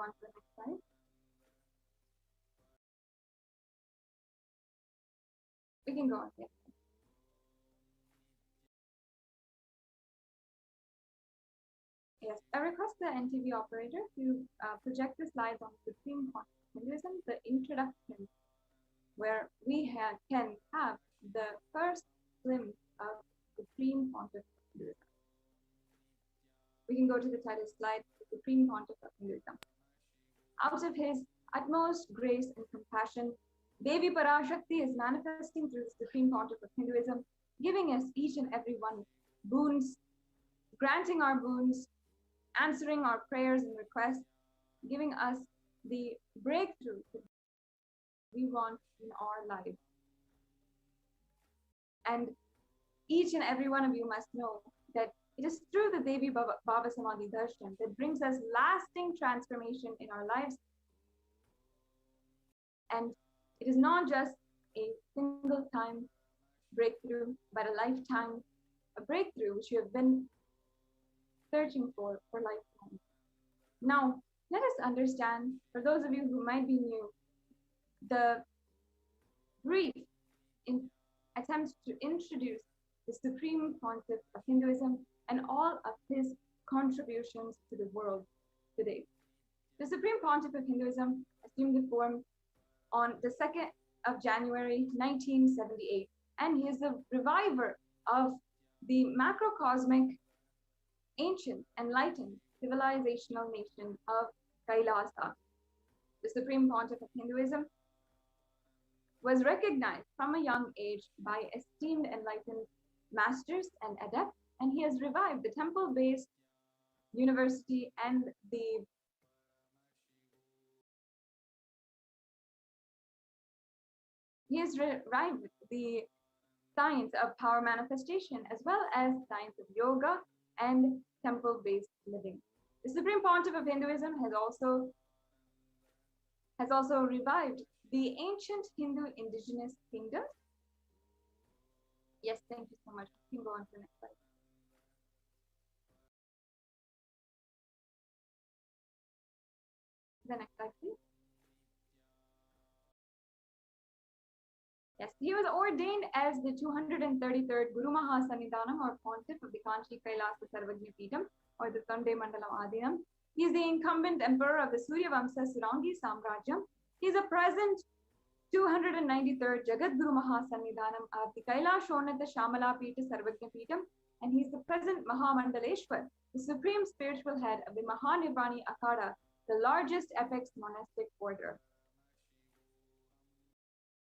on to the next slide. We can go on here. Yes, I request the NTV operator to project the slides on Supreme Conscious Hinduism, the introduction, where we can have the first glimpse of Supreme Pontiff of Hinduism. We can go to the title slide, the Supreme Pontiff of Hinduism. Out of his utmost grace and compassion, Devi PARASHAKTI is manifesting through the Supreme Pontiff of Hinduism, giving us each and every one boons, granting our boons, answering our prayers and requests, giving us the breakthrough that we want in our lives. And each and every one of you must know that it is through the Devi Baba Samadhi Darshan that brings us lasting transformation in our lives. And it is not just a single time breakthrough, but a lifetime, a breakthrough which you have been searching for lifetime. Now, let us understand, for those of you who might be new, the brief attempts to introduce the Supreme Pontiff of Hinduism and all of his contributions to the world today. The Supreme Pontiff of Hinduism assumed the form on the 2nd of January 1978, and he is the reviver of the macrocosmic, ancient, enlightened civilizational nation of Kailasa. The Supreme Pontiff of Hinduism was recognized from a young age by esteemed enlightened masters and adepts, and he has revived the temple-based university and he has revived the science of power manifestation as well as science of yoga and temple-based living. The Supreme Pontiff of Hinduism has also revived the ancient Hindu indigenous kingdoms. Yes, thank you so much. You can go on to the next slide. The next slide, please. Yes, he was ordained as the 233rd Guru Mahasannidhanam or Pontiff of the Kanchi Kailasa Sarvagya Peetham or the Tonde Mandalam Adinam. He is the incumbent emperor of the Surya Vamsa Surangi Samrajyam. He is a present 293rd Jagat Guru Mahasannidhanam of the Kailashonata Shamala Peetha Sarvagya Peetham, and he is the present Mahamandaleshwar, the supreme spiritual head of the Mahanirvani Akhada, the largest apex monastic order.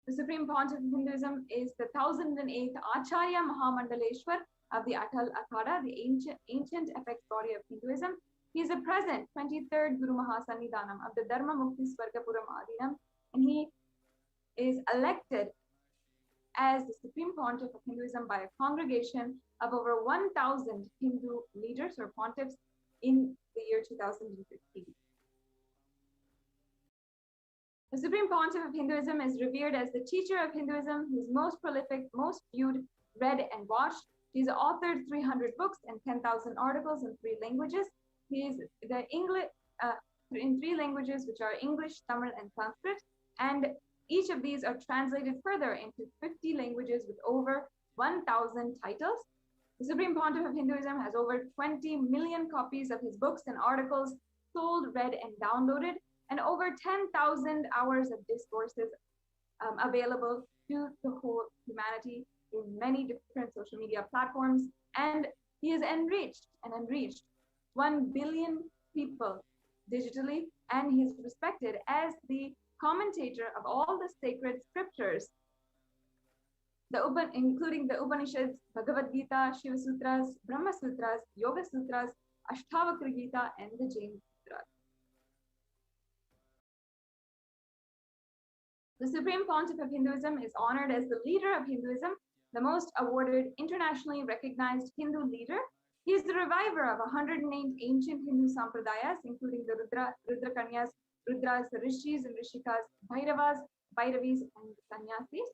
The Supreme Pontiff of Hinduism is the 1008th Acharya Mahamandaleshwar of the Atal Akhada, the ancient apex body of Hinduism. He is the present 23rd Guru Mahasannidhanam of the Dharma Mukti Swargapuram Adinam, and he is elected as the Supreme Pontiff of Hinduism by a congregation of over 1,000 Hindu leaders or pontiffs in the year 2015. The Supreme Pontiff of Hinduism is revered as the teacher of Hinduism, who is most prolific, most viewed, read, and watched. He's authored 300 books and 10,000 articles in 3 languages. He is the English in 3 languages, which are English, Tamil, and Sanskrit, and each of these are translated further into 50 languages with over 1,000 titles. The Supreme Pontiff of Hinduism has over 20 million copies of his books and articles sold, read, and downloaded, and over 10,000 hours of discourses available to the whole humanity in many different social media platforms. And he has enriched 1 billion people digitally, and he is respected as the commentator of all the sacred scriptures, including the Upanishads, Bhagavad Gita, Shiva Sutras, Brahma Sutras, Yoga Sutras, Ashtavakra Gita, and the Jain Sutras. The Supreme Pontiff of Hinduism is honored as the leader of Hinduism, the most awarded, internationally recognized Hindu leader. He is the reviver of 108 ancient Hindu sampradayas, including the Rudra Kanyas, Rudras, the Rishis and Rishikas, Bhairavas, Bhairavis, and Sannyasis.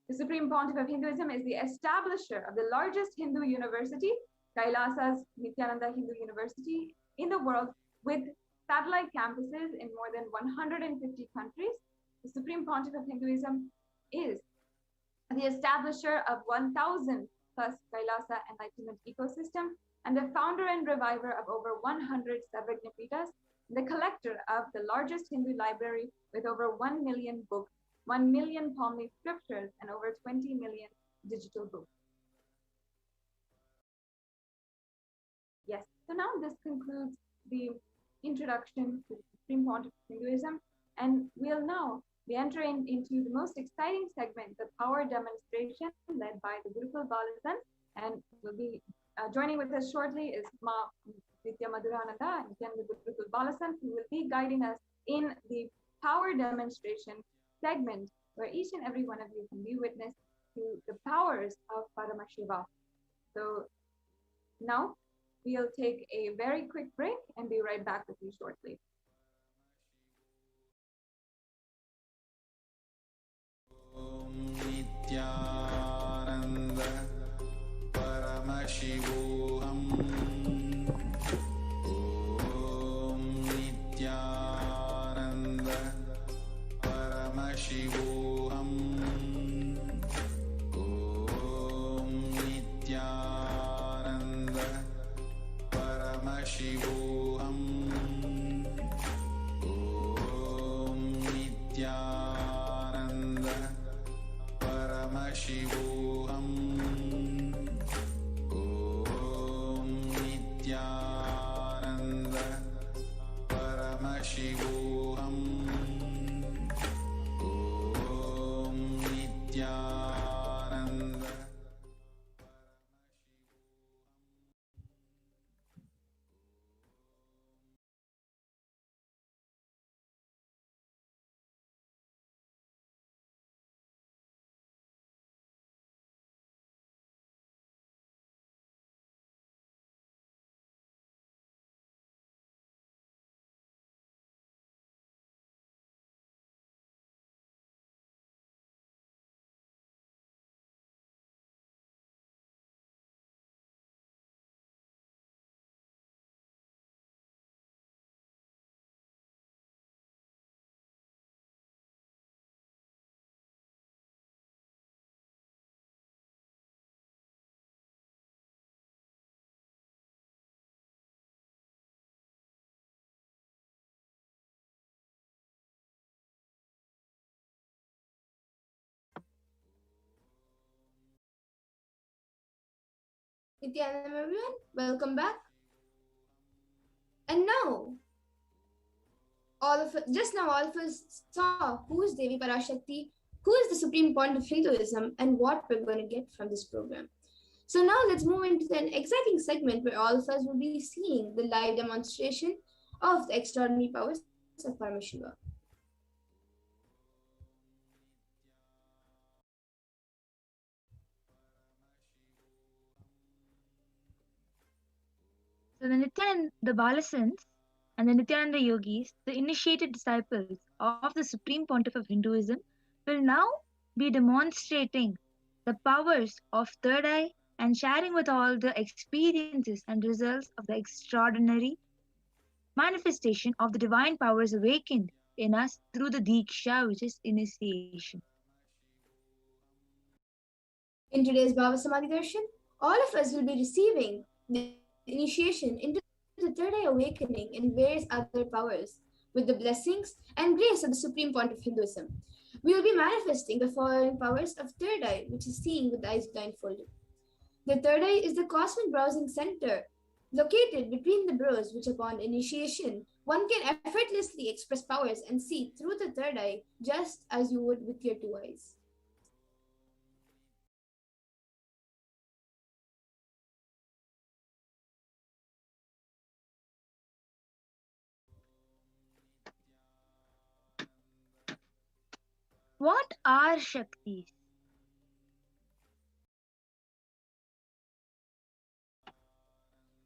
The Supreme Pontiff of Hinduism is the establisher of the largest Hindu university, Kailasa's Nityananda Hindu University, in the world, with satellite campuses in more than 150 countries. The Supreme Pontiff of Hinduism is the establisher of 1,000 plus Kailasa enlightenment ecosystem, and the founder and reviver of over 100 Savagnapitas, the collector of the largest Hindu library with over 1 million books, 1 million palm leaf scriptures, and over 20 million digital books. Yes, so now this concludes the introduction to the Supreme Pontiff of Hinduism, and we'll now be entering into the most exciting segment, the power demonstration led by the Gurukul Balasan, and will be joining with us shortly is Ma Vidya Madhurananda and again the Gurukul Balasan, who will be guiding us in the power demonstration segment, where each and every one of you can be witness to the powers of Paramashiva. So now we'll take a very quick break and be right back with you shortly. Nityananda Paramashivoham Om Nityananda Paramashivoham Om Nityananda Paramashivoham Om Nityananda Paramashivoham Om Nityananda Paramashivoham Om Nityananda. Nityanam, everyone, welcome back. And now, all of us saw who is Devi Parashakti, who is the Supreme Pontiff of Hinduism, and what we're going to get from this program. So now let's move into an exciting segment where all of us will be seeing the live demonstration of the extraordinary powers of Paramashiva. So the Balasans and the Nityananda yogis, the initiated disciples of the Supreme Pontiff of Hinduism, will now be demonstrating the powers of third eye and sharing with all the experiences and results of the extraordinary manifestation of the divine powers awakened in us through the Diksha, which is initiation. In today's Bhava Samadhi Darshan, all of us will be receiving the initiation into the third eye awakening and various other powers with the blessings and grace of the Supreme Pontiff of Hinduism. We will be manifesting the following powers of third eye, which is seeing with the eyes blindfolded. The third eye is the cosmic browsing center located between the brows, which upon initiation, one can effortlessly express powers and see through the third eye just as you would with your two eyes. What are Shaktis?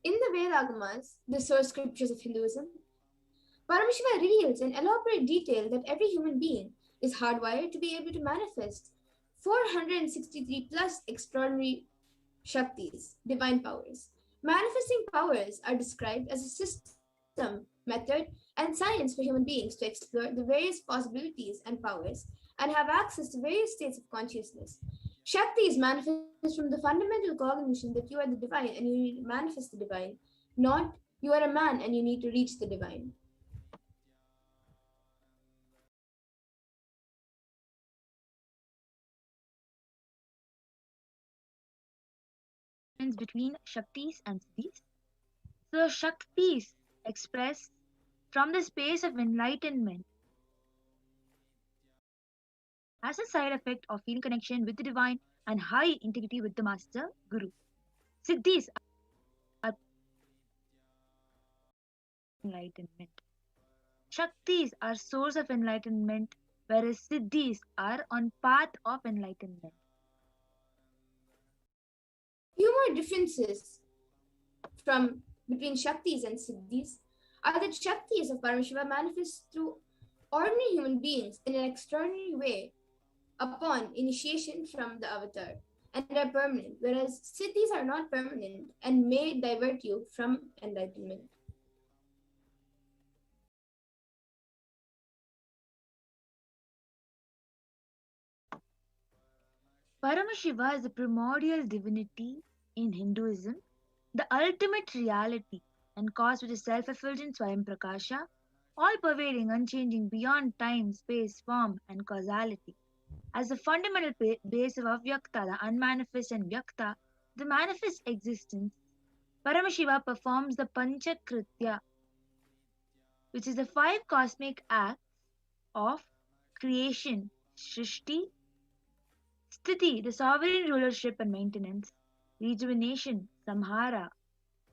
In the Vedagamas, the source scriptures of Hinduism, Paramashiva reveals in elaborate detail that every human being is hardwired to be able to manifest 463 plus extraordinary Shaktis, divine powers. Manifesting powers are described as a system, method, and science for human beings to explore the various possibilities and powers and have access to various states of consciousness. Shakti is manifest from the fundamental cognition that you are the divine and you need to manifest the divine, not you are a man and you need to reach the divine. Between Shaktis and Siddhis. So Shaktis express from the space of enlightenment as a side effect of feeling connection with the divine and high integrity with the master guru. Siddhis are enlightenment. Shaktis are source of enlightenment, whereas Siddhis are on path of enlightenment. Few more differences between Shaktis and Siddhis are that Shaktis of Paramashiva manifest through ordinary human beings in an extraordinary way upon initiation from the avatar and are permanent, whereas Siddhis are not permanent and may divert you from enlightenment. Paramashiva is the primordial divinity in Hinduism, the ultimate reality and cause which is self-effulgent Swayam Prakasha, all-pervading, unchanging, beyond time, space, form, and causality. As the fundamental base of Avyakta, the unmanifest, and Vyakta, the manifest existence, Paramashiva performs the Panchakritya, which is the 5 cosmic acts of creation, Shrishti, Sthiti, the sovereign rulership and maintenance, rejuvenation, Samhara,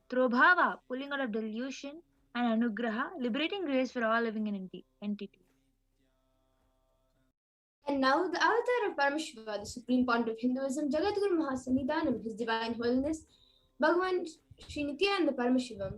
Trobhava, pulling out of delusion, and Anugraha, liberating grace for all living entities. And now the avatar of Paramashiva, the supreme point of Hinduism, Jagadguru Mahasanidhanam, His Divine Holiness, Bhagavan Sri Nityananda Paramashivam,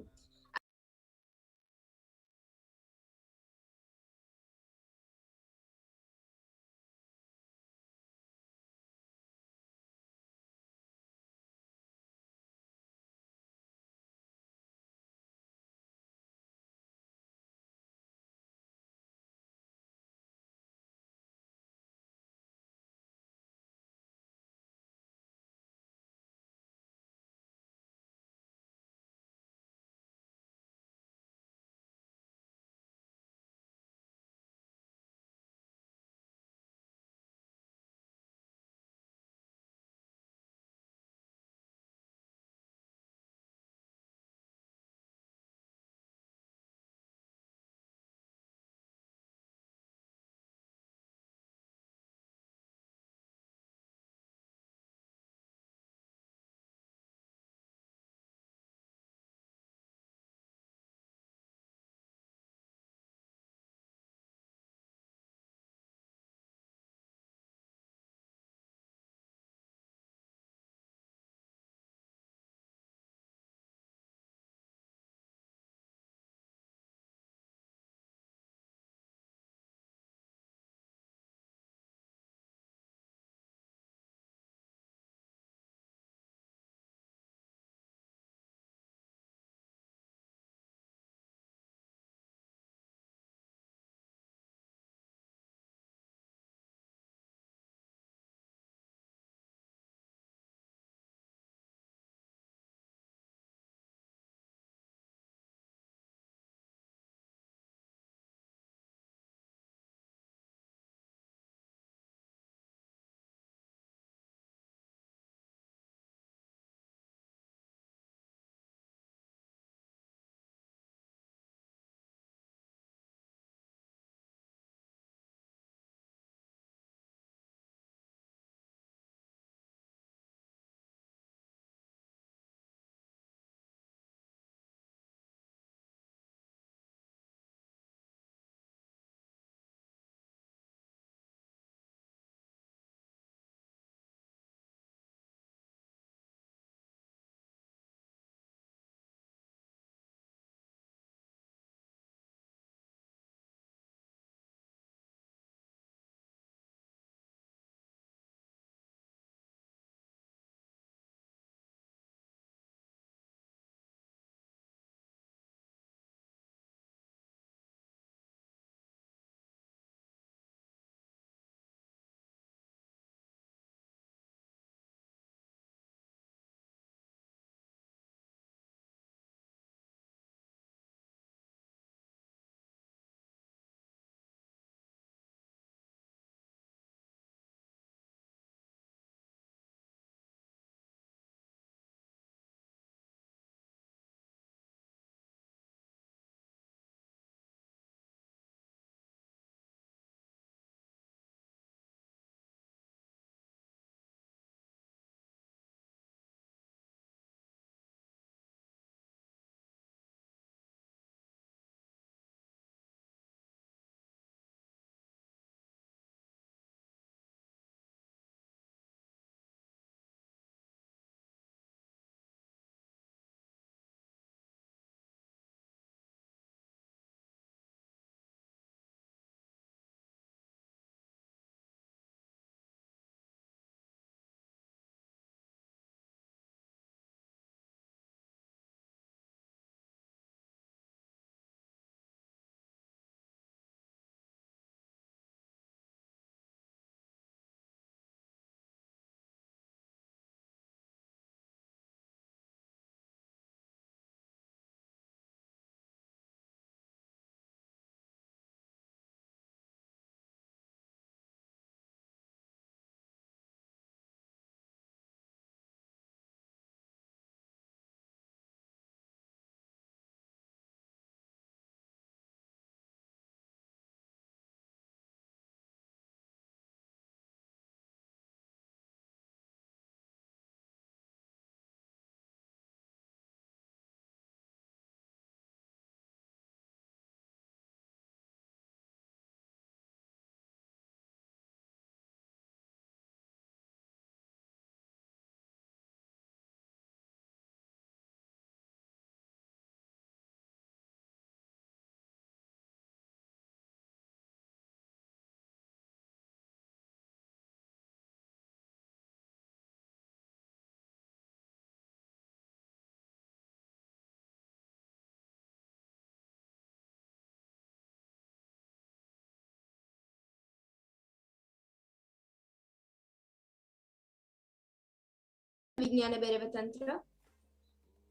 Vijnana Bhairava Tantra.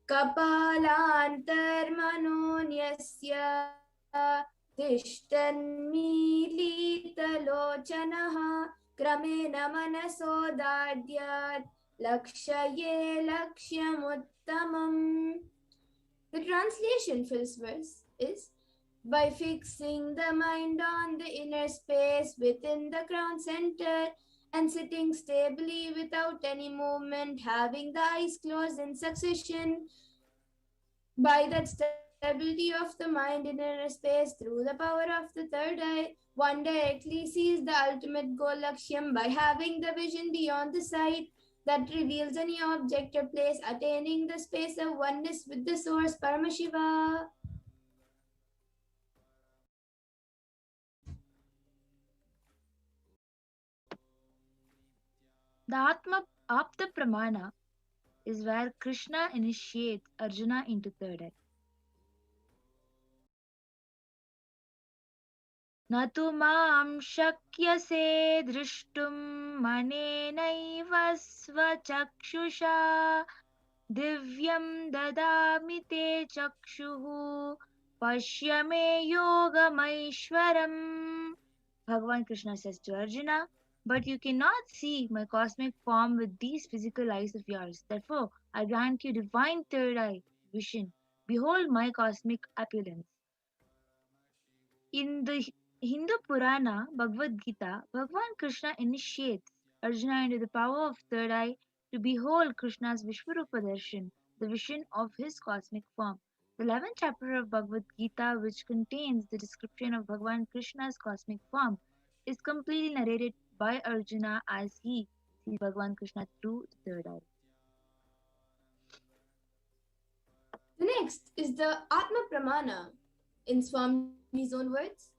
Kapalantarmanonyasya Tishtanmilitalochanaha Kramena Manasodadyat Lakshaye Lakshyamuttamam. The translation for this verse is, by fixing the mind on the inner space within the crown center and sitting stably without any movement, having the eyes closed in succession, by that stability of the mind in inner space through the power of the third eye, one directly sees the ultimate goal Lakshyam by having the vision beyond the sight that reveals any object or place, attaining the space of oneness with the source Paramashiva. The Atma Apta Pramana is where Krishna initiates Arjuna into third eye. Natu mam shakyase drishtum manenaiva svachakshusha divyam dadami te chakshuhu pashyame yogamaishwaram. Bhagavan Krishna says to Arjuna, but you cannot see my cosmic form with these physical eyes of yours. Therefore, I grant you divine third eye vision. Behold my cosmic opulence. In the Hindu Purana, Bhagavad Gita, Bhagavan Krishna initiates Arjuna into the power of third eye to behold Krishna's Vishwarupa Darshan, the vision of his cosmic form. The 11th chapter of Bhagavad Gita, which contains the description of Bhagavan Krishna's cosmic form, is completely narrated by Arjuna as he sees Bhagavan Krishna through the third eye. The next is the Atma Pramana in Swami's own words.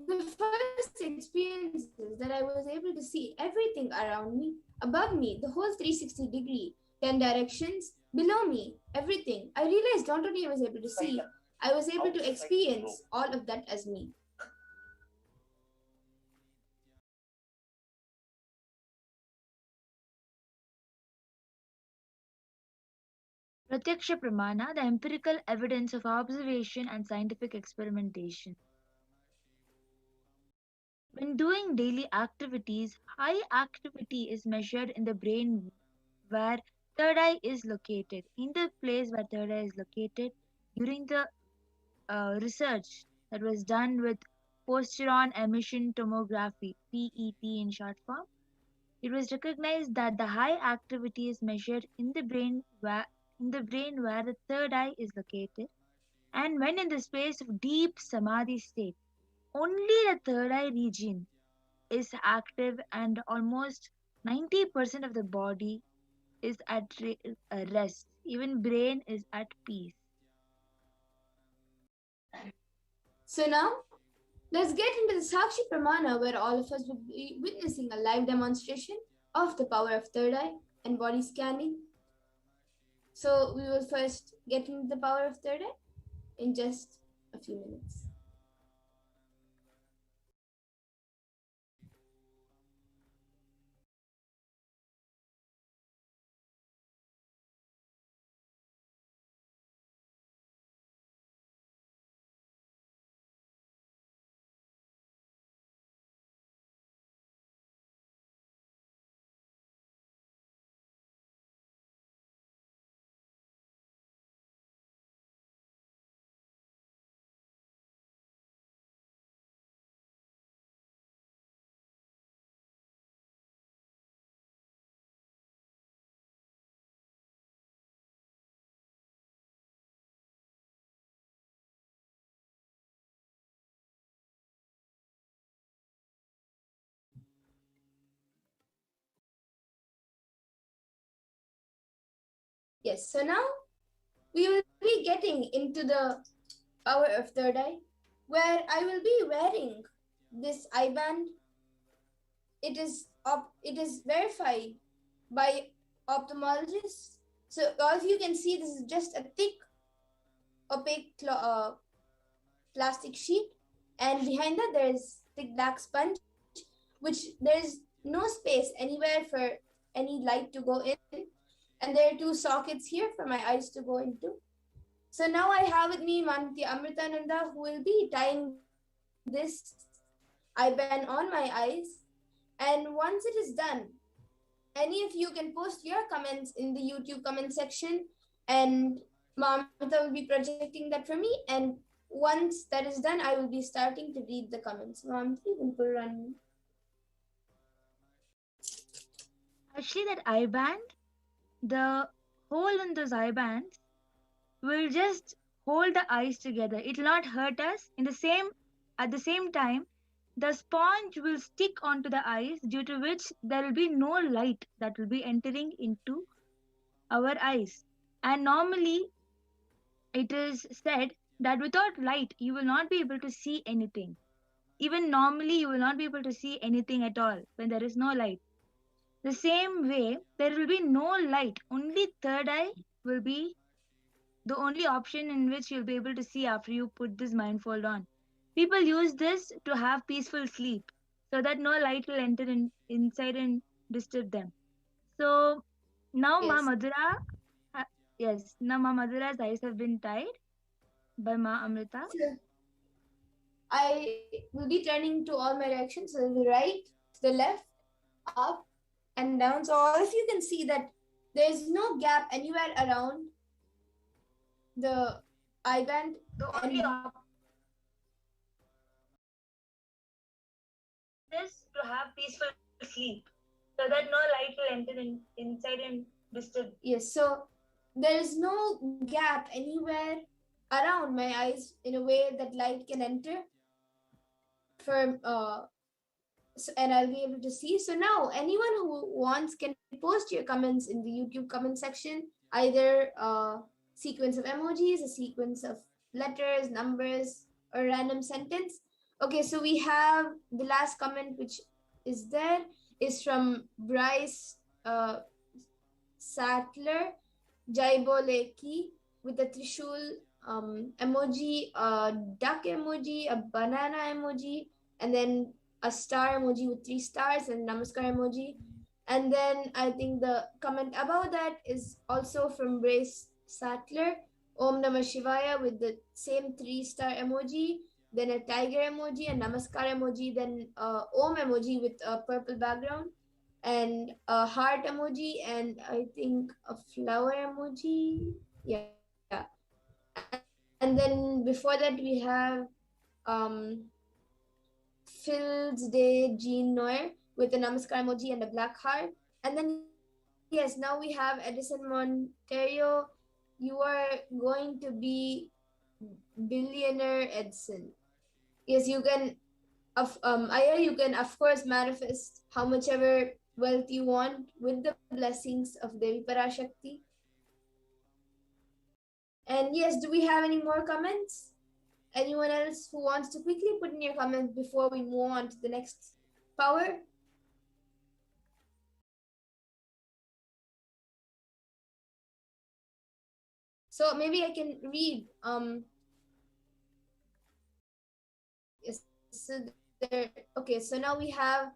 The first experience is that I was able to see everything around me, above me, the whole 360 degree, 10 directions, below me, everything. I realized not only I was able to see, I was able to experience all of that as me. Pratyaksha Pramana, the empirical evidence of observation and scientific experimentation. When doing daily activities, high activity is measured in the brain where third eye is located. In the place where third eye is located, during the research that was done with positron emission tomography, PET in short form, it was recognized that the high activity is measured in the brain where the third eye is located, and when in the space of deep samadhi state, only the third eye region is active and almost 90% of the body is at rest. Even brain is at peace. So now, let's get into the Sakshi Pramana, where all of us will be witnessing a live demonstration of the power of third eye and body scanning. So we will first get into the power of third eye in just a few minutes. Yes, so now we will be getting into the power of third eye, where I will be wearing this eye band. It is verified by ophthalmologists. So all of you can see this is just a thick, opaque plastic sheet, and behind that there is thick black sponge, which there is no space anywhere for any light to go in. And there are 2 sockets here for my eyes to go into. So now I have with me Manti Amritananda, who will be tying this IBAN on my eyes. And once it is done, any of you can post your comments in the YouTube comment section, and Mamata will be projecting that for me. And once that is done, I will be starting to read the comments. Mamata, you can put it on. Actually, that eye band, the hole in those eye bands will just hold the eyes together. It will not hurt us. At the same time, the sponge will stick onto the eyes, due to which there will be no light that will be entering into our eyes. And normally, it is said that without light, you will not be able to see anything. Even normally, you will not be able to see anything at all when there is no light. The same way, there will be no light. Only third eye will be the only option in which you'll be able to see after you put this mindfold on. People use this to have peaceful sleep, so that no light will enter inside and disturb them. So now Yes. now Ma Madhura's eyes have been tied by Ma Amrita. So I will be turning to all my directions, so the right, to the left, up, and down. So all of you can see that there is no gap anywhere around the eye band. This to have peaceful sleep, so that no light will enter inside and disturb. Yes, so there is no gap anywhere around my eyes in a way that light can enter. And I'll be able to see. So now anyone who wants can post your comments in the YouTube comment section, either a sequence of emojis, a sequence of letters, numbers, or random sentence. Okay, so we have the last comment which is there is from Bryce Sattler Jaiboleki with a Trishul emoji, a duck emoji, a banana emoji, and then a star emoji with 3 stars and namaskar emoji. And then I think the comment above that is also from Bryce Sattler, Om Namah Shivaya with the same 3-star emoji, then a tiger emoji, a namaskar emoji, then a Om emoji with a purple background, and a heart emoji, and I think a flower emoji. Yeah. And then before that we have Phil's Day Jean Noir with a namaskar emoji and a black heart. And then yes, now we have Edison Monterio. You are going to be billionaire Edson. Yes, you can Aya, you can of course manifest how much ever wealth you want with the blessings of Devi PARASHAKTI. And yes, do we have any more comments? Anyone else who wants to quickly put in your comments before we move on to the next power? So maybe I can read. Yes, so there. Okay, so now we have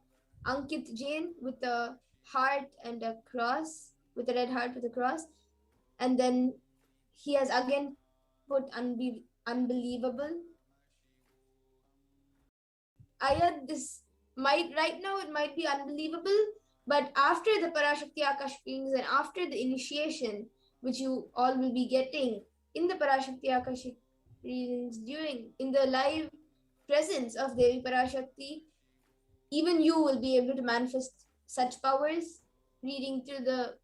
Ankit Jain with a heart and a cross, with a red heart with a cross, and then he has again put unbelievable. This might right now it might be unbelievable, but after the Parashakti Akash readings and after the initiation, which you all will be getting in the Parashakti Akash readings in the live presence of Devi Parashakti, even you will be able to manifest such powers, reading through the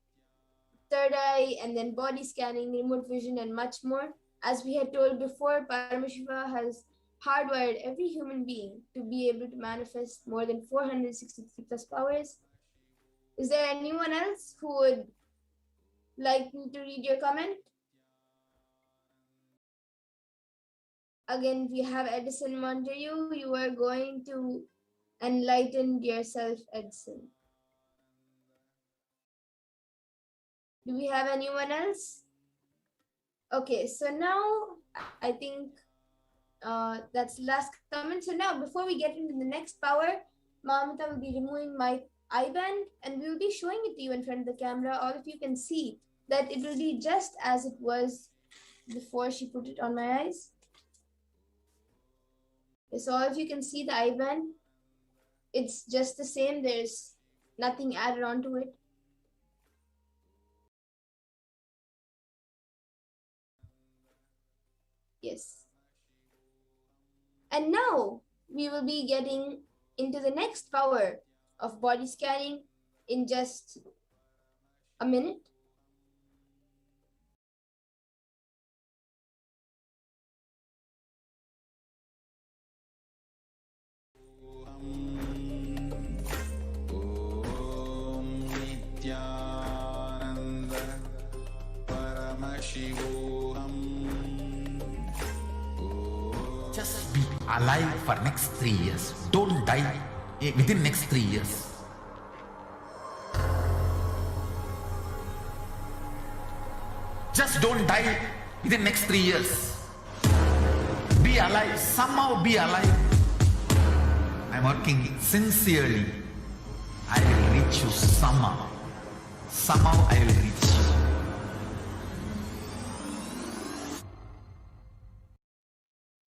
third eye and then body scanning, remote vision, and much more. As we had told before, Paramashiva has hardwired every human being to be able to manifest more than 463 plus powers. Is there anyone else who would like me to read your comment? Again, we have Edison Monteyu. You are going to enlighten yourself, Edison. Do we have anyone else? Okay, so now I think that's last comment. So now, before we get into the next power, Mamata will be removing my eye band, and we will be showing it to you in front of the camera. All of you can see that it will be just as it was before she put it on my eyes. Okay, so all of you can see the eye band. It's just the same. There's nothing added onto it. Yes. And now we will be getting into the next power of body scanning in just a minute. Just be alive for next 3 years. Don't die within next 3 years. Just don't die within next 3 years. Be alive, somehow be alive. I'm working sincerely. I will reach you somehow. Somehow I will reach you.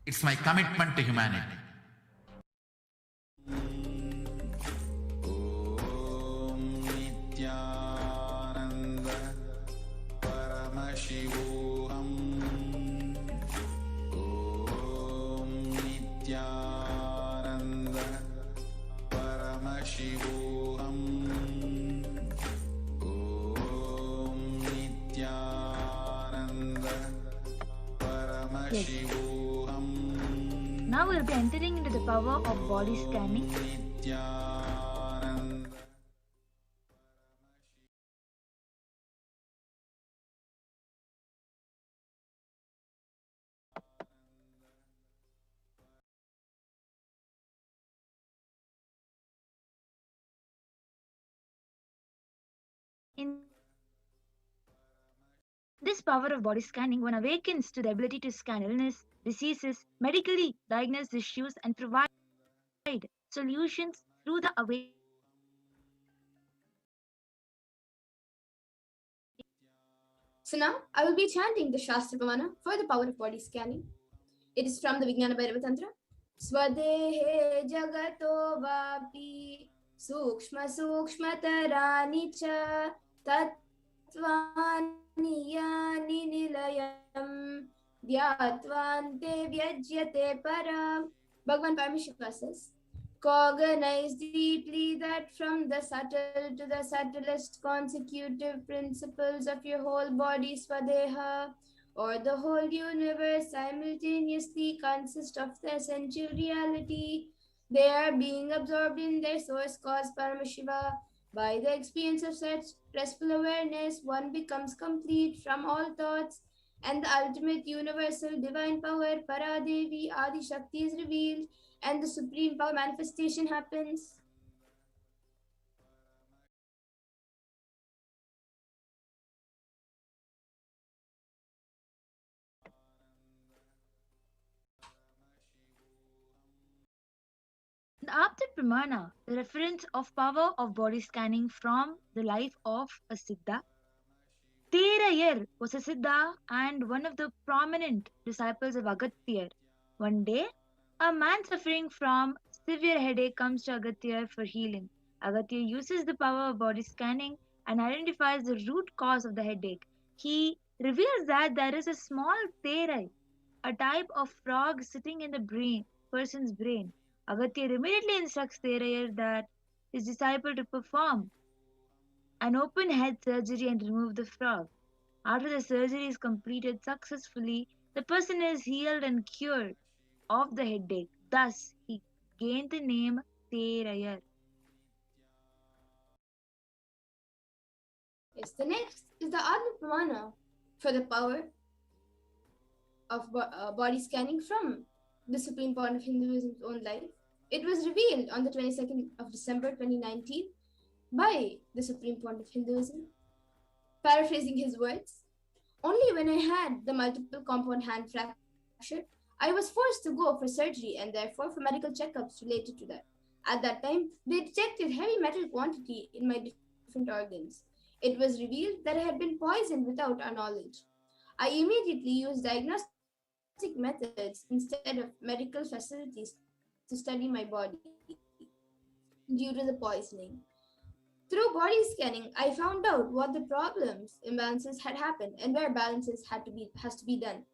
It's my commitment to humanity. Yes. Now we'll be entering into the power of body scanning. In this power of body scanning, one awakens to the ability to scan illness, diseases, medically diagnose issues, and provide solutions through the awakening. So now I will be chanting the Shastra Pramana for the power of body scanning. It is from the Vijnana Bhairava Tantra. Swadehe jagato vapi sukshma sukshmatarani cha tatvani yani nilayam Dhyatvante vyajyate para. Bhagavan Paramashiva says, cognize deeply that from the subtle to the subtlest consecutive principles of your whole body, Swadeha, or the whole universe, simultaneously consist of the essential reality. They are being absorbed in their source cause, Paramashiva. By the experience of such restful awareness, one becomes complete from all thoughts, and the ultimate universal divine power, Paradevi Adi Shakti, is revealed, and the supreme power manifestation happens. The Apta Pramana, the reference of power of body scanning from the life of a Siddha. Terayar was a Siddha and one of the prominent disciples of Agatyar. One day, a man suffering from severe headache comes to Agatyar for healing. Agatyar uses the power of body scanning and identifies the root cause of the headache. He reveals that there is a small terai, a type of frog sitting in the person's brain. Agatyar immediately instructs Terayar that his disciple to perform an open head surgery and remove the frog. After the surgery is completed successfully, the person is healed and cured of the headache. Thus, he gained the name Terayar. Yes, the next is the Atma Pramana for the power of body scanning from the supreme point of Hinduism's own life. It was revealed on the 22nd of December 2019 by the supreme point of Hinduism. Paraphrasing his words, only when I had the multiple compound hand fracture, I was forced to go for surgery and therefore for medical checkups related to that. At that time, they detected heavy metal quantity in my different organs. It was revealed that I had been poisoned without our knowledge. I immediately used diagnostic methods instead of medical facilities to study my body due to the poisoning. Through body scanning, I found out what the problems, imbalances had happened and where balances has to be done.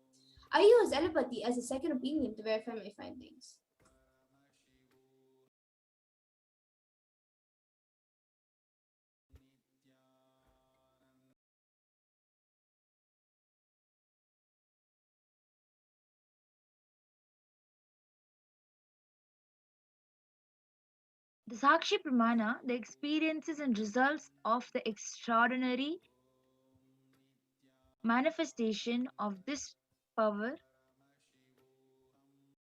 I used allopathy as a second opinion to verify my findings. The Sakshi Pramana, the experiences and results of the extraordinary manifestation of this power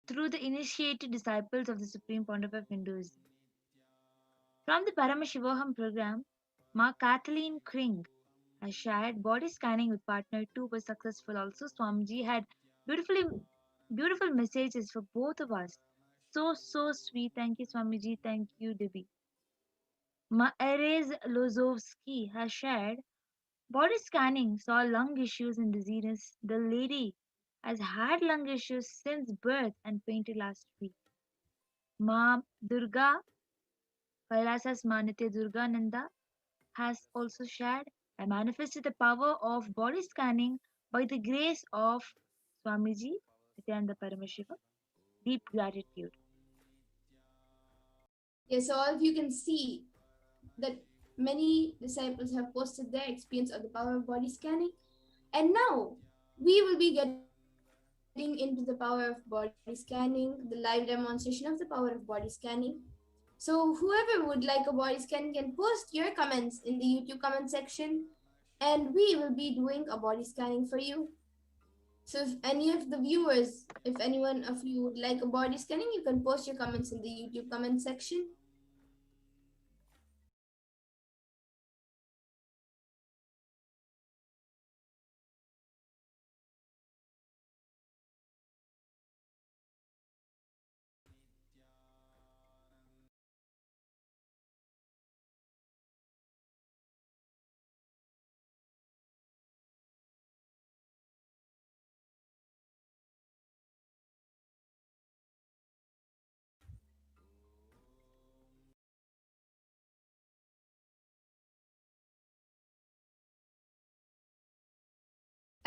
through the initiated disciples of the Supreme Pontiff of Hinduism. From the Paramashivoham program, Ma Kathleen Kring has shared body scanning with partner 2 was successful. Also, Swamiji had beautiful messages for both of us. So sweet. Thank you, Swamiji. Thank you, Debbie. Erez Lozovsky has shared body scanning saw lung issues and diseases. The lady has had lung issues since birth and fainted last week. Ma Durga, Kailasas Ma Nitya Durga Nanda, has also shared, I manifested the power of body scanning by the grace of Swamiji, Nityananda Paramashiva. Deep gratitude. Yes, so all of you can see that many disciples have posted their experience of the power of body scanning. And now we will be getting into the power of body scanning, the live demonstration of the power of body scanning. So whoever would like a body scan can post your comments in the YouTube comment section, and we will be doing a body scanning for you. So if any of the viewers, if anyone of you would like a body scanning, you can post your comments in the YouTube comment section.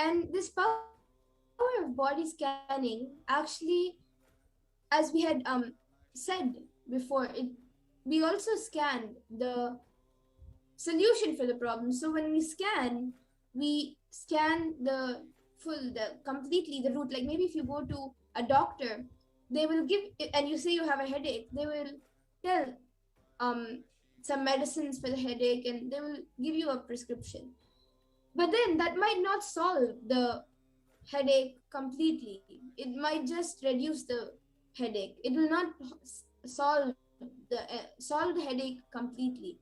And this power of body scanning, actually, as we had said before, we also scanned the solution for the problem. So when we scan completely the root. Like maybe if you go to a doctor, they will give, and you say you have a headache, they will tell some medicines for the headache, and they will give you a prescription. But then that might not solve the headache completely. It might just reduce the headache. It will not solve the headache completely.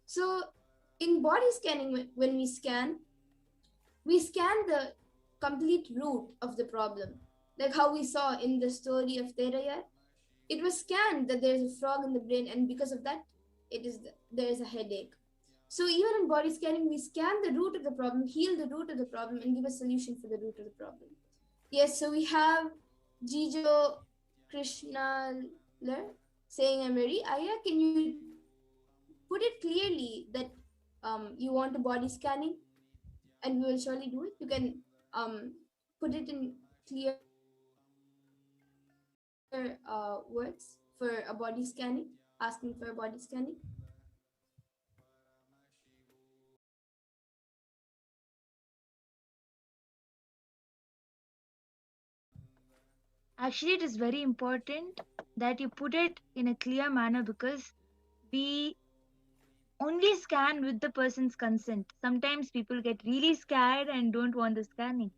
So in body scanning, when we scan the complete root of the problem. Like how we saw in the story of Teraya, it was scanned that there's a frog in the brain, and because of that, there is a headache. So even in body scanning, we scan the root of the problem, heal the root of the problem, and give a solution for the root of the problem. Yes, so we have Jijo Krishnaler saying, I'm ready. Aya, can you put it clearly that you want a body scanning? And we will surely do it. You can put it in clear words for a body scanning, asking for a body scanning. Actually, it is very important that you put it in a clear manner, because we only scan with the person's consent. Sometimes people get really scared and don't want the scanning.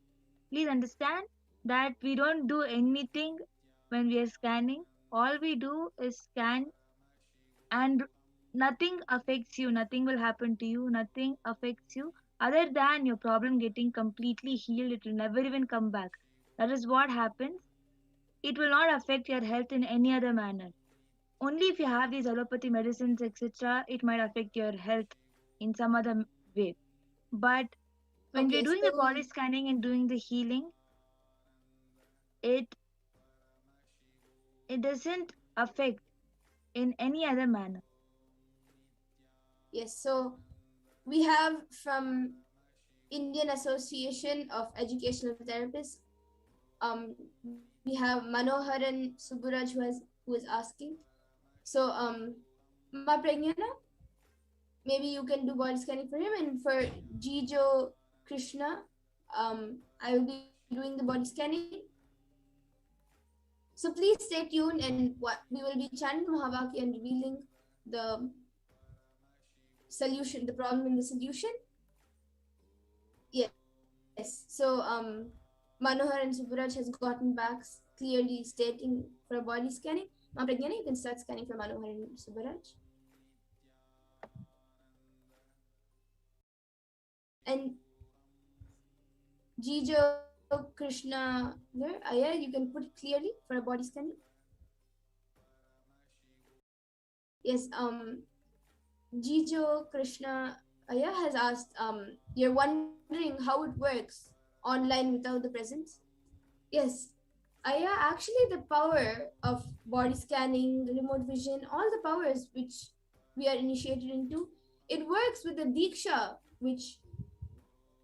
Please understand that we don't do anything when we are scanning. All we do is scan, and nothing affects you, nothing will happen to you, nothing affects you other than your problem getting completely healed. It will never even come back. That is what happens. It will not affect your health in any other manner. only if you have these allopathy medicines, etc., it might affect your health in some other way. But when we're doing the body scanning and doing the healing, it doesn't affect in any other manner. Yes, so we have from Indian Association of Educational Therapists, we have Manoharan Subburaj who is asking. So, Ma Pragnana, maybe you can do body scanning for him, and for Jijo Krishna, I will be doing the body scanning. So please stay tuned, and we will be chanting Mahavakya and revealing the solution, the problem and the solution. Yes. So Manohar and Subburaj has gotten back clearly stating for a body scanning. Ma Pragnana, you can start scanning for Manohar and Subburaj. And Jijo Krishna, Aya, you can put it clearly for a body scanning. Yes, Jijo Krishna Aya has asked, you're wondering how it works online without the presence? Yes, Aya, actually the power of body scanning, remote vision, all the powers which we are initiated into, it works with the Diksha which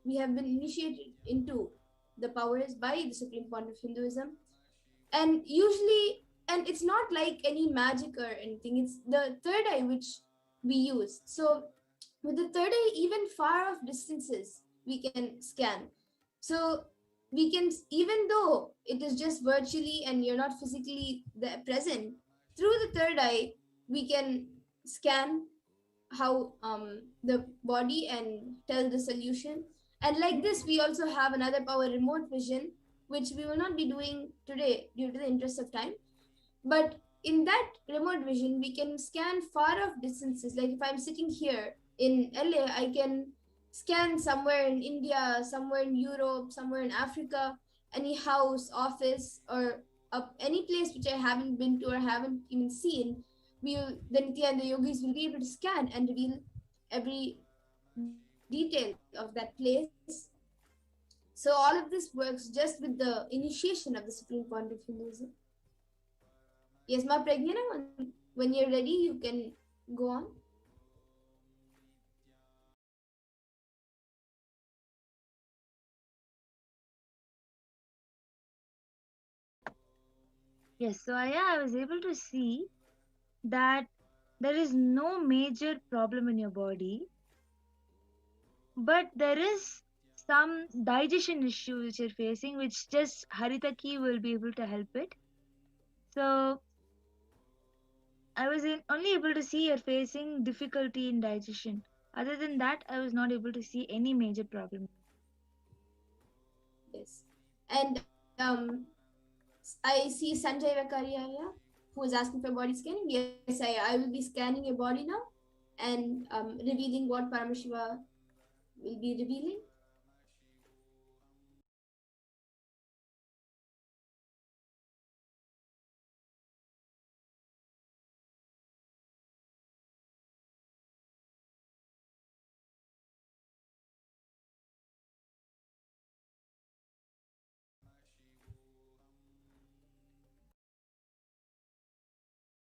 we have been initiated into, the powers by the Supreme Pontiff of Hinduism. And usually, and it's not like any magic or anything, it's the third eye which we use. So with the third eye, even far off distances, we can scan. So we can, even though it is just virtually and you're not physically present, through the third eye, we can scan how the body and tell the solution. And like this, we also have another power, remote vision, which we will not be doing today due to the interest of time. But in that remote vision, we can scan far off distances. Like if I'm sitting here in LA, I can scan somewhere in India, somewhere in Europe, somewhere in Africa, any house, office, or any place which I haven't been to or haven't even seen. The Nitya and the yogis will be able to scan and reveal every detail of that place. So all of this works just with the initiation of the Supreme Pontiff of Hinduism. Yes, Ma Pragnana, when you're ready, you can go on. Yes, so I was able to see that there is no major problem in your body, but there is some digestion issue which you're facing, which just Haritaki will be able to help it. So I was only able to see you're facing difficulty in digestion. Other than that, I was not able to see any major problem. Yes. And I see Sanjay Vakaria, who is asking for body scanning. Yes, I will be scanning your body now and revealing what Paramashiva will be revealing.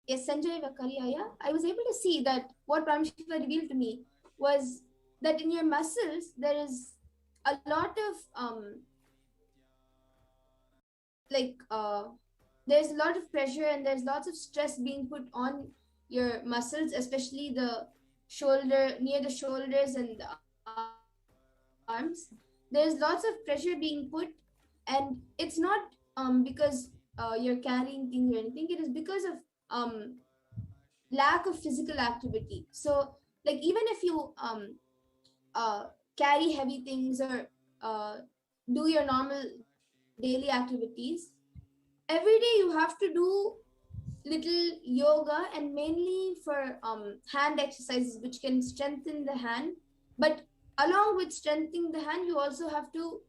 Yes, Sanjay Vakaria, I was able to see that what Paramashiva revealed to me was that in your muscles, there is a lot of, there's a lot of pressure and there's lots of stress being put on your muscles, especially the shoulder, near the shoulders and the arms. There's lots of pressure being put, and it's not because you're carrying things or anything. It is because of lack of physical activity. So like even if you carry heavy things or do your normal daily activities, every day you have to do little yoga, and mainly for hand exercises which can strengthen the hand. But along with strengthening the hand, you also have to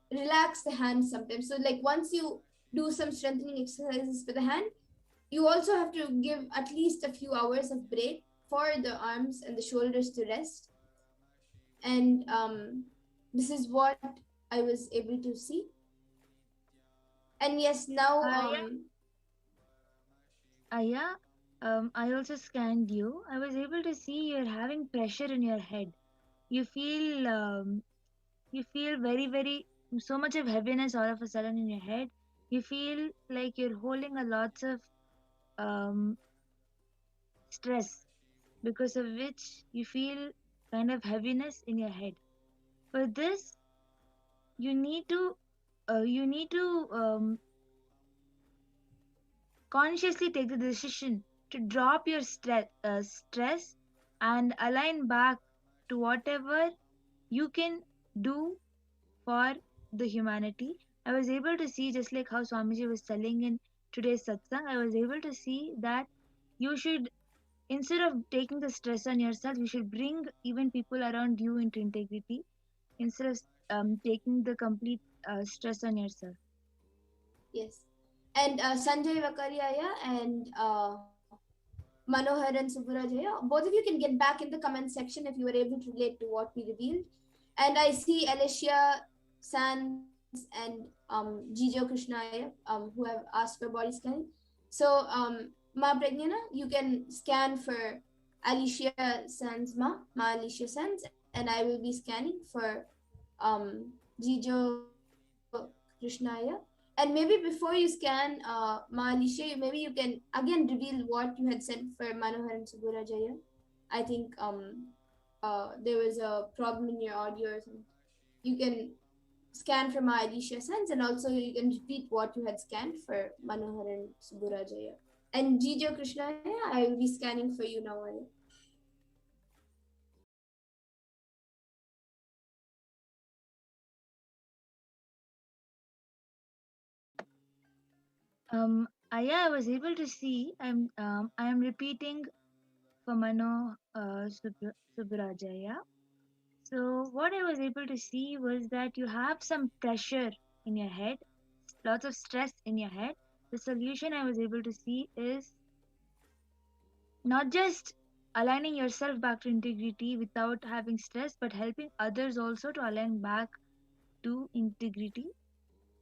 relax the hand sometimes. So like once you do some strengthening exercises for the hand, you also have to give at least a few hours of break for the arms and the shoulders to rest. And this is what I was able to see. And yes, now I also scanned you. I was able to see you're having pressure in your head. You feel very, very, so much of heaviness all of a sudden in your head. You feel like you're holding a lots of stress, because of which you feel kind of heaviness in your head. For this, you need to consciously take the decision to drop your stress and align back to whatever you can do for the humanity. I was able to see, just like how Swamiji was telling in today's satsang, I was able to see that you should, instead of taking the stress on yourself, you should bring even people around you into integrity instead of taking the complete stress on yourself. Yes. And Sanjay Vakariaya and Manohar and Subburajaya, both of you can get back in the comment section if you were able to relate to what we revealed. And I see Alicia Sands and Jijo Krishnaya who have asked for body scanning. So Ma Pragnana, you can scan for Alicia Sands, Ma Alicia Sands, and I will be scanning for Jijo Krishnaya. And maybe before you scan Ma Alicia, maybe you can again reveal what you had sent for Manohar and Subburajaya. I think there was a problem in your audio or something. You can scan for Ma Alicia Sands, and also you can repeat what you had scanned for Manohar and Subburajaya. And Jijo Krishnaya, I will be scanning for you now. I was able to see. I am repeating for Mano Subburajaya. So what I was able to see was that you have some pressure in your head, lots of stress in your head. The solution I was able to see is not just aligning yourself back to integrity without having stress, but helping others also to align back to integrity.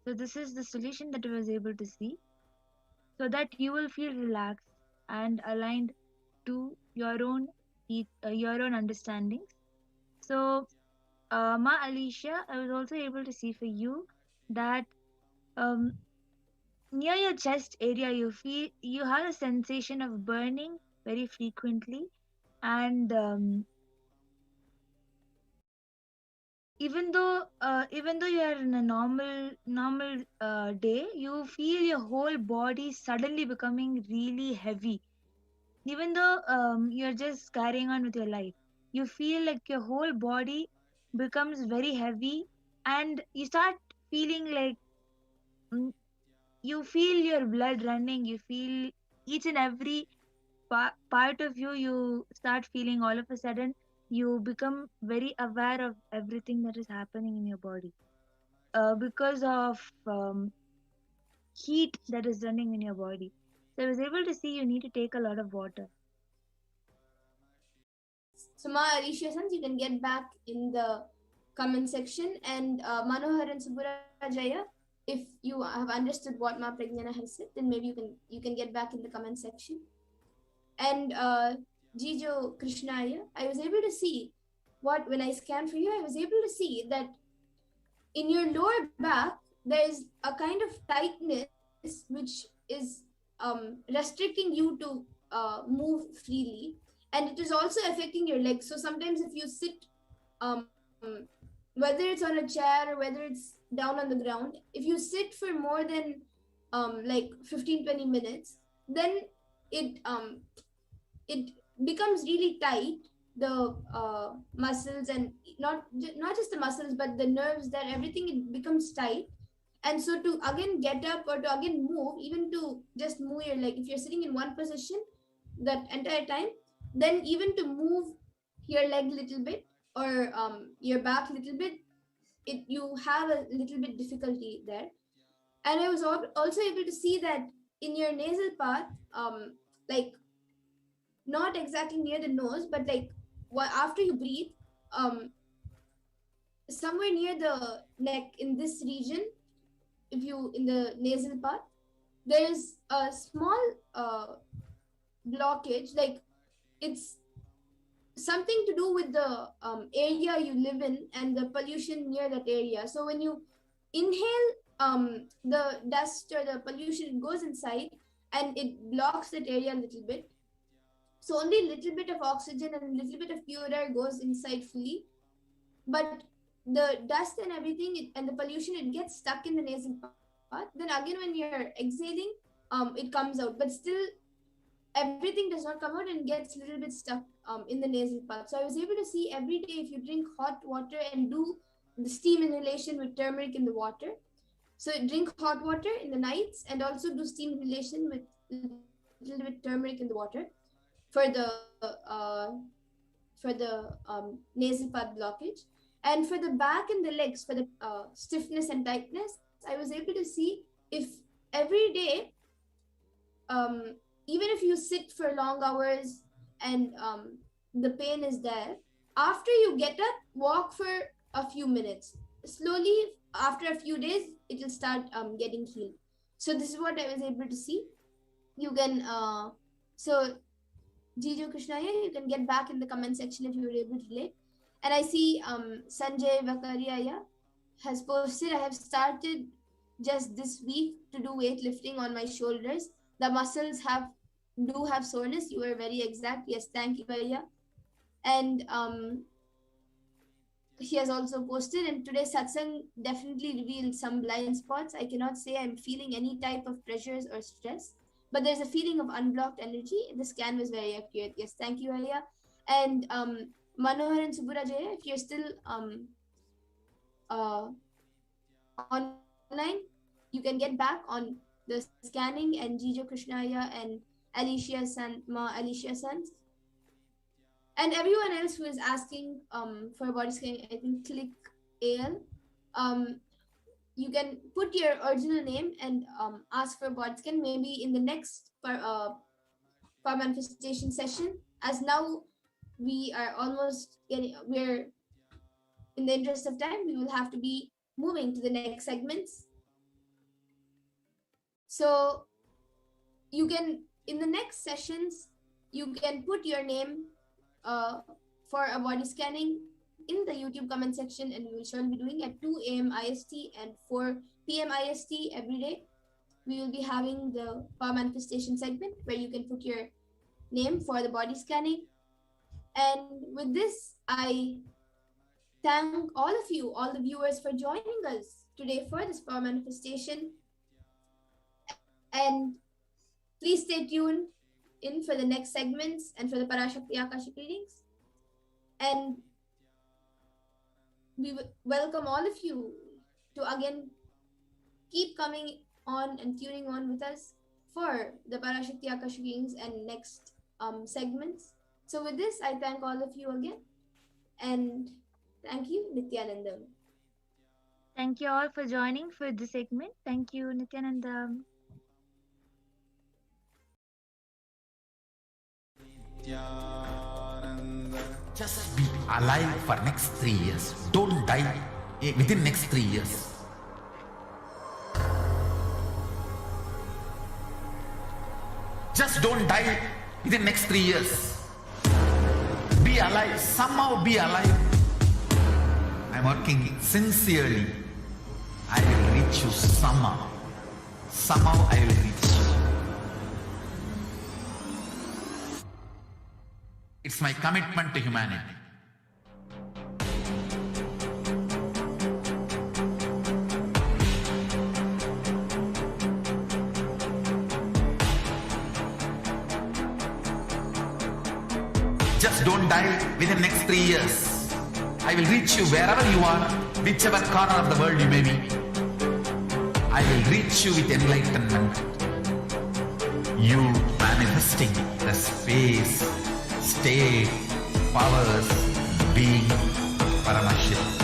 So this is the solution that I was able to see, so that you will feel relaxed and aligned to your own understandings. So Ma Alicia, I was also able to see for you that near your chest area you have a sensation of burning very frequently, and even though you are in a normal day, you feel your whole body suddenly becoming really heavy. Even though you're just carrying on with your life, you feel like your whole body becomes very heavy, and you start feeling like you feel your blood running. You feel each and every part of you start feeling. All of a sudden you become very aware of everything that is happening in your body because of heat that is running in your body. So I was able to see you need to take a lot of water. So Ma Alicia Sands, you can get back in the comment section, and Manohar and Subburajaya, if you have understood what Ma Pragnana has said, then maybe you can get back in the comment section. And Jijo Krishnaya, I was able to see when I scanned for you, I was able to see that in your lower back, there is a kind of tightness which is restricting you to move freely, and it is also affecting your legs. So sometimes if you sit, whether it's on a chair or whether it's down on the ground, if you sit for more than like 15-20 minutes, then it becomes really tight, the muscles, and not just the muscles but the nerves, that everything, it becomes tight. And so to again get up or to again move, even to just move your leg, if you're sitting in one position that entire time, then even to move your leg a little bit or your back a little bit, you have a little bit difficulty there. And I was also able to see that in your nasal path, like not exactly near the nose, but like after you breathe, somewhere near the neck in this region, if you in the nasal path, there is a small blockage, like it's something to do with the area you live in and the pollution near that area. So when you inhale the dust or the pollution, it goes inside and it blocks that area a little bit. So only a little bit of oxygen and a little bit of pure air goes inside fully, but the dust and everything and the pollution, it gets stuck in the nasal path. Then again, when you're exhaling, it comes out, but still everything does not come out and gets a little bit stuck in the nasal path. So I was able to see every day, if you drink hot water and do the steam inhalation with turmeric in the water. So drink hot water in the nights and also do steam inhalation with a little bit turmeric in the water for the nasal path blockage. And for the back and the legs, for the stiffness and tightness, I was able to see if every day, even if you sit for long hours and the pain is there, after you get up, walk for a few minutes. Slowly, after a few days, it will start getting healed. So this is what I was able to see. You can, so Jijo Krishnaya, you can get back in the comment section if you were able to relate. And I see Sanjay Vakariaya has posted, I have started just this week to do weightlifting on my shoulders. The muscles do have soreness. You were very exact. Yes, thank you, Aya. And he has also posted, and today's satsang definitely revealed some blind spots. I cannot say I'm feeling any type of pressures or stress, but there's a feeling of unblocked energy. The scan was very accurate. Yes, thank you, Aya. And Manohar and Suburajaya, if you're still online, you can get back on the scanning, and Jijo Krishnaya and Alicia Sons. And everyone else who is asking for a body scanning, I think click AL. You can put your original name and ask for a body scan maybe in the next power manifestation session, as now we are almost we're in the interest of time, we will have to be moving to the next segments. So you can, in the next sessions, you can put your name for a body scanning in the YouTube comment section, and we will surely be doing at 2 a.m. IST and 4 p.m. IST every day. We will be having the power manifestation segment where you can put your name for the body scanning. And with this, I thank all of you, all the viewers, for joining us today for this power manifestation. And please stay tuned in for the next segments and for the PARASHAKTI Akashic readings. And we welcome all of you to again keep coming on and tuning on with us for the PARASHAKTI Akashic readings and next segments. So with this, I thank all of you again, and thank you, Nityanandam. Thank you all for joining for this segment. Thank you, Nityanandam. Just be alive for next 3 years. Don't die within next 3 years. Just don't die within next 3 years. Be alive, somehow be alive. I'm working sincerely. I will reach you somehow. Somehow I will reach you. It's my commitment to humanity. Just don't die within the next 3 years. I will reach you wherever you are, whichever corner of the world you may be. I will reach you with enlightenment. You manifesting the space, state, powers, being, Paramashakti.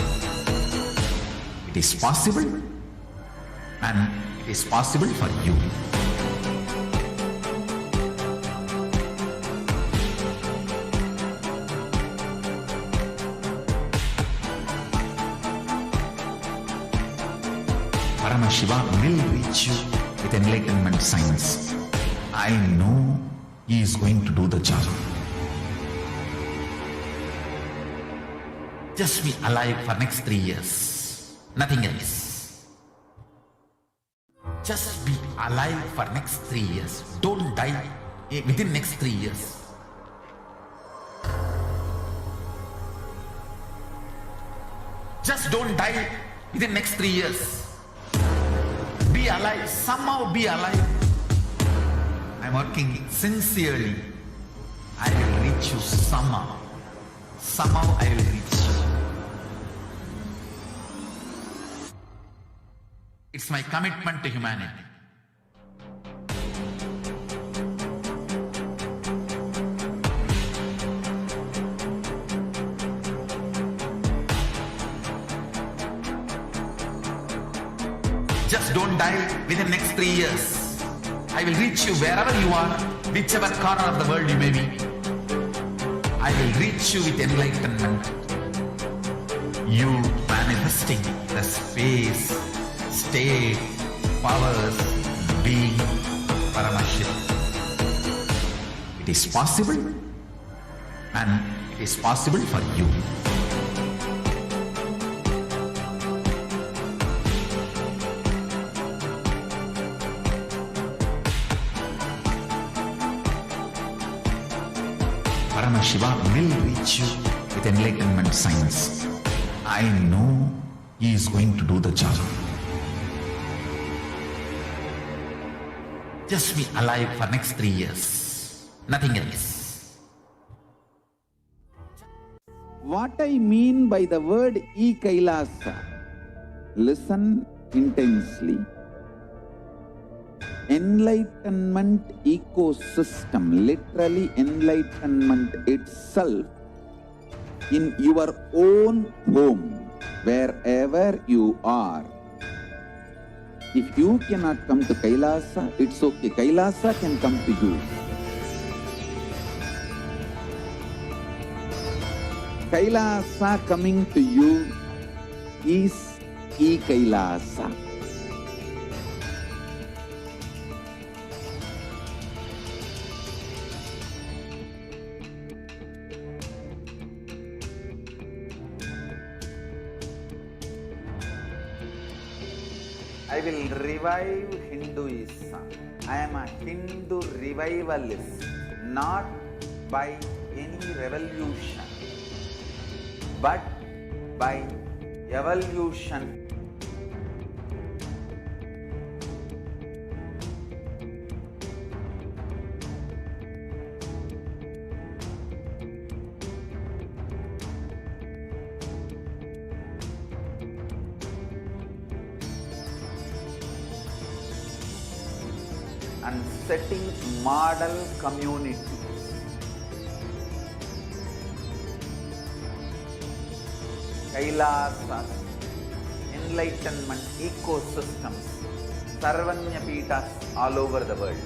It is possible, and it is possible for you. Paramashiva will reach you with enlightenment signs. I know he is going to do the job. Just be alive for next 3 years. Nothing else. Just be alive for next 3 years. Don't die within next 3 years. Just don't die within next 3 years. Be alive. Somehow be alive. I'm working sincerely. I will reach you somehow. Somehow I will reach you. It's my commitment to humanity. Just don't die within next 3 years. I will reach you wherever you are, whichever corner of the world you may be. I will reach you with enlightenment. You manifesting the space, state, powers, being, Paramashiva. It is possible, and it is possible for you. Paramashiva will reach you with enlightenment signs. I know he is going to do the job. Just be alive for next 3 years. Nothing else. What I mean by the word e-Kailasa, listen intensely. Enlightenment ecosystem, literally enlightenment itself, in your own home, wherever you are. If you cannot come to Kailasa, it's okay. Kailasa can come to you. Kailasa coming to you is e-Kailasa. I will revive Hinduism. I am a Hindu revivalist, not by any revolution, but by evolution. And setting model communities. Kailasas, enlightenment ecosystems, Sarvanya Pitas all over the world.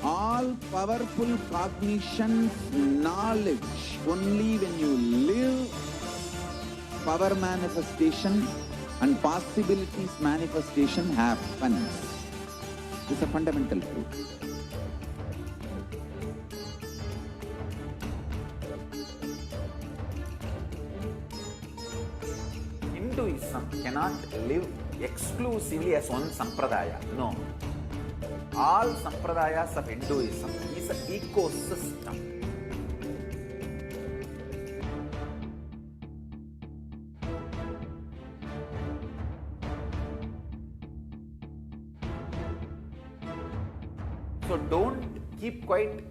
All powerful cognition, knowledge, only when you live, power manifestation and possibilities manifestation happens. It's a fundamental truth. Hinduism cannot live exclusively as one sampradaya. No. All sampradayas of Hinduism is an ecosystem. So don't keep quiet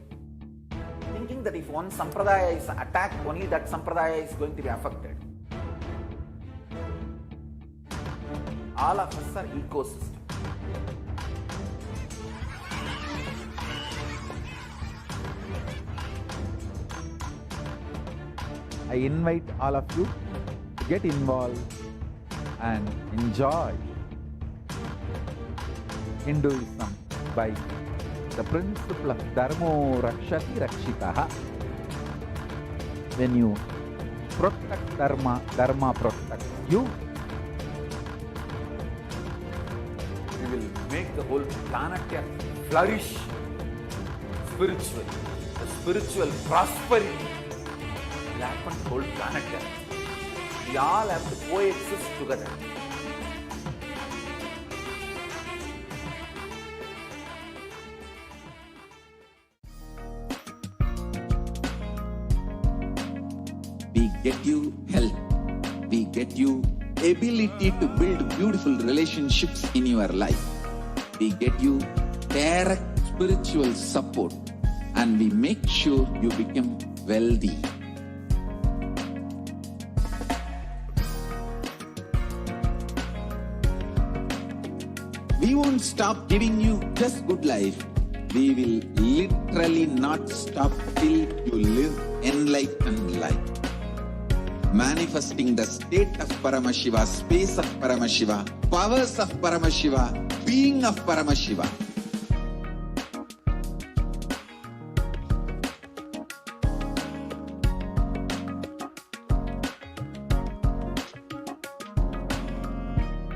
thinking that if one sampradaya is attacked, only that sampradaya is going to be affected. All of us are ecosystem. I invite all of you to get involved and enjoy Hinduism by the principle of dharmo rakshati rakshitaha. When you protect dharma, dharma protects you. We will make the whole planet Earth flourish spiritually. The spiritual prosperity will happen to the whole planet Earth. We all have to coexist together. We get you health. We get you ability to build beautiful relationships in your life. We get you direct spiritual support, and we make sure you become wealthy. We won't stop giving you just good life. We will literally not stop till you live enlightened life. Manifesting the state of Paramashiva, space of Paramashiva, powers of Paramashiva, being of Paramashiva.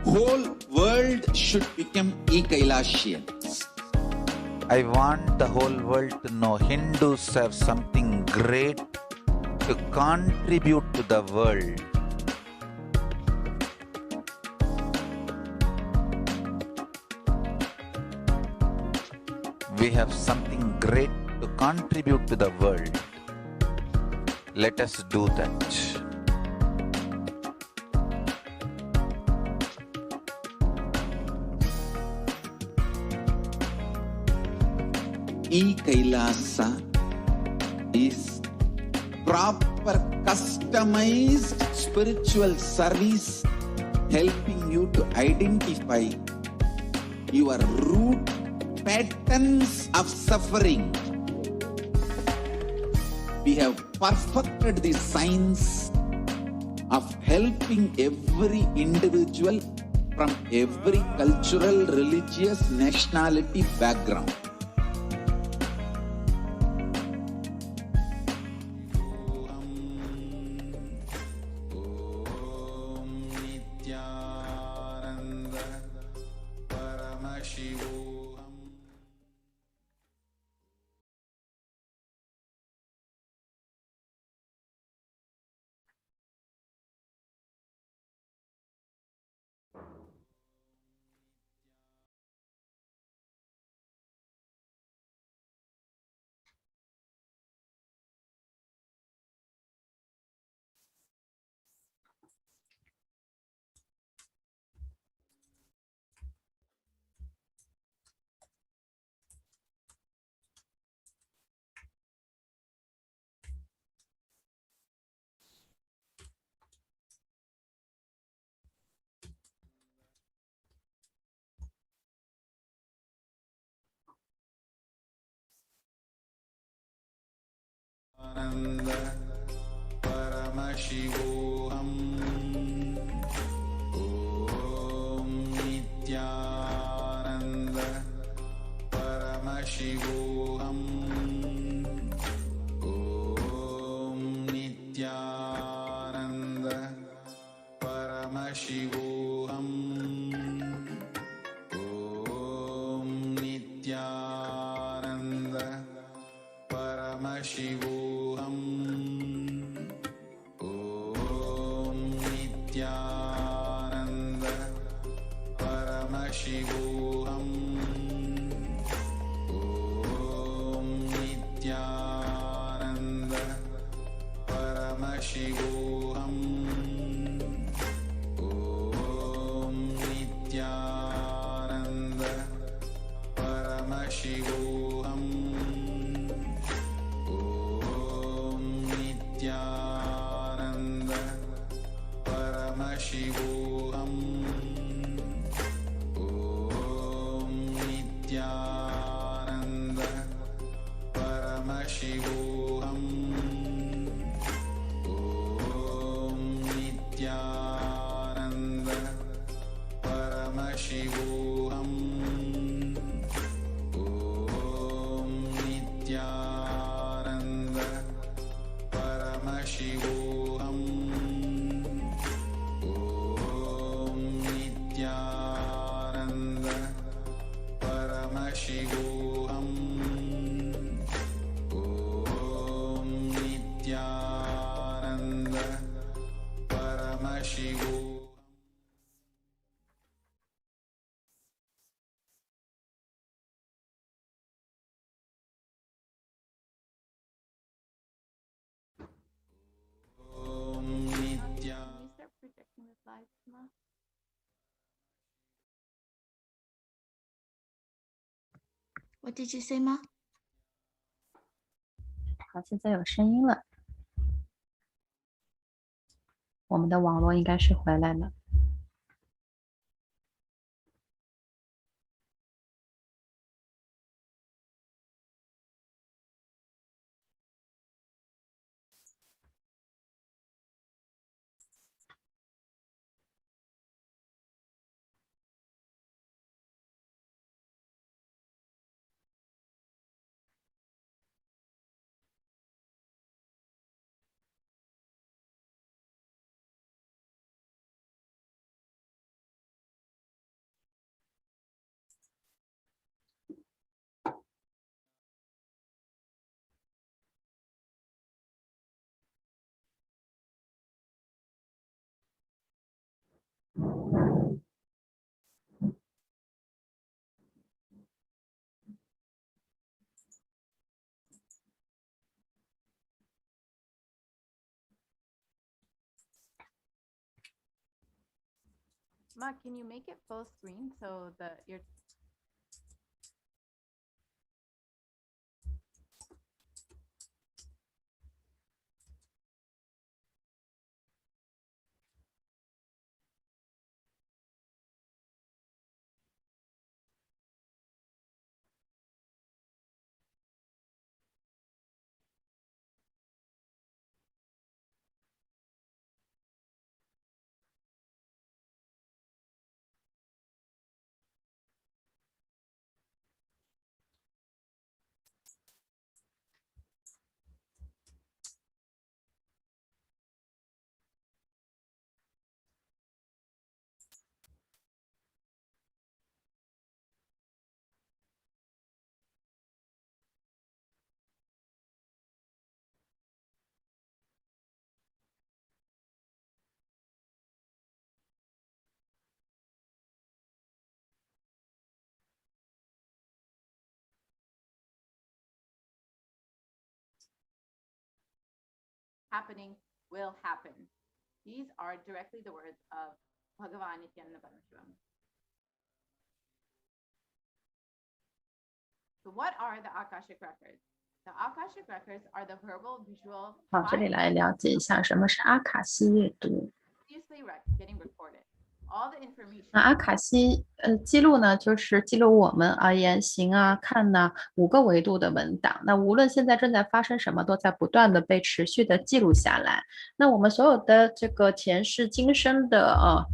Whole world should become e-Kailashians. I want the whole world to know Hindus have something great to contribute to the world. We have something great to contribute to the world. Let us do that. E-Kailasa is proper customized spiritual service helping you to identify your root patterns of suffering. We have perfected the science of helping every individual from every cultural, religious, nationality background. Nanda Paramashivoham Om Nityananda Paramashivoham Om Nityananda Paramashivoham Om Nityananda Paramashivoham Om Nityananda Paramashivoham Om Nityananda Paramashivoham Om Nityananda Paramashivoham Om Nityananda Paramashivoham Om Nityananda Paramashivoham Om शिवो Om Nitya Can you start projecting the slides, Ma? What did you say, Ma? 好，现在有声音了，我们的网络应该是回来了。Ma, can you make it full screen so that you're happening will happen. These are directly the words of Bhagavan Nityananda Paramahansa. So what are the Akashic records? The Akashic records are the verbal, visual, 好，这里来了解一下什么是阿卡西阅读。 previously getting recorded. All the information 那阿卡西记录呢，就是记录我们言行啊、看呐、5个维度的文档。那无论现在正在发生什么，都在不断的被持续的记录下来。那我们所有的这个前世今生的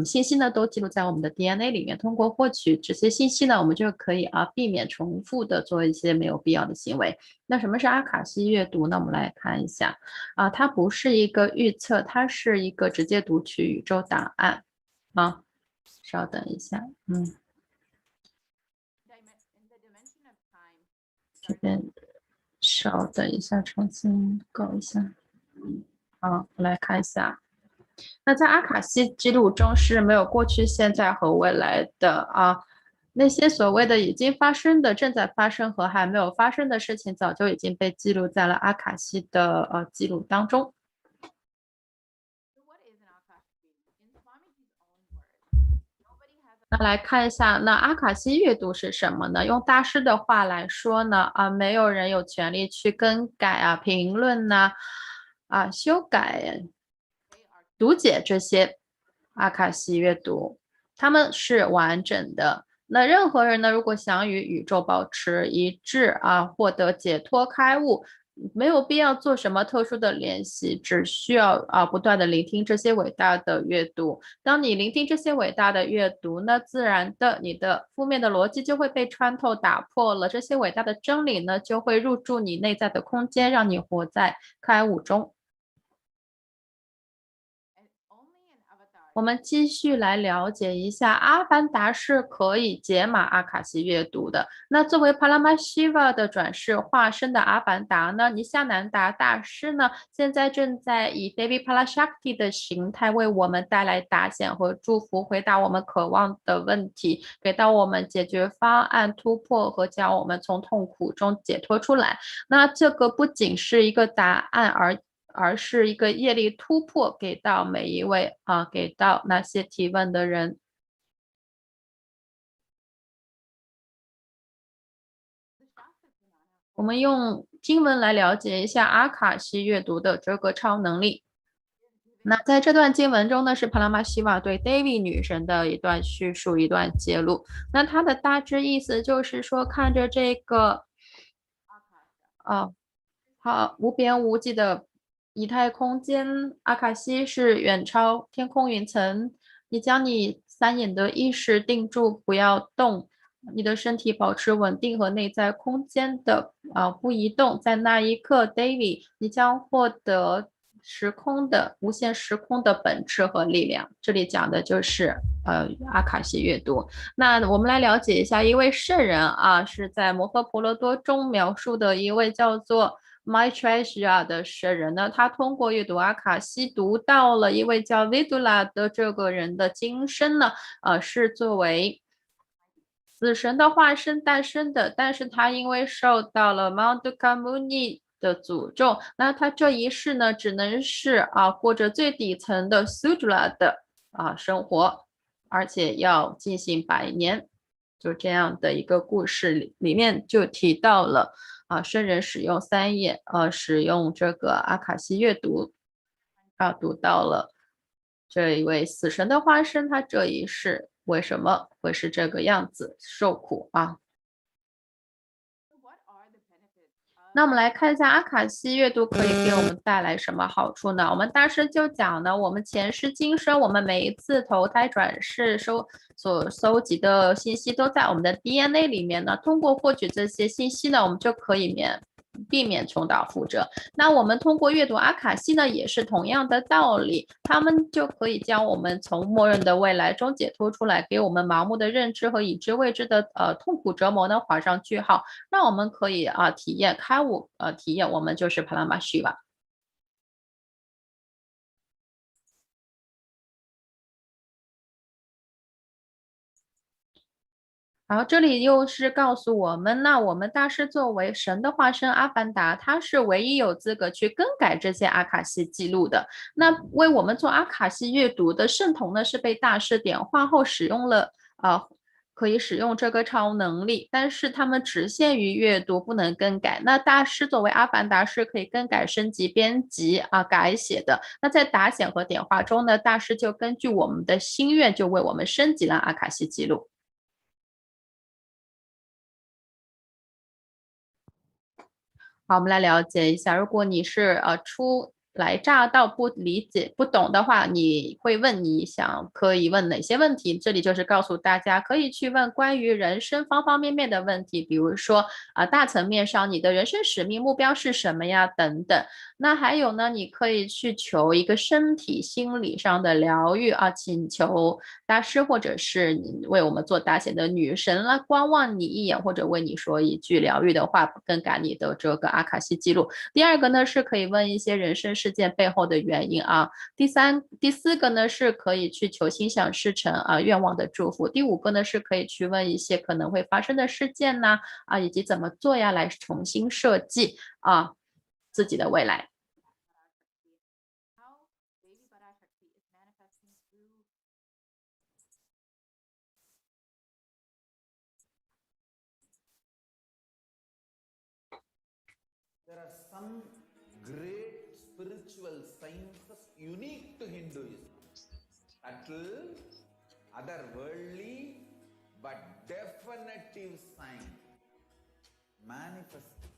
信息呢，都记录在我们的 DNA 里面。通过获取这些信息呢，我们就可以避免重复的做一些没有必要的行为。那什么是阿卡西阅读呢？我们来看一下它不是一个预测，它是一个直接读取宇宙档案稍等一下，in the dimension of time 这边稍等一下，重新搞一下。好，我来看一下。那在阿卡西记录中是没有过去、现在和未来的那些所谓的已经发生的、正在发生和还没有发生的事情，早就已经被记录在了阿卡西的记录当中。那来看一下，那阿卡西阅读是什么呢？用大师的话来说呢，没有人有权利去更改评论修改、读解这些阿卡西阅读，它们是完整的。那任何人呢，如果想与宇宙保持一致获得解脱开悟，没有必要做什么特殊的练习，只需要不断的聆听这些伟大的阅读。当你聆听这些伟大的阅读，那自然的你的负面的逻辑就会被穿透打破了，这些伟大的真理呢就会入驻你内在的空间，让你活在开悟中。我们继续来了解一下，阿凡达是可以解码阿卡西阅读的。那作为帕拉玛希瓦的转世化身的阿凡达呢，尼夏南达大师呢，现在正在以 Devi PARASHAKTI 的形态为我们带来达显和祝福，回答我们渴望的问题，给到我们解决方案、突破和将我们从痛苦中解脱出来。那这个不仅是一个答案，而是一个业力突破，给到每一位给到那些提问的人。我们用经文来了解一下阿卡西阅读的这个超能力。那在这段经文中呢，是帕拉玛希瓦对 Devi 女神的一段叙述，一段揭露。那它的大致意思就是说，看着这个无边无际的以太空间，阿卡西是远超天空云层。你将你3眼的意识定住，不要动，你的身体保持稳定和内在空间的不移动。在那一刻 ，Devi， 你将获得无限时空的本质和力量。这里讲的就是阿卡西阅读。那我们来了解一下一位圣人是在摩诃婆罗多中描述的一位叫做Maitreya 的圣人呢，他通过阅读阿卡西读到了一位叫 Vidula 的这个人的今生呢，是作为死神的化身诞生的，但是他因为受到了 Mandukya Muni 的诅咒，那他这一世呢，只能是过着最底层的 Sudra 的生活，而且要进行100年，就这样的一个故事里面就提到了圣人使用3眼使用这个阿卡西阅读读到了这一位死神的化身，他这一世为什么会是这个样子受苦那我们来看一下阿卡西阅读可以给我们带来什么好处呢？我们大师就讲呢，我们前世今生，我们每一次投胎转世所收集的信息都在我们的 DNA 里面呢。通过获取这些信息呢，我们就可以避免重蹈覆辙。那我们通过阅读阿卡西呢，也是同样的道理，他们就可以将我们从默认的未来中解脱出来，给我们盲目的认知和已知未知的痛苦折磨呢画上句号，让我们可以体验开悟，体验我们就是帕拉玛希瓦。然后这里又是告诉我们，那我们大师作为神的化身阿凡达，他是唯一有资格去更改这些阿卡西记录的。那为我们做阿卡西阅读的圣童呢，是被大师点化后使用了可以使用这个超能力，但是他们只限于阅读，不能更改。那大师作为阿凡达是可以更改、升级、编辑改写的。那在达显和点化中呢，大师就根据我们的心愿，就为我们升级了阿卡西记录。好，我们来了解一下，如果你是初来乍到不理解不懂的话，你会问你可以问哪些问题？这里就是告诉大家可以去问关于人生方方面面的问题，比如说大层面上你的人生使命目标是什么呀等等。那还有呢，你可以去求一个身体心理上的疗愈请求大师或者是你为我们做达显的女神来观望你一眼，或者为你说一句疗愈的话，更改你的这个阿卡西记录。第二个呢，是可以问一些人生事件背后的原因第四个呢，是可以去求心想事成愿望的祝福。第5个呢，是可以去问一些可能会发生的事件呢以及怎么做呀，来重新设计自己的未来。There are some great spiritual sciences unique to Hinduism. Subtle, otherworldly, but definitive sign. Manifesting.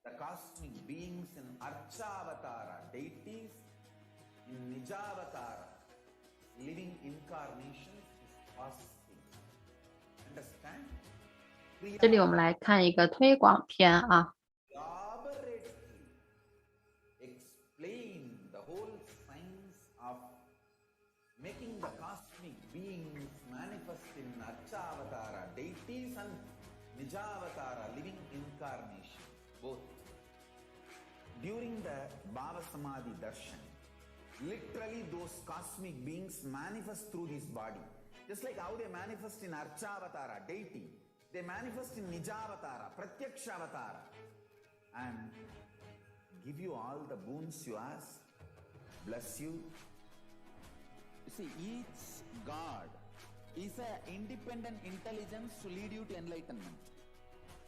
The cosmic beings in Archavatara, deities in Nijavatara, living incarnations is fasting. Understand? 这里我们来看一个推广片explain the whole science of making the cosmic beings manifest in Archavatara, deities and Nijavatara, living incarnation, both. During the Bhava Samadhi Darshan, literally those cosmic beings manifest through this body. Just like how they manifest in Archavatara, deity, they manifest in Nijavatara, Pratyakshavatara, and give you all the boons you ask, bless you. See, each God is an independent intelligence to lead you to enlightenment.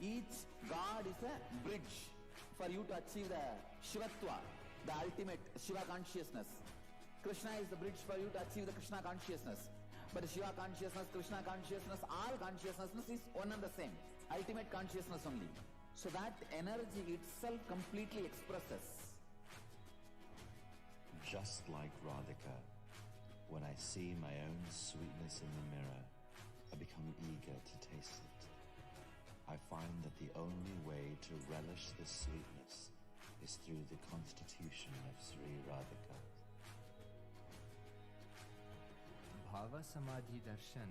Each God is a bridge for you to achieve the Shivatva, the ultimate Shiva consciousness. Krishna is the bridge for you to achieve the Krishna consciousness. But Shiva consciousness, Krishna consciousness, all consciousness is one and the same. Ultimate consciousness only. So that energy itself completely expresses. Just like Radhika, when I see my own sweetness in the mirror, I become eager to taste it. I find that the only way to relish this sweetness is through the constitution of Sri Radhika. Bhava Samadhi Darshan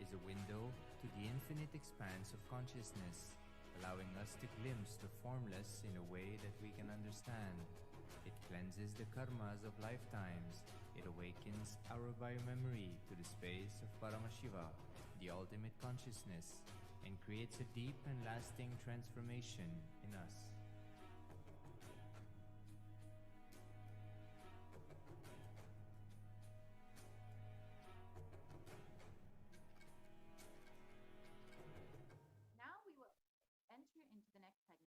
is a window to the infinite expanse of consciousness, allowing us to glimpse the formless in a way that we can understand. It cleanses the karmas of lifetimes. It awakens our biomemory to the space of Paramashiva, the ultimate consciousness, and creates a deep and lasting transformation in us. Now we will enter into the next segment.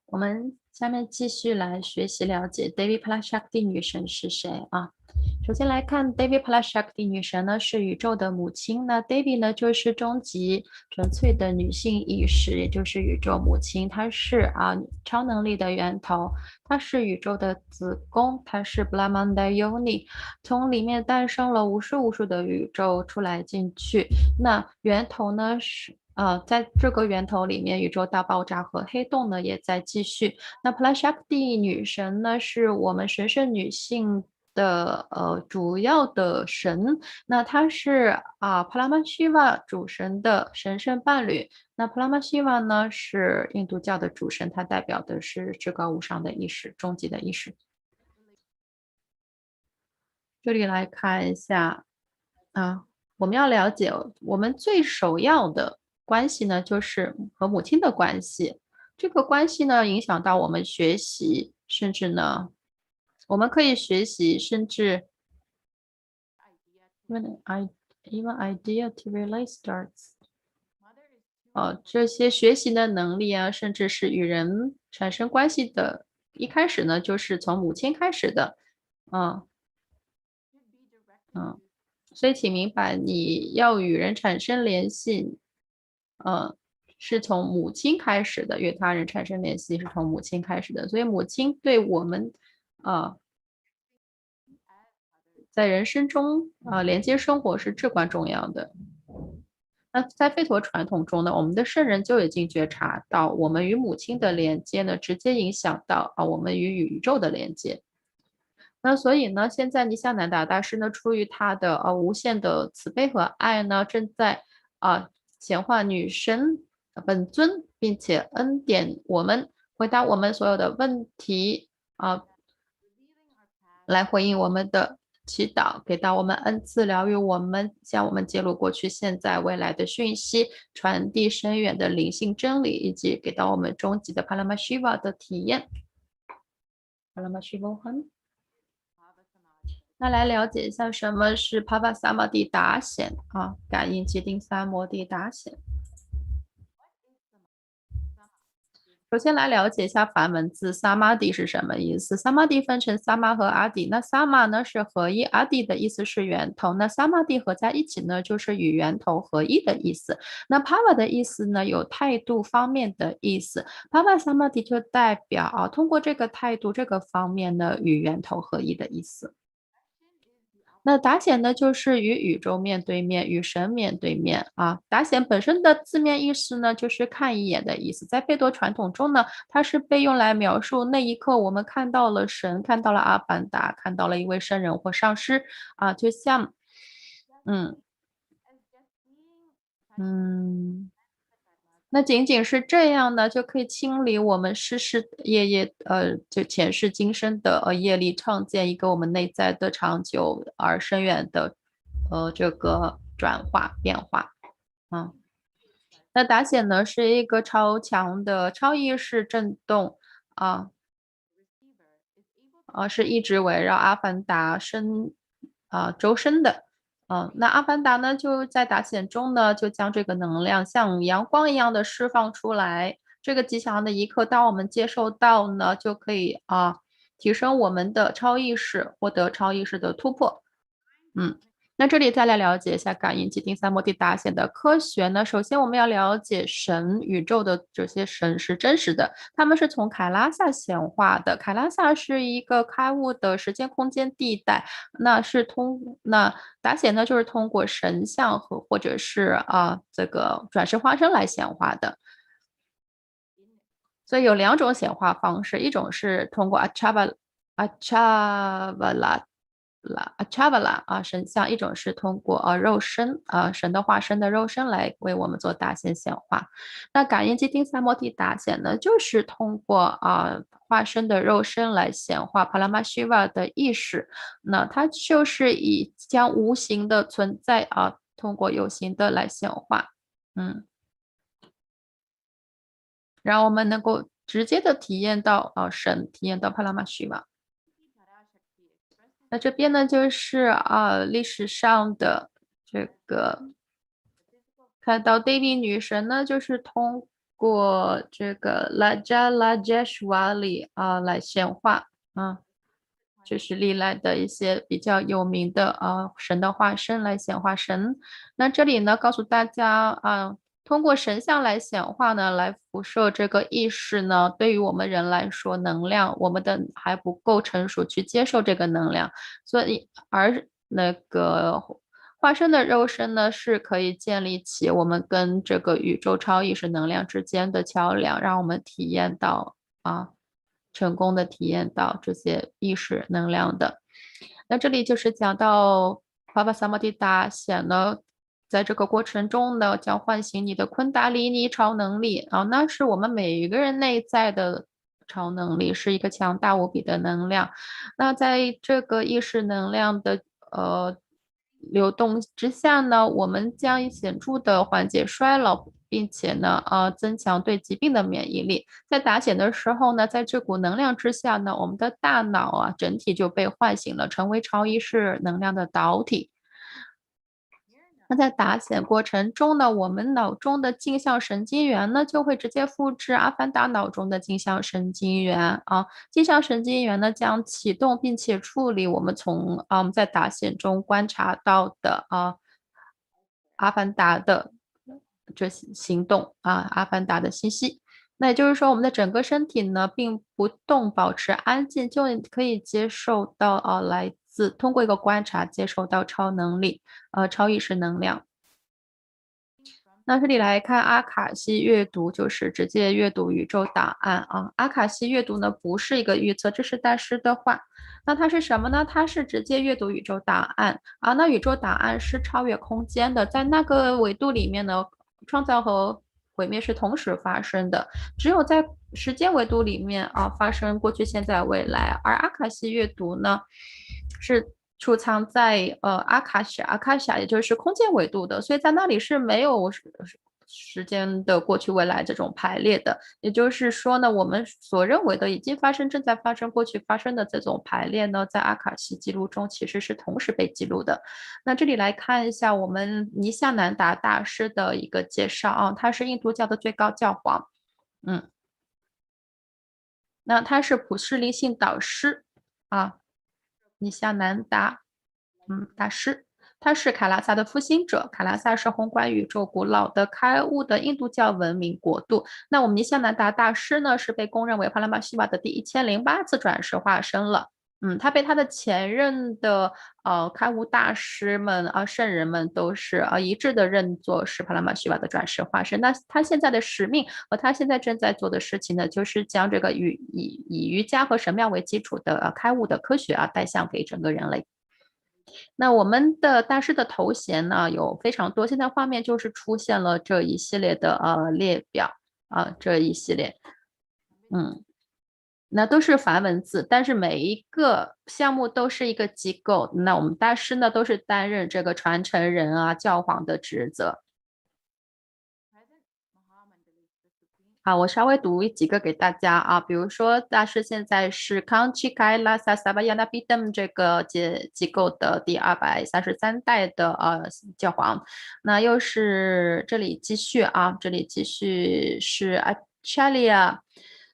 我们下面继续来学习了解 Devi PARASHAKTI 女神是谁啊？首先来看 Devi PARASHAKTI 女神呢是宇宙的母亲，那 Devi 呢就是终极纯粹的女性意识，也就是宇宙母亲，她是超能力的源头，她是宇宙的子宫，她是 Brahmanda Yoni， 从里面诞生了无数的宇宙出来进去。那源头呢是在这个源头里面，宇宙大爆炸和黑洞呢也在继续。那 PARASHAKTI 女神呢是我们神圣女性的主要的神，那她是Paramashiva 主神的神圣伴侣。那 Paramashiva 呢是印度教的主神，它代表的是至高无上的意识，终极的意识。这里来看一下我们要了解我们最首要的关系呢，就是和母亲的关系。这个关系呢，影响到我们学习，甚至呢，我们可以学习，甚至 even idea to really starts 这些学习的能力甚至是与人产生关系的，一开始呢，就是从母亲开始的，所以请明白，你要与人产生联系，是从母亲开始的，与他人产生联系是从母亲开始的，所以母亲对我们在人生中连接生活是至关重要的。那在吠陀传统中呢，我们的圣人就已经觉察到，我们与母亲的连接呢，直接影响到我们与宇宙的连接。那所以呢，现在尼夏南达大师呢，出于他的无限的慈悲和爱呢，正在显化女神本尊，并且恩典我们，回答我们所有的问题来回应我们的祈祷，给到我们恩赐，疗愈我们，向我们揭露过去、现在、未来的讯息，传递深远的灵性真理，以及给到我们终极的 Paramashiva 的体验。Paramashiva。那来了解一下什么是 Bhava Samadhi 达显感应寂定三摩地达显。首先来了解一下梵文字 Samadhi 是什么意思。Samadhi 分成 Sama 和 Adi， 那 Sama 呢是合一， Adi 的意思是源头，那 Samadhi 合在一起呢就是与源头合一的意思。那 Bhava 的意思呢有态度方面的意思， Bhava Samadhi 就代表通过这个态度这个方面呢与源头合一的意思。那达显呢，就是与宇宙面对面，与神面对面啊。达显本身的字面意思呢，就是看一眼的意思。在贝多传统中呢，它是被用来描述那一刻我们看到了神，看到了阿凡达，看到了一位圣人或上师啊，就像，那仅仅是这样呢，就可以清理我们世世夜夜就前世今生的业力，创建一个我们内在的长久而深远的这个转化变化。那达显呢是一个超强的超意识震动是一直围绕阿凡达周身的。那阿凡达呢，就在达显中呢，就将这个能量像阳光一样的释放出来。这个吉祥的一刻，当我们接受到呢，就可以提升我们的超意识，获得超意识的突破。那这里再来了解一下感应寂定三摩地达显的科学呢。首先我们要了解神宇宙的这些神是真实的，他们是从凯拉萨显化的。凯拉萨是一个开悟的时间空间地带，那达显呢就是通过神像或者是这个转世化身来显化的。所以有两种显化方式，一种是通过阿查瓦拉神像，一种是通过肉身神的化身的肉身来为我们做达显显化。那感应寂定三摩地达显呢，就是通过化身的肉身来显化帕拉玛希瓦的意识。那它就是以将无形的存在通过有形的来显化。让我们能够直接的体验到神，体验到帕拉玛希瓦。那这边呢，就是历史上的这个看到 Devi 女神呢，就是通过这个 Rajeshwari 来显化这是历来的一些比较有名的神的化身来显化神。那这里呢，告诉大家通过神像来显化呢，来辐射这个意识呢，对于我们人来说，能量我们的还不够成熟去接受这个能量，所以而那个化身的肉身呢，是可以建立起我们跟这个宇宙超意识能量之间的桥梁，让我们体验到成功的体验到这些意识能量的。那这里就是讲到帕帕萨摩地达显呢，在这个过程中呢，将唤醒你的昆达里尼超能力那是我们每一个人内在的超能力，是一个强大无比的能量。那在这个意识能量的流动之下呢，我们将显著的缓解衰老，并且呢增强对疾病的免疫力。在达显的时候呢，在这股能量之下呢，我们的大脑整体就被唤醒了，成为超意识能量的导体。那在达显过程中呢，我们脑中的镜像神经元呢，就会直接复制阿凡达脑中的镜像神经元镜像神经元呢，将启动并且处理我们从在达显中观察到的阿凡达的这些行动阿凡达的信息。那也就是说，我们的整个身体呢，并不动，保持安静，就可以接受到来自通过一个观察接受到超能力超意识能量。那这里来看阿卡西阅读，就是直接阅读宇宙档案阿卡西阅读呢，不是一个预测，这是大师的话。那它是什么呢？它是直接阅读宇宙档案那宇宙档案是超越空间的，在那个维度里面呢，创造和毁灭是同时发生的，只有在时间维度里面发生过去、现在、未来。而阿卡西阅读呢，是储藏在阿卡夏，也就是空间维度的，所以在那里是没有时间的过去、未来这种排列的。也就是说呢，我们所认为的已经发生、正在发生、过去发生的这种排列呢，在阿卡西记录中其实是同时被记录的。那这里来看一下我们尼夏南达大师的一个介绍他是印度教的最高教皇。那他是普世灵性导师尼夏南达大师，他是凯拉萨的复兴者。凯拉萨是宏观宇宙古老的开悟的印度教文明国度。那我们尼夏南达大师呢，是被公认为帕拉玛希瓦的第1008次转世化身了。他被他的前任的开悟大师们圣人们都是一致的认作是帕拉玛希瓦的转世化身。那他现在的使命和他现在正在做的事情呢，就是将这个以瑜伽和神庙为基础的开悟的科学带向给整个人类。那我们的大师的头衔呢有非常多，现在画面就是出现了这一系列的列表这一系列，那都是梵文字，但是每一个项目都是一个机构。那我们大师呢都是担任这个传承人教皇的职责。好，我稍微读几个给大家比如说大师现在是康奇凯拉萨萨巴亚纳比登这个机构的第233代的教皇。那又是这里继续这里继续是阿查利亚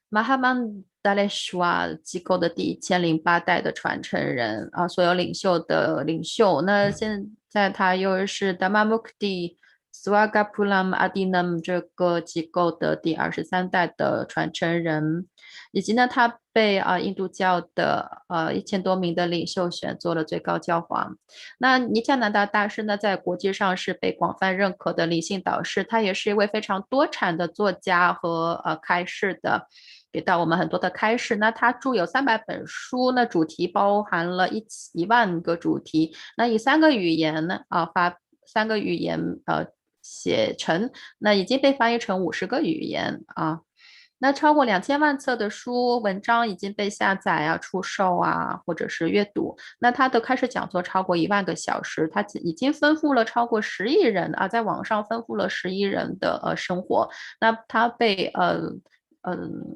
马哈曼达列什瓦机构的第1008代的传承人所有领袖的领袖。那现在他又是达玛穆克蒂Swagapulam Adinam 这个机构的第23代的传承人，以及呢，他被印度教的1000多名的领袖选做了最高教皇。那尼迦南达大师呢，在国际上是被广泛认可的灵性导师，他也是一位非常多产的作家和开示的，给到我们很多的开示。那他著有300本书，那主题包含了1万个主题，那以3个语言呢3个语言写成，那已经被翻译成50个语言那超过2000万册的书文章已经被下载出售或者是阅读。那他的开始讲座超过1万个小时，他已经丰富了超过10亿人在网上丰富了10亿人的生活。那他被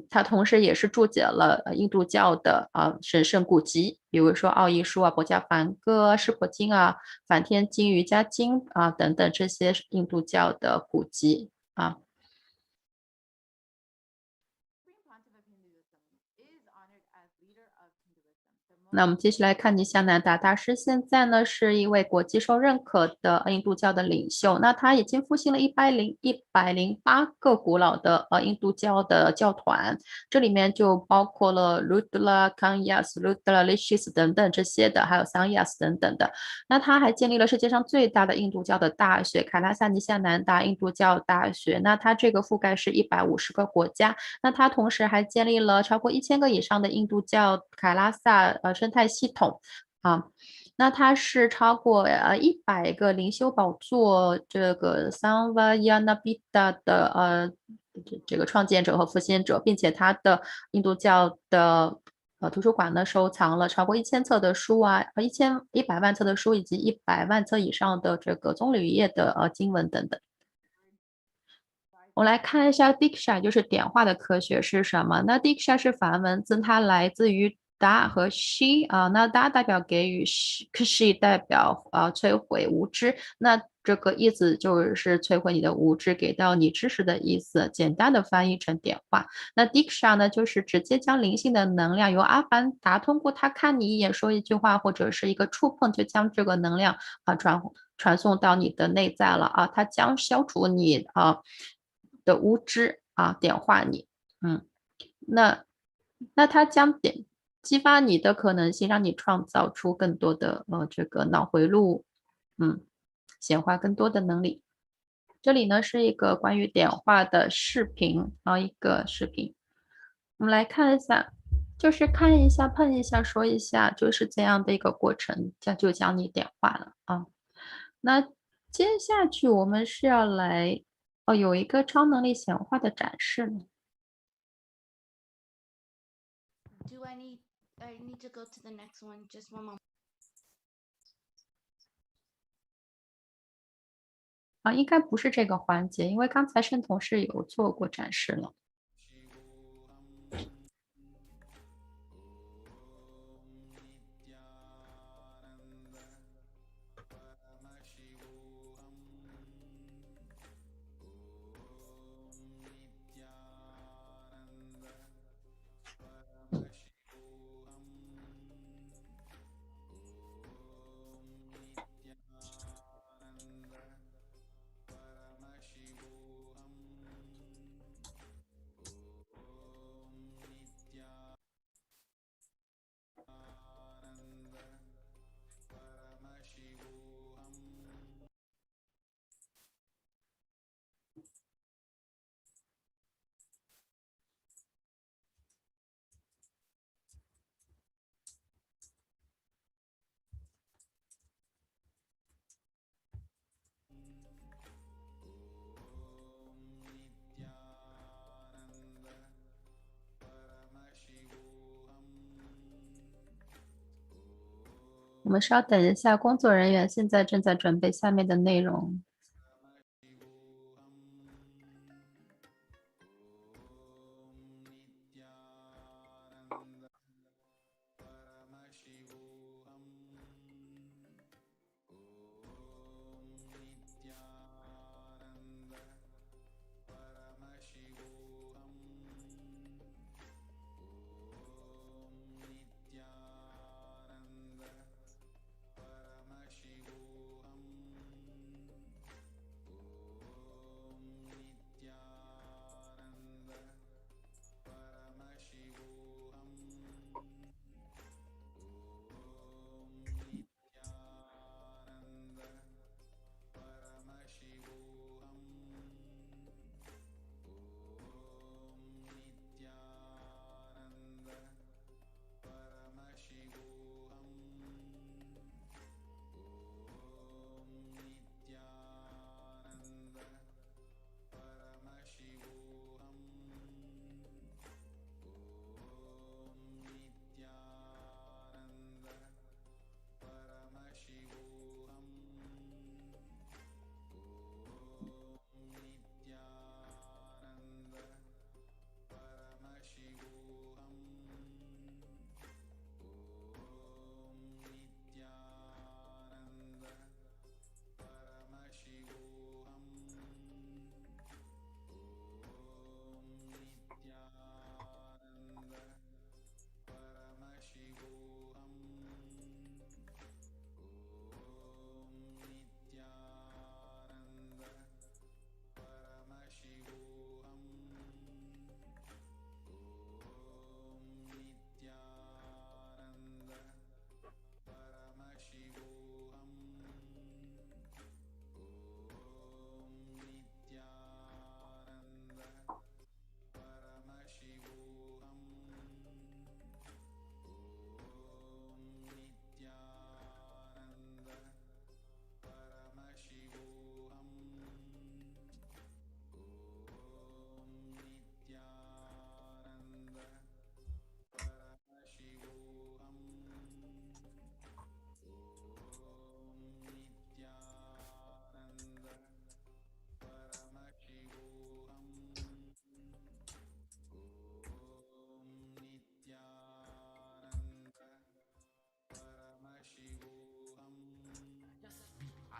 他同时也是注解了印度教的神圣古籍，比如说奥义书博伽梵歌湿婆经梵天经瑜伽经等等这些印度教的古籍那我们继续来看尼夏南达大师，现在呢是一位国际受认可的印度教的领袖。那他已经复兴了108个古老的印度教的教团，这里面就包括了 Rudra、Kanyas、Rudra、Lishis 等等这些的，还有 Sanyas 等等的。那他还建立了世界上最大的印度教的大学——凯拉萨尼夏南达印度教大学。那他这个覆盖是150个国家。那他同时还建立了超过1000个以上的印度教凯拉萨生态系统那他是超过100个灵修宝座这个桑瓦亚纳比达的这个创建者和复兴者，并且他的印度教的图书馆呢收藏了超过1000册的书100万册的书，以及100万册以上的这个棕榈叶的经文等等。我来看一下 Diksha 就是点化的科学是什么。那 Diksha 是梵文字，它来自于达和西那达代表给予，西代表摧毁无知。那这个意思就是摧毁你的无知，给到你知识的意思，简单的翻译成点化。那 Diksha 呢，就是直接将灵性的能量由阿凡达通过他看你一眼说一句话或者是一个触碰，就将这个能量传送到你的内在了它将消除你的无知点化你那它将激发你的可能性，让你创造出更多的这个脑回路显化更多的能力。这里呢是一个关于点化的视频一个视频，我们来看一下，就是看一下碰一下说一下，就是这样的一个过程，就将你点化了那接下去我们是要来有一个超能力显化的展示呢。Do I need to go to the next one? Just one moment. 应该不是这个环节，因为刚才盛同事有做过展示了。们稍等一下，工作人员现在正在准备下面的内容。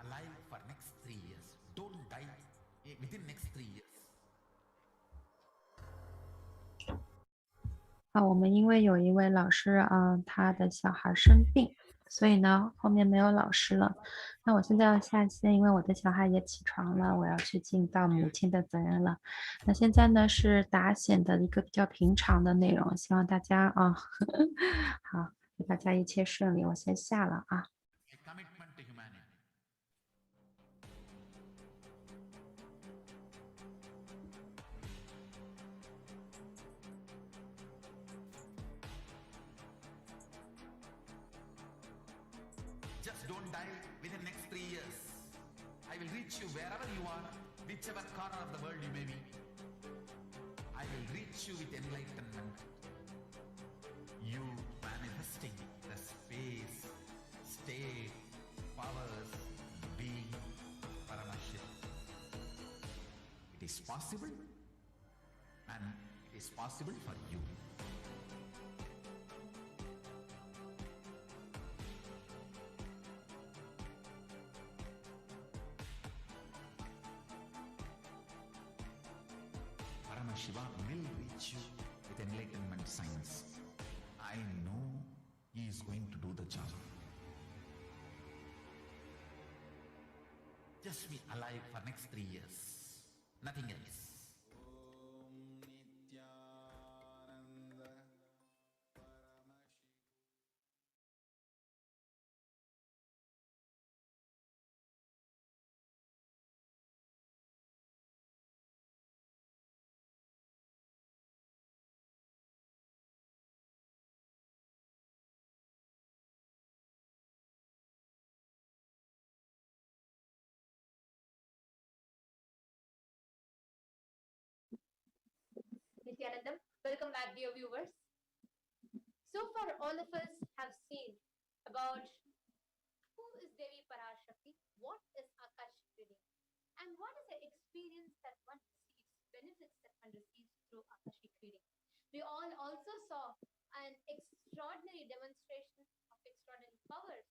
alive for next 3 years. Don't die within next 3 years. 好，我们因为有一位老师啊，他的小孩生病，所以呢后面没有老师了。那我现在要下线，因为我的小孩也起床了，我要去尽到母亲的责任了。那现在呢是达显的一个比较平常的内容，希望大家啊好，祝大家一切顺利。我先下了啊。A commitment to humanity. Just don't die within next 3 years. I will reach you wherever you are, whichever corner of the world you may be. I will reach you with enlightenment. You manifesting the space, state, powers, being, Paramashakti. It is possible, and it is possible for you. Shiva will reach you with enlightenment science. I know he is going to do the job. Just be alive for next 3 years. Nothing else. Nityanandam, welcome back, dear viewers. So far, all of us have seen about Devi PARASHAKTI, what is Akashic reading? And what is the experience that one receives, benefits that one receives through Akashic reading? We all also saw an extraordinary demonstration of extraordinary powers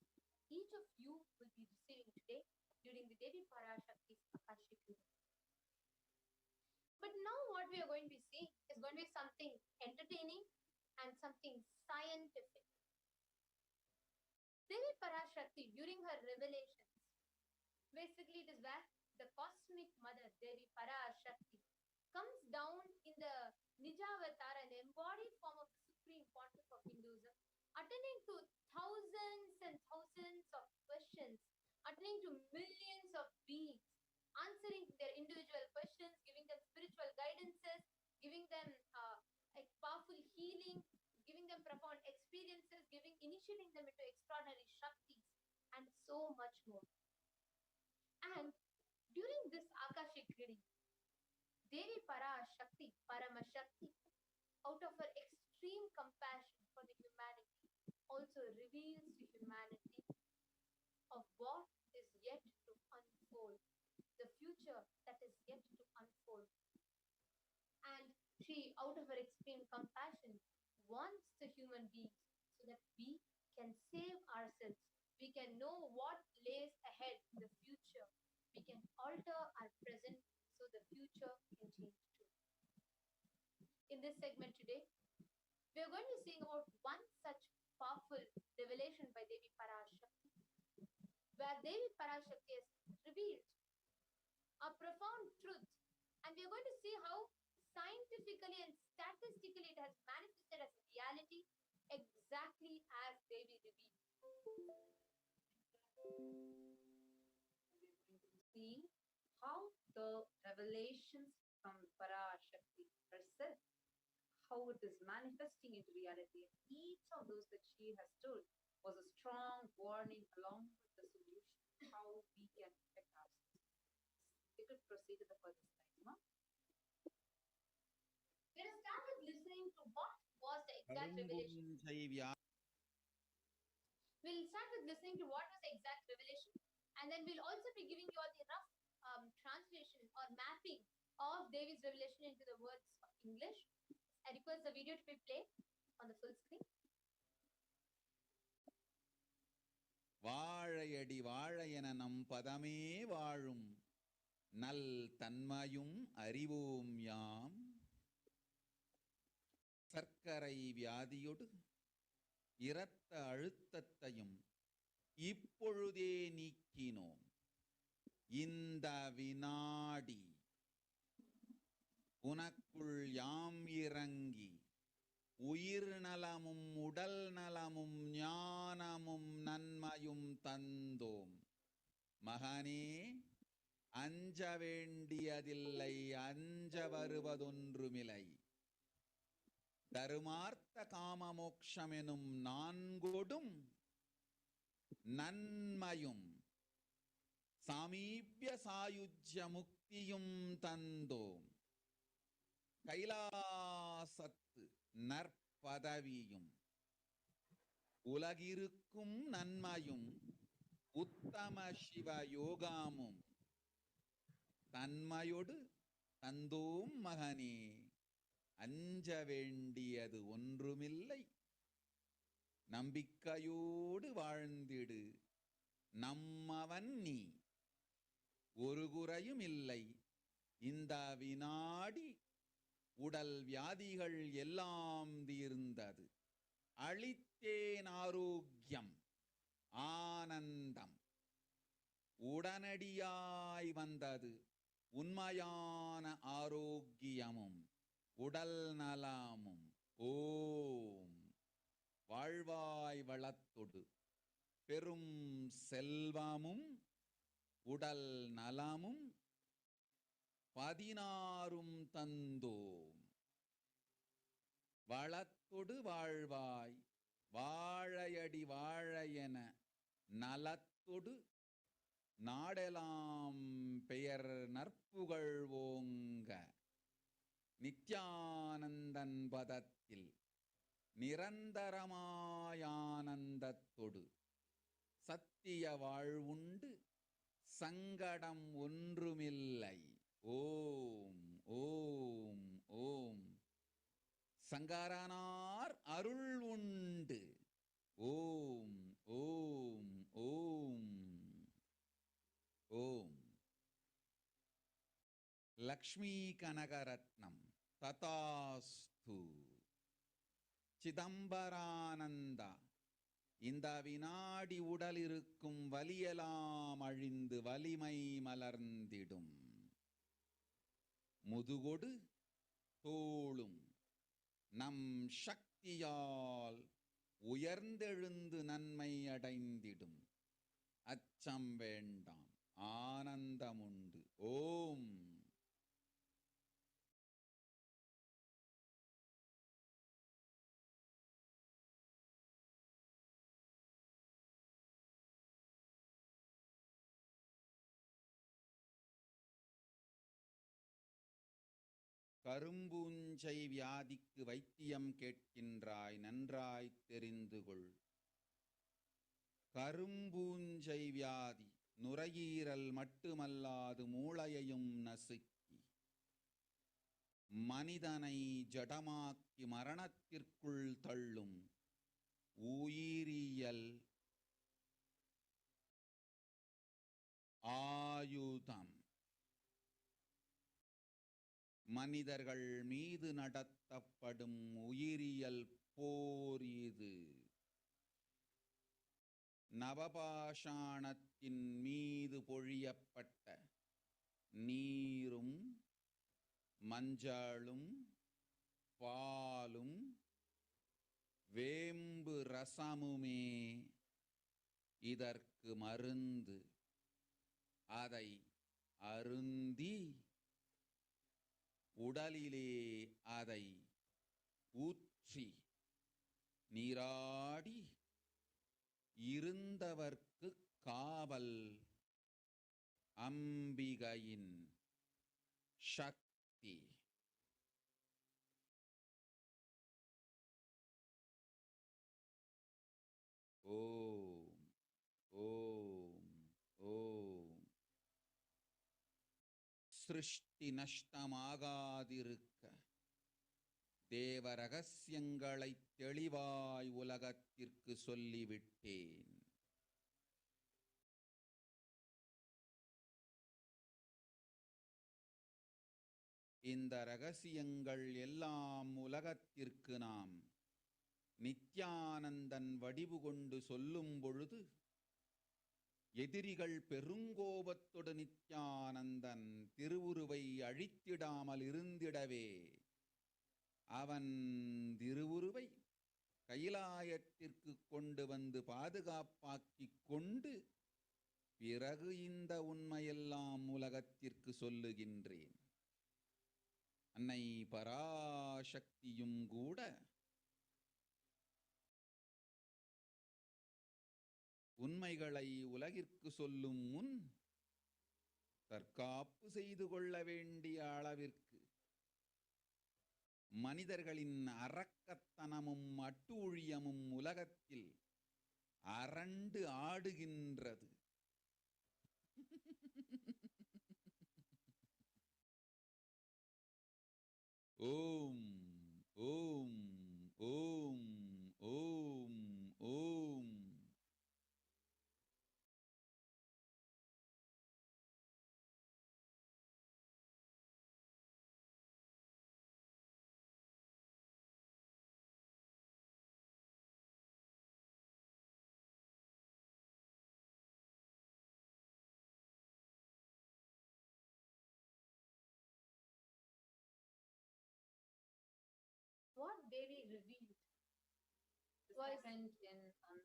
each of you will be receiving today during the Devi PARASHAKTI's Akashic reading. But now what we are going to be seeing is going to be something entertaining and something scientific. Devi PARASHAKTI, during her revelations, basically it is where the cosmic mother, Devi PARASHAKTI, comes down in the Nijavatara, the embodied form of the Supreme Pontiff of Hinduism, attending to thousands and thousands of questions, attending to millions of beings, answering their individual questions, giving them spiritual guidances, giving them like powerful healing, giving them profound experiences, initiating them into extraordinary shaktis, and so much more. And during this Akashic reading, Devi PARASHAKTI, Paramashakti, out of her extreme compassion for the humanity, also reveals to humanity of what is yet to unfold, the future that is yet to unfold. And she, out of her extreme compassion, wants the human beings so that we can save ourselves. We can know what lays ahead in the future. We can alter our present so the future can change too. In this segment today, we are going to sing about one such powerful revelation by Devi PARASHAKTI, where Devi PARASHAKTI has revealed a profound truth, and we are going to see how scientifically and statistically it has manifested as a reality exactly as Devi revealed. See how the revelations from PARASHAKTI herself, how it is manifesting into reality. Each of those that she has told was a strong warning along with the solution, how we can protect ourselves. We could proceed to the further slide, no? Let us start with listening to what was the exact revelation. We'll start with listening to what was the exact revelation, and then we'll also be giving you all the rough translation or mapping of Devi's revelation into the words of English. I request the video to be played on the full screen. வாழையடி வாழையென நம் பதமே வாழும் நல் தன்மையும் அறிவோம் யாம் சர்க்கரை வியாதியொடு இரத்த அழுத்தத்தையும் இப்பொழுதே நீக்கினோம் இந்த வினாடி உனக்குள் யாம் இறங்கி உயிர் நலமும் உடல் நலமும் ஞானமும் நன்மையும் தந்தோம் மகனே அஞ்ச வேண்டியதில்லை அஞ்ச வருவதொன்றுமில்லை தருமார்த்த காமமோக்ஷமெனும் நான்கொடும் நன்மையும் சாமீப்ய சாயுஜ்ய முக்தியும் தந்தோம் கைலாசத்து நற்பதவியும் உலகிருக்கும் நன்மையும் உத்தம சிவ யோகாமும் தன்மையொடு தந்தோம் மகனே அஞ்ச வேண்டியது ஒன்றுமில்லை நம்பிக்கையோடு வாழ்ந்திடு நம்மவன் நீ ஒரு குறையும் இல்லை இந்த வினாடி உடல் வியாதிகள் எல்லாம் தீர்ந்தது அளித்தேன் ஆரோக்கியம் ஆனந்தம் உடனடியாய் வந்தது உண்மையான ஆரோக்கியமும் உடல் நலமும் ஓம் வாழ்வாய் வளத்தொடு பெரும் செல்வமும் உடல் நலமும் 16 தந்தோம் வளத்தொடு வாழ்வாய் வாழையடி வாழையென நலத்தொடு நாடெலாம் பெயர் நற்புகழ் ஓங்க நித்யானந்தன் பதத்தில் நிரந்தரமாயானந்தத்தொடு சத்திய வாழ்வுண்டு சங்கடம் ஒன்றுமில்லை. ஓம் ஓம் ஓம். சங்கரனார் அருள் உண்டு. ஓம் ஓம் ஓம் ஓம். லக்ஷ்மி கனகரத்னம் ததாஸ்து. சிதம்பரானந்தா. இந்த வினாடி உடல் இருக்கும் வலியெல்லாம் அழிந்து வலிமை மலர்ந்திடும். முதுகொடு தோளும் நம் சக்தியால் உயர்ந்தெழுந்து நன்மை அடைந்திடும். அச்சம் வேண்டாம், ஆனந்தமுண்டு. ஓம். கரும்பூஞ்சை வியாதிக்கு வைத்தியம் கேட்கின்றாய், நன்றாய் தெரிந்து கொள். கரும்பூஞ்சை வியாதி நுரையீரல் மட்டுமல்லாது மூளையையும் நசுக்கி மனிதனை ஜடமாக்கி மரணத்திற்குள் தள்ளும் உயிரியல் ஆயுதம். மனிதர்கள் மீது நடத்தப்படும் உயிரியல் போர் இது. நவபாஷாணத்தின் மீது பொழியப்பட்ட நீரும் மஞ்சளும் பாலும் வேம்பு ரசமுமே இதற்கு மருந்து. அதை அருந்தி உடலிலே அதை ஊற்றி நீராடி இருந்தவர்க்கு காவல் அம்பிகையின் சக்தி. ஓம் ஓம் ஓம். சிருஷ்டி நஷ்டமாகாதிருக்க தேவ ரகசியங்களை தெளிவாய் உலகத்திற்கு சொல்லிவிட்டேன். இந்த ரகசியங்கள் எல்லாம் உலகத்திற்கு நாம் நித்யானந்தன் வடிவு கொண்டு சொல்லும் பொழுது எதிரிகள் பெருங்கோபத்தோடு நித்யானந்தன் திருவுருவை அழித்திடாமல் இருந்திடவே அவன் திருவுருவை கைலாயத்திற்கு கொண்டு வந்து பாதுகாப்பாக்கிக் கொண்டு பிறகு இந்த உண்மையெல்லாம் உலகத்திற்கு சொல்லுகின்றேன். அன்னை பராசக்தியும் கூட உண்மைகளை உலகிற்கு சொல்லும் முன் தற்காப்பு செய்து கொள்ள வேண்டிய அளவிற்கு மனிதர்களின் அரக்கத்தனமும் அட்டூழியமும் உலகத்தில் அரண்டு ஆடுகின்றது. ஓம் ஓம் ஓம் ஓம் ஓம். What Devi revealed was happened in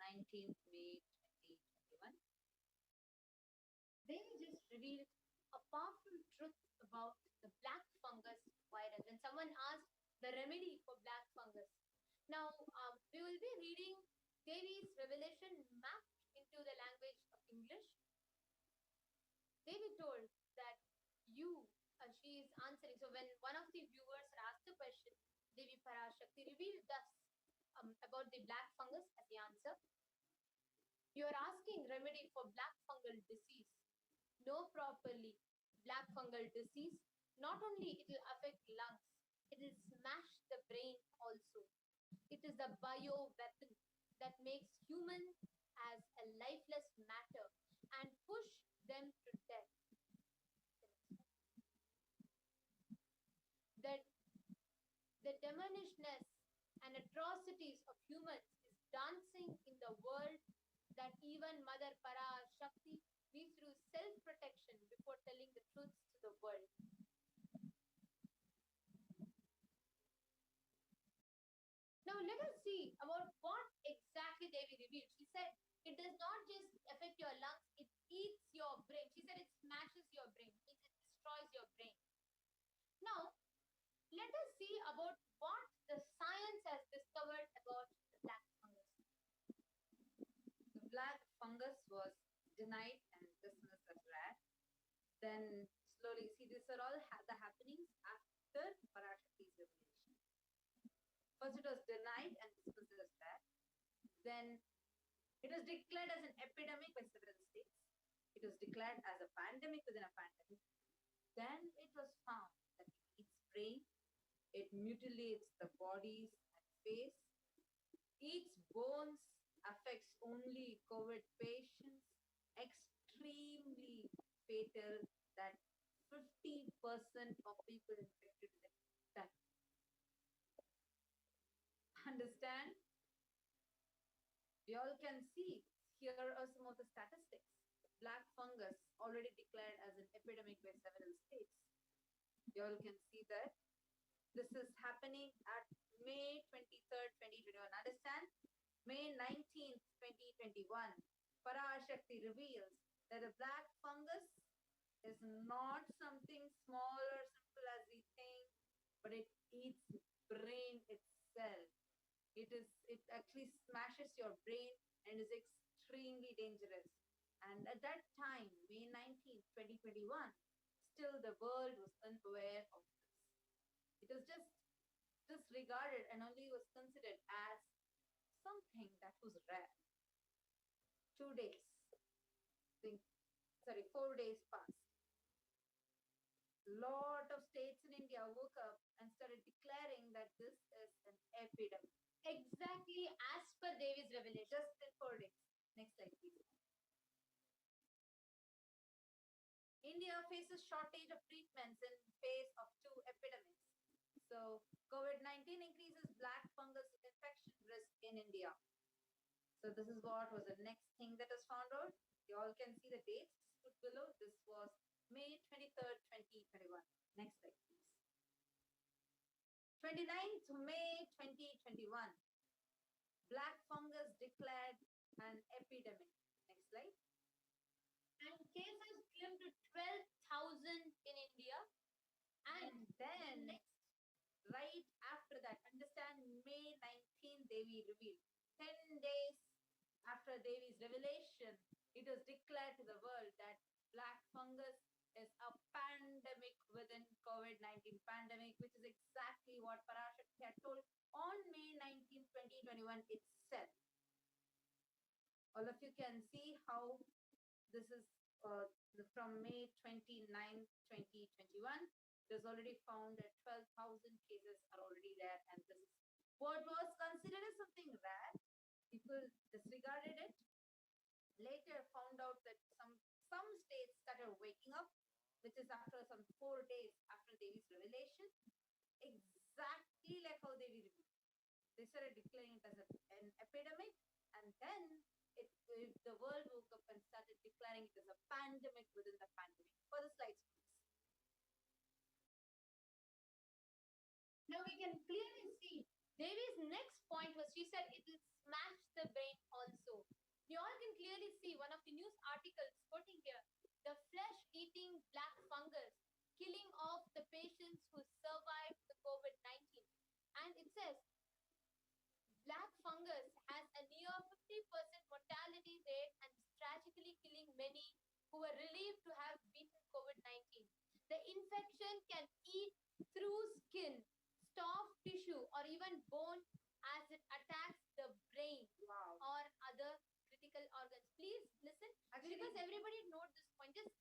19th May 2021. Devi just revealed a powerful truth about the black fungus virus. When someone asked the remedy for black fungus, now we will be reading Devi's revelation mapped into the language of English. Devi told that she is answering. So when one of the viewers asked the question, Devi PARASHAKTI revealed thus about the black fungus as the answer. You are asking remedy for black fungal disease. Know properly, black fungal disease, not only it will affect lungs, it will smash the brain also. It is a bio weapon that makes human as a lifeless matter and push them to death. The demonishness and atrocities of humans is dancing in the world that even Mother PARASHAKTI we through self-protection before telling the truths to the world. Now let us see about what exactly Devi revealed. She said it does not just affect your lungs, it eats your brain. She said it smashes your brain, it destroys your brain. Now, let us see about what the science has discovered about the black fungus. The black fungus was denied and dismissed as rare. Then slowly, see, these are all the happenings after PARASHAKTI's revelation. First, it was denied and dismissed as rare. Then it was declared as an epidemic by several states. It was declared as a pandemic within a pandemic. Then it was found that it eats brain, it mutilates the bodies and face, eats bones, affects only COVID patients, extremely fatal, that 50% of people infected with it die. Understand? We all can see, here are some of the statistics. Black fungus already declared as an epidemic by several states. You all can see that this is happening at May 23rd, 2021. Understand? May 19th, 2021, PARASHAKTI reveals that the black fungus is not something small or simple as we think, but it eats brain itself. It actually smashes your brain and is extremely dangerous. And at that time, May 19th, 2021, still the world was unaware of this. It was just disregarded and only was considered as something that was rare. 4 days passed. Lot of states in India woke up and started declaring that this is an epidemic. Exactly as per Devi's revelation. Just in 4 days. Next slide, please. India faces shortage of treatments in face of 2 epidemics. So COVID-19 increases black fungus infection risk in India. So this is what was the next thing that was found out. You all can see the dates put below. This was May 23rd, 2021. Next slide, please. 29th May 2021. Black fungus declared an epidemic. Next slide. And cases climbed to 12,000 in India. And then right after that, understand, May 19th, Devi revealed. 10 days after Devi's revelation, it was declared to the world that black fungus is a pandemic within COVID-19 pandemic, which is exactly what PARASHAKTI had told on May 19th, 2021 itself. All of you can see how this is from May 29th, 2021. It was already found that 12,000 cases are already there, and this is what was considered as something rare. People disregarded it. Later found out that some states started waking up, which is after some 4 days after Devi's revelation, exactly like how Devi revealed. They started declaring it as an epidemic, and then the world woke up and started declaring it as a pandemic within the pandemic. For the slides, please. Now we can clearly see Devi's next point was she said it will smash the brain also. You all can clearly see one of the news articles quoting here, the flesh-eating black fungus killing off the patients who survived the COVID-19. And it says, black fungus has a near 50% mortality rate and is tragically killing many who were relieved to have beaten COVID-19. The infection can eat through skin, soft tissue, or even bone as it attacks the brain or other critical organs. listen? Because everybody note this point. Just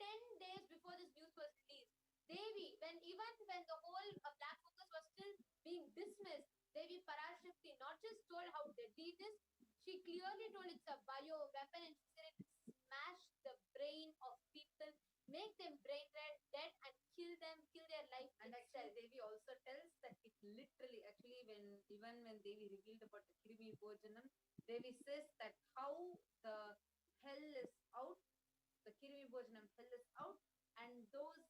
10 days before this news was released, Devi, even when the whole black focus was still being dismissed, Devi PARASHAKTI not just told how deadly it is, she clearly told it's a bio weapon, and she said it smash the brain of people, make them brain dead, and kill their life. And actually, Devi also tells that it literally, actually, even when Devi revealed about the Kirimi Bhojanam, Devi says that how the hell is out, the Kirimi Bhojanam hell is out, and those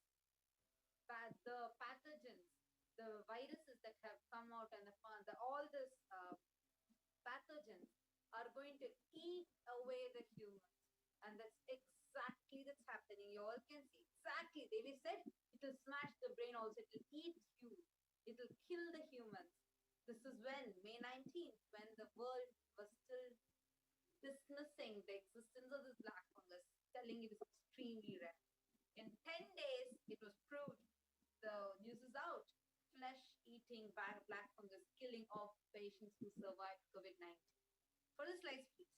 the pathogens, the viruses that have come out, and all this pathogens are going to eat away the humans, and that's happening. You all can see exactly. Devi said it will smash the brain also. It will eat you. It will kill the humans. This is when May 19th, when the world was still dismissing the existence of this black fungus, telling it is extremely rare. In 10 days, it was proved. The news is out. Flesh-eating black fungus killing off patients who survived COVID-19. For the slides, please.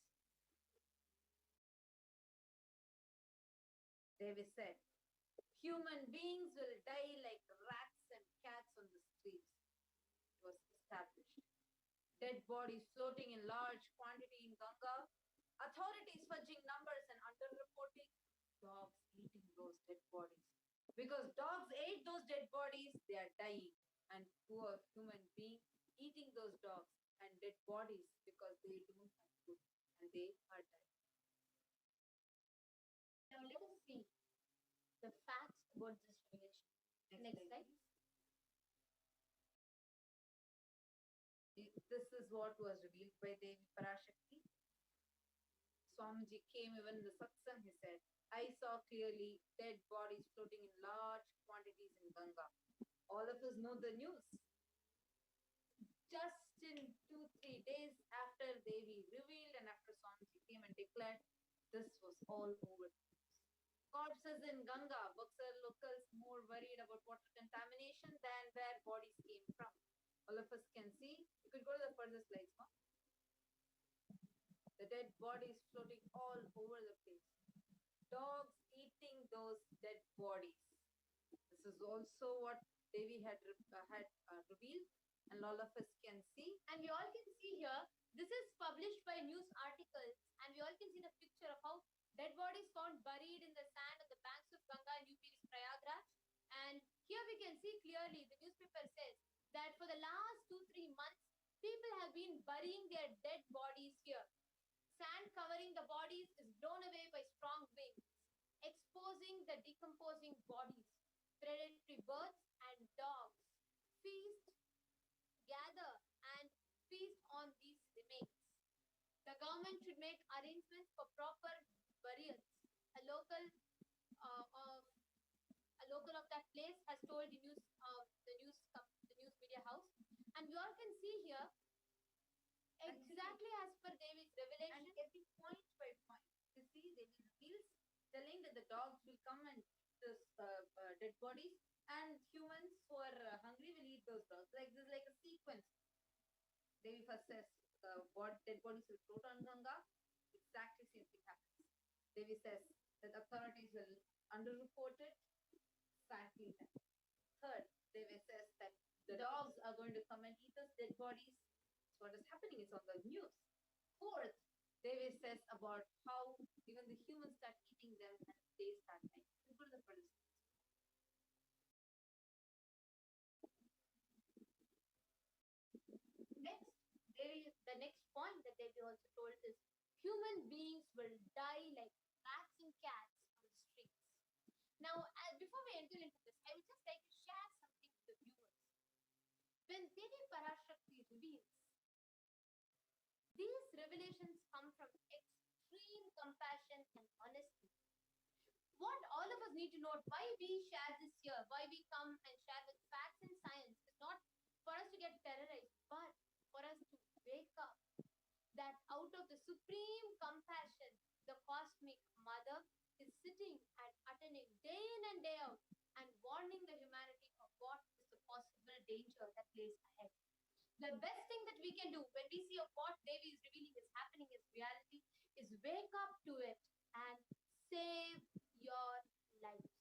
Davis said, human beings will die like rats and cats on the streets. It was established. Dead bodies floating in large quantity in Ganga. Authorities fudging numbers and underreporting. Dogs eating those dead bodies. Because dogs ate those dead bodies, they are dying. And poor human beings eating those dogs and dead bodies because they don't have food and they are dying. Now let us see the facts about this revelation. Next slide. This is what was revealed by Devi PARASHAKTI. Swamiji came even in the satsang, he said, I saw clearly dead bodies floating in large quantities in Ganga. All of us know the news. Just in 2-3 days after Devi revealed and after Swamiji came and declared, this was all over. Corpses in Ganga. Buxar locals more worried about water contamination than where bodies came from. All of us can see. You could go to the further slides now. The dead bodies floating all over the place. Dogs eating those dead bodies. This is also what Devi had revealed, and all of us can see. And we all can see here, this is published by news articles, and we all can see the picture of how dead bodies found buried in the sand on the banks of Ganga in UP's Prayagraj. And here we can see clearly, the newspaper says that for the last 2-3 months, people have been burying their dead bodies here. Sand covering the bodies is blown away by strong winds, exposing the decomposing bodies. Predatory birds and dogs feast, gather, and feast on these remains. The government should make arrangements for proper burials. A local of that place has told the news media house, and we all can see here exactly as per Devi's revelation. And getting point by point. You see, Devi reveals telling that the dogs will come and eat this dead bodies, and humans who are hungry will eat those dogs. Like this is like a sequence. Devi first says dead bodies will float on Ganga. Exactly same thing happens. Devi says that authorities will underreport it. Exactly that. Third, Devi says that the dogs are going to come and eat those dead bodies. So what is happening is on the news. Fourth, Devi says about how even the humans start eating them and they start dying. Let's go to the first. Next, the next point that Devi also told is human beings will die like rats and cats on the streets. Now, before we enter into this, I would just like to share something with the viewers. When Devi PARASHAKTI reveals, these revelations come from extreme compassion and honesty. What all of us need to note, why we share this here, why we come and share with facts and science, is not for us to get terrorized, but for us to wake up that out of the supreme compassion, the cosmic mother is sitting and attending day in and day out and warning the humanity of what is the possible danger that lays ahead. The best thing that we can do when we see of what Devi is revealing is happening is reality is wake up to it and save your lives.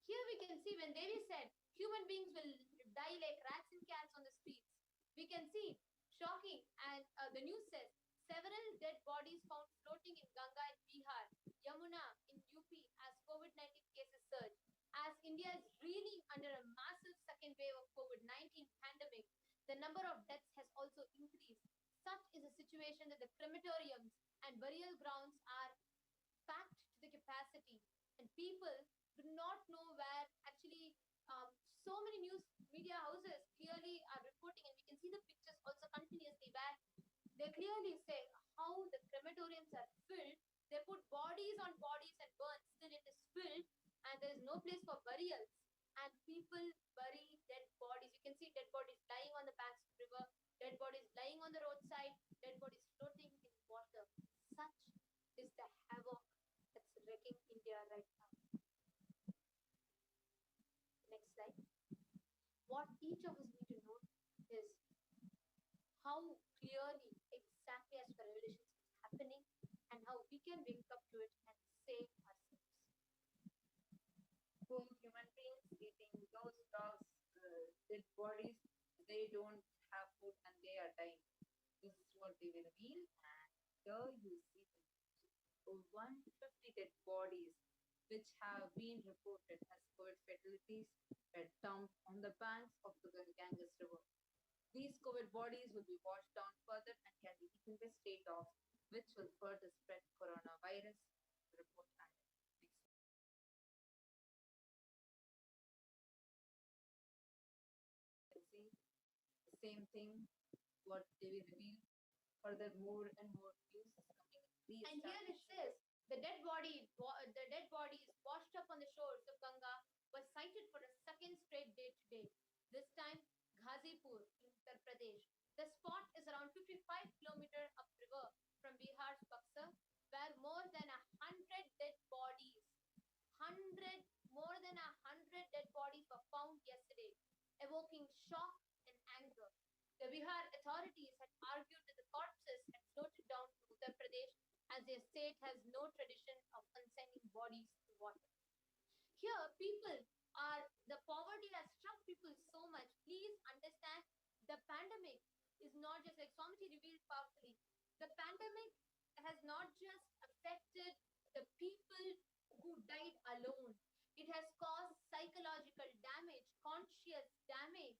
Here we can see when Devi said human beings will die like rats and cats on the streets. We can see shocking, and the news says several dead bodies found floating in Ganga in Bihar, Yamuna in UP as COVID-19 cases surge. As India is reeling under a massive second wave of COVID-19 pandemic, the number of deaths has also increased. Such is the situation that the crematoriums and burial grounds are packed to the capacity, and people do not know where actually so many news media houses clearly are reporting, and we can see the pictures also continuously where they clearly say how the crematoriums are filled. They put bodies on bodies and burn, still it is filled, and there is no place for burials, and people bury dead bodies. You can see dead bodies lying on the banks of the river, dead bodies lying on the roadside, dead bodies floating in water. Such is the havoc that's wrecking India right now. Next slide. What each of us need to know is how clearly, exactly as per revelations, is happening, and how we can wake up to it and save ourselves. Poor human beings eating those dogs' dead bodies, they don't have food and they are dying. This is what they will reveal, and here you see the 150 dead bodies which have been reported as COVID fatalities were dumped on the banks of the Ganges River. These COVID bodies will be washed down further and can be eaten by stray dogs, which will further spread coronavirus. Report added. Next. See the same thing what they will reveal. Further, more and more news is coming. And here it says the dead bodies washed up on the shores of Ganga was sighted for a second straight day today. This time, Ghazipur in Uttar Pradesh. The spot is around 55 kilometers upriver from Bihar's Buxar, where more than 100 dead bodies, more than 100 dead bodies were found yesterday, evoking shock and anger. The Bihar authorities had argued that the corpses had floated down to Uttar Pradesh as their state has no tradition of consigning bodies to water. Here, the poverty has struck people so much. Please understand, the pandemic is not just, like Swamiji revealed powerfully, the pandemic has not just affected the people who died alone. It has caused psychological damage, conscious damage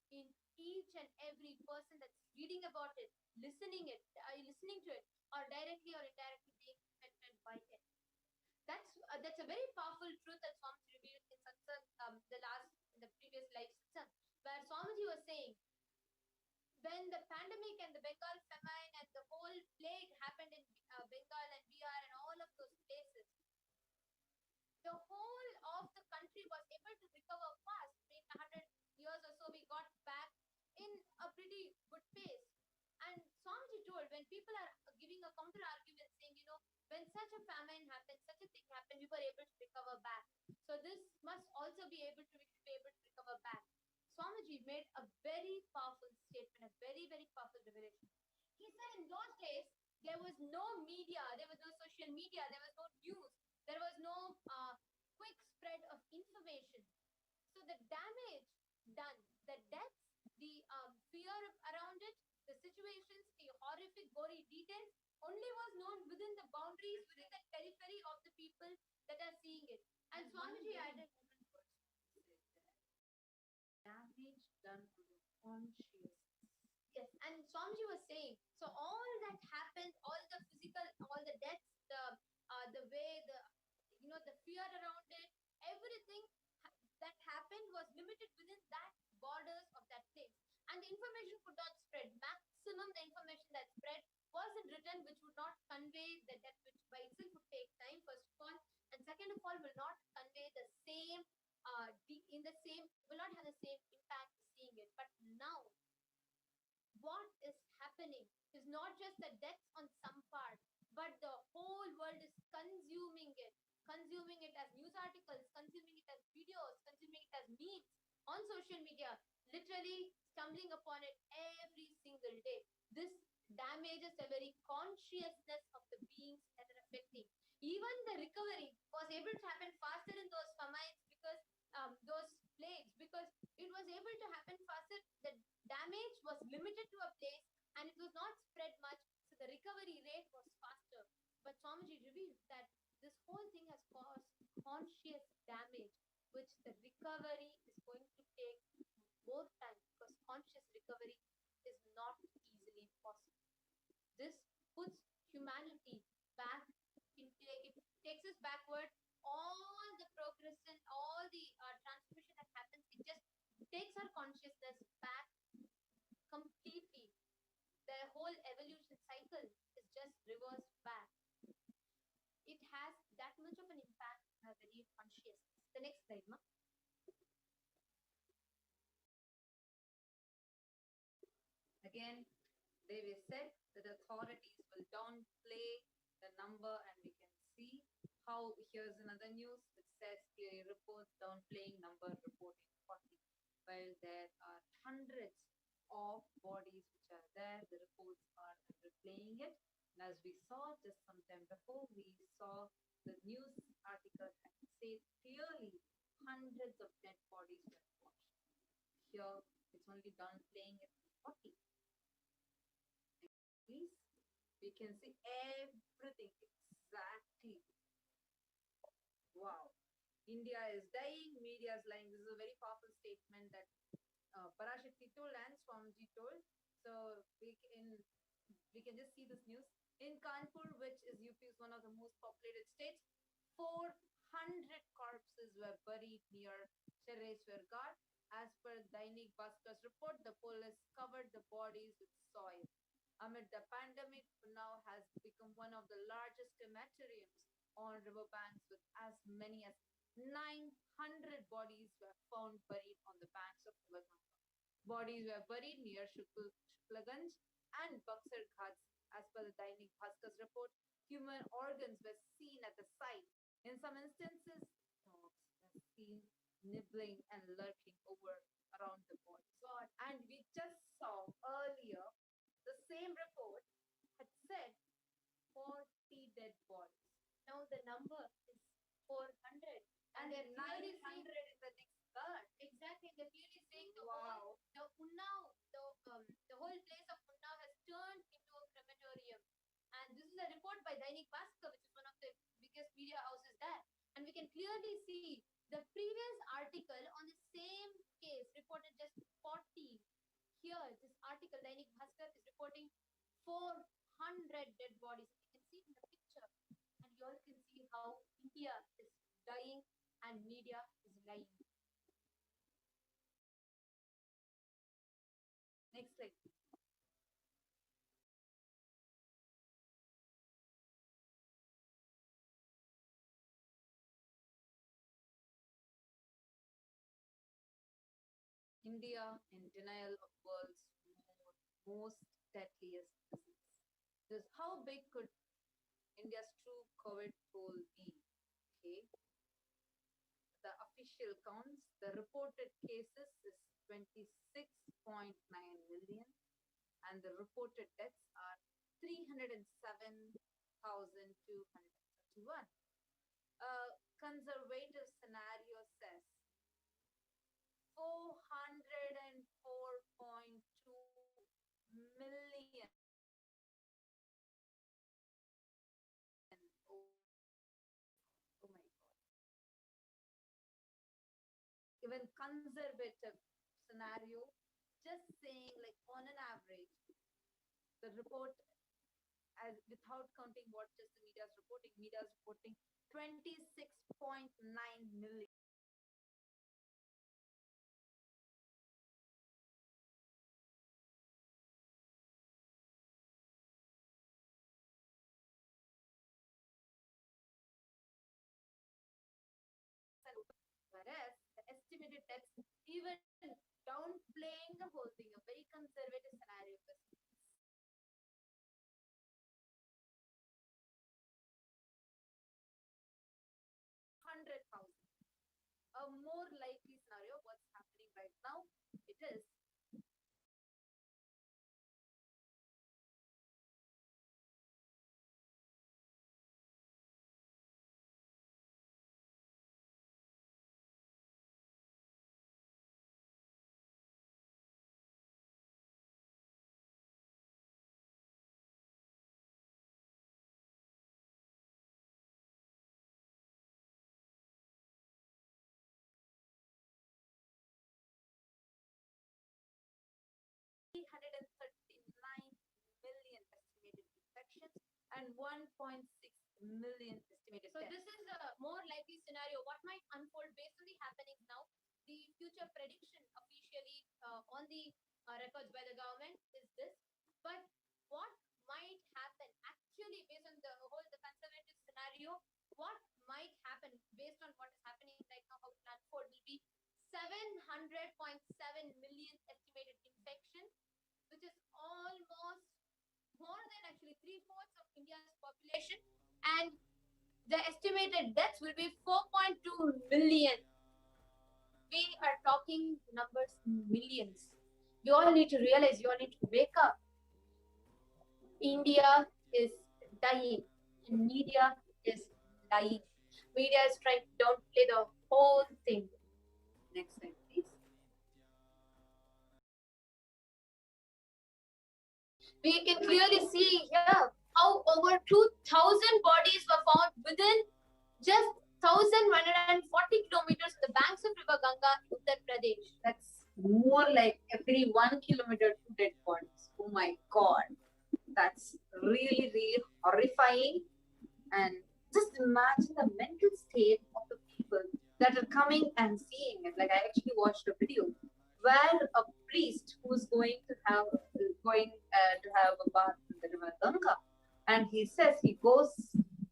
in each and every person that's reading about it, listening to it, or directly or indirectly being affected by it. That's a very powerful truth that Swamiji revealed in satsang, the previous live satsang, where Swamiji was saying, when the pandemic and the Bengal famine and the whole plague happened in Bengal and Bihar and all of those places, the whole of the country was able to recover fast. In 100 years or so, we got back in a pretty good pace. And Swamiji told, when people are giving a counter argument saying, when such a famine happened, such a thing happened, we were able to recover back. So this must also be able to recover back. Swamiji made a very powerful statement, a very, very powerful revelation. He said in those days, there was no media, there was no social media, there was no news, there was no quick spread of information. So the damage done, the deaths, the fear around it, the situations, the horrific, gory details only was known within the boundaries, within the periphery of the people that are seeing it. And Swamiji added, damage done to the consciousness. Yes, and Swamiji was saying, so all that happened, all the physical, all the deaths, the way, the fear around it, everything that happened was limited within that borders of that place. And the information could not spread. Maximum the information that spread was in written, which would not convey the depth, which by itself would take time, first of all, and second of all, will not convey the same, will not have the same impact seeing it. But now, what is happening is not just the deaths on some part, but the whole world is consuming it as news articles, consuming it as videos, consuming it as memes on social media, literally stumbling upon it every single day. This damages the very consciousness of the beings that are affecting. Even the recovery was able to happen faster in those famines because those plagues, because it was able to happen faster. The damage was limited to a place and it was not spread much, so the recovery rate was faster. But Swamiji revealed that this whole thing has caused conscious damage, which the recovery is going to take more time because conscious recovery is not easily possible. This puts humanity back into, it takes us backward. All the progress and all the transformation that happens, it just takes our consciousness back completely. The whole evolution cycle is just reversed back. It has that much of an impact on our very consciousness. The next slide, ma. Again, they said that authorities will downplay the number, and we can see how here's another news that says clearly reports downplaying number reporting 40, while there are hundreds of bodies which are there, the reports are underplaying it. And as we saw just some time before, we saw the news article had said clearly hundreds of dead bodies were watched. Here it's only downplaying it 40. Please, we can see everything exactly. Wow. India is dying, media is lying. This is a very powerful statement that PARASHAKTI told and Swamiji told. So we can just see this news. In Kanpur, which is UP's one of the most populated states, 400 corpses were buried near Shareshwar Ghat. As per Dainik Bhaskar's report, the police covered the bodies with soil. Amid the pandemic, Unnao has become one of the largest crematoriums on riverbanks, with as many as 900 bodies were found buried on the banks of River Ganga. Bodies were buried near Shuklaganj and Buxar Ghats. As per the Dainik Bhaskar's report, human organs were seen at the site. In some instances, dogs were seen nibbling and lurking over around the body. And we just saw earlier, the same report had said 40 dead bodies. Now the number is 400. And they're clearly saying 900 is the next third. Exactly, they're clearly saying the Wow. the whole place of Unnao has turned into a crematorium. And this is a report by Dainik Bhaskar, which is one of the biggest media houses there. And we can clearly see the previous article on the same case reported just 40. Here, this article, Dainik Bhaskar, is reporting 400 dead bodies. You can see in the picture. And you all can see how India is dying and media is lying. Next slide. India in denial of world's most deadliest disease. This, how big could India's true COVID toll be? Okay. The official counts, the reported cases is 26.9 million, and the reported deaths are 307,231. A conservative scenario says 404.2 million. Oh my God. Even conservative scenario, just saying like on an average, the report, as without counting what just the media is reporting 26.9 million. Whereas the estimated deaths, even downplaying the whole thing, a very conservative scenario, is 100,000. A more likely scenario, what's happening right now, it is and 1.6 million estimated So deaths. this is a more likely scenario. What might unfold based on the happenings now? The future prediction officially on the records by the government is this. But what might happen actually based on the conservative scenario? What might happen based on what is happening right now? How it will unfold will be 700.7 million estimated infection, which is almost more than actually 3/4 of India's population, and the estimated deaths will be 4.2 million. We are talking numbers in millions. You all need to realize, you all need to wake up. India is dying and media is lying. Media is trying to downplay the whole thing. Next slide, please. We can clearly see here how over 2,000 bodies were found within just 1,140 kilometers in the banks of River Ganga in Uttar Pradesh. That's more like every 1 kilometer 2 dead bodies. Oh my God. That's really, really horrifying. And just imagine the mental state of the people that are coming and seeing it. Like, I actually watched a video where a priest who's going to have a bath in the River Ganga, and he says he goes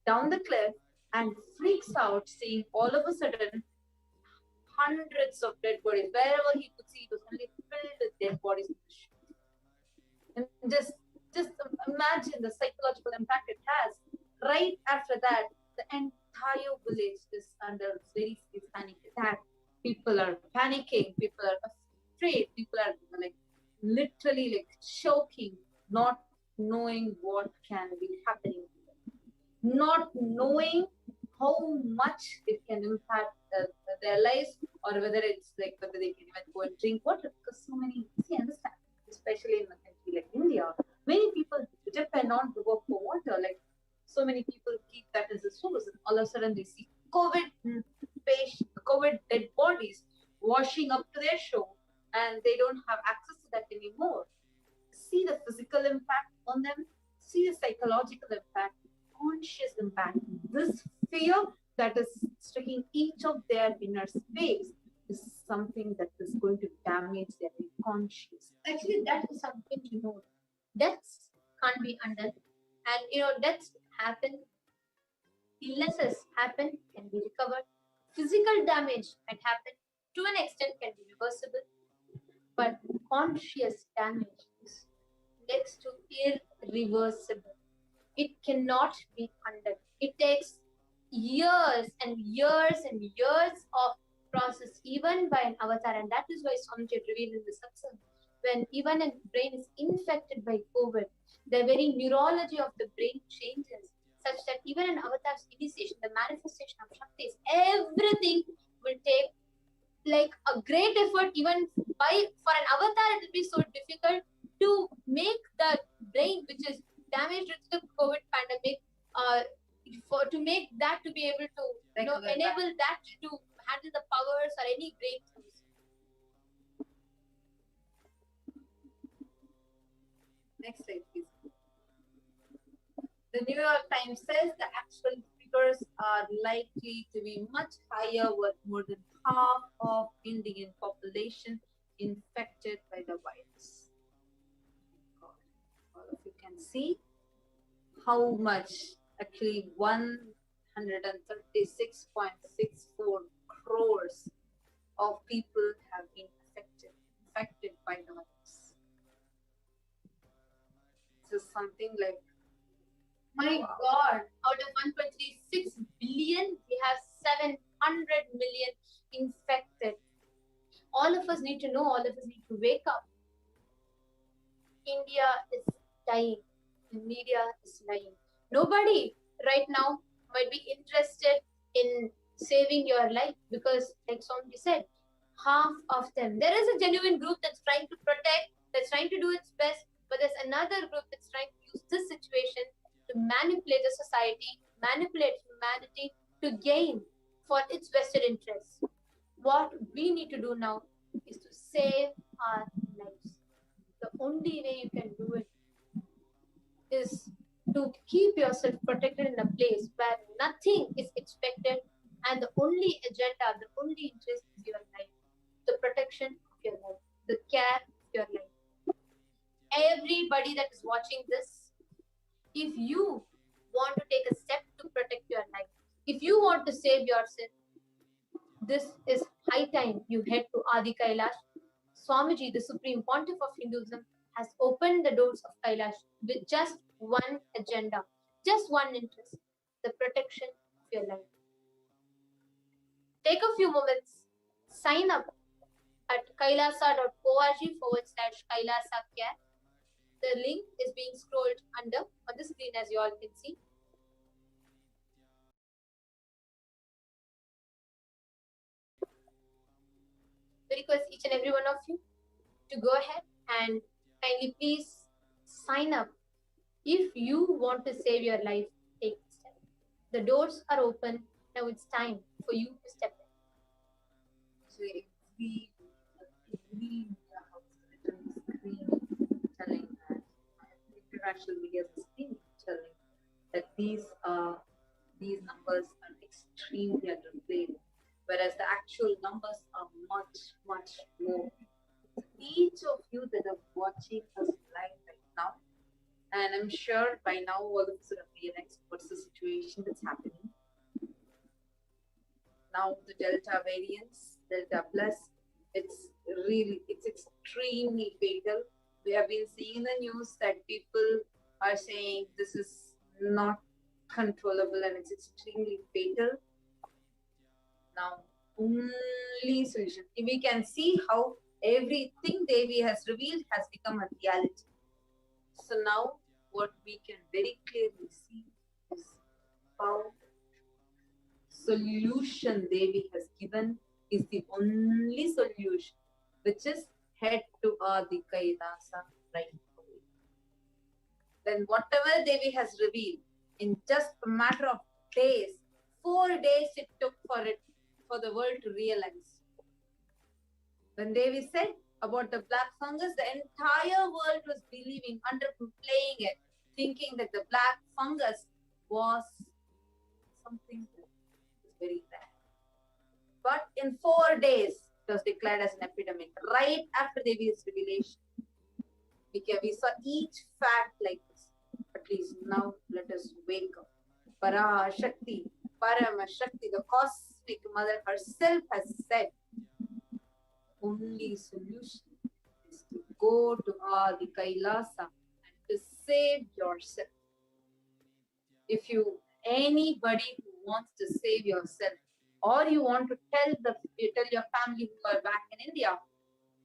down the cliff and freaks out, seeing all of a sudden hundreds of dead bodies. Wherever he could see, it was only filled with dead bodies. And just imagine the psychological impact it has. Right after that, the entire village is under very serious panic attack. People are panicking. People are afraid. People are like literally like choking, not knowing what can be happening to them, not knowing how much it can impact their lives, or whether it's like whether they can even go and drink water, because so many, understand, especially in a country like India, many people depend on to go for water. Like, so many people keep that as a source, and all of a sudden they see COVID dead bodies washing up to their shore, and they don't have access to that anymore. See the physical impact on them, see the psychological impact, conscious impact. This fear that is striking each of their inner space is something that is going to damage their conscious. Actually, that is something to know. Deaths can't be undone. And deaths happen, illnesses happen, can be recovered. Physical damage might happen, to an extent can be reversible. But conscious damage is next to irreversible. It cannot be undone. It takes years and years and years of process, even by an avatar. And that is why Swamiji had revealed in the satsang, when even a brain is infected by COVID, the very neurology of the brain changes, such that even an avatar's initiation, the manifestation of Shaktis, everything will take like a great effort. Even for an avatar, it will be so difficult to make the brain, which is damaged with the COVID pandemic, to make that to be able to enable that to handle the powers or any breakthroughs. Next slide, please. The New York Times says the actual figures are likely to be much higher, with more than half of Indian population infected by the virus. All of you can see how much, actually 136.64 crores of people have been affected by the virus. This is something like, my God, out of 1.36 billion, we have 700 million infected. All of us need to know, all of us need to wake up. India is dying. The media is lying. Nobody right now might be interested in saving your life, because, like somebody said, half of them. There is a genuine group that's trying to protect, that's trying to do its best, but there's another group that's trying to use this situation to manipulate the society, manipulate humanity to gain for its vested interests. What we need to do now is to save our lives. The only way you can do it is to to keep yourself protected in a place where nothing is expected and the only agenda, the only interest is your life, the protection of your life, the care of your life. Everybody that is watching this, if you want to take a step to protect your life, if you want to save yourself, this is high time you head to Adi Kailash. Swamiji, the Supreme Pontiff of Hinduism, has opened the doors of Kailash with just one agenda, just one interest, the protection of your life. Take a few moments, sign up at kailasa.org/Kailasa Care. The link is being scrolled under on the screen as you all can see. We request each and every one of you to go ahead and kindly please sign up. If you want to save your life, take the step. The doors are open. Now it's time for you to step in. So every media house screen telling that international media is screen telling that these numbers are extremely underplayed, whereas the actual numbers are much more. Each of you that are watching us live right now, and I'm sure by now all of us are realized what's the situation that's happening. Now the Delta variants, Delta plus, it's extremely fatal. We have been seeing in the news that people are saying this is not controllable and it's extremely fatal. Now, only solution. We can see how everything Devi has revealed has become a reality. So now what we can very clearly see is how solution Devi has given is the only solution, which is head to Adi Kailasa right away. Then whatever Devi has revealed in just a matter of days, 4 days it took for the world to realize. When Devi said about the black fungus, the entire world was believing, underplaying it, thinking that the black fungus was something that was very bad. But in 4 days, it was declared as an epidemic. Right after Devi's revelation, we saw each fact like this. At least now, let us wake up. PARASHAKTI, PARAMASHAKTI, the cosmic mother herself has said, only solution is to go to Adi Kailasa and to save yourself. If anybody who wants to save yourself, or you want to tell your family who are back in India,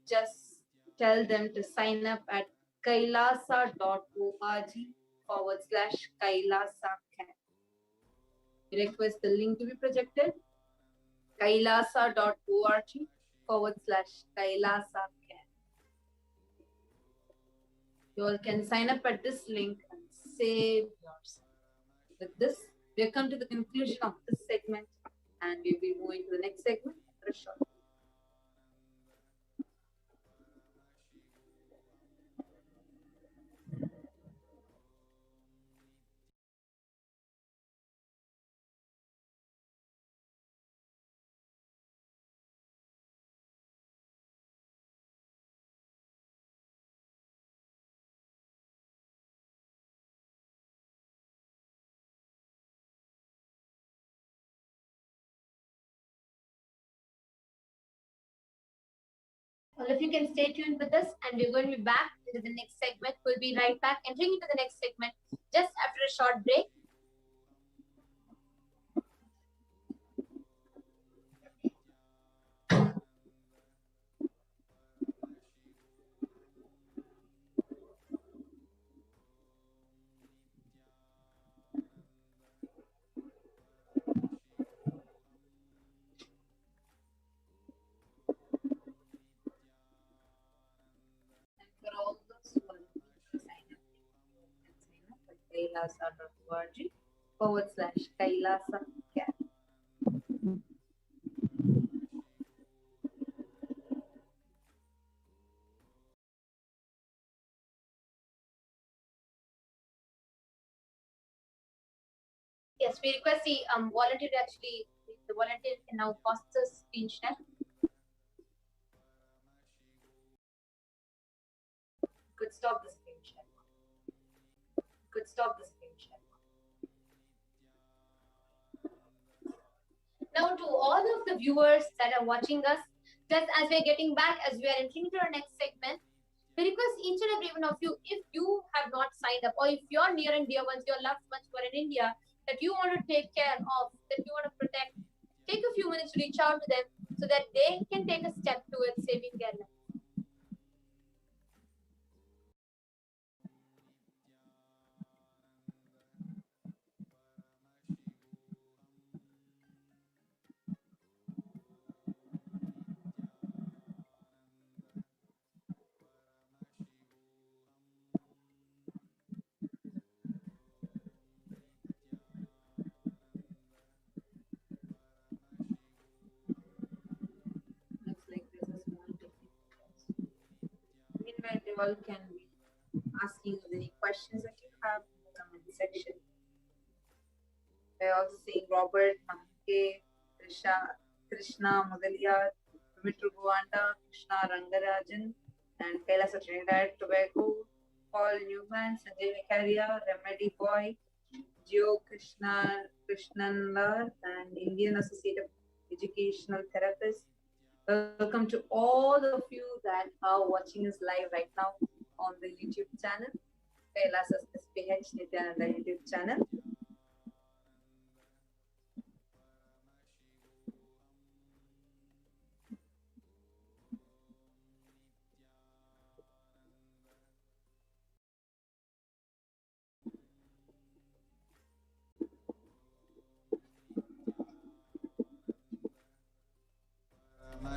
just tell them to sign up at kailasa.org/Kailasa Care. We request the link to be projected, kailasa.org/Kailasa Care. You all can sign up at this link and save yourself. With this, we have come to the conclusion of this segment, and we'll be moving to the next segment after a short. All of you can stay tuned with us, and we're going to be back into the next segment. We'll be right back, entering into the next segment just after a short break. For all those who are looking to sign up, you can sign up at kailasa.org/Kailasa Care. Yes, we request the volunteer to actually, the volunteer can now post the screen share. Could stop the screen share. Could stop the screen share. Now to all of the viewers that are watching us, just as we're getting back, as we are entering into our next segment, we request each and every one of you, if you have not signed up, or if your near and dear ones, your loved ones who are in India, that you want to take care of, that you want to protect, take a few minutes to reach out to them so that they can take a step towards saving their life. Meanwhile, you all can be asking any questions that you have in the comment section. We're also seeing Robert, Manke, Krishna Mudaliar, Dimitri Buanda, Krishna Rangarajan, and Kailas of Trinidad Tobago, Paul Newman, Sanjay Vikaria, Remedy Boy, Gio Krishnanlar, and Indian Associate of Educational Therapists. Welcome to all of you that are watching us live right now on the YouTube channel, Kailas SPH Nityananda YouTube channel.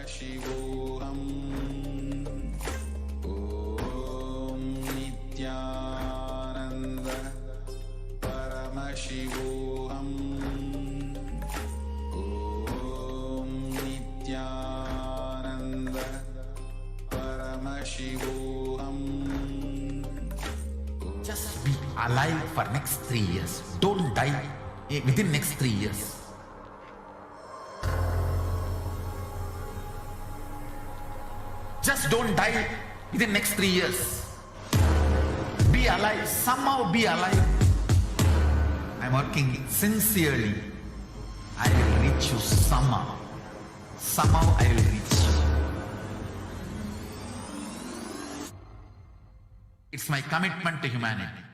शिवोऽहम् ॐ नित्यानन्द परमशिवोऽहम् ॐ नित्यानन्द परमशिवोऽहम्. Just be alive for next 3 years. Don't die within next 3 years. Just don't die within next 3 years. Be alive, somehow be alive. I'm working sincerely. I will reach you somehow. Somehow I will reach you. It's my commitment to humanity.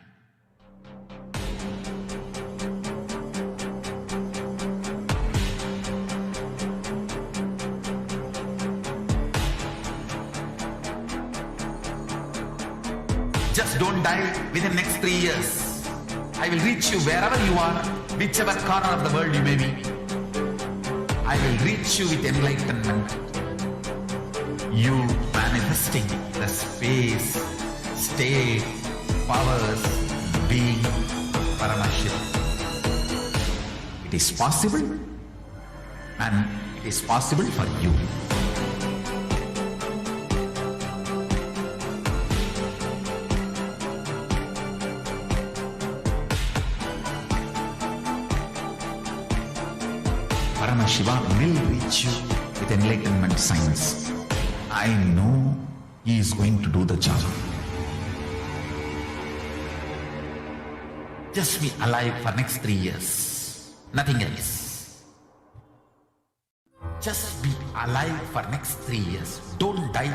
Just don't die within next 3 years. I will reach you wherever you are, whichever corner of the world you may be. I will reach you with enlightenment. You manifesting the space, state, powers, being, Paramashakti. It is possible, and it is possible for you. Shiva will reach you with enlightenment science. I know he is going to do the job. Just be alive for next 3 years. Nothing else. Just be alive for next 3 years. Don't die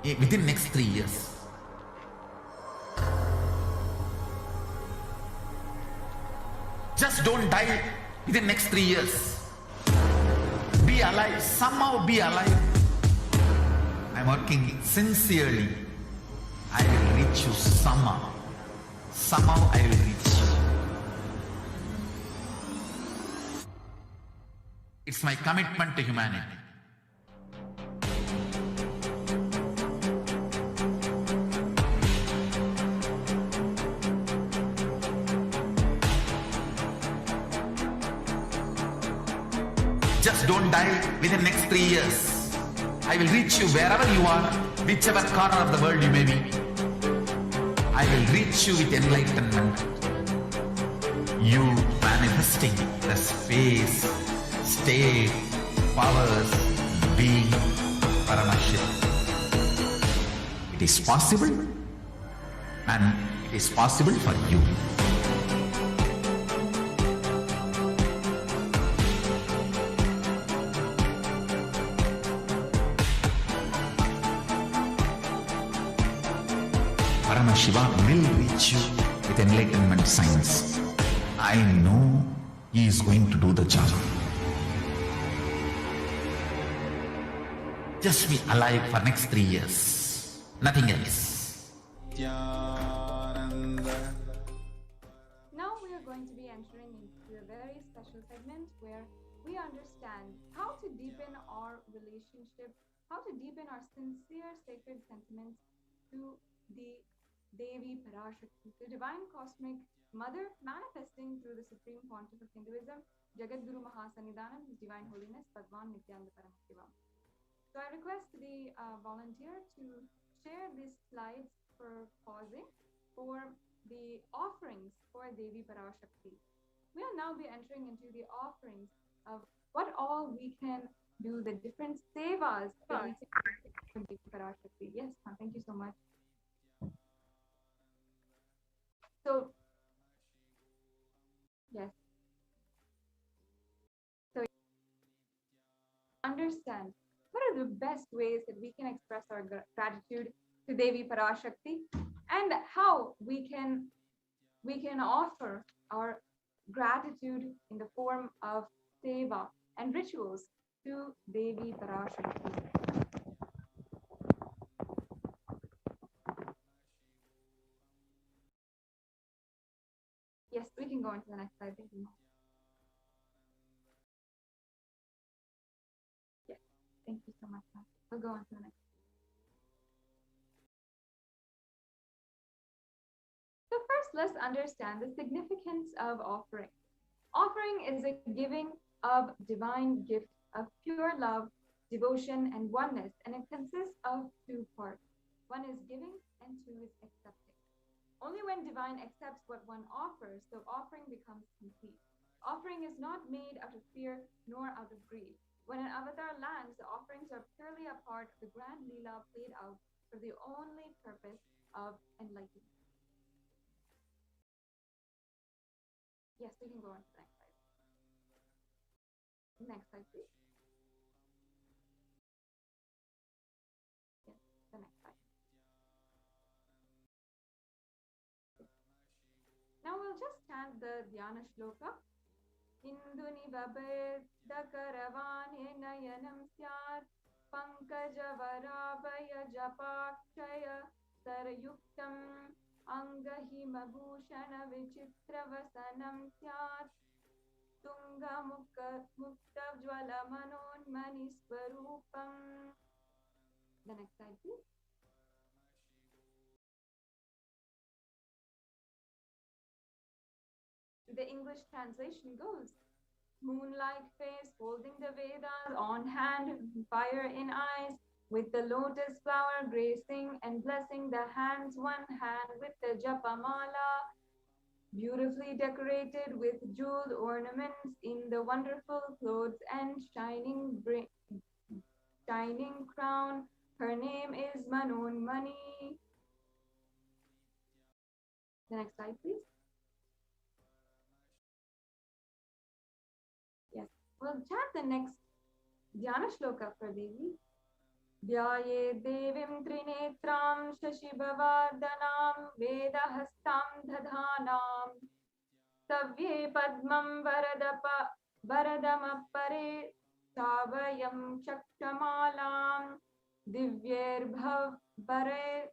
within next 3 years. Just don't die within next 3 years. Be alive, somehow be alive. I'm working sincerely. I will reach you somehow. Somehow I will reach you. It's my commitment to humanity. Just don't die within next 3 years. I will reach you wherever you are, whichever corner of the world you may be. I will reach you with enlightenment. you manifesting the space, state, powers, being Paramashakti. It is possible, and it is possible for you. Paramashiva will reach you with enlightenment signs. I know he is going to do the job. Just be alive for next 3 years. Nothing else. Now we are going to be entering into a very special segment where we understand how to deepen our relationship, how to deepen our sincere sacred sentiments to the Devi PARASHAKTI, the divine cosmic mother manifesting through the supreme pontiff of Hinduism, Jagat Guru Mahasannidhanam, His Divine Holiness Bhagwan Nityananda Paramashiva. So I request the volunteer to share these slides for pausing for the offerings for Devi PARASHAKTI. We will now be entering into the offerings of what all we can do, the different sevas that we can do for Devi PARASHAKTI. Yes, thank you so much. So, yes. So, understand what are the best ways that we can express our gratitude to Devi PARASHAKTI, and how we can offer our gratitude in the form of seva and rituals to Devi PARASHAKTI. Yes, we can go on to the next slide. Thank you. Yes, thank you so much. We'll go on to the next. So first, let's understand the significance of offering. Offering is a giving of divine gift of pure love, devotion, and oneness, and it consists of two parts. One is giving, and two is accepting. Only when divine accepts what one offers, the offering becomes complete. Offering is not made out of fear nor out of greed. When an avatar lands, the offerings are purely a part of the grand lila played out for the only purpose of enlightenment. Yes, we can go on to the next slide. Next slide, please. Yes, the next slide. Now we'll just chant the Dhyana Shloka. Induni Vabedakaravan Nayanam Syat Pankaja Varabaya Japakshaya Sarayuktam Angahima Bhushana Vichitra Vasanam Syat Tunga Mukta Jwala Manon Maniswarupam. The next slide, please. The English translation goes, moon-like face, holding the Vedas on hand, fire in eyes, with the lotus flower gracing and blessing the hands, one hand with the japamala, beautifully decorated with jeweled ornaments in the wonderful clothes and shining crown. Her name is Manon Mani. The next slide, please. We'll chant the next Dhyana Shloka for Devi. Dhyaye Devim Trinetram Shashibhavardhanam Vedahastam Dadhanam Savye Padmam Varadamappare Savayam Chakshamalam Divyerbhav Bare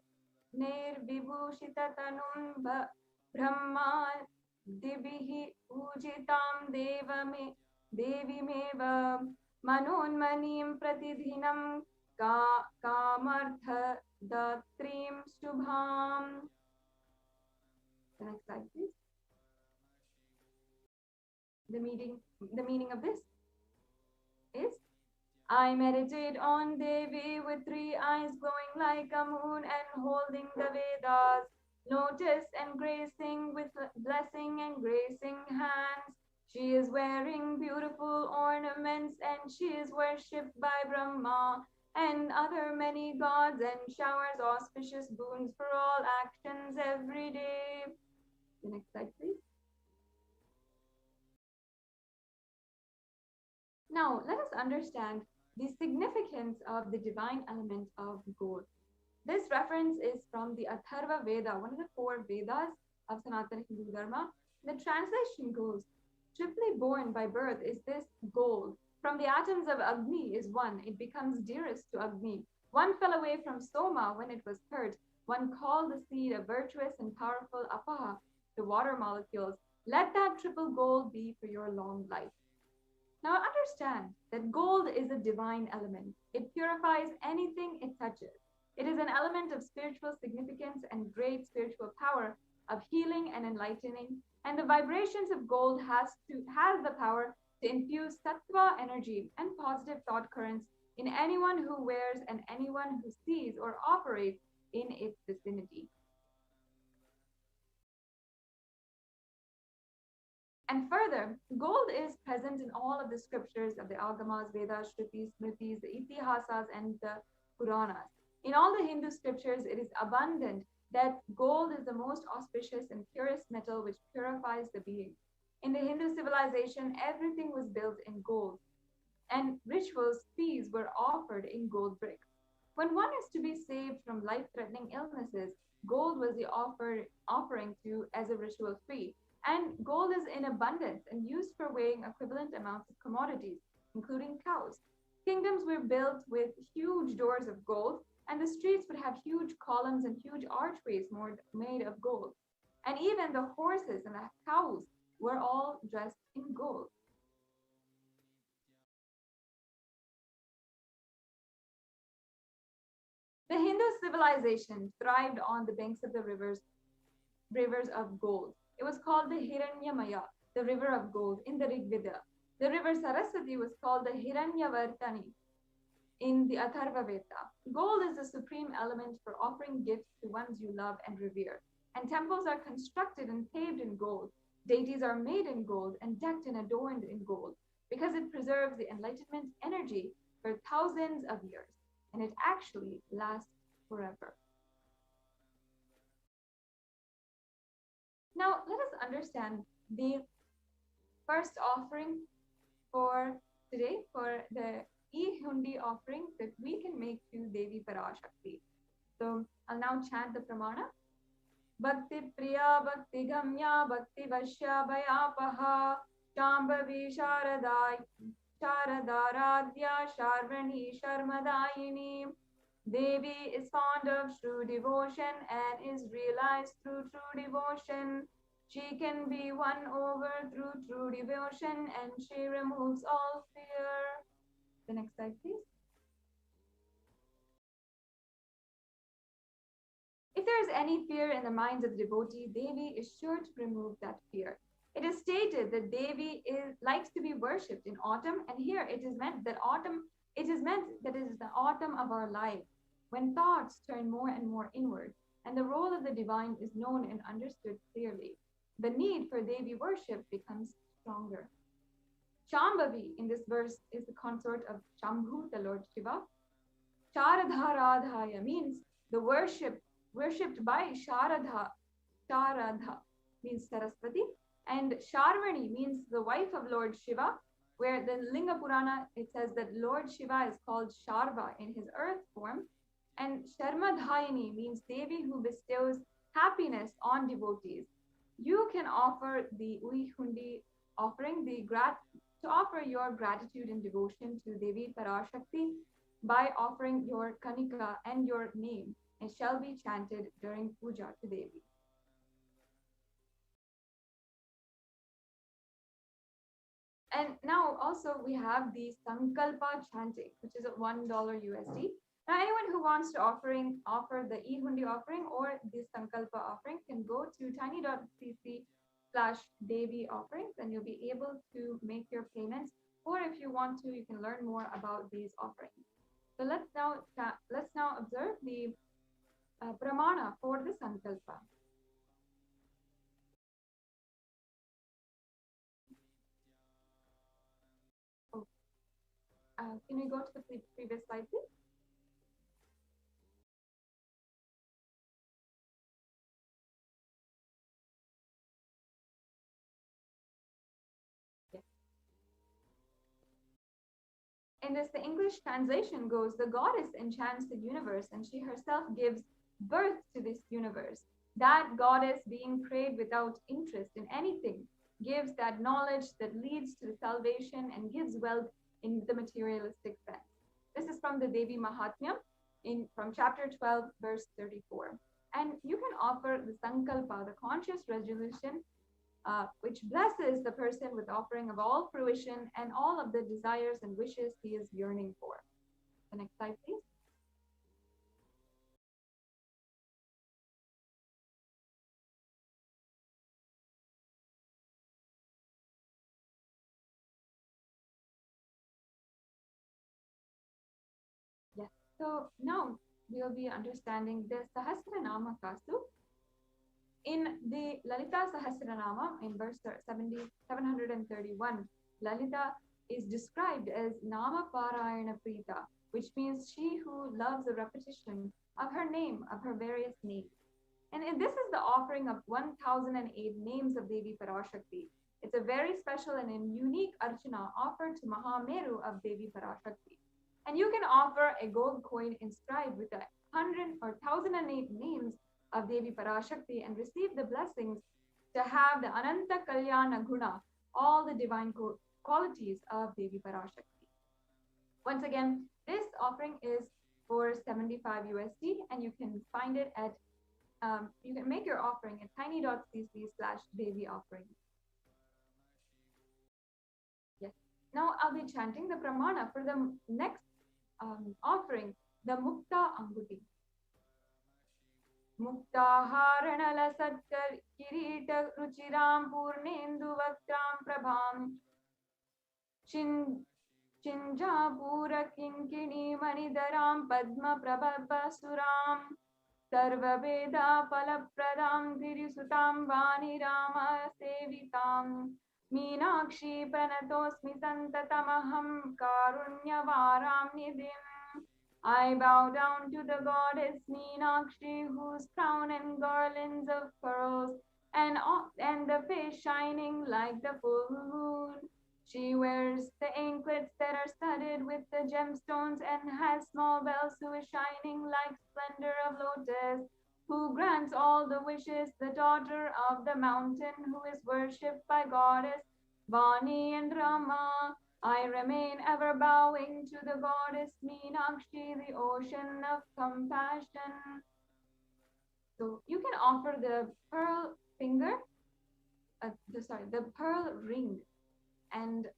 Nirvibhushitatanum Brahma Dibihi Ujitam Devimeva Manonmanim Pratidhinam Kamartha Datrim Shubham. The next slide, please. The meaning of this is, I meditate on Devi with 3 eyes glowing like a moon and holding the Vedas. lotus engracing with blessing and gracing hands. She is wearing beautiful ornaments and she is worshipped by Brahma and other many gods and showers auspicious boons for all actions every day. The next slide, please. Now, let us understand the significance of the divine element of gold. This reference is from the Atharva Veda, one of the 4 Vedas of Sanatana Hindu Dharma. The translation goes, triply born by birth is this gold. From the atoms of Agni is one, it becomes dearest to Agni. One fell away from Soma when it was hurt. One called the seed a virtuous and powerful Apaha, the water molecules. Let that triple gold be for your long life. Now understand that gold is a divine element. It purifies anything it touches. It is an element of spiritual significance and great spiritual power, of healing and enlightening. And the vibrations of gold has the power to infuse sattva energy and positive thought currents in anyone who wears and anyone who sees or operates in its vicinity. And further, gold is present in all of the scriptures of the Agamas, Vedas, Shrutis, Smritis, the Itihasas, and the Puranas. In all the Hindu scriptures, it is abundant that gold is the most auspicious and purest metal which purifies the being. In the Hindu civilization, everything was built in gold, and rituals, feasts were offered in gold bricks. When one is to be saved from life-threatening illnesses, gold was the offering as a ritual fee. And gold is in abundance and used for weighing equivalent amounts of commodities, including cows. Kingdoms were built with huge doors of gold, and the streets would have huge columns and huge archways made of gold. And even the horses and the cows were all dressed in gold. The Hindu civilization thrived on the banks of the rivers of gold. It was called the Hiranyamaya, the river of gold, in the Rig Veda. The river Saraswati was called the Hiranyavartani in the Atharva Veda. Gold is the supreme element for offering gifts to ones you love and revere. And temples are constructed and paved in gold. Deities are made in gold and decked and adorned in gold because it preserves the enlightenment energy for thousands of years, and it actually lasts forever. Now, let us understand the first offering for today, for the e-hundi offering that we can make to Devi PARASHAKTI. So I'll now chant the pramana. Bhakti Priya Bhakti Gamya Bhakti Vashya Bhayapaha Shambhavi Sharadaradhya Sharvani Sharmadayini. Devi is fond of true devotion and is realized through true devotion. She can be won over through true devotion and she removes all fear. The next slide, please. If there is any fear in the minds of the devotee, Devi is sure to remove that fear. It is stated that Devi likes to be worshipped in autumn, and here it is meant that it is the autumn of our lives, when thoughts turn more and more inward, and the role of the divine is known and understood clearly. The need for Devi worship becomes stronger. Shambhavi in this verse is the consort of Shambhu, the Lord Shiva. Sharadharadhaya means the worshipped by Sharadha. Sharadha means Saraswati, and Sharvani means the wife of Lord Shiva, where the Linga Purana, it says that Lord Shiva is called Sharva in his earth form, and Sharmadhayini means Devi who bestows happiness on devotees. You can offer the Uihundi offering, to offer your gratitude and devotion to Devi PARASHAKTI by offering your Kanika and your name. It shall be chanted during puja to Devi. And now also we have the Sankalpa chanting, which is at $1 USD. Now anyone who wants to offer the e-hundi offering or the Sankalpa offering can go to tiny.cc/Devi offerings, and you'll be able to make your payments. Or if you want to, you can learn more about these offerings. So let's now observe the pramana for the Sankalpa. Can we go to the previous slide, please? Yes. In this, the English translation goes, the goddess enchants the universe and she herself gives birth to this universe. That goddess, being prayed without interest in anything, gives that knowledge that leads to the salvation and gives wealth in the materialistic sense. This is from the Devi Mahatmya from chapter 12, verse 34. And you can offer the Sankalpa, the conscious resolution, which blesses the person with offering of all fruition and all of the desires and wishes he is yearning for. The next slide, please. Yes, so now we'll be understanding the Sahasranama Kasu. In the Lalita Sahasranama, in verse 731, Lalita is described as Nama Parayana Prita, which means she who loves the repetition of her name, of her various names. And this is the offering of 1008 names of Devi Parashakti. It's a very special and unique archana offered to Mahameru of Devi Parashakti. And you can offer a gold coin inscribed with 100 or 1008 names of Devi Parashakti and receive the blessings to have the Ananta Kalyana Guna, all the divine qualities of Devi Parashakti. Once again, this offering is for 75 USD and you can find it at, you can make your offering at tiny.cc/Devi offering. Yes, now I'll be chanting the Pramana for the next offering, the Mukta Anguti. Muktaharanala Satkar Kirita Ruchiram Purnendu Vaktram Prabham Chinjapura Kinkini Manidaram Padma Prabhasuram Sarva Veda Palapradam Dirisutam Vani Rama Sevitam Meenakshi Pranatosmi Santatamaham Karunyavaram Nidim. I bow down to the goddess Meenakshi, whose crown and garlands of pearls and the face shining like the full moon. She wears the anklets that are studded with the gemstones and has small bells, who is shining like splendor of lotus, who grants all the wishes, the daughter of the mountain, who is worshipped by goddess Vani and Rama. I remain ever bowing to the goddess Meenakshi, the ocean of compassion. So you can offer the pearl finger, the pearl ring, and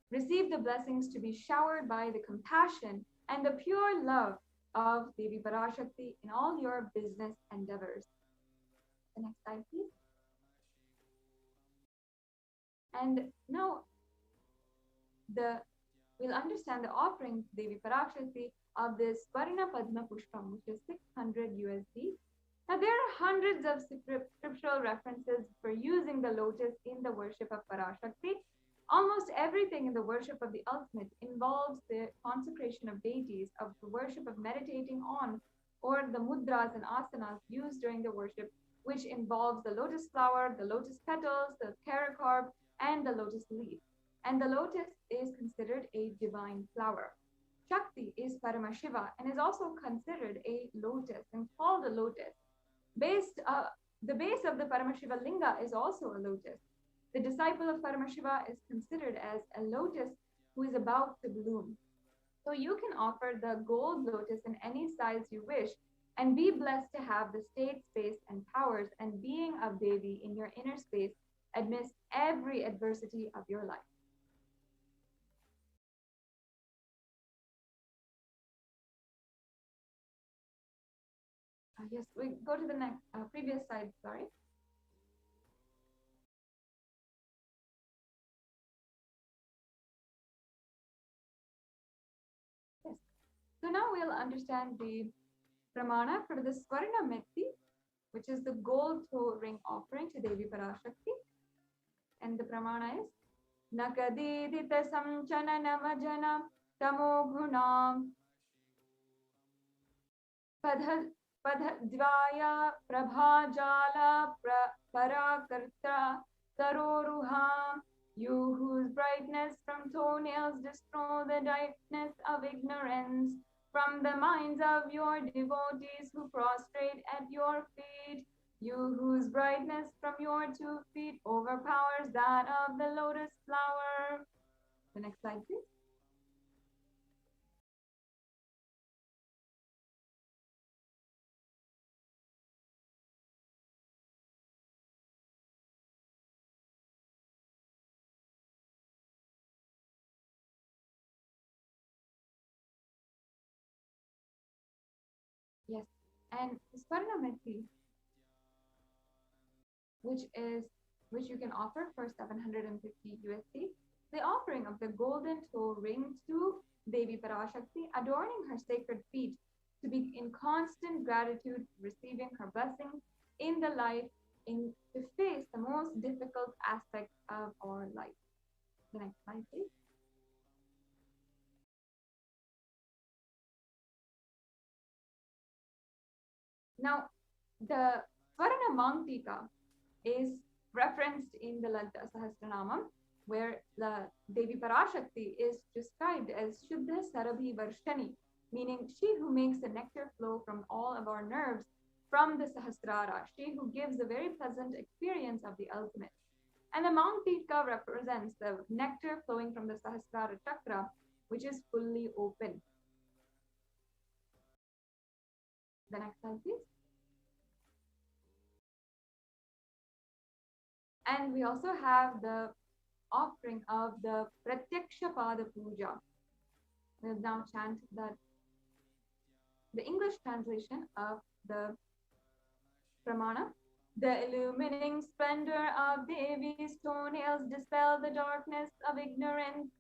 receive the blessings to be showered by the compassion and the pure love of Devi Parashakti in all your business endeavors. The next slide, please. And now we'll understand the offering to Devi Parashakti of this Varna Padma Pushpam, which is 600 USD. Now there are hundreds of scriptural references for using the lotus in the worship of Parashakti. Almost everything in the worship of the ultimate involves the consecration of deities, of the worship of meditating on, or the mudras and asanas used during the worship, which involves the lotus flower, the lotus petals, the caracarp, and the lotus leaf. And the lotus is considered a divine flower. Shakti is Paramashiva and is also considered a lotus and called a lotus. The base of the Paramashiva linga is also a lotus. The disciple of Paramashiva is considered as a lotus who is about to bloom. So you can offer the gold lotus in any size you wish and be blessed to have the state, space, and powers and being of Devi in your inner space amidst every adversity of your life. Yes, we go to the next previous slide, sorry. Yes. So now we'll understand the Pramana for the Swarna Metti, which is the gold toe ring offering to Devi Parashakti. And the Pramana is, nakadidita samchananamajana tamogunam padhadvaya prabhajala parakarta taroruha. You whose brightness from toenails destroy the darkness of ignorance, from the minds of your devotees who prostrate at your feet. You whose brightness from your 2 feet overpowers that of the lotus flower. The next slide, please. Yes, and Swarnamati, which you can offer for 750 USD, the offering of the golden toe ring to Devi Parashakti, adorning her sacred feet, to be in constant gratitude, receiving her blessings in the life, to face the most difficult aspects of our life. The next slide, please. Now, the Swarna Mangtika is referenced in the Lalita Sahasranamam, where the Devi Parashakti is described as Shuddha Sarabhi Varshani, meaning she who makes the nectar flow from all of our nerves from the Sahasrara, she who gives a very pleasant experience of the ultimate. And the Mangtika represents the nectar flowing from the Sahasrara chakra, which is fully open. The next slide, please. And we also have the offering of the Pratyaksha Pada Puja. We'll now chant the English translation of the Pramana. The illumining splendor of Devi's toenails dispel the darkness of ignorance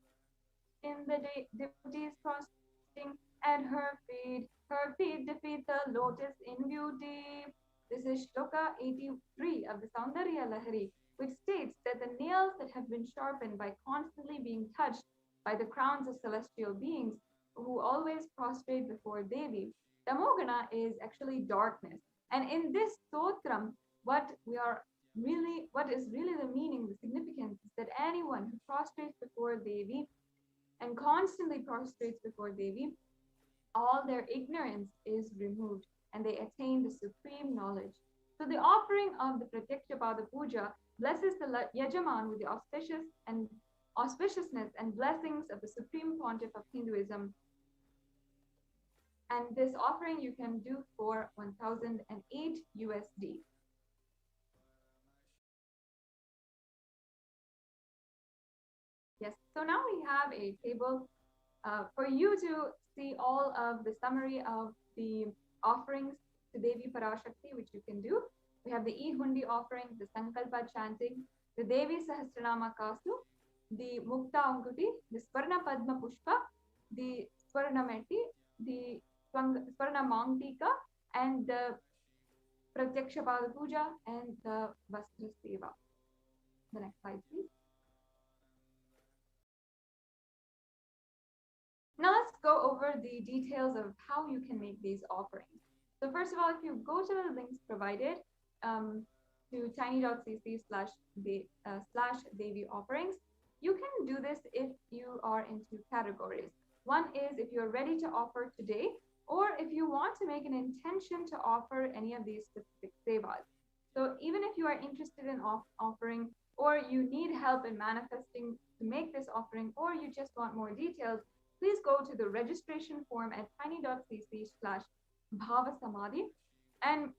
in the devotees prostrating at her feet. Her feet defeat the lotus in beauty. This is Shloka 83 of the Saundarya Lahari, which states that the nails that have been sharpened by constantly being touched by the crowns of celestial beings who always prostrate before Devi, Tamogana is actually darkness. And in this stotram, what is really the meaning, the significance is that anyone who prostrates before Devi and constantly prostrates before Devi, all their ignorance is removed and they attain the supreme knowledge. So the offering of the Pratyaksha Pada Puja blesses the Yajaman with the auspiciousness and blessings of the Supreme Pontiff of Hinduism. And this offering you can do for 1,008 USD. Yes, so now we have a table for you to see all of the summary of the offerings to Devi Parashakti, which you can do. We have the E-Hundi offering, the Sankalpa chanting, the Devi Sahasranama Kasu, the Mukta Ankuti, the Swarna Padma Pushpa, the Swarna Meti, the Swarna Mangtika, and the Pratyaksha Pada Puja, and the Vastra Seva. The next slide, please. Now let's go over the details of how you can make these offerings. So first of all, if you go to the links provided to tiny.cc/Devi offerings, you can do this if you are in 2 categories. One is if you're ready to offer today, or if you want to make an intention to offer any of these specific sevas. So even if you are interested in offering, or you need help in manifesting to make this offering, or you just want more details, please go to the registration form at tiny.cc/bhavasamadhi, and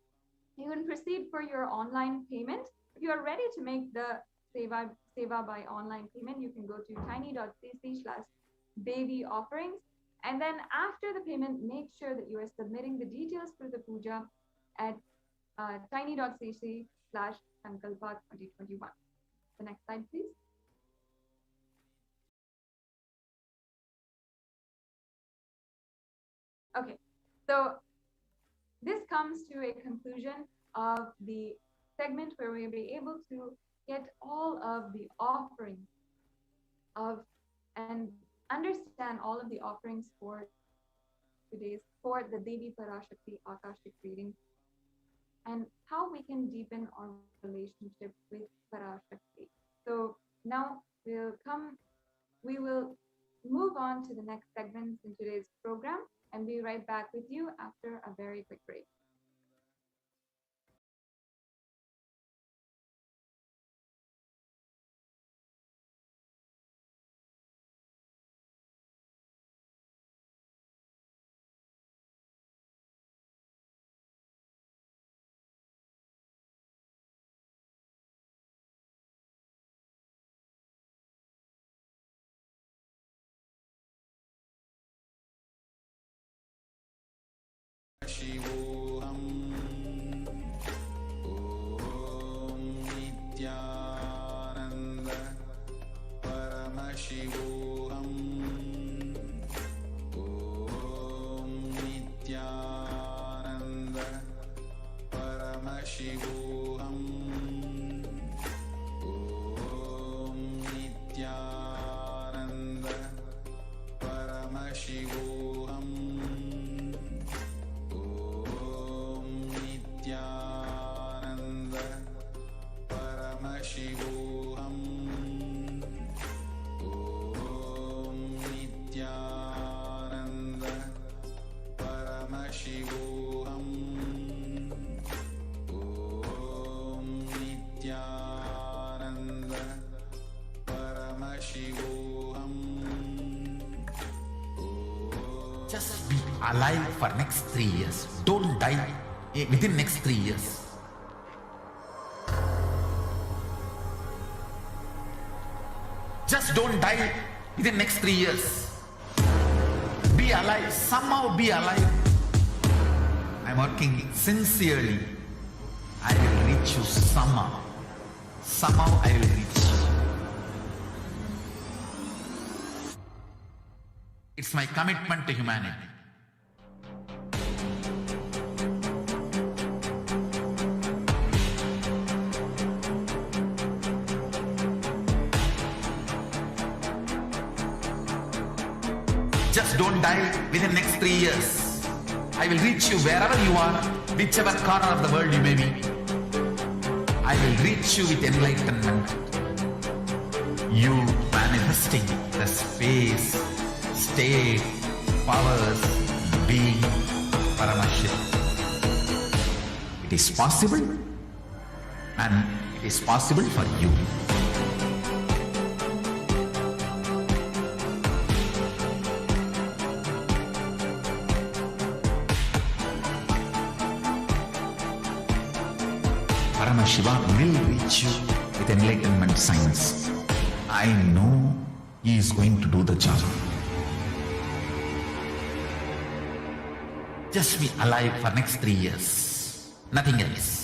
you can proceed for your online payment. If you are ready to make the seva by online payment, you can go to tiny.cc/Devi offerings. And then after the payment, make sure that you are submitting the details for the puja at tiny.cc/Sankalpa 2021. The next slide, please. Okay, so this comes to a conclusion of the segment where we'll be able to get all of the offerings of and understand all of the offerings for the Devi PARASHAKTI Akashic reading, and how we can deepen our relationship with PARASHAKTI. So now we will move on to the next segments in today's program, and be right back with you after a very quick break. शिवोऽहं ॐ नित्यानन्द परमशिवोऽहं ॐ नित्यानन्द परमशिवोऽहं ॐ नित्यानन्द परमशिवोऽहं नित्यानन्द परमशिवोऽहं ॐ नित्यानन्द परमशिवोऽहं ॐ Nityanand परमशिवोऽहं Just be alive for next 3 years. Don't die within next 3 years. Just don't die within next 3 years. Be alive, somehow be alive. I'm working sincerely. I will reach you somehow. Somehow I will reach you. It's my commitment to humanity. Just don't die within next 3 years. I will reach you wherever you are, whichever corner of the world you may be. I will reach you with enlightenment. You manifesting the space, state, powers, being, Paramashakti. It is possible, and it is possible for you. Paramashiva will reach you with enlightenment science. I know he is going to do the job. Just be alive for next 3 years. Nothing else.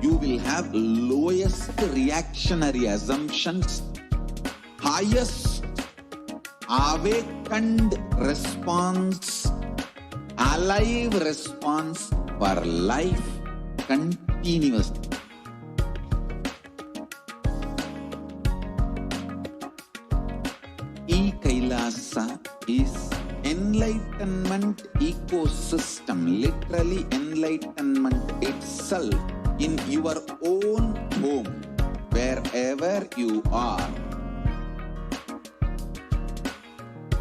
You will have lowest reactionary assumptions, highest awakened response, alive response for life continuously. E-Kailasa is enlightenment ecosystem, literally enlightenment itself in your own home, wherever you are.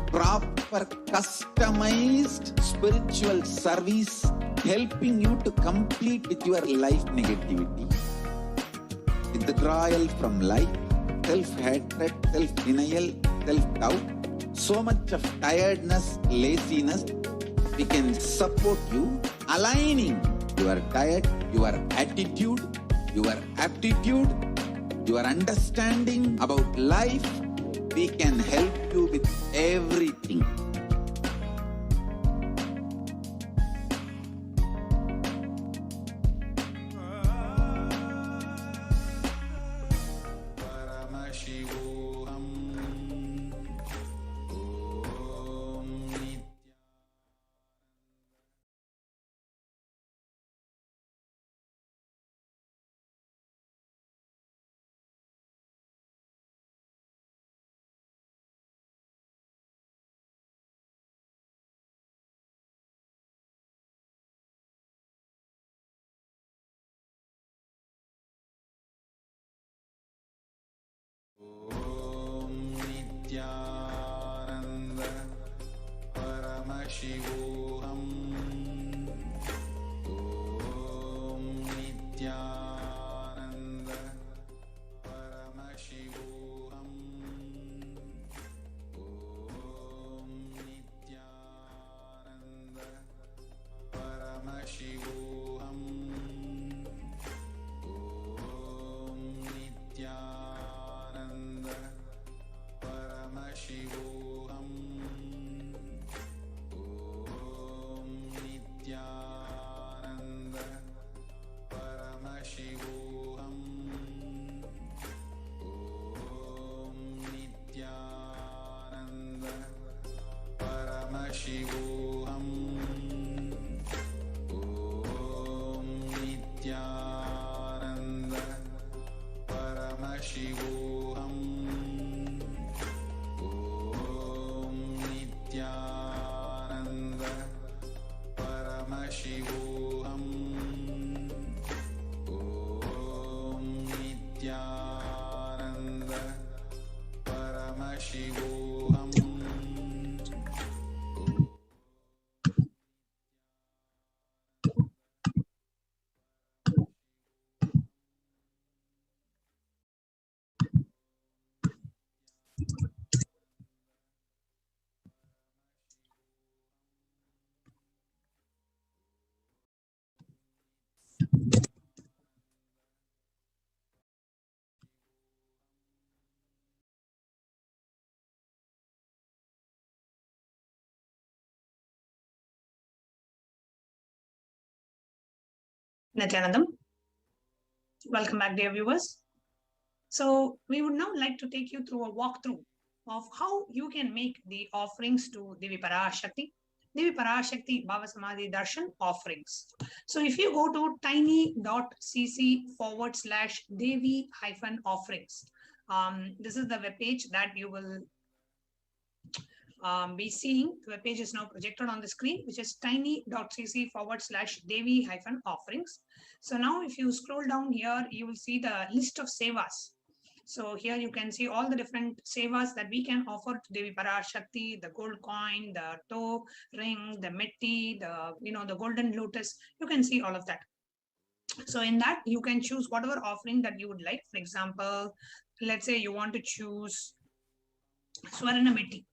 Proper customized spiritual service helping you to complete with your life negativity. withdrawal from life, self-hatred, self-denial, self-doubt, so much of tiredness, laziness. We can support you, aligning your diet, your attitude, your aptitude, your understanding about life. We can help you with everything. Nityananda Paramashivoham Om Nityananda Paramashivoham Om Nityananda Paramashivoham Om Nityananda Paramashivoham Om Nityananda Paramashivoham Om Nityananda Paramashivoham Om Nityananda Paramashivoham Nityananda Paramashivoham Om Nityananda Paramashivoham Nityanandam. Welcome back, dear viewers. So we would now like to take you through a walkthrough of how you can make the offerings to Devi PARASHAKTI Bhava Samadhi Darshan offerings. So if you go to tiny.cc/Devi-offerings, this is the web page that you will be seeing. The web page is now projected on the screen, which is tiny.cc/Devi-offerings. So now if you scroll down here, you will see the list of sevas. So here you can see all the different sevas that we can offer to Devi PARASHAKTI, the gold coin, the toe ring, the metti, the golden lotus. You can see all of that. So in that, you can choose whatever offering that you would like. For example, let's say you want to choose Swarna metti.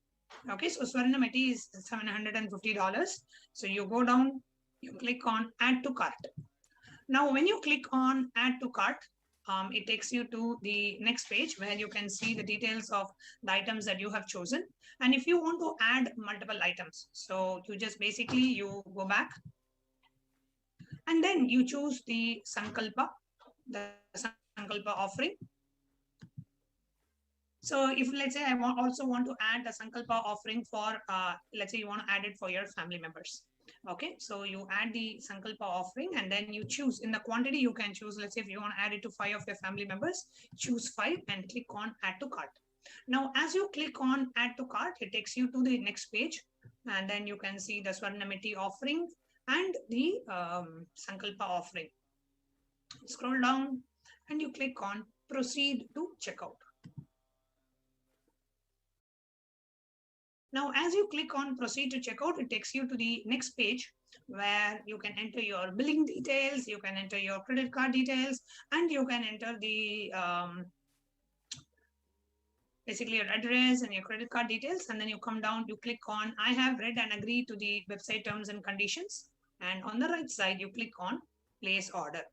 Okay, so Swarna metti is $750. So you go down, you click on add to cart. Now, when you click on add to cart, it takes you to the next page where you can see the details of the items that you have chosen. And if you want to add multiple items, so you just basically, you go back and then you choose the Sankalpa offering. So if, let's say, I also want to add a Sankalpa offering for, let's say you want to add it for your family members. Okay, so you add the Sankalpa offering and then you choose in the quantity you can choose. Let's say if you want to add it to 5 of your family members, choose 5 and click on add to cart. Now, as you click on add to cart, it takes you to the next page and then you can see the Swarna metti offering and the Sankalpa offering. Scroll down and you click on proceed to checkout. Now, as you click on proceed to checkout, it takes you to the next page where you can enter your billing details, you can enter your credit card details, and you can enter the basically your address and your credit card details. And then you come down, you click on I have read and agree to the website terms and conditions. And on the right side, you click on place order.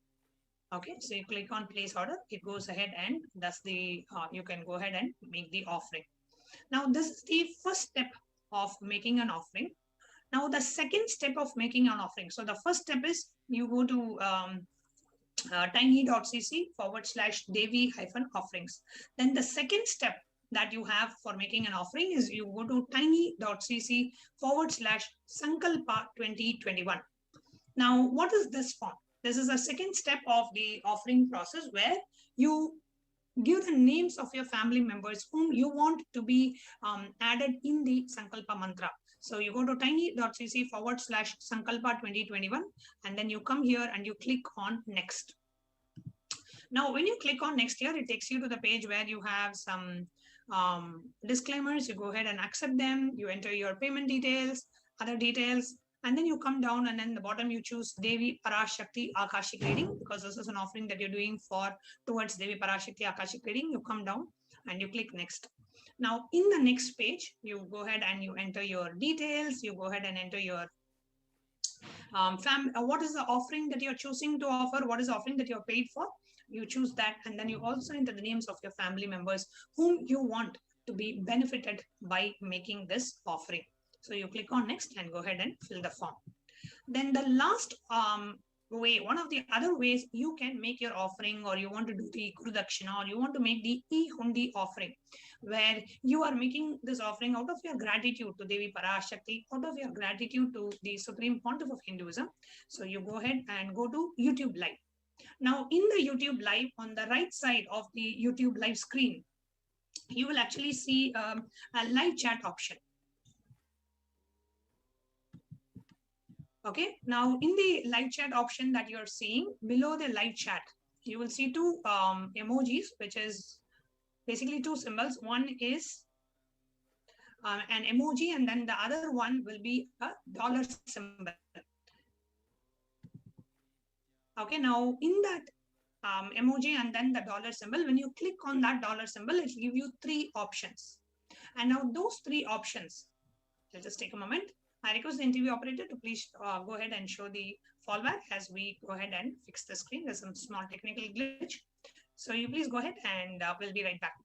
Okay, so you click on place order, it goes ahead and that's the, you can go ahead and make the offering. Now, this is the first step of making an offering. Now, the second step of making an offering. So the first step is you go to tiny.cc/Devi-offerings. Then the second step that you have for making an offering is you go to tiny.cc/Sankalpa 2021. Now, what is this form? This is a second step of the offering process where you give the names of your family members whom you want to be added in the Sankalpa mantra. So you go to tiny.cc/Sankalpa 2021, and then you come here and you click on next. Now, when you click on next here, it takes you to the page where you have some disclaimers. You go ahead and accept them. You enter your payment details, other details, and then you come down and then the bottom you choose Devi PARASHAKTI Akashic reading, because this is an offering that you're doing towards Devi PARASHAKTI Akashic reading. You come down and you click next. Now, in the next page, you go ahead and you enter your details. You go ahead and enter your what is the offering that you're choosing to offer, what is the offering that you're paid for. You choose that, and then you also enter the names of your family members whom you want to be benefited by making this offering. So you click on next and go ahead and fill the form. Then the last way, one of the other ways you can make your offering, or you want to do the Guru Dakshina, or you want to make the e-hundi offering, where you are making this offering out of your gratitude to Devi PARASHAKTI, out of your gratitude to the Supreme Pontiff of Hinduism. So you go ahead and go to YouTube Live. Now, in the YouTube Live, on the right side of the YouTube Live screen, you will actually see a live chat option. Okay, now in the live chat option that you're seeing, below the live chat, you will see two emojis, which is basically two symbols. One is an emoji, and then the other one will be a dollar symbol. Okay, now in that emoji and then the dollar symbol, when you click on that dollar symbol, it will give you three options. And now those three options, I'll just take a moment. I request the interview operator to please go ahead and show the fallback as we go ahead and fix the screen. There's some small technical glitch. So you please go ahead and we'll be right back.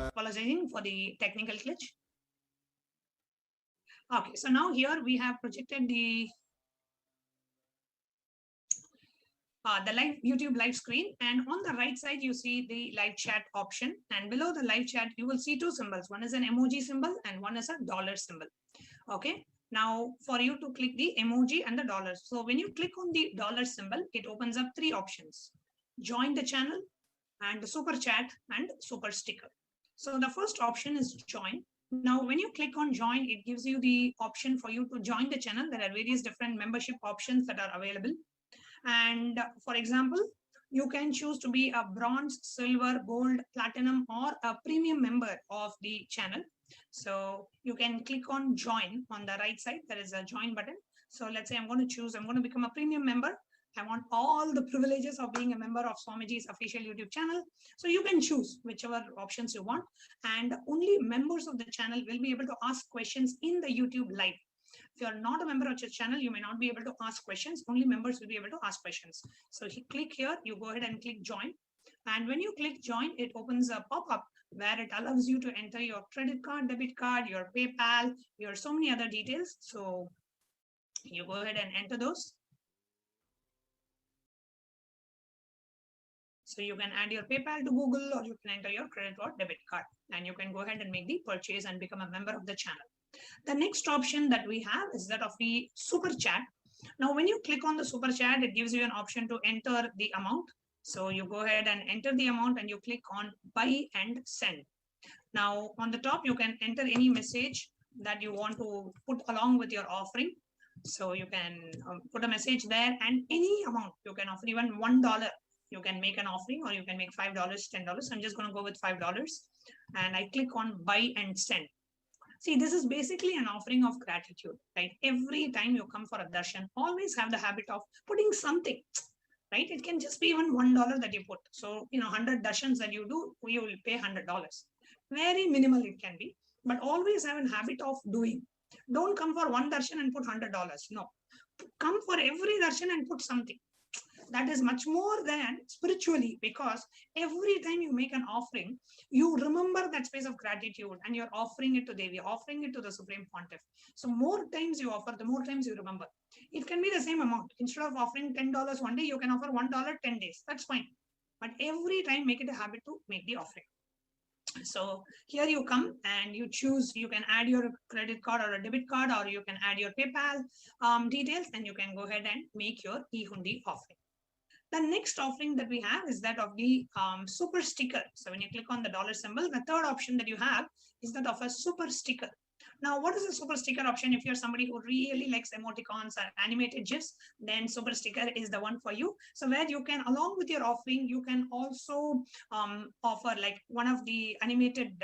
Apologizing for the technical glitch. Okay, so now here we have projected the live YouTube live screen, and on the right side you see the live chat option, and below the live chat you will see two symbols. One is an emoji symbol and one is a dollar symbol. Okay, now for you to click the emoji and the dollars. So when you click on the dollar symbol, it opens up three options: join the channel, and the super chat, and super sticker. So the first option is join. Now, when you click on join, it gives you the option for you to join the channel. There are various different membership options that are available. And for example, you can choose to be a bronze, silver, gold, platinum, or a premium member of the channel. So you can click on join on the right side. There is a join button. So let's say I'm going to become a premium member. I want all the privileges of being a member of Swamiji's official YouTube channel. So you can choose whichever options you want, and only members of the channel will be able to ask questions in the YouTube live. If you are not a member of your channel, you may not be able to ask questions. Only members will be able to ask questions. So click here, you go ahead and click join. And when you click join, it opens a pop-up where it allows you to enter your credit card, debit card, your PayPal, your so many other details. So you go ahead and enter those. So you can add your PayPal to Google, or you can enter your credit or debit card, and you can go ahead and make the purchase and become a member of the channel. The next option that we have is that of the super chat. Now, when you click on the super chat, it gives you an option to enter the amount. So you go ahead and enter the amount and you click on buy and send. Now on the top, you can enter any message that you want to put along with your offering. So you can put a message there, and any amount you can offer, even $1. You can make an offering, or you can make $5, $10. I'm just going to go with $5, and I click on buy and send. See, this is basically an offering of gratitude, right? Every time you come for a darshan, always have the habit of putting something, right? It can just be even $1 that you put. So, 100 darshans that you do, you will pay $100. Very minimal it can be, but always have a habit of doing. Don't come for one darshan and put $100. No, come for every darshan and put something. That is much more than spiritually, because every time you make an offering, you remember that space of gratitude and you're offering it to Devi, offering it to the Supreme Pontiff. So more times you offer, the more times you remember. It can be the same amount. Instead of offering $10 one day, you can offer $1 10 days. That's fine. But every time make it a habit to make the offering. So here you come and you choose, you can add your credit card or a debit card, or you can add your PayPal details, and you can go ahead and make your e-hundi offering. The next offering that we have is that of the super sticker. So when you click on the dollar symbol, the third option that you have is that of a super sticker. Now, what is a super sticker option? If you're somebody who really likes emoticons or animated GIFs, then super sticker is the one for you. So where you can, along with your offering, you can also offer like one of the animated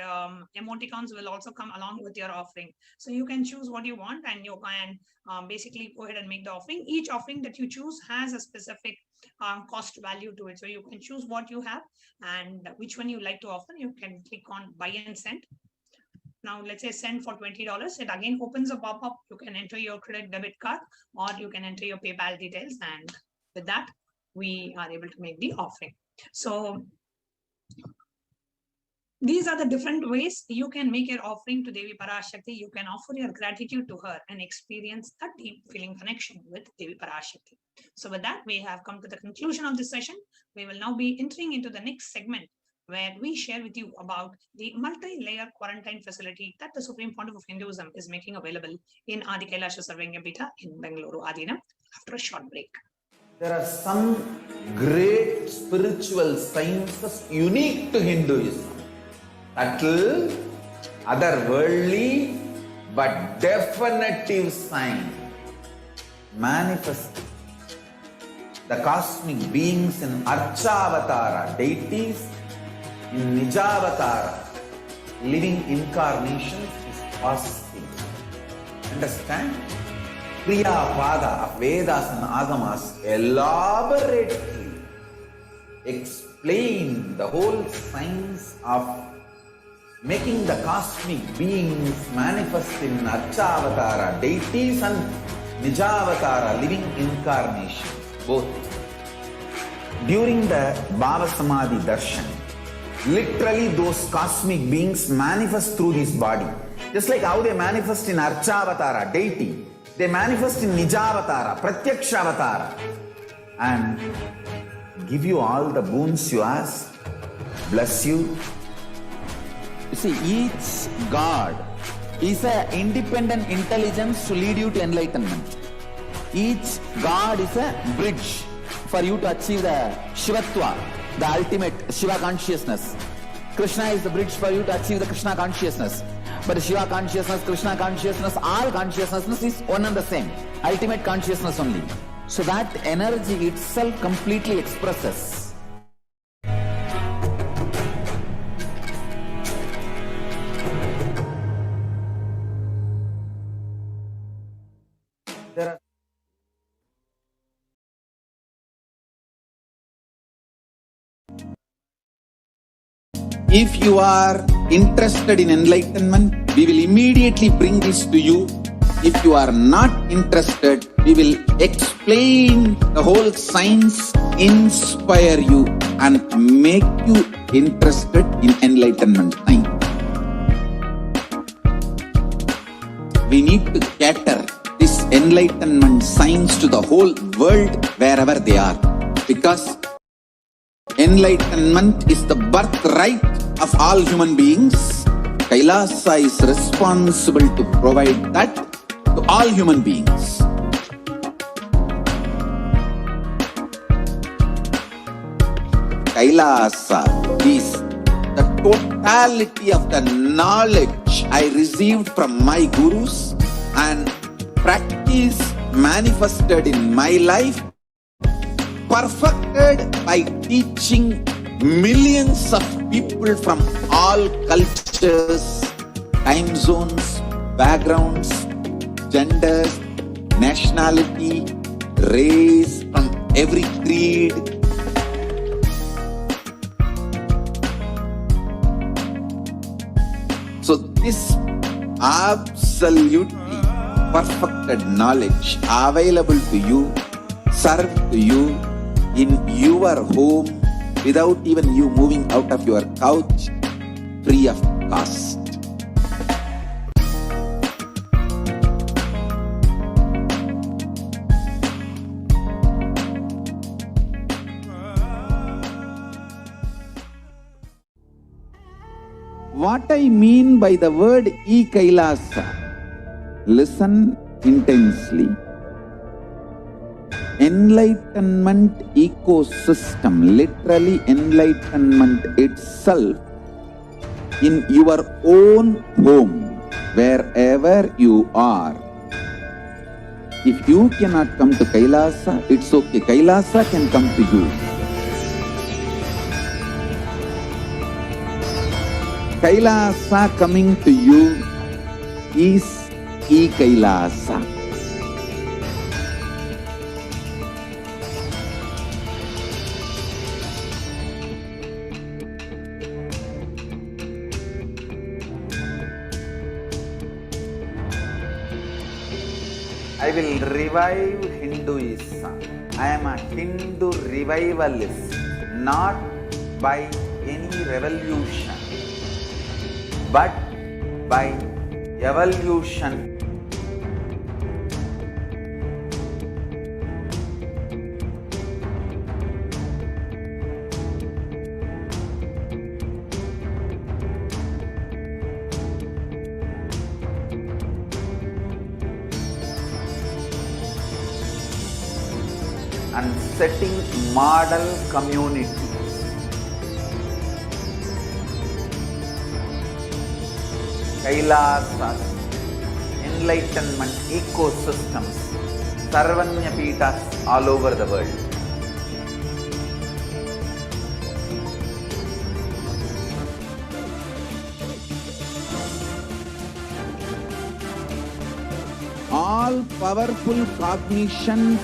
emoticons will also come along with your offering. So you can choose what you want, and you can basically go ahead and make the offering. Each offering that you choose has a specific cost value to it. So you can choose what you have and which one you like to offer. You can click on buy and send. Now, let's say send for $20. It again opens a pop-up. You can enter your credit debit card, or you can enter your PayPal details. And with that, we are able to make the offering. So these are the different ways you can make your offering to Devi PARASHAKTI. You can offer your gratitude to her and experience a deep feeling connection with Devi PARASHAKTI. So with that, we have come to the conclusion of this session. We will now be entering into the next segment, where we share with you about the multi-layer quarantine facility that the Supreme Pontiff of Hinduism is making available in Adi Kailasha Sarvengam Peetha in Bengaluru, Adinam, after a short break. There are some great spiritual sciences unique to Hinduism. Subtle, otherworldly, but definitive sign. Manifest the cosmic beings in Archavatara, deities in Nijavatara, living incarnations is possible. Understand? Priya Pada of Vedas and Agamas elaborately explain the whole science of making the cosmic beings manifest in Archavatara, deities, and Nijavatara, living incarnations, both. During the Bhava Samadhi Darshan, literally those cosmic beings manifest through this body. Just like how they manifest in Archavatara, deity, they manifest in Nijavatara, Pratyakshavatara, and give you all the boons you ask, bless you. You see, each God is an independent intelligence to lead you to enlightenment. Each God is a bridge for you to achieve the Shivatva, the ultimate Shiva consciousness. Krishna is the bridge for you to achieve the Krishna consciousness. But Shiva consciousness, Krishna consciousness, all consciousness is one and the same. Ultimate consciousness only. So that energy itself completely expresses. There are If you are interested in enlightenment, we will immediately bring this to you. If you are not interested, we will explain the whole science, inspire you and make you interested in enlightenment science. We need to cater this enlightenment science to the whole world wherever they are, because enlightenment is the birthright of all human beings. Kailasa is responsible to provide that to all human beings. Kailasa is the totality of the knowledge I received from my gurus and practice manifested in my life, perfected by teaching millions of people from all cultures, time zones, backgrounds, genders, nationality, race, from every creed. So this absolutely perfected knowledge available to you, served to you in your home without even you moving out of your couch, free of cost. What I mean by the word E-Kailasa, listen intensely. Enlightenment ecosystem, literally enlightenment itself, in your own home, wherever you are. If you cannot come to Kailasa, it's okay. Kailasa can come to you. Kailasa coming to you is E-Kailasa. I will revive Hinduism. I am a Hindu revivalist, not by any revolution, but by evolution. And setting model communities. Kailasas, enlightenment ecosystems, Sarvanyapitas all over the world. All powerful cognition,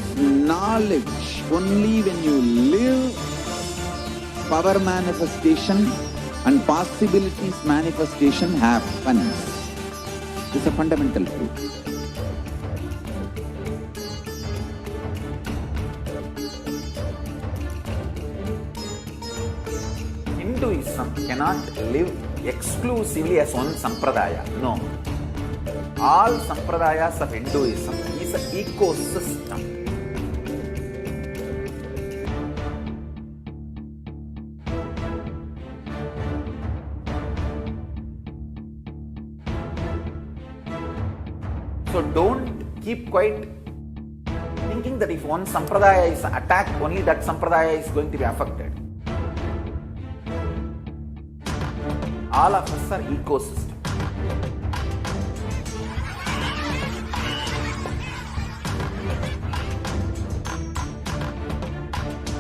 knowledge, only when you live, power manifestation and possibilities manifestation happens. This is a fundamental truth. Hinduism cannot live exclusively as one sampradaya. No. All sampradayas of Hinduism is an ecosystem. So don't keep quiet thinking that if one sampradaya is attacked, only that sampradaya is going to be affected. All of us are ecosystem.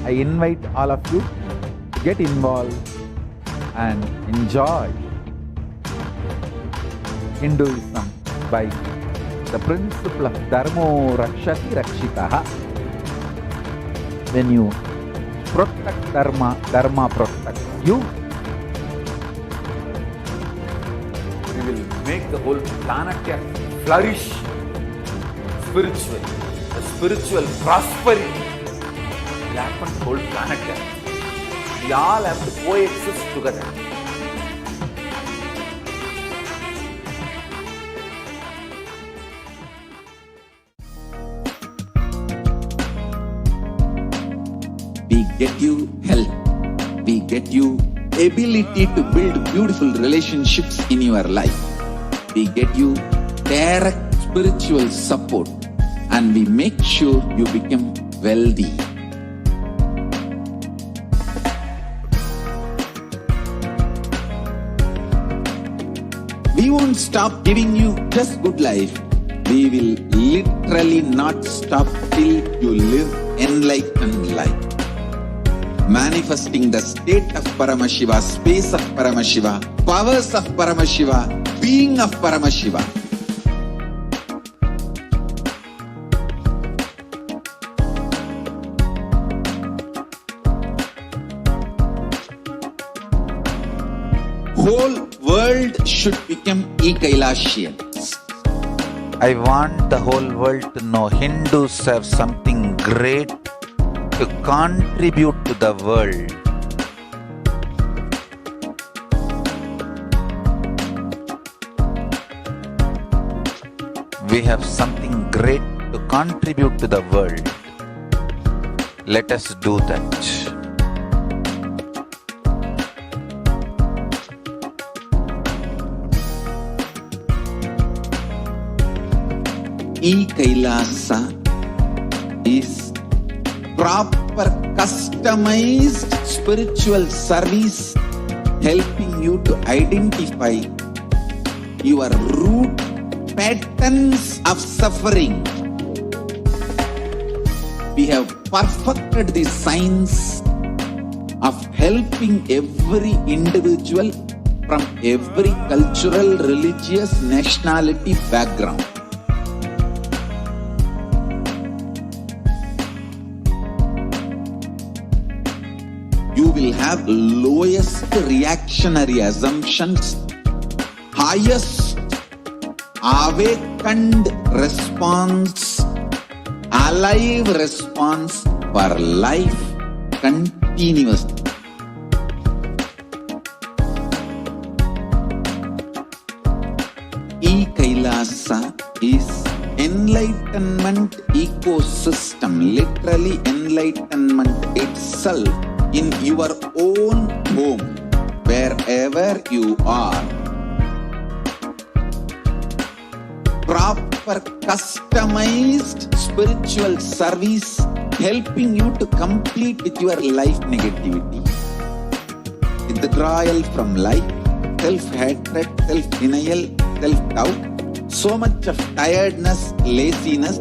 I invite all of you to get involved and enjoy Hinduism by the principle of Dharmo Rakshati Rakshitaha. When you protect Dharma, Dharma protects you. make the whole planet Earth flourish spiritually. The spiritual prosperity will happen to the whole planet Earth. We all have to coexist together. We get you help. We get you ability to build beautiful relationships in your life. We get you direct spiritual support, and we make sure you become wealthy. We won't stop giving you just good life. We will literally not stop till you live enlightened life. Manifesting the state of Paramashiva, space of Paramashiva, powers of Paramashiva, being of Paramashiva. Whole world should become e-Kailashians. I want the whole world to know Hindus have something great to contribute to the world. We have something great to contribute to the world. Let us do that. E-Kailasa is proper customized spiritual service helping you to identify your root patterns of suffering. We have perfected the science of helping every individual from every cultural, religious, nationality background. You will have lowest reactionary assumptions, highest awakened response, alive response for life continuously. E-Kailasa is enlightenment ecosystem, literally enlightenment itself in your own home, wherever you are. Proper customized spiritual service helping you to complete with your life negativity. Withdrawal from life, self-hatred, self-denial, self-doubt, so much of tiredness, laziness.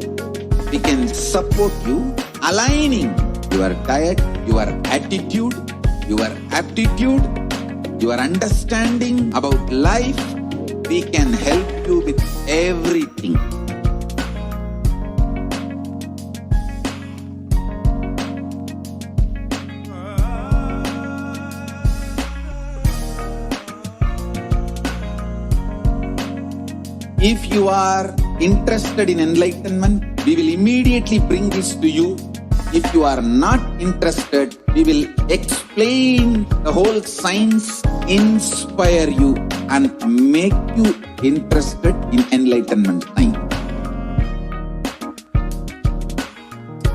We can support you aligning your diet, your attitude, your aptitude, your understanding about life. We can help you with everything. If you are interested in enlightenment, we will immediately bring this to you. If you are not interested, we will explain the whole science, inspire you, and make you interested in enlightenment time.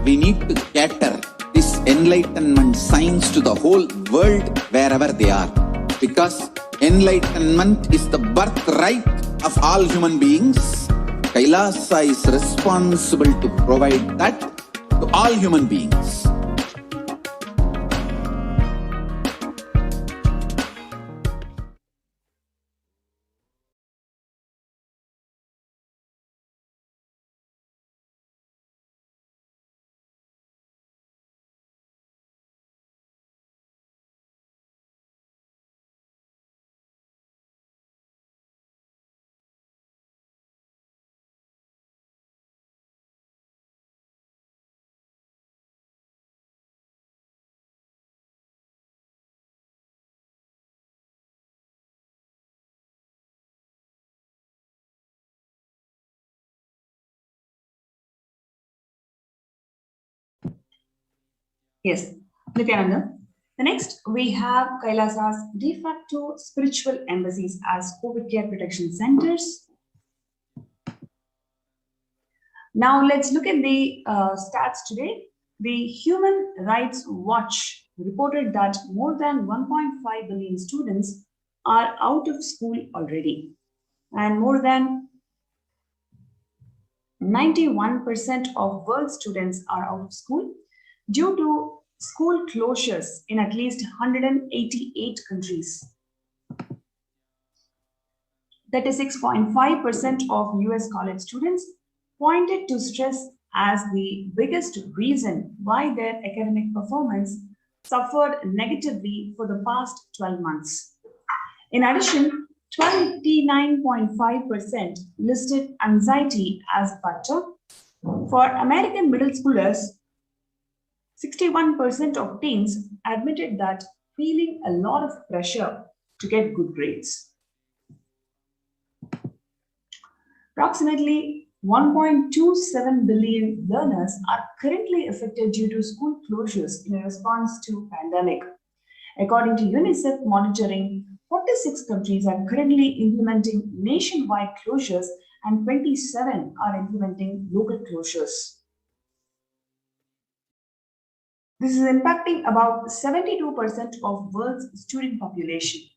We need to cater this enlightenment science to the whole world wherever they are, because enlightenment is the birthright of all human beings. Kailasa is responsible to provide that to all human beings. Yes, Nityananda. The next, we have Kailasa's de facto spiritual embassies as COVID care protection centers. Now let's look at the stats today. The Human Rights Watch reported that more than 1.5 billion students are out of school already, and more than 91% of world students are out of school due to school closures in at least 188 countries. 36.5% of US college students pointed to stress as the biggest reason why their academic performance suffered negatively for the past 12 months. In addition, 29.5% listed anxiety as a factor. For American middle schoolers, 61% of teens admitted that feeling a lot of pressure to get good grades. Approximately 1.27 billion learners are currently affected due to school closures in response to pandemic. According to UNICEF monitoring, 46 countries are currently implementing nationwide closures and 27 are implementing local closures. This is impacting about 72% of world's student population.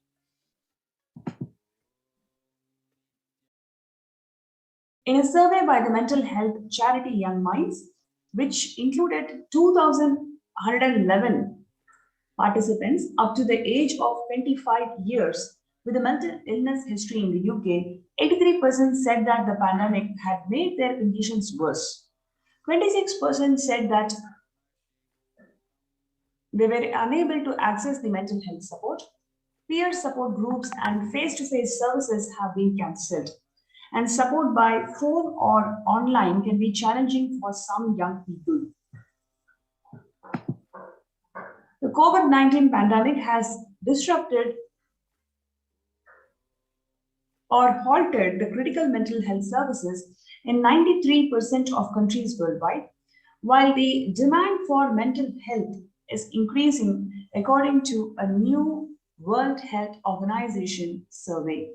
In a survey by the mental health charity Young Minds, which included 2,111 participants up to the age of 25 years with a mental illness history in the UK, 83% said that the pandemic had made their conditions worse. 26% said that they were unable to access the mental health support. Peer support groups and face-to-face services have been cancelled. And support by phone or online can be challenging for some young people. The COVID-19 pandemic has disrupted or halted the critical mental health services in 93% of countries worldwide, while the demand for mental health is increasing according to a new World Health Organization survey.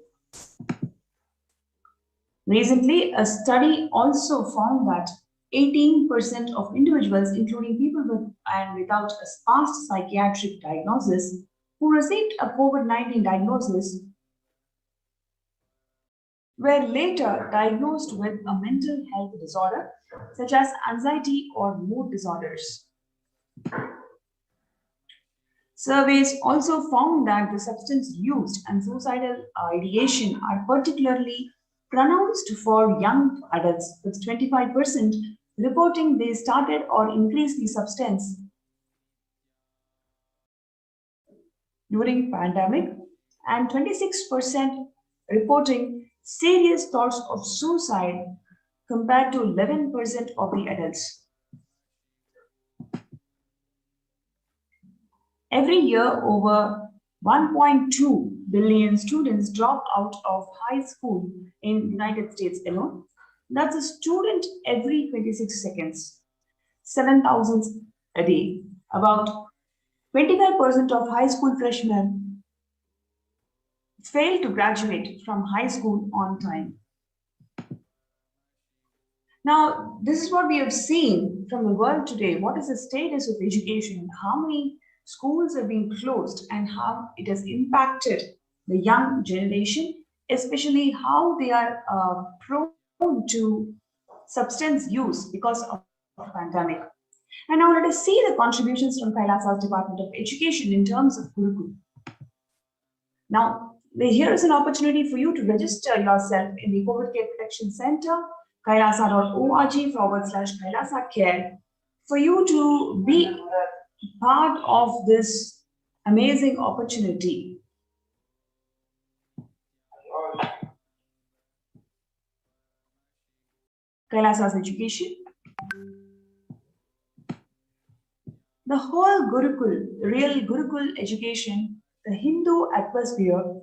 Recently, a study also found that 18% of individuals, including people with and without a past psychiatric diagnosis, who received a COVID-19 diagnosis, were later diagnosed with a mental health disorder, such as anxiety or mood disorders. Surveys also found that the substance used and suicidal ideation are particularly pronounced for young adults, with 25% reporting they started or increased the substance during pandemic, and 26% reporting serious thoughts of suicide compared to 11% of the adults. Every year, over 1.2 billion students drop out of high school in the United States alone. That's a student every 26 seconds, 7,000 a day. About 25% of high school freshmen fail to graduate from high school on time. Now, this is what we have seen from the world today. What is the status of education? How many schools have been closed and how it has impacted the young generation, especially how they are prone to substance use because of the pandemic. And now let us see the contributions from Kailasa's Department of Education in terms of Gurukul. Now, here is an opportunity for you to register yourself in the COVID Care Protection Center, kailasa.org/Kailasa Care, for you to be part of this amazing opportunity. Kailasa's education. The whole Gurukul, real Gurukul education, the Hindu atmosphere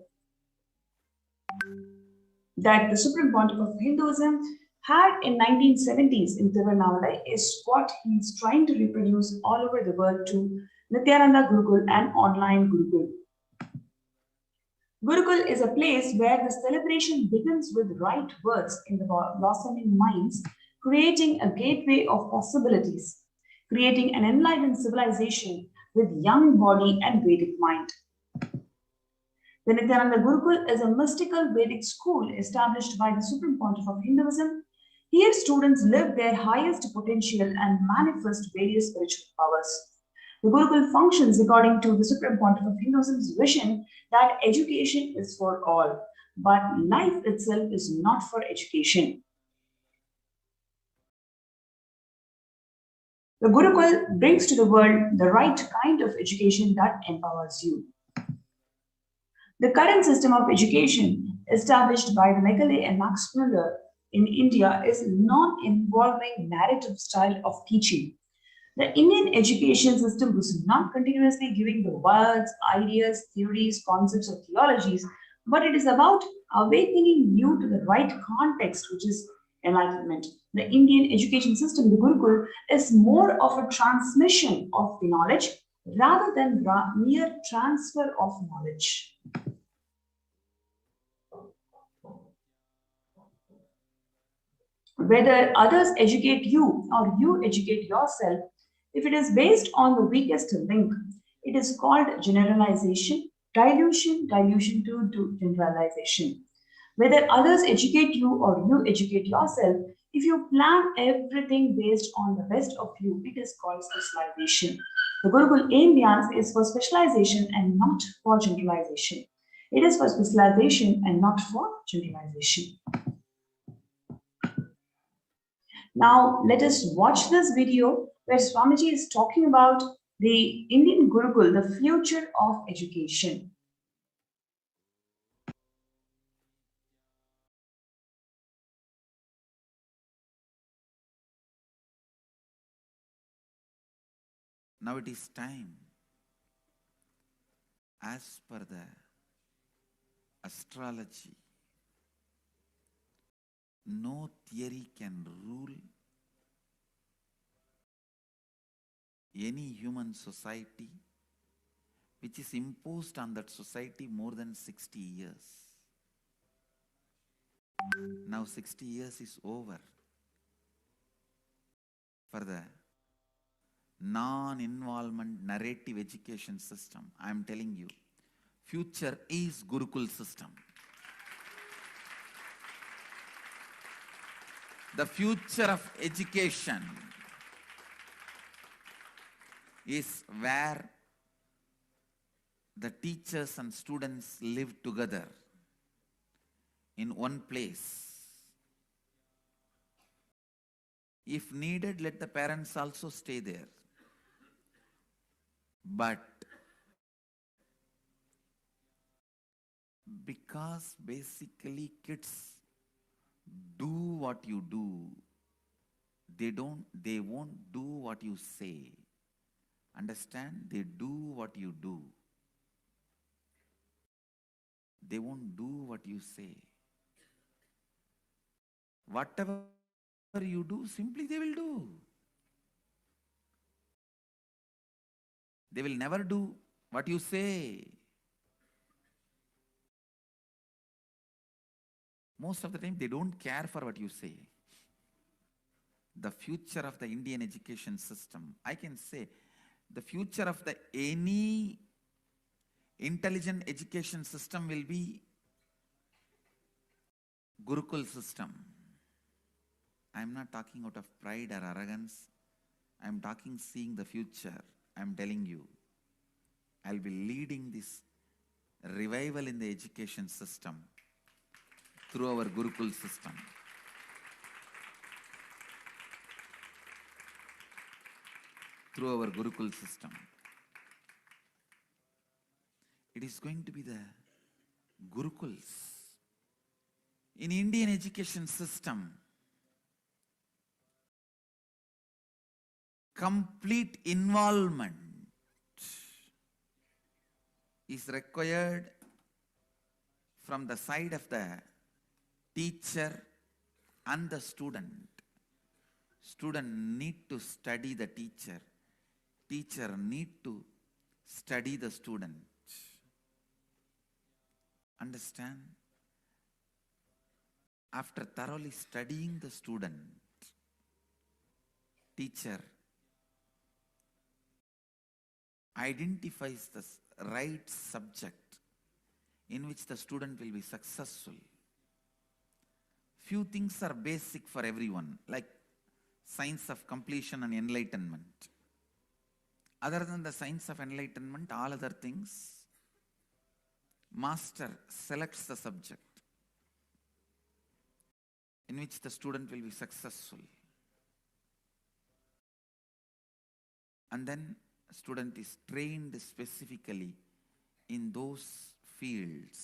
that the Supreme Pontiff of Hinduism, had in 1970s in Tirunelveli is what he's trying to reproduce all over the world to Nityananda Gurukul and online Gurukul. Gurukul is a place where the celebration begins with right words in the blossoming minds, creating a gateway of possibilities, creating an enlightened civilization with young body and Vedic mind. The Nityananda Gurukul is a mystical Vedic school established by the Supreme Pontiff of Hinduism. Here, students live their highest potential and manifest various spiritual powers. The Gurukul functions according to the Supreme Pontiff of Hinduism's vision that education is for all, but life itself is not for education. The Gurukul brings to the world the right kind of education that empowers you. The current system of education established by the Macaulay and Max Muller in India is non-involving narrative style of teaching. The Indian education system was not continuously giving the words, ideas, theories, concepts, or theologies, but it is about awakening you to the right context, which is enlightenment. The Indian education system, the Gurukul, is more of a transmission of the knowledge rather than mere transfer of knowledge. Whether others educate you or you educate yourself, if it is based on the weakest link, it is called generalization, dilution to generalization. Whether others educate you or you educate yourself, if you plan everything based on the best of you, it is called specialization. The Gurukul ambience is for specialization and not for generalization. It is for specialization and not for generalization. Now, let us watch this video where Swamiji is talking about the Indian Gurukul, the future of education. Now it is time, as per the astrology, no theory can rule any human society which is imposed on that society more than 60 years. Now 60 years is over for the non-involvement narrative education system. I am telling you, future is Gurukul system. The future of education is where the teachers and students live together in one place. If needed, let the parents also stay there. But because basically kids do what you do, they won't do what you say. Understand? They do what you do. They won't do what you say. Whatever you do, simply they will do. They will never do what you say. Most of the time, they don't care for what you say. The future of the Indian education system, I can say, the future of any intelligent education system will be Gurukul system. I am not talking out of pride or arrogance. I am talking seeing the future. I am telling you, I will be leading this revival in the education system through our Gurukul system. Through our Gurukul system. It is going to be the Gurukuls. In Indian education system, complete involvement is required from the side of the teacher and the student. Student need to study the teacher. Teacher need to study the student. Understand? After thoroughly studying the student, teacher identifies the right subject in which the student will be successful. Few things are basic for everyone, like science of completion and enlightenment. Other than the science of enlightenment, all other things, master selects the subject in which the student will be successful. And then student is trained specifically in those fields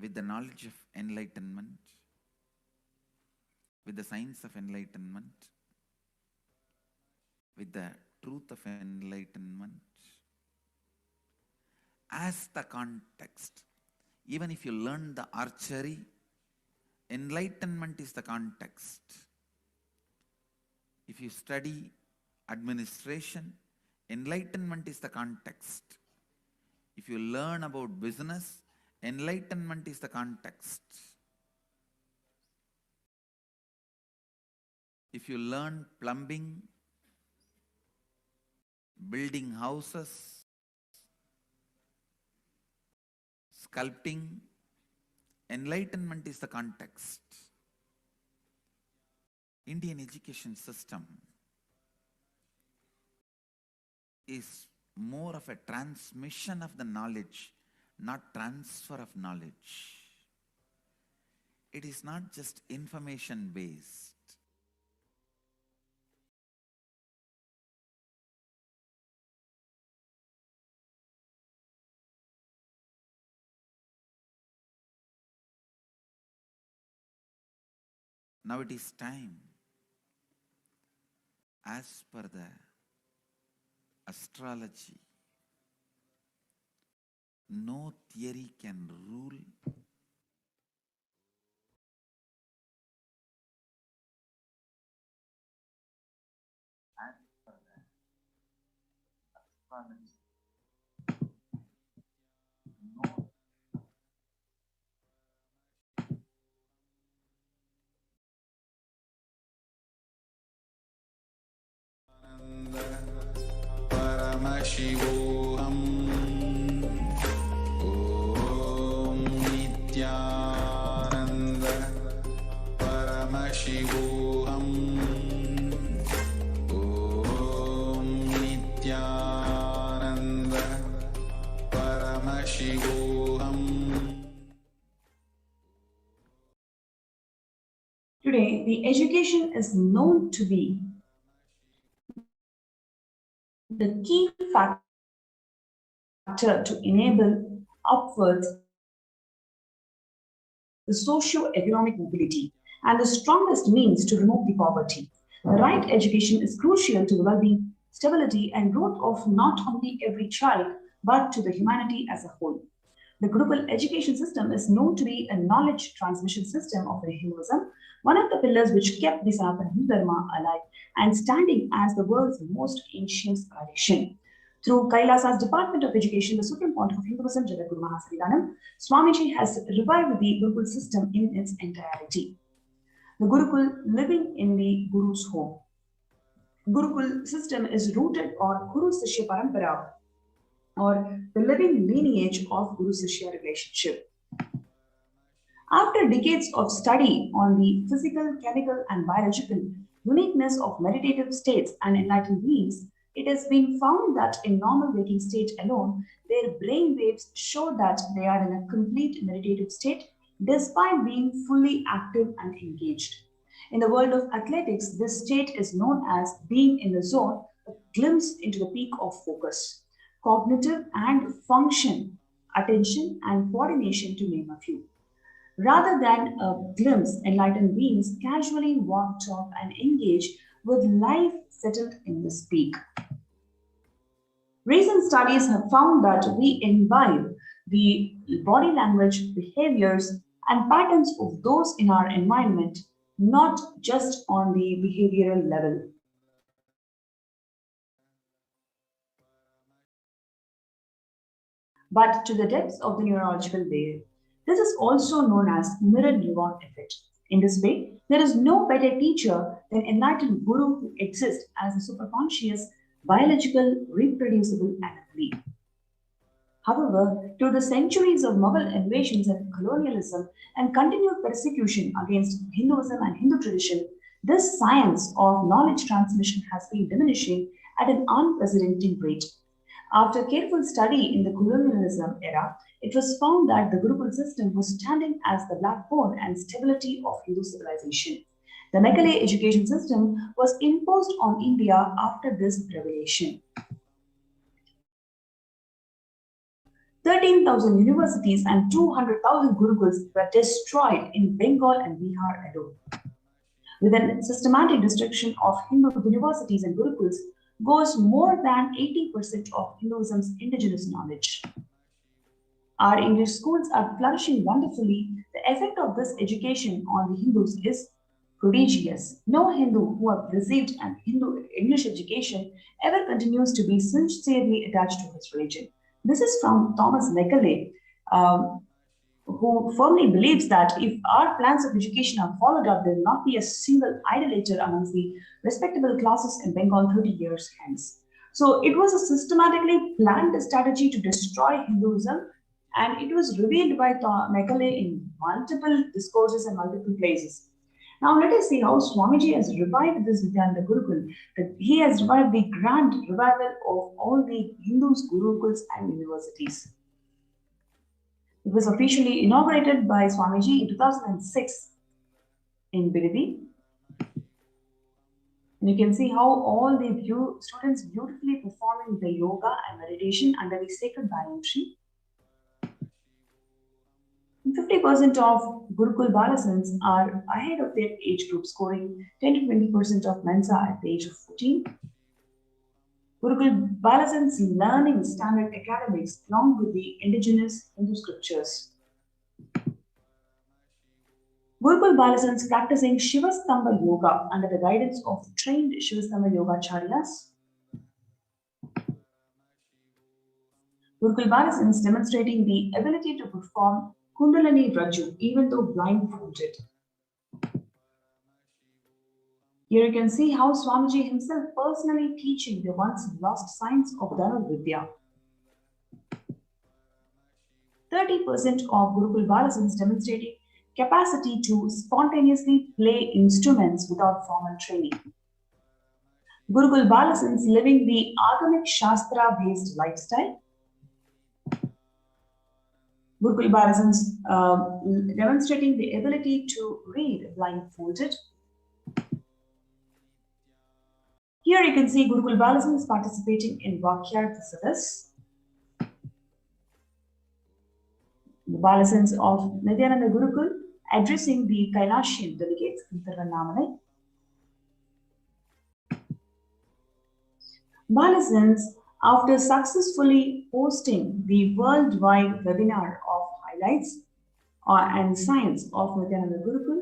with the knowledge of enlightenment, with the science of enlightenment, with the truth of enlightenment as the context. Even if you learn the archery, enlightenment is the context. If you study administration, enlightenment is the context. If you learn about business, enlightenment is the context. If you learn plumbing, building houses, sculpting, enlightenment is the context. Indian education system is more of a transmission of the knowledge, not transfer of knowledge. It is not just information based. Now it is time, as per the astrology, no theory can rule. As per the astrology, no Paramashivoham Om Nityananda Paramashivoham Om Nityananda Paramashivoham. Today, the education is known to be the key factor to enable upwards the socio-economic mobility and the strongest means to remove the poverty. The right education is crucial to the well-being, stability, and growth of not only every child, but to the humanity as a whole. The Gurukul education system is known to be a knowledge transmission system of Hinduism, one of the pillars which kept the Sanatana Hindu Dharma alive and standing as the world's most ancient tradition. Through Kailasa's Department of Education, the Supreme Pontiff of Hinduism, Jagadguru Mahasaridanam, Swamiji has revived the Gurukul system in its entirety. The Gurukul living in the Guru's home. Gurukul system is rooted on Guru Sishya Parampara, or the living lineage of Guru-Sishya relationship. After decades of study on the physical, chemical, and biological uniqueness of meditative states and enlightened beings, it has been found that in normal waking state alone, their brain waves show that they are in a complete meditative state despite being fully active and engaged. In the world of athletics, this state is known as being in the zone, a glimpse into the peak of focus, cognitive and function, attention and coordination, to name a few. Rather than a glimpse, enlightened beings casually walk, talk, and engage with life settled in this peak. Recent studies have found that we imbibe the body language, behaviors, and patterns of those in our environment, not just on the behavioral level. But to the depths of the neurological layer. This is also known as mirror neuron effect. In this way, there is no better teacher than enlightened guru who exists as a superconscious, biological, reproducible entity. However, through the centuries of Mughal invasions and colonialism and continued persecution against Hinduism and Hindu tradition, this science of knowledge transmission has been diminishing at an unprecedented rate. After careful study in the colonialism era, it was found that the Gurukul system was standing as the backbone and stability of Hindu civilization. The Macaulay education system was imposed on India after this revelation. 13,000 universities and 200,000 Gurukuls were destroyed in Bengal and Bihar alone. With a systematic destruction of Hindu universities and Gurukuls goes more than 80% of Hinduism's indigenous knowledge. Our English schools are flourishing wonderfully. The effect of this education on the Hindus is prodigious. No Hindu who have received an Hindu English education ever continues to be sincerely attached to his religion. This is from Thomas Macaulay, who firmly believes that if our plans of education are followed up, there will not be a single idolater amongst the respectable classes in Bengal 30 years hence. So it was a systematically planned strategy to destroy Hinduism, and it was revealed by Macaulay in multiple discourses and multiple places. Now let us see how Swamiji has revived this Nityananda Gurukul, that he has revived the grand revival of all the Hindus, Gurukuls and universities. It was officially inaugurated by Swamiji in 2006 in Biridi. And you can see how all the students beautifully performing the yoga and meditation under the sacred banyan tree. 50% of Gurukul Balasans are ahead of their age group, scoring 10 to 20% of Mensa at the age of 14. Gurukul Balasans learning standard academics along with the indigenous Hindu scriptures. Gurukul Balasans practicing Shivastamba Yoga under the guidance of trained Shivastamba Yogacharyas. Gurukul Balasans demonstrating the ability to perform Kundalini Raju even though blindfolded. Here you can see how Swamiji himself personally teaching the once lost science of Dhanurvidya. 30% of Gurukul Balasans demonstrating capacity to spontaneously play instruments without formal training. Gurukul Balasans living the Agamic Shastra-based lifestyle. Gurukul Balasans demonstrating the ability to read blindfolded. Here you can see Gurukul Balasans participating in Vakyartha Sadas. The Balasans of Nityananda Gurukul addressing the Kailashian delegates in Tirunnamalai. Balasans, after successfully hosting the worldwide webinar of highlights and science of Nityananda Gurukul.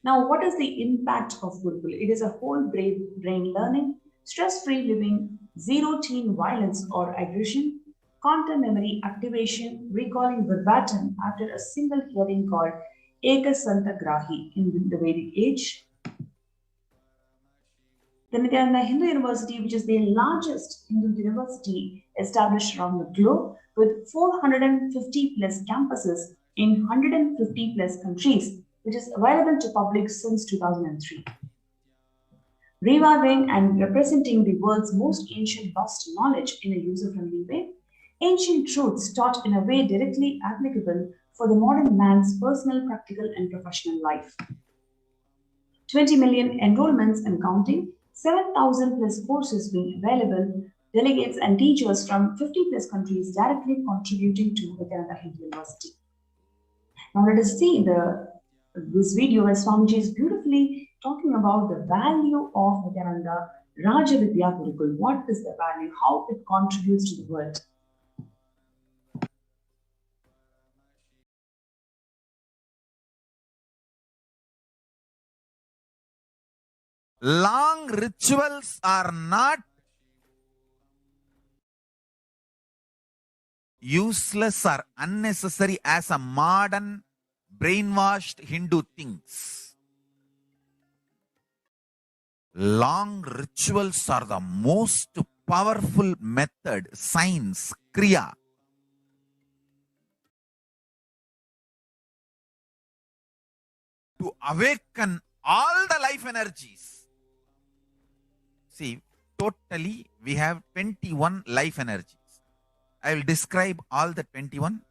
Now, what is the impact of Gurukul? It is a whole brain learning, stress-free living, zero teen violence or aggression, content memory activation, recalling verbatim after a single hearing called Eka Santa Grahi in the Vedic age. The Nityananda Hindu University, which is the largest Hindu university established around the globe with 450 plus campuses in 150 plus countries, which is available to public since 2003. Reviving and representing the world's most ancient lost knowledge in a user-friendly way, ancient truths taught in a way directly applicable for the modern man's personal, practical and professional life. 20 million enrollments and counting, 7,000 plus courses being available, delegates and teachers from 50 plus countries directly contributing to Nityananda Hindu University. Now let us see this video where Swamiji is beautifully talking about the value of Nityananda Raja Vidya Gurukul. What is the value? How it contributes to the world? Long rituals are not useless or unnecessary as a modern brainwashed Hindu thinks. Long rituals are the most powerful method, science, kriya, to awaken all the life energies. See, totally we have 21 life energies. I will describe all the 21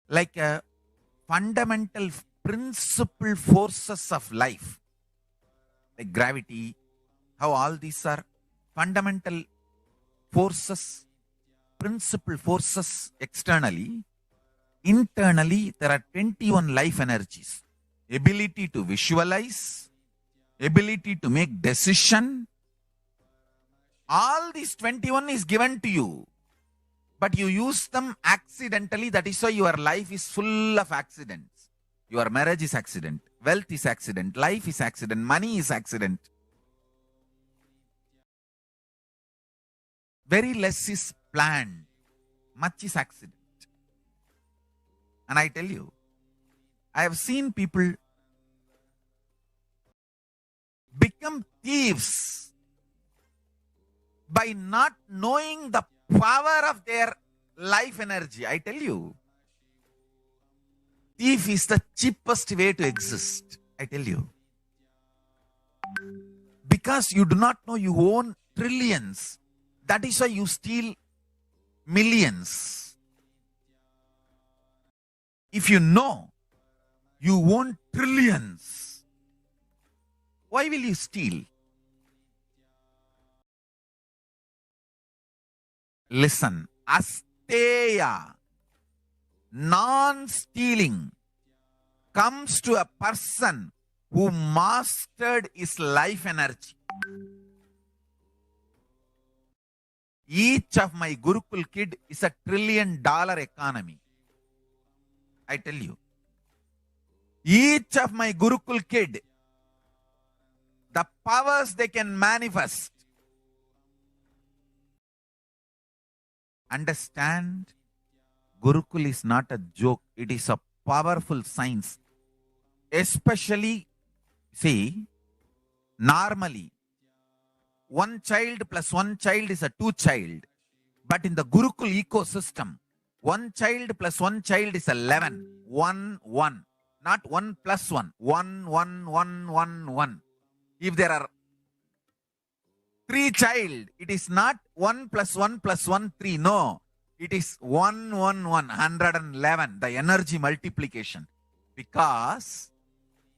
like a fundamental principal forces of life, like gravity, how all these are fundamental forces, principal forces externally. Internally, there are 21 life energies. Ability to visualize, ability to make decision. All these 21 is given to you, but you use them accidentally. That is why your life is full of accidents. Your marriage is accident, wealth is accident, life is accident, money is accident. Very less is planned, much is accident. And I tell you, I have seen people become thieves by not knowing the power of their life energy. I tell you, thief is the cheapest way to exist. I tell you. Because you do not know you own trillions. That is why you steal millions. If you know you own trillions, why will you steal? Listen, asteya, non-stealing, comes to a person who mastered his life energy. Each of my Gurukul kid is $1 trillion economy. I tell you, each of my Gurukul kid, the powers they can manifest. Understand, Gurukul is not a joke. It is a powerful science. Especially, see, normally, one child plus one child is a two child. But in the Gurukul ecosystem, one child plus one child is 11. 1, 1. Not 1 plus 1. 1, 1, 1, 1, 1. If there are 3 child, it is not 1 plus 1 plus 1, 3. No. It is 1, 1, 1. 111. The energy multiplication. Because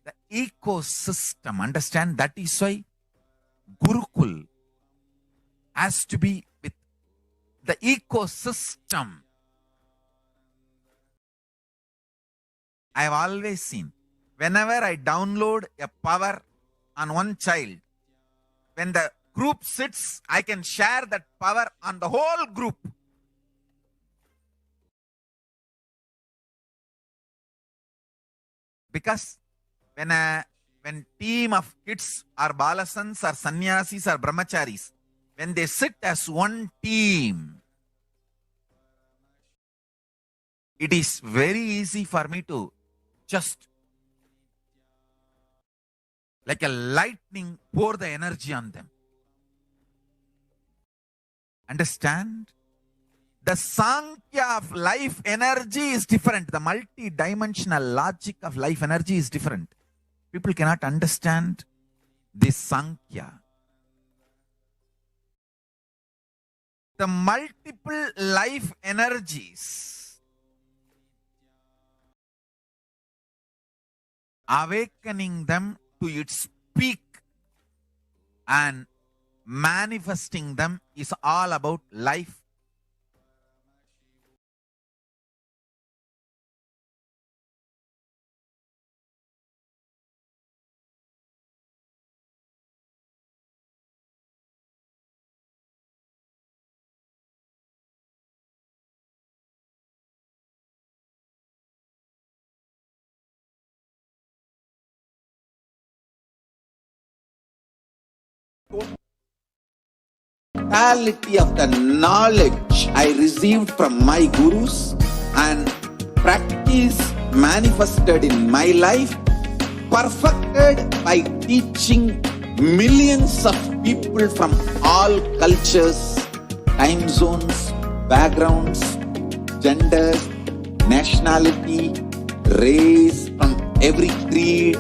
the ecosystem, understand, that is why Gurukul has to be with the ecosystem. I have always seen, whenever I download a power on one child, when the group sits, I can share that power on the whole group. Because when team of kids or balasans or sannyasis or brahmacharis, when they sit as one team, it is very easy for me to just like a lightning pour the energy on them. Understand? The Sankhya of life energy is different. The multi-dimensional logic of life energy is different. People cannot understand this Sankhya. The multiple life energies, awakening them to its peak and manifesting them is all about life totality of the knowledge I received from my gurus and practice manifested in my life, perfected by teaching millions of people from all cultures, time zones, backgrounds, genders, nationality, race, from every creed.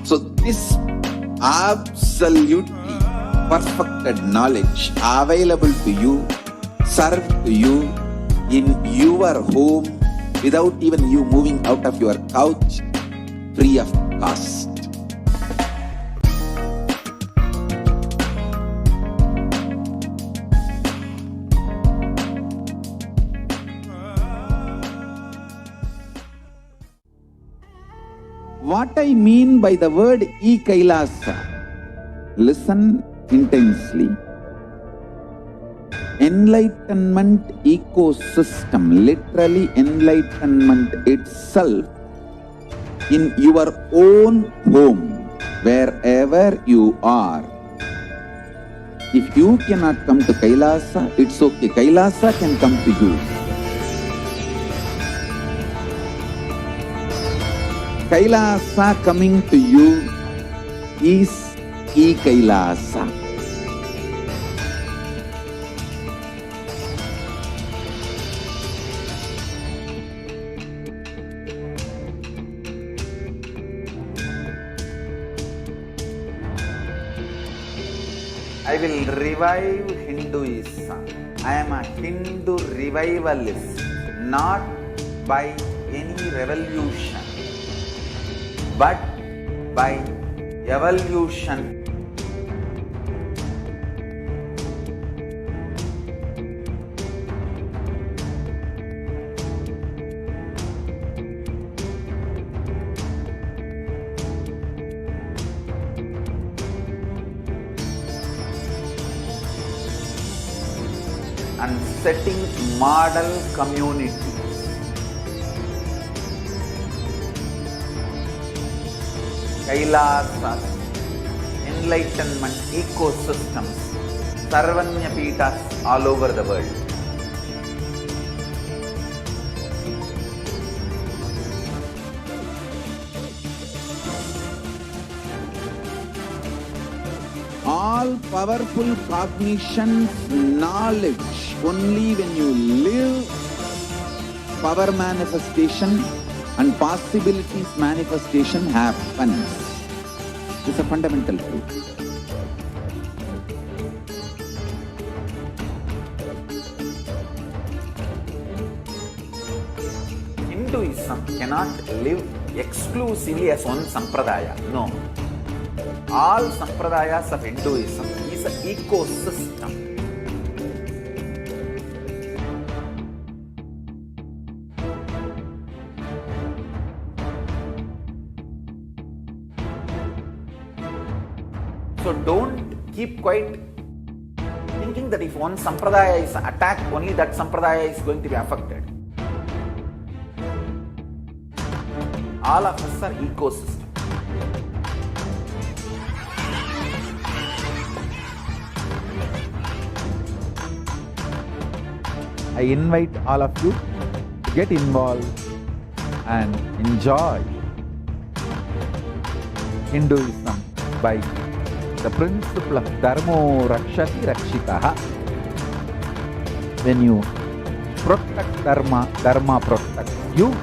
So this absolutely perfected knowledge available to you, served to you in your home without even you moving out of your couch, free of cost. What I mean by the word E-Kailasa, listen intensely. Enlightenment ecosystem, literally enlightenment itself in your own home, wherever you are. If you cannot come to Kailasa, it's okay. Kailasa can come to you. Kailasa coming to you is E-Kailasa. I will revive Hinduism. I am a Hindu revivalist, not by any revolution, but by evolution. And setting model communities. Kailasas, enlightenment ecosystems, Sarvanya Pitas all over the world. All powerful cognitions, knowledge, only when you live power manifestation and possibilities manifestation happens. This is a fundamental truth. Hinduism cannot live exclusively as one sampradaya. No. All sampradayas of Hinduism is an ecosystem. So don't keep quiet thinking that if one sampradaya is attacked, only that sampradaya is going to be affected. All of us are ecosystems. I invite all of you to get involved and enjoy Hinduism by the principle of Dharmo Rakshati Rakshitaha. When you protect Dharma, Dharma protects you.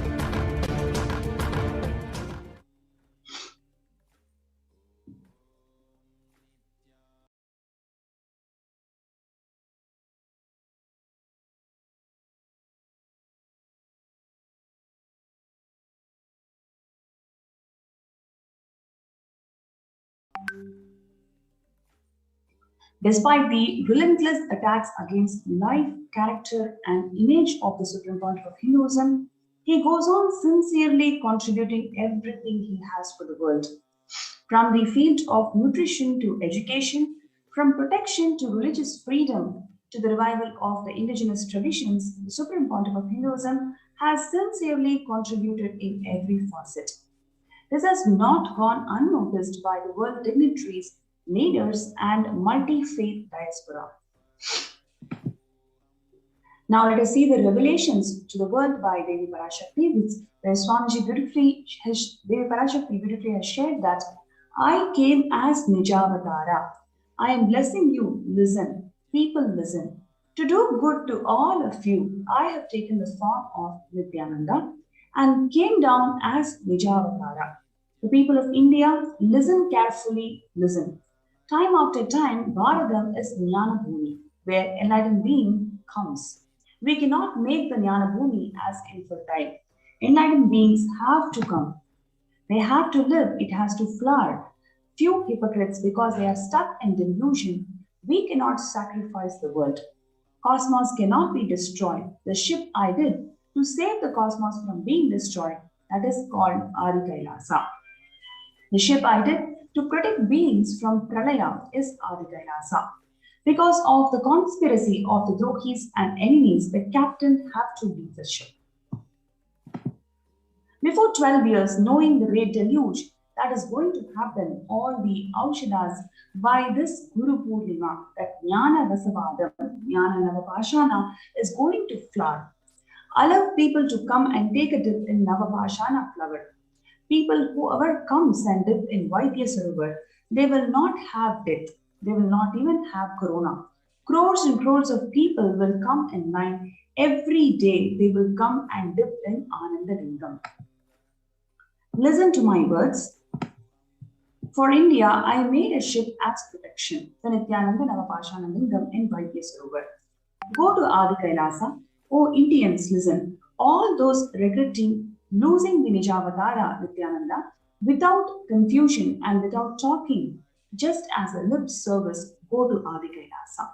Despite the relentless attacks against life, character, and image of the Supreme Pontiff of Hinduism, he goes on sincerely contributing everything he has for the world. From the field of nutrition to education, from protection to religious freedom to the revival of the indigenous traditions, the Supreme Pontiff of Hinduism has sincerely contributed in every facet. This has not gone unnoticed by the world dignitaries, leaders, and multi-faith diaspora. Now let us see the revelations to the world by Devi PARASHAKTI, which Devi PARASHAKTI beautifully has shared that I came as Nijavatara. I am blessing you, listen, people listen. To do good to all of you, I have taken the form of Nityananda and came down as Nijavatara. The people of India, listen carefully, listen. Time after time, Bharadam is Jnana Bhumi, where enlightened being comes. We cannot make the Jnana Bhumi as infertile. Enlightened beings have to come. They have to live, it has to flower. Few hypocrites, because they are stuck in delusion, we cannot sacrifice the world. Cosmos cannot be destroyed. The ship I did to save the cosmos from being destroyed, that is called Adi Kailasa. The ship I did to protect beings from Pralaya is Adi Kailasa. Because of the conspiracy of the Drohis and enemies, the captain had to leave the ship. Before 12 years, knowing the great deluge that is going to happen, all the Aushadas by this Guru Purnima, that Jnana Rasavadam, Jnana Navapashana is going to flower. Allow people to come and take a dip in Navapashana flower. People, whoever comes and dip in Vaidya Sarovar, they will not have death. They will not even have corona. Crores and crores of people will come in line. Every day they will come and dip in Ananda Lingam. Listen to my words. For India, I made a ship as protection. The Nityananda Navapashana Lingam in Vaidya Sarovar. Go to Adi Kailasa. Oh, Indians, listen. All those regretting losing the Nijavatara Nityananda without confusion and without talking, just as a lip service, go to Adi Kailasa.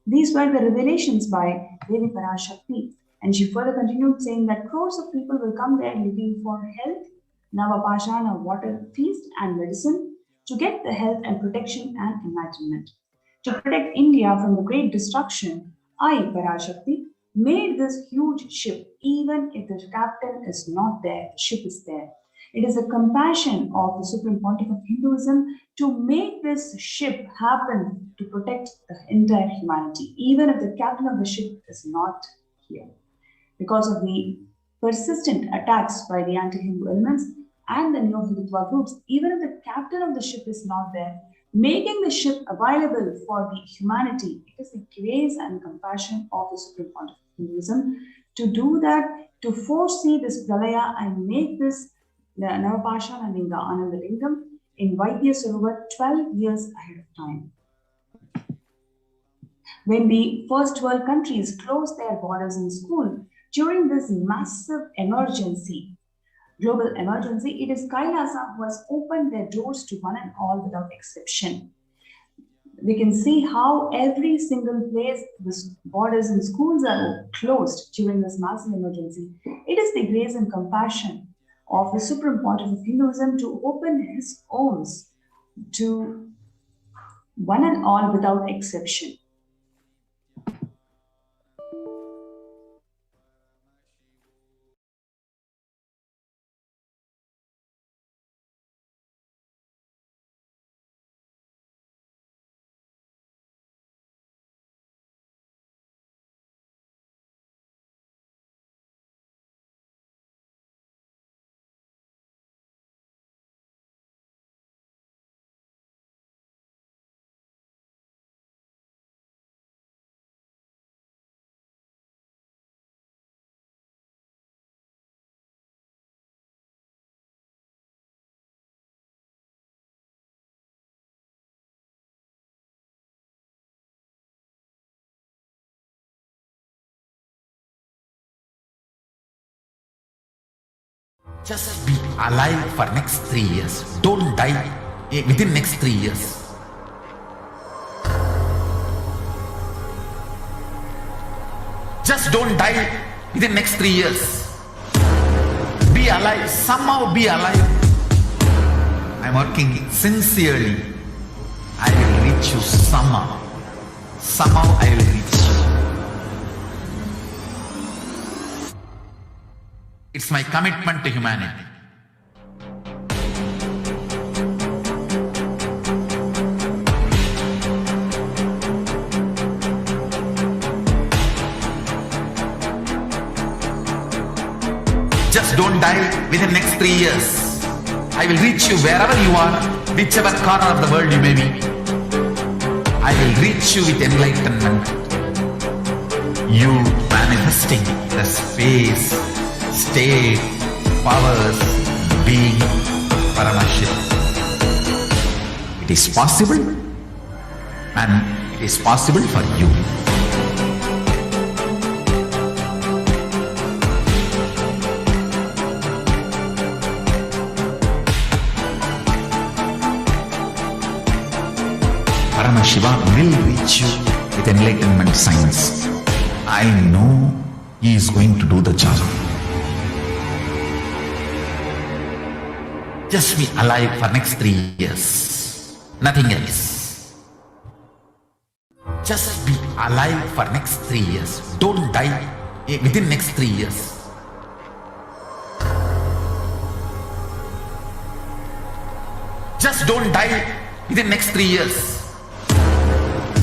These were the revelations by Devi PARASHAKTI, and she further continued saying that crores of people will come there looking for health, Navapashana, water, feast and medicine to get the health and protection and enlightenment. To protect India from the great destruction, I, PARASHAKTI, made this huge ship. Even if the captain is not there, the ship is there. It is the compassion of the Supreme Pontiff of Hinduism to make this ship happen to protect the entire humanity, even if the captain of the ship is not here. Because of the persistent attacks by the anti-Hindu elements and the Neo-Hindutva groups, even if the captain of the ship is not there, making the ship available for the humanity, it is the grace and compassion of the Supreme Pontiff of Hinduism to do that, to foresee this Pralaya and make this the Navapashana Linga, Ananda Lingam, in Vaidya Sarovar 12 years ahead of time. When the first world countries closed their borders in school, during this massive emergency, global emergency, it is Kailasa who has opened their doors to one and all without exception. We can see how every single place the borders and schools are closed during this massive emergency. It is the grace and compassion of the Supreme Pontiff of Hinduism to open his owns to one and all without exception. Just be alive for next 3 years. Don't die within next 3 years. Just don't die within next 3 years. Be alive, somehow be alive. I'm working sincerely. I will reach you somehow. Somehow I will reach you. It's my commitment to humanity. Just don't die within next 3 years. I will reach you wherever you are, whichever corner of the world you may be. I will reach you with enlightenment. You manifesting the space, state, powers, being, Paramashakti. It is possible, and it is possible for you. Paramashiva will reach you with enlightenment signs. I know he is going to do the job. Just be alive for next 3 years. Nothing else. Just be alive for next 3 years. Don't die within next 3 years. Just don't die within next 3 years.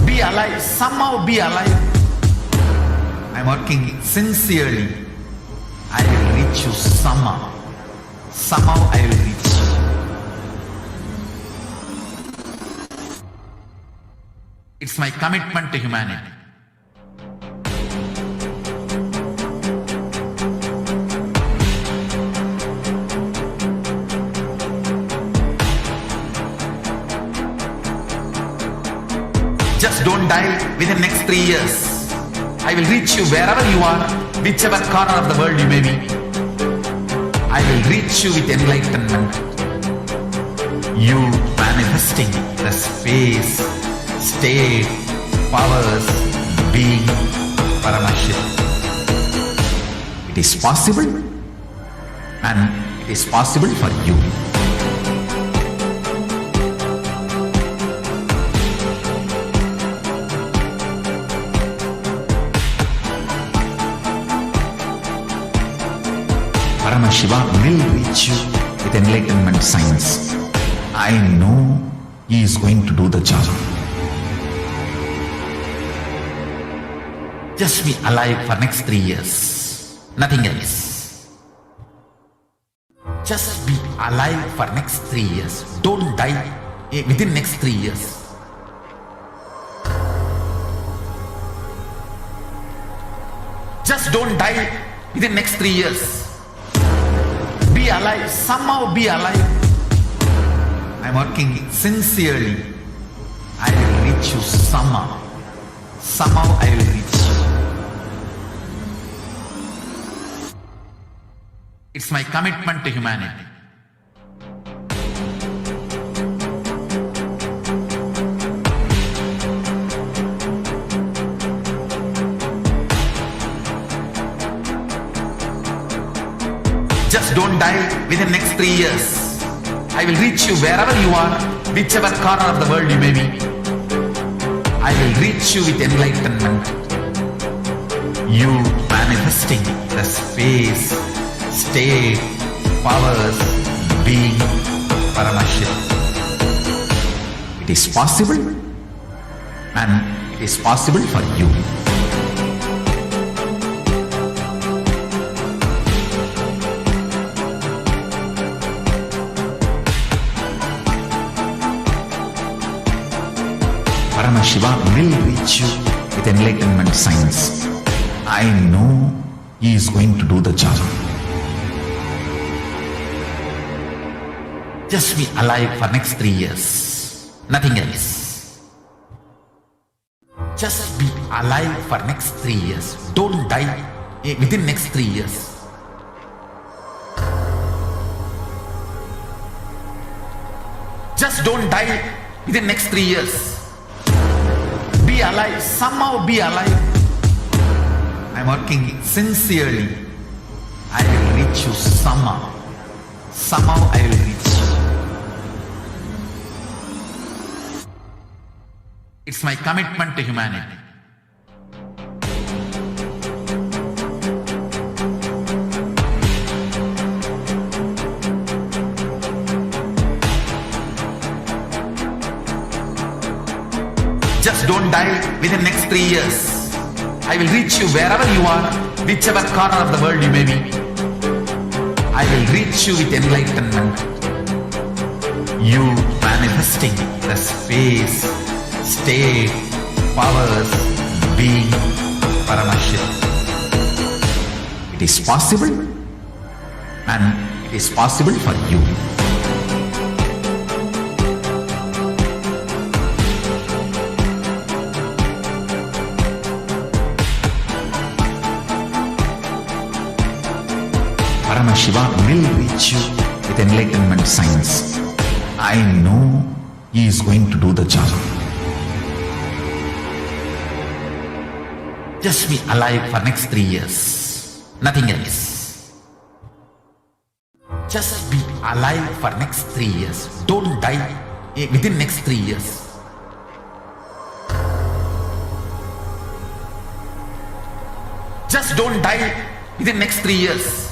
Be alive, somehow be alive. I'm working sincerely. I will reach you somehow. Somehow I will reach you. It's my commitment to humanity. Just don't die within next 3 years. I will reach you wherever you are, whichever corner of the world you may be. I will reach you with enlightenment. You manifesting the space, state, powers, being, Paramashakti. It is possible, and it is possible for you. Paramashiva will reach you with enlightenment signs. I know he is going to do the job. Just be alive for next 3 years. Nothing else. Just be alive for next 3 years. Don't die within next 3 years. Just don't die within next 3 years. Be alive, somehow be alive. I'm working sincerely. I will reach you somehow. Somehow I will reach you. It's my commitment to humanity. Just don't die within next 3 years. I will reach you wherever you are, whichever corner of the world you may be. I will reach you with enlightenment. You manifesting the space, state, powers, being, Paramashakti. It is possible, and it is possible for you. Paramashiva will reach you with enlightenment signs. I know he is going to do the job. Just be alive for next 3 years. Nothing else. Just be alive for next 3 years. Don't die within next 3 years. Just don't die within next 3 years. Be alive, somehow be alive. I'm working sincerely. I will reach you somehow. Somehow I will reach you. It's my commitment to humanity. Just don't die within next 3 years. I will reach you wherever you are, whichever corner of the world you may be. I will reach you with enlightenment. You manifesting the space, state, powers, being, Paramashakti. It is possible, and it is possible for you. Paramashiva will reach you with enlightenment signs. I know he is going to do the job. Just be alive for next 3 years. Nothing else. Just be alive for next 3 years. Don't die within next 3 years. Just don't die within next 3 years.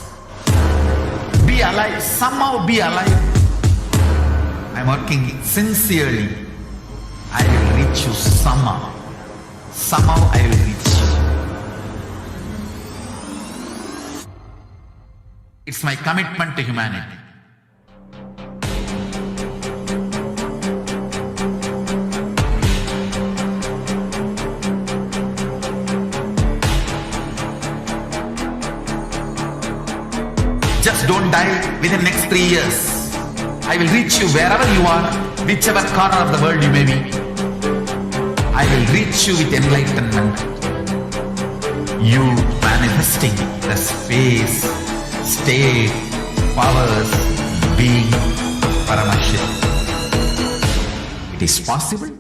Be alive. Somehow be alive. I'm working sincerely. I will reach you somehow. Somehow I will reach you. It's my commitment to humanity. Just don't die within next 3 years. I will reach you wherever you are, whichever corner of the world you may be. I will reach you with enlightenment. You manifesting the space, state, powers, being, Paramashakti. It is possible.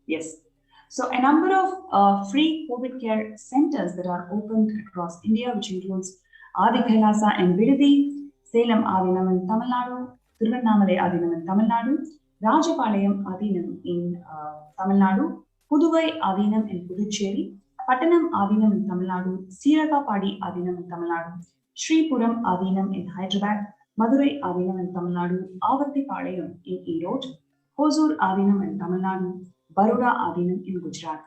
Yes. So a number of free COVID care centers that are opened across India, which includes Adi Kailasa and Vidadi, Salem Adinam in Tamil Nadu, Tiruvannamalai Adinam in Tamil Nadu, Rajapalayam Adinam in Tamil Nadu, Puduvai Adinam in Puducherry, Pattanam Adinam in Tamil Nadu, Sirakapadi Adinam in Tamil Nadu, Sripuram Adinam in Hyderabad, Madurai Adinam in Tamil Nadu, Avathipalayam in Erode, Hosur Adinam in Tamil Nadu, Baroda Adinam in Gujarat.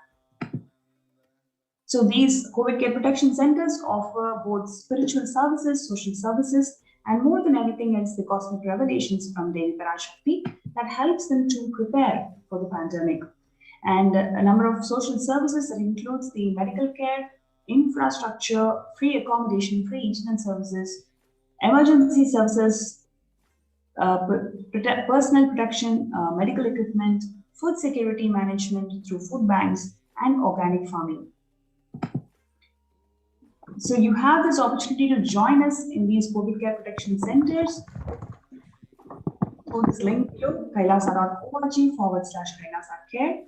So these COVID care protection centers offer both spiritual services, social services, and more than everything else, the cosmic revelations from Devi PARASHAKTI that helps them to prepare for the pandemic. And a number of social services that includes the medical care, infrastructure, free accommodation, free internet services, emergency services, personal protection, medical equipment, food security management through food banks, and organic farming. So you have this opportunity to join us in these COVID care protection centers. Go this link below, kailasa.org/kailasa-care.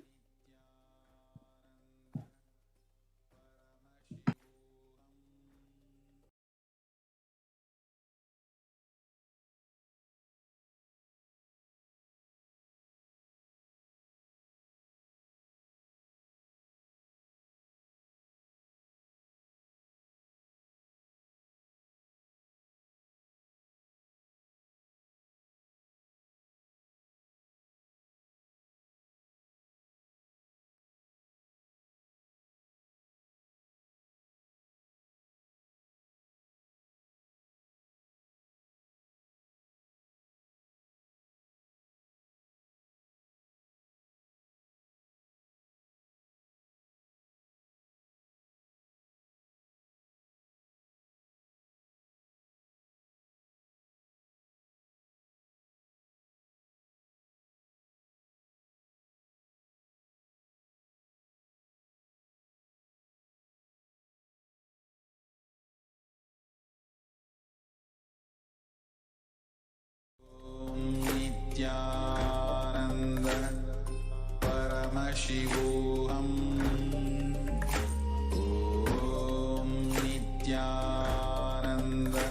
Nityananda Paramashivoham Om Nityananda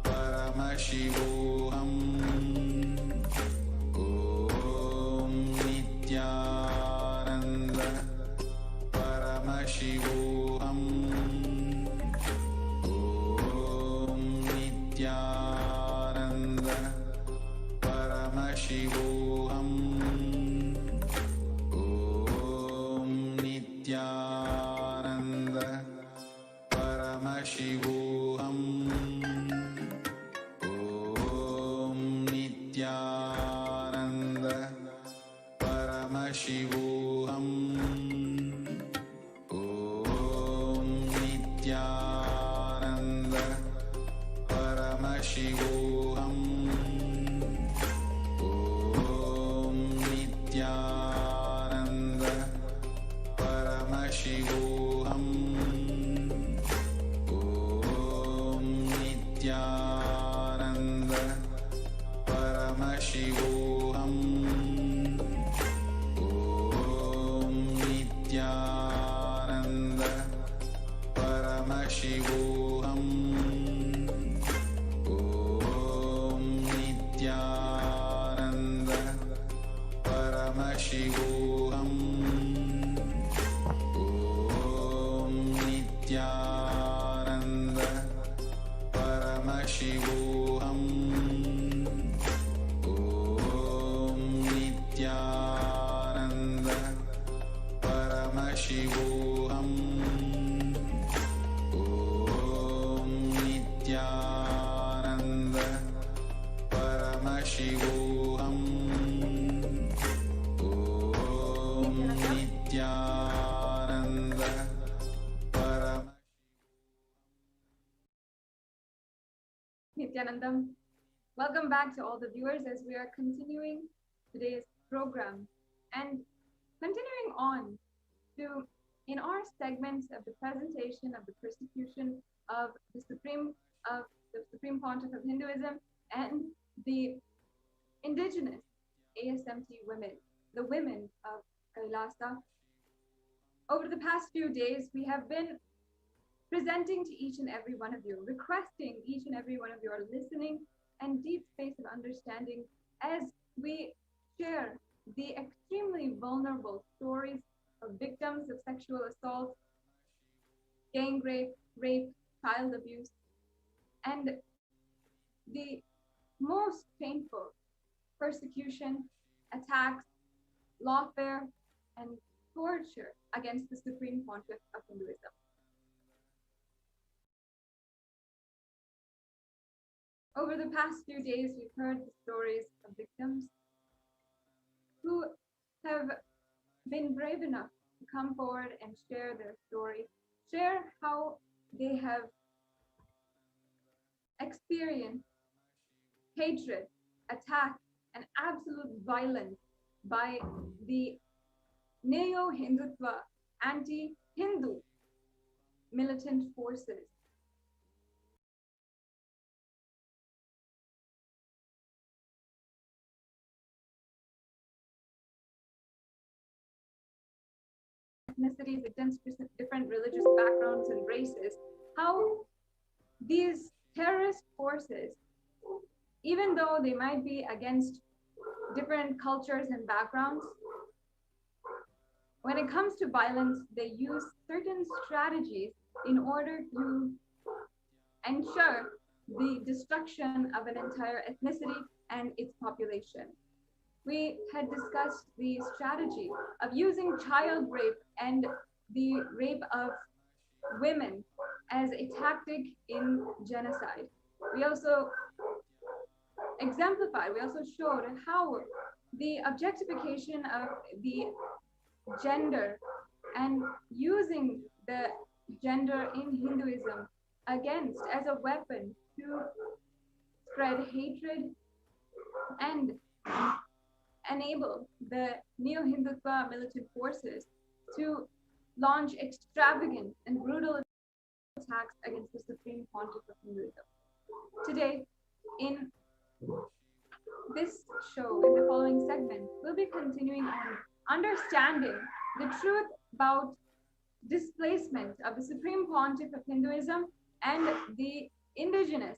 Paramashivoham Om Nityananda Paramashivoham Om Nityananda Paramashivoham Om Nityananda Paramashivoham. Om Nityananda Paramashivoham. Om Nityananda Paramashivoham. Om Nityananda Paramashivoham. Om Nityananda Paramashivoham. Om Nityananda Paramashivoham. Om Nityananda Paramashivoham. Om Nityananda Paramashivoham. Om Nityananda Paramashivoham. Nityanandam. Welcome back to all the viewers as we are continuing today's program and continuing on to in our segments of the presentation of the persecution of the Supreme Pontiff of Hinduism and the indigenous ASMT women, the women of Kailasa. Over the past few days, we have been presenting to each and every one of you, requesting each and every one of your listening and deep space of understanding as we share the extremely vulnerable stories of victims of sexual assault, gang rape, child abuse, and the most painful persecution, attacks, lawfare, and torture against the Supreme Pontiff of Hinduism. Over the past few days, we've heard the stories of victims who have been brave enough to come forward and share their story, share how they have experienced hatred, attack, and absolute violence by the neo-Hindutva, anti-Hindu militant forces. Ethnicities, against different religious backgrounds and races, how these terrorist forces, even though they might be against different cultures and backgrounds, when it comes to violence, they use certain strategies in order to ensure the destruction of an entire ethnicity and its population. We had discussed the strategy of using child rape and the rape of women as a tactic in genocide. We also exemplified, we also showed how the objectification of the gender and using the gender in Hinduism against as a weapon to spread hatred and enable the neo-Hindutva militant forces to launch extravagant and brutal attacks against the Supreme Pontiff of Hinduism. Today, in this show, in the following segment, we'll be continuing on understanding the truth about displacement of the Supreme Pontiff of Hinduism and the indigenous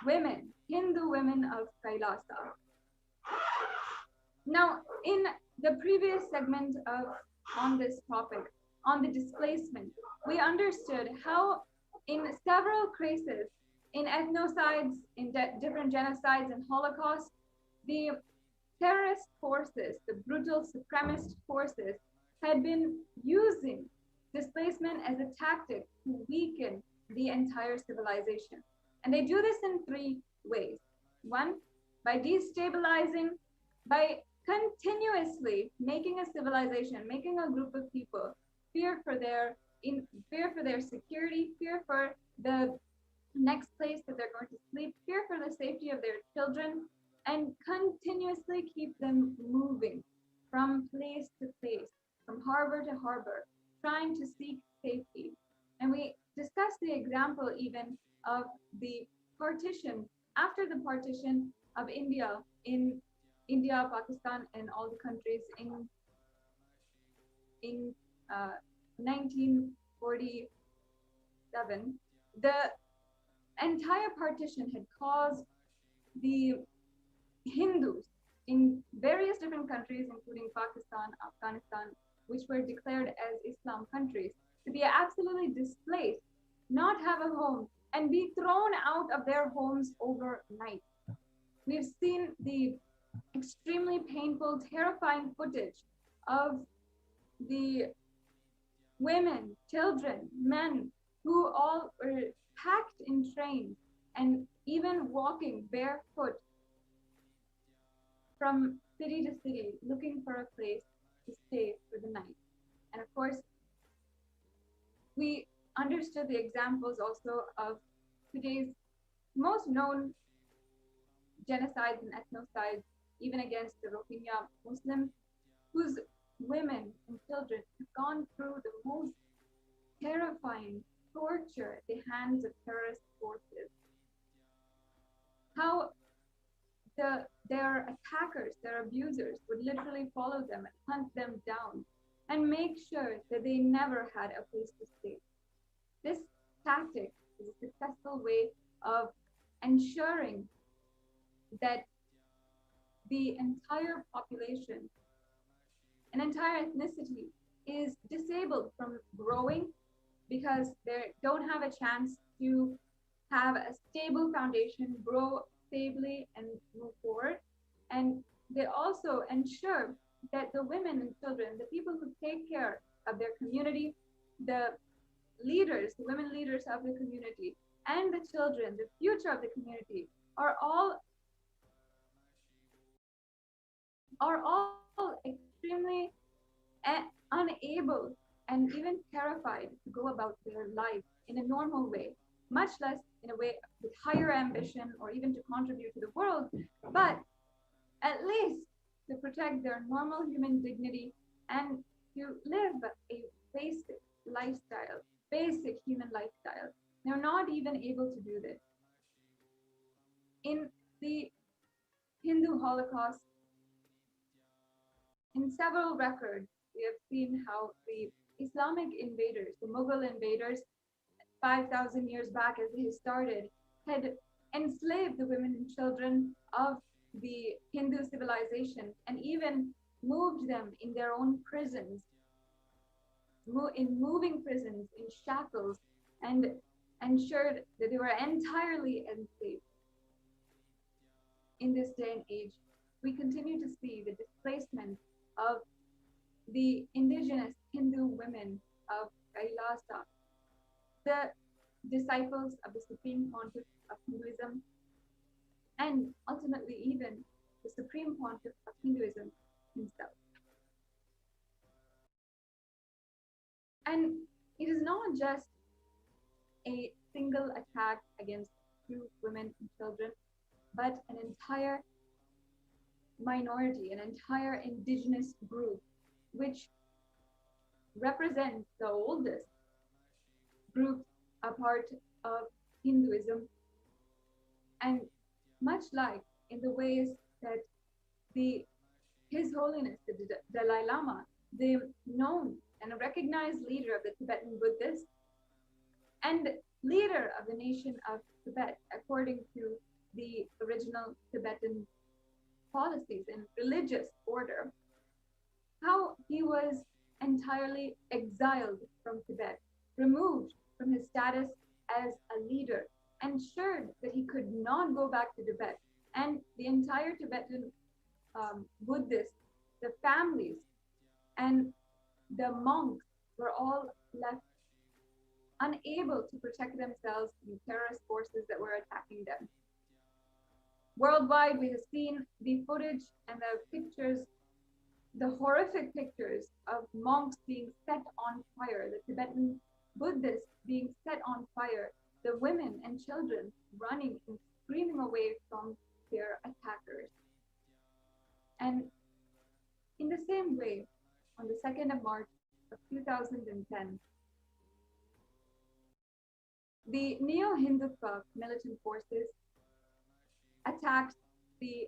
women, Hindu women of Kailasa. Now, in the previous segment on this topic, on the displacement, we understood how in several cases, in ethnocides, in different genocides and Holocaust, the terrorist forces, the brutal supremacist forces, had been using displacement as a tactic to weaken the entire civilization. And they do this in three ways. One, by destabilizing, by continuously making a civilization, making a group of people fear for their security, fear for the next place that they're going to sleep, fear for the safety of their children, and continuously keep them moving from place to place, from harbor to harbor, trying to seek safety. And we discussed the example even of the partition, after the partition of India, in India, Pakistan, and all the countries in 1947, the entire partition had caused the Hindus in various different countries, including Pakistan, Afghanistan, which were declared as Islam countries, to be absolutely displaced, not have a home, and be thrown out of their homes overnight. We've seen the extremely painful, terrifying footage of the women, children, men, who all were packed in trains and even walking barefoot from city to city, looking for a place to stay for the night. And of course, we understood the examples also of today's most known genocides and ethnocides, even against the Rohingya Muslims, whose women and children have gone through the most terrifying torture at the hands of terrorist forces. How their attackers, their abusers, would literally follow them and hunt them down and make sure that they never had a place to stay. This tactic is a successful way of ensuring that the entire population, an entire ethnicity, is disabled from growing because they don't have a chance to have a stable foundation, grow stably and move forward. And they also ensure that the women and children, the people who take care of their community, the leaders, the women leaders of the community, and the children, the future of the community, are all extremely unable and even terrified to go about their life in a normal way, much less in a way with higher ambition or even to contribute to the world, but at least to protect their normal human dignity and to live a basic lifestyle, basic human lifestyle. They're not even able to do this. In the Hindu Holocaust, in several records, we have seen how the Islamic invaders, the Mughal invaders, 5,000 years back as they started, had enslaved the women and children of the Hindu civilization and even moved them in their own prisons, in moving prisons, in shackles, and ensured that they were entirely enslaved. In this day and age, we continue to see the displacement of the indigenous Hindu women of Kailasa, the disciples of the Supreme Pontiff of Hinduism, and ultimately even the Supreme Pontiff of Hinduism himself. And it is not just a single attack against two women and children, but an entire minority, an entire indigenous group, which represents the oldest group a part of Hinduism, and much like in the ways that His Holiness the Dalai Lama, the known and recognized leader of the Tibetan Buddhists and leader of the nation of Tibet according to the original Tibetan policies and religious order, how he was entirely exiled from Tibet, removed from his status as a leader, ensured that he could not go back to Tibet, and the entire Tibetan Buddhists, the families, and the monks were all left unable to protect themselves from terrorist forces that were attacking them. Worldwide, we have seen the footage and the pictures, the horrific pictures of monks being set on fire, the Tibetan Buddhists being set on fire the women and children running and screaming away from their attackers. And in the same way, on the 2nd of March of 2010, the Neo-Hindutva militant forces attacked the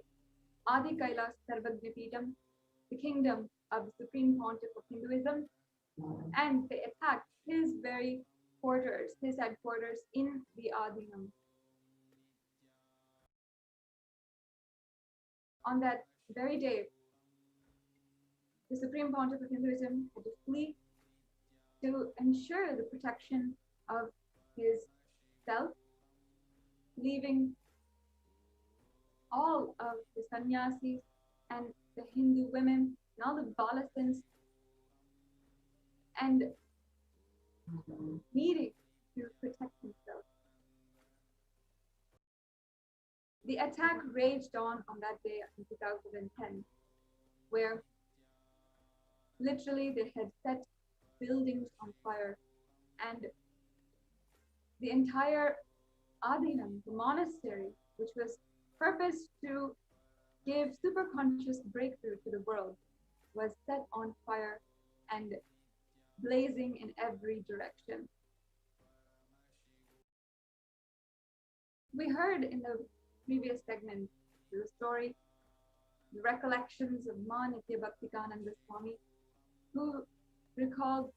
Adi Kailas Sarvagnipeetam, the kingdom of the Supreme Pontiff of Hinduism, and they attacked his very quarters, his headquarters in the Adinam. On that very day, the Supreme Pontiff of Hinduism had to flee to ensure the protection of his self, leaving all of the sannyasis and the Hindu women and all the Balasins and needing to protect himself. The attack raged on that day in 2010, where literally they had set buildings on fire, and the entire Adinam, the monastery, which was purposed to give superconscious breakthrough to the world, was set on fire and blazing in every direction. We heard in the previous segment the story, the recollections of Ma Nitya Bhaktikananda Swami, who recalled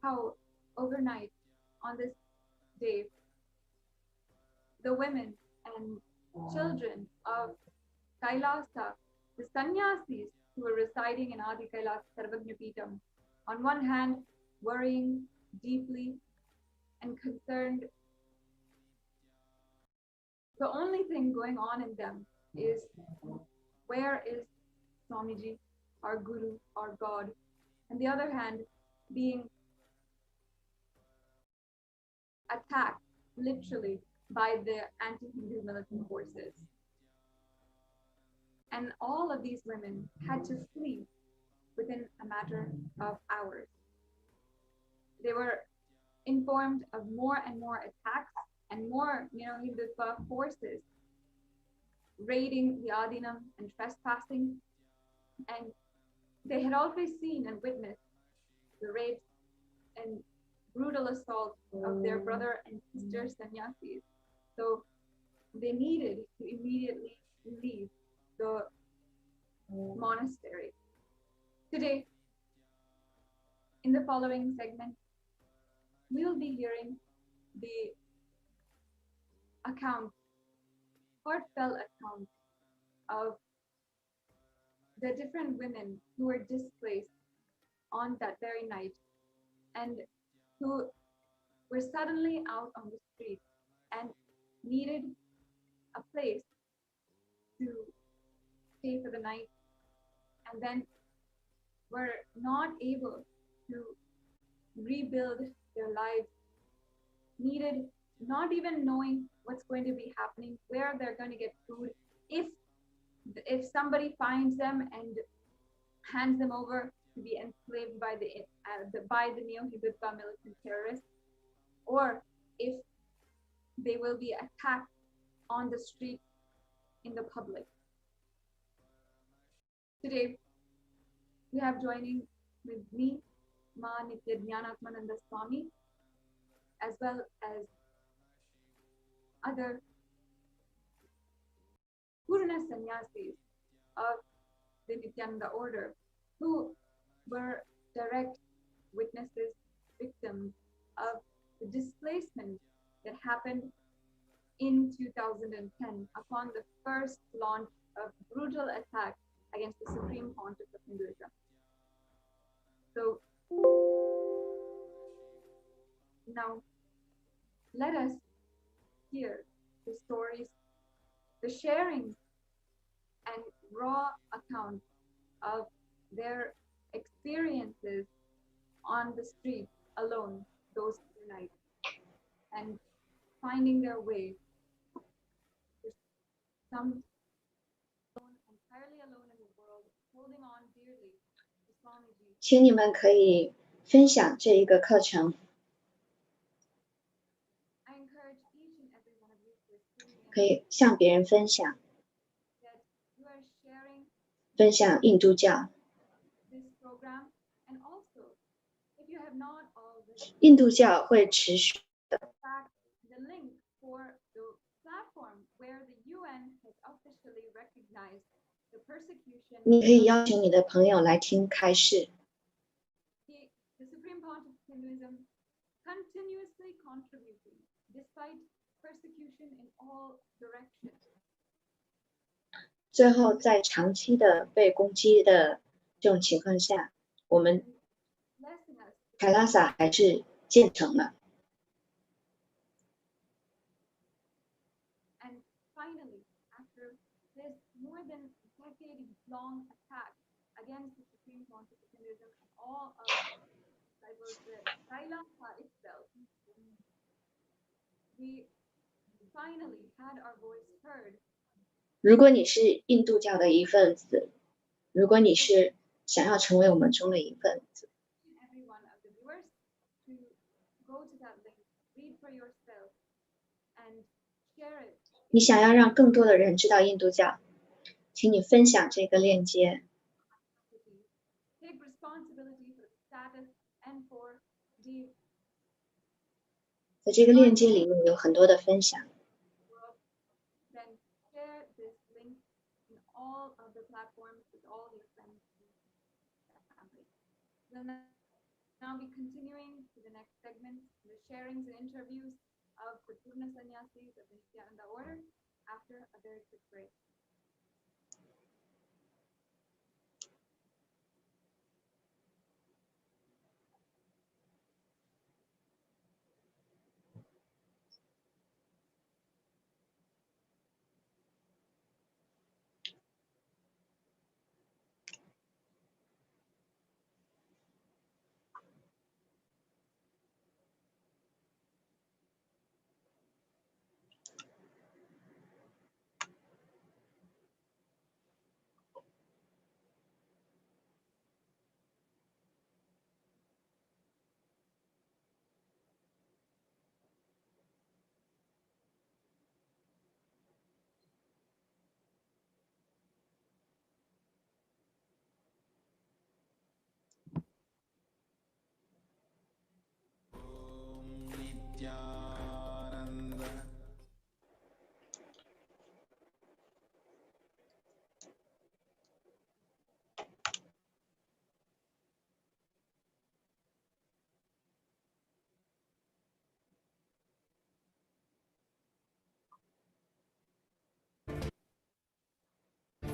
how overnight on this day, the women and children of Kailasa, the sannyasis who were residing in Adi Kailas Sarvagnipeetam, on one hand, worrying deeply and concerned. The only thing going on in them is, where is Swamiji, our Guru, our God? On the other hand, being attacked literally by the anti-Hindu militant forces. And all of these women had to flee within a matter of hours. They were informed of more and more attacks and more, Hindutva forces raiding the Adinam and trespassing. And they had always seen and witnessed the rapes and brutal assault of their brother and sister sannyasis. So they needed to immediately leave the monastery. Today, in the following segment, we will be hearing the account, heartfelt account of the different women who were displaced on that very night and who were suddenly out on the street and needed a place to stay for the night, and then were not able to rebuild their lives, needed not even knowing what's going to be happening, where they're going to get food, if somebody finds them and hands them over to be enslaved by the Neo-Hindutva militant terrorists, or if they will be attacked on the street in the public. Today, we have joining with me, Ma Nitya Jnanatmananda Swami, as well as other Purana sannyasis of the Nityananda order, who were direct witnesses, victims of the displacement that happened in 2010 upon the first launch of brutal attack against the Supreme Pontiff of Hinduism. So now let us hear the stories, the sharing and raw account of their experiences on the street alone those two nights, and finding their way to some entirely alone in the world, holding on dearly to Swamiji. 请你们可以分享这一个课程。I 可以向别人分享， that you are sharing 分享印度教。 this program. And also, if you have not already, 印度教会持续 in fact, the link for the platform where the UN has officially recognized the persecution 你可以邀请你的朋友来听开示。 the Supreme Pontiff of Hinduism continuously contributing despite persecution in all directions. 最后，在长期的被攻击的这种情况下，我们 blessing us 凯拉萨还是建成了。 and finally, after this more than decade-long attack against the Supreme Pontiff of Hinduism and all of the Sri Lanka itself, we finally had our voice heard. 如果你是印度教的一份子，如果你是想要成为我们中的一份子， Every one of the viewers to go to that link, read for yourself, and share it. 你想要让更多的人知道印度教，请你分享这个链接。 Take responsibility for the status and for the 在这个链接里面有很多的分享。 world. Then share this link in all of the platforms with all your friends and family. We'll now be continuing to the next segment, the sharings and interviews of the Purna Sannyasis of the Nityananda order after a very quick break.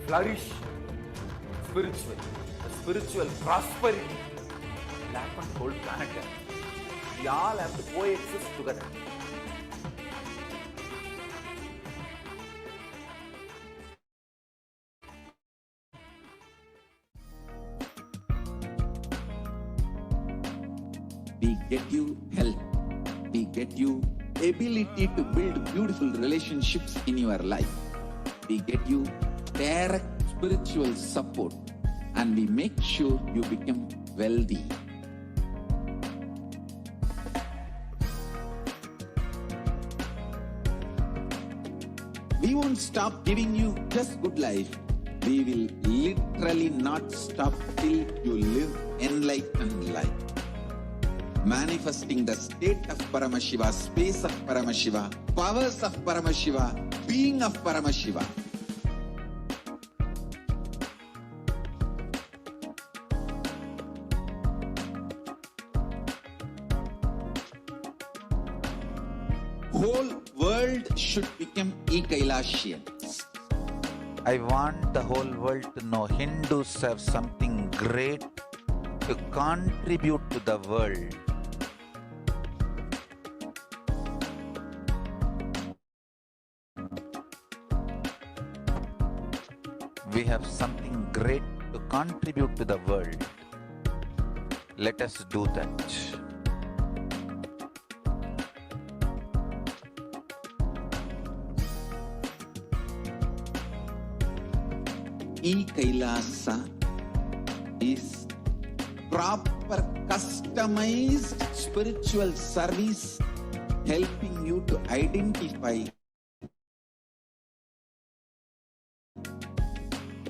Flourish spiritually, the spiritual prosperity will happen whole planet Earth. We all have to coexist together. We get you health. We get you ability to build beautiful relationships in your life. We get you direct spiritual support, and we make sure you become wealthy. We won't stop giving you just good life. We will literally not stop till you live enlightened life. Manifesting the state of Paramashiva, space of Paramashiva, powers of Paramashiva, being of Paramashiva. Whole world should become e-Kailashian. I want the whole world to know Hindus have something great to contribute to the world. We have something great to contribute to the world. Let us do that. E-Kailasa is proper customized spiritual service helping you to identify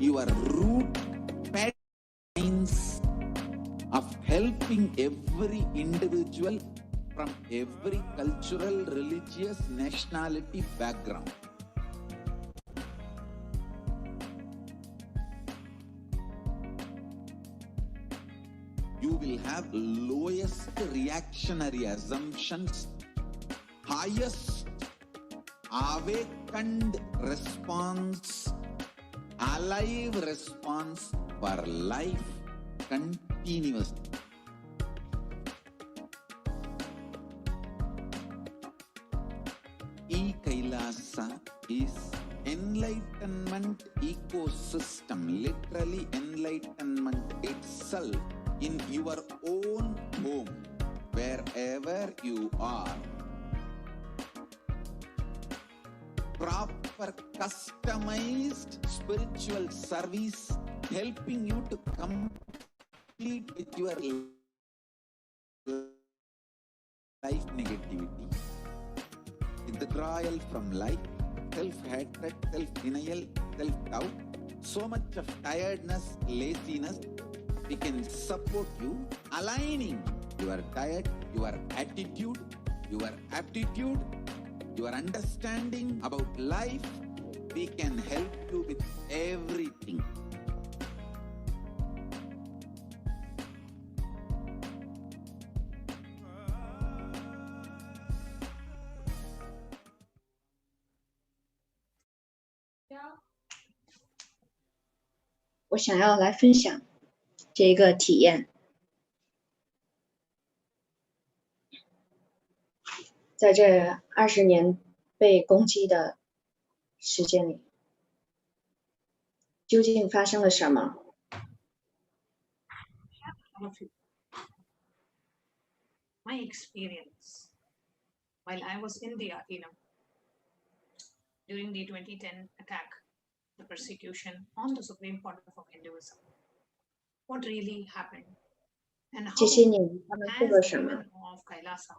your root patterns of helping every individual from every cultural, religious, nationality background. You will have lowest reactionary assumptions, highest awakened response, alive response for life continuously. E-Kailasa is enlightenment ecosystem, literally enlightenment itself in your own home, wherever you are. Proper customized spiritual service helping you to complete with your life negativity, withdrawal from life, self-hatred, self-denial, self-doubt, so much of tiredness, laziness. We can support you aligning your diet, your attitude, your aptitude, your understanding about life. We can help you with everything. Yeah. 我想要来分享这一个体验。在这20年被攻击的时间里，究竟发生了什么？ My experience while I was in the arena during the 2010 attack, the persecution on the Supreme Pontiff of Hinduism. What really happened? And how, 这些年他们做了 as 什 the 么？ women of Kailasa,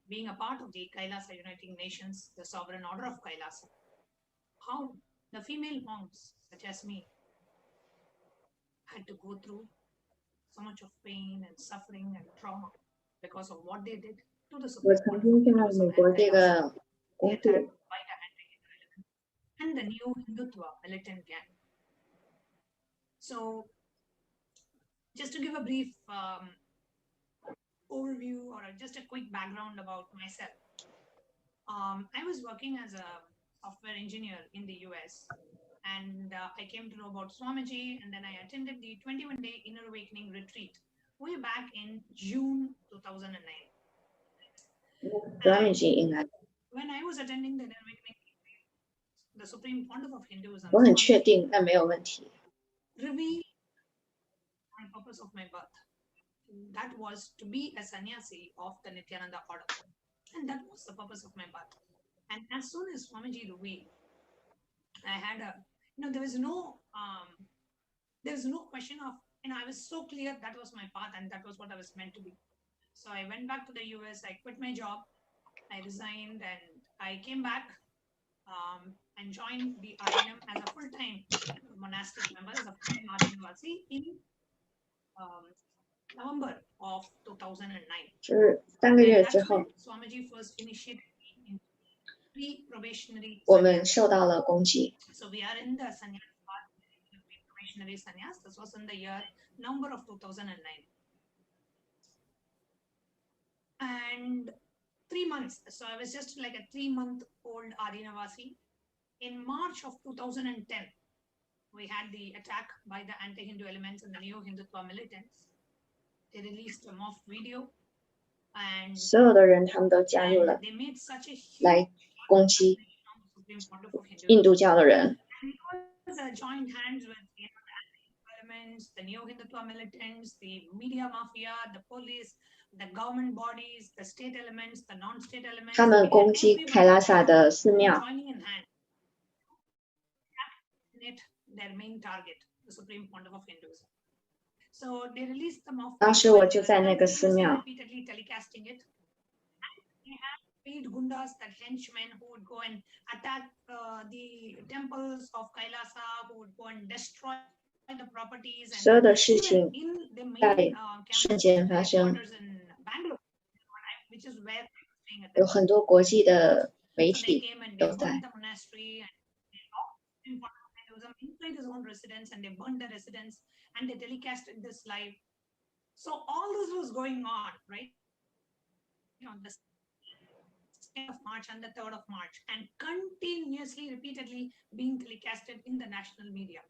being a part of the Kailasa Uniting Nations, the sovereign order of Kailasa, how the female monks, such as me, had to go through so much of pain and suffering and trauma because of what they did to the 我 Supreme 曾 Pontiff 经 of 在美 Hinduism 国 and 这 Kailasa, 个 the 工 attack 作， by the anti-Hindu element and the new Hindutva militant gang. So, just to give a brief overview or just a quick background about myself. I was working as a software engineer in the US, and I came to know about Swamiji, and then I attended the 21-day Inner Awakening retreat way back in June 2009. Swamiji 应该， When I was attending the Inner Awakening retreat, the Supreme Pontiff of Hinduism 我很确定那没有问题。 revealed the purpose of my birth. That was to be a sannyasi of the Nityananda order. And that was the purpose of my birth. And as soon as Swamiji revealed, I had there was no question of, I was so clear that was my path and that was what I was meant to be. So I went back to the US, I quit my job, I resigned, and I came back and joined the RNM as a full-time monastic member, as a full-time RNM in November of 2009. 就是3个月之后， Swamiji first initiated me in pre-probationary 我们受到了攻击。 So we are in the sannyas part, the pre-probationary sannyas. This was in the year November of 2009. And 3 months. So I was just like a 3-month-old Adinavasi. In March of 2010, we had the attack by the anti-Hindu elements and the neo-Hindutva militants. They released a mock video, and 所有的人他们都加入了 they made such a huge 来攻击 Supreme Pontiff of Hinduism. 印度教的人。 And it was a joint hands with the anti-Hindu elements, the neo-Hindutva militants, the media mafia, the police, the government bodies, the state elements, the non-state elements. 他们攻击凯拉萨的寺庙。 Joining in hand. Their main target, the Supreme Pontiff of Hinduism. So they released the mock 当时我就在那个寺庙。 repeatedly telecasting it. They have paid gundas, that henchmen who would go and attack the temples of Kailasa, who would go and destroy the properties. 所有 And 的事 even 情 in the 在 main 瞬 campus 间 of 发 the 生， headquarters in Bangalore, which is where I was staying at 有 that 很多国际的媒 So they 体 came and 都 they 在 burned the monastery and they locked him inside his own residence and they burned the residence and they telecasted this live. So all this was going on, right? On the 2nd of March and the 3rd of March, and continuously, repeatedly being telecasted in the national media.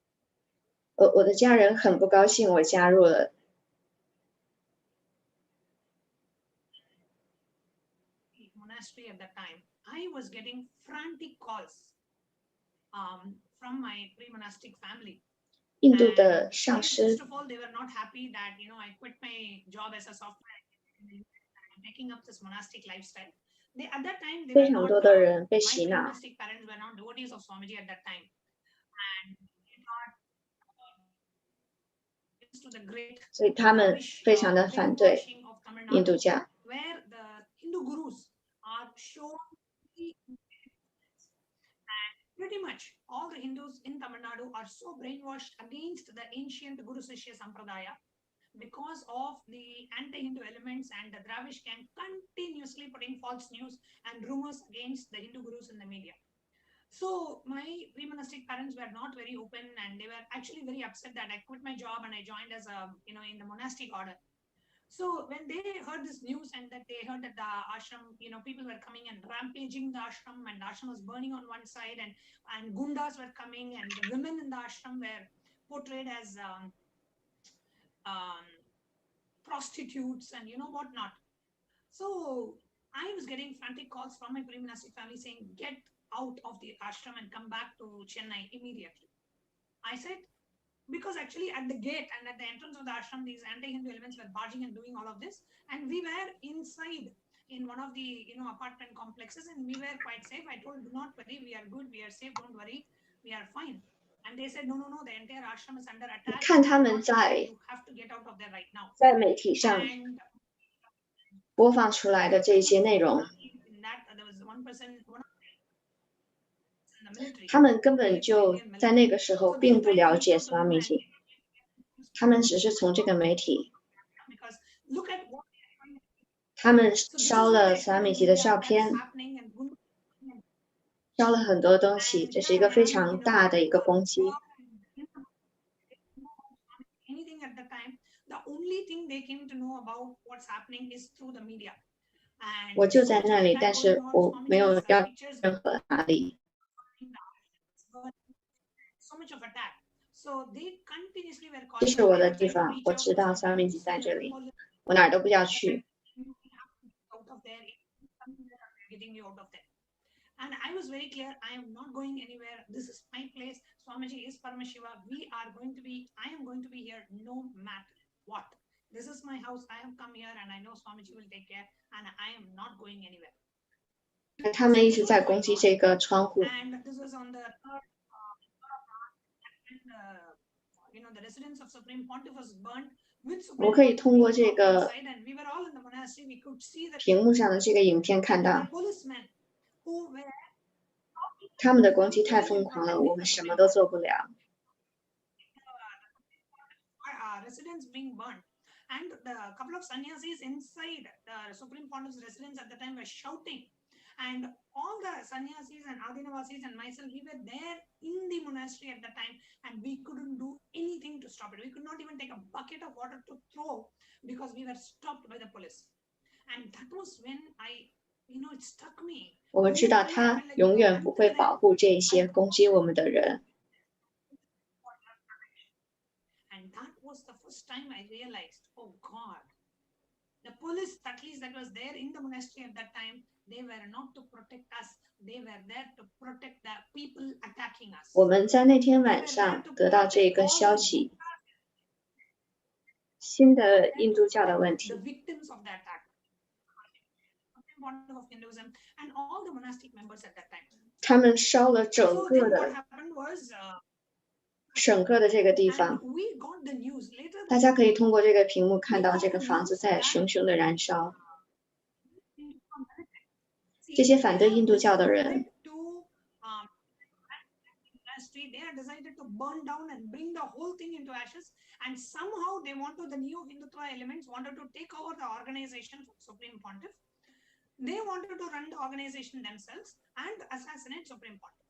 我的家人很不高兴我加入了 The monastery at that time, I was getting frantic calls from my pre-monastic family. 印度的 And 上 they, 师 first of all, they were not happy that I quit my job as a software engineer and I'm taking up this monastic lifestyle. They at that time they 非 were 常 not 多的人被 my 洗脑， pre-monastic parents were not devotees of Swamiji at that time, and they thought to the great 所以他们 lavish 非常的反对 brainwashing of Tamil 印度 Nadu, 教。 where the Hindu gurus are shown to be and pretty much all the Hindus in Tamil Nadu are so brainwashed against the ancient Guru Sishya Sampradaya because of the anti-Hindu elements and the Dravish gang continuously putting false news and rumors against the Hindu gurus in the media. So my pre-monastic parents were not very open and they were actually very upset that I quit my job and I joined as a, in the monastic order. So when they heard this news and that they heard that the ashram, people were coming and rampaging the ashram and the ashram was burning on one side and gundas were coming and the women in the ashram were portrayed as prostitutes and whatnot. So I was getting frantic calls from my pre-monastic family saying, get out of the ashram and come back to Chennai immediately. I said, because actually at the gate and at the entrance of the ashram, these anti-Hindu elements were barging and doing all of this. And we were inside in one of the, apartment complexes and we were quite safe. I told, do not worry, we are good, we are safe, don't worry, we are fine. And they said, no, the entire ashram is under attack. 看他们在 You have to get out of there right now. 在媒体上 And 播放出来的这些内容， in that, there was one person in the military. 他们根本就在那个时候并不了解 Swamiji， 他们只是从这个媒体， Because look at what 他们烧了 Swamiji 的照片， happening and 烧了很多东西，这是一个非常大的一个攻击。 anything at the time, the only thing they came to know about what's happening is through the media. And 我就在那里，但是我没有要任何哪里。 so much of attack. So they continuously were 这 calling 是我的地方，我知道 Swamiji 在这里，我哪儿都不要去。 out of there, getting you out of there. And I was very clear, I am not going anywhere. This is my place. Swamiji is Paramashiva. I am going to be here no matter what. This is my house. I have come here and I know Swamiji will take care and I am not going anywhere. 他们一直在攻击这个窗户。 And this was on the third the residence of Supreme Pontiff was burnt with 我 Supreme 可以 Pontiff 通过这 being 个 outside and we were all in the monastery. We could see the 屏幕上的这个影片看 the 到， policemen who were 他们的攻击太疯狂了，我们什么都做不了。 residence being burnt. And the couple of sannyasis inside the Supreme Pontiff's residence at the time were shouting. And all the sannyasis and adinavasis and myself, we were there in the monastery at the time and we couldn't do anything to stop it. We could not even take a bucket of water to throw because we were stopped by the police. And that was when it struck me. 我们知道他永远不会保护这些攻击我们的人。 And that was the first time I realized, oh God, the police, at least that was there in the monastery at that time, they were not to protect us. They were there to protect the people attacking us. 我们在那天晚上得到这个消息，新的印度教的问题。 The victims of the attack. Of Hinduism and all the monastic members at that time. 他们烧了整 So 个 then what 的 happened was, 整个的这个地 and 方， we got the news later. 大家可以通过这个屏幕看到这个房子在熊熊的燃烧。See, 这些反对印度教的人， they are decided to burn down and bring the whole thing into ashes, and somehow they wanted the neo Hindutva elements wanted to take over the organization from Supreme Pontiff. They wanted to run the organization themselves and assassinate Supreme Pontiff.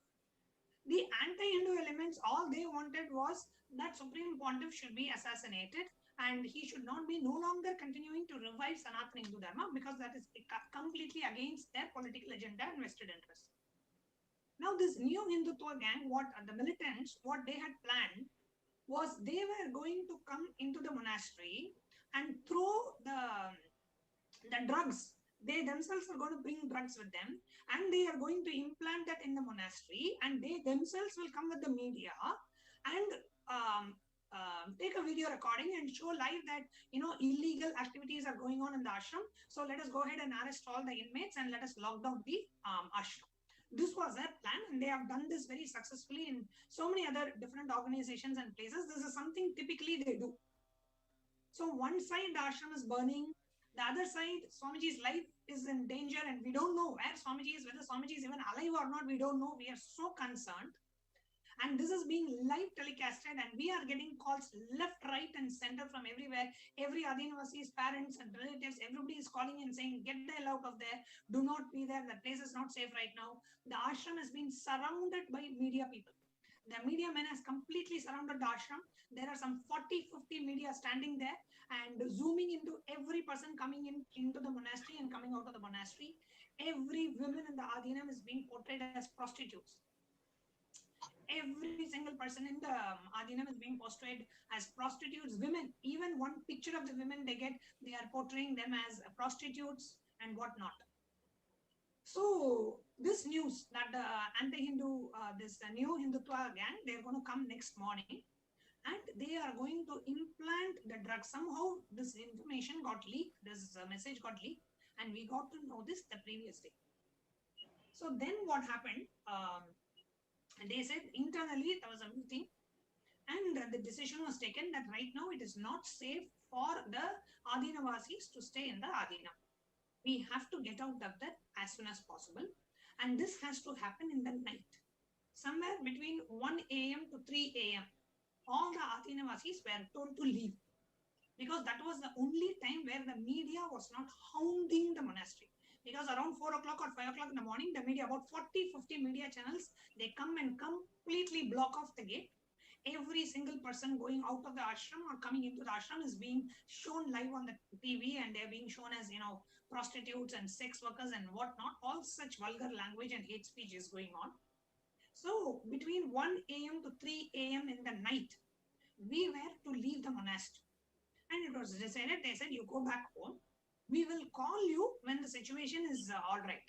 The anti-Hindu elements, all they wanted was that Supreme Pontiff should be assassinated and he should not be no longer continuing to revive Sanatana Hindu Dharma, because that is completely against their political agenda and vested interest. Now this new Hindutva gang, what the militants, what they had planned was they were going to come into the monastery and throw the drugs. They themselves are going to bring drugs with them and they are going to implant that in the monastery, and they themselves will come with the media and take a video recording and show live that, you know, illegal activities are going on in the ashram. So let us go ahead and arrest all the inmates and let us lock down the ashram. This was their plan, and they have done this very successfully in so many other different organizations and places. This is something typically they do. So one side the ashram is burning, the other side Swamiji's life is in danger, and we don't know where Swamiji is, whether Swamiji is even alive or not, we don't know. We are so concerned. And this is being live telecasted, and we are getting calls left, right, and center from everywhere. Every Adinavasi's parents and relatives, everybody is calling and saying, get the hell out of there. Do not be there. The place is not safe right now. The ashram has been surrounded by media people. The media men has completely surrounded the ashram. There are some 40-50 media standing there and zooming into every person coming into the monastery and coming out of the monastery. Every woman in the Adinam is being portrayed as prostitutes. Every single person in the Adinam is being portrayed as prostitutes, women. Even one picture of the women they get, they are portraying them as prostitutes and whatnot. So this news that the anti-Hindu, this new Hindutva gang, they're going to come next morning and they are going to implant the drug. Somehow this information got leaked, this message got leaked, and we got to know this the previous day. So then what happened? And they said internally there was a meeting and the decision was taken that right now it is not safe for the Adinavasis to stay in the Adina. We have to get out of that as soon as possible, and this has to happen in the night. Somewhere between 1 a.m. to 3 a.m. all the Adinavasis were told to leave, because that was the only time where the media was not hounding the monastery. Because around 4 o'clock or 5 o'clock in the morning, the media, about 40-50 media channels, they come and completely block off the gate. Every single person going out of the ashram or coming into the ashram is being shown live on the TV, and they're being shown as, you know, prostitutes and sex workers and whatnot. All such vulgar language and hate speech is going on. So between 1 a.m. to 3 a.m. in the night, we were to leave the monastery. And it was decided, they said, you go back home. We will call you when the situation is all right.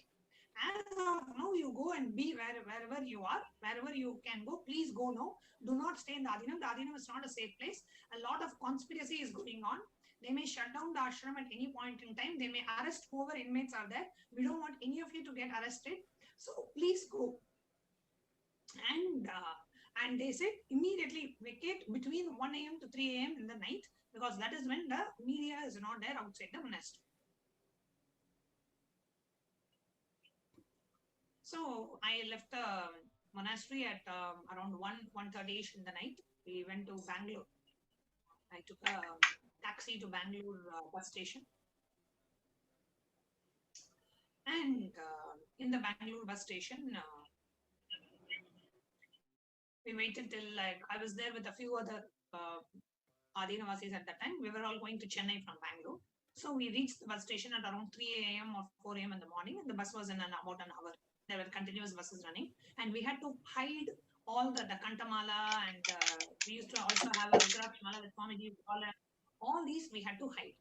As of now, you go and be wherever you are, wherever you can go, please go now. Do not stay in the Adinam. The Adinam is not a safe place. A lot of conspiracy is going on. They may shut down the ashram at any point in time. They may arrest whoever inmates are there. We don't want any of you to get arrested. So please go. And they said immediately vacate between 1 a.m. to 3 a.m. in the night, because that is when the media is not there outside the monastery. So I left the monastery at around 1:30ish in the night. We went to Bangalore. I took a taxi to Bangalore bus station. And in the Bangalore bus station, we waited till I was there with a few other Adinavasis at that time. We were all going to Chennai from Bangalore. So we reached the bus station at around 3 a.m. or 4 a.m. in the morning, and the bus was in about an hour. There were continuous buses running, and we had to hide all the Kantamala, and we used to also have a Rudraksh Mala with Swamiji. All these we had to hide.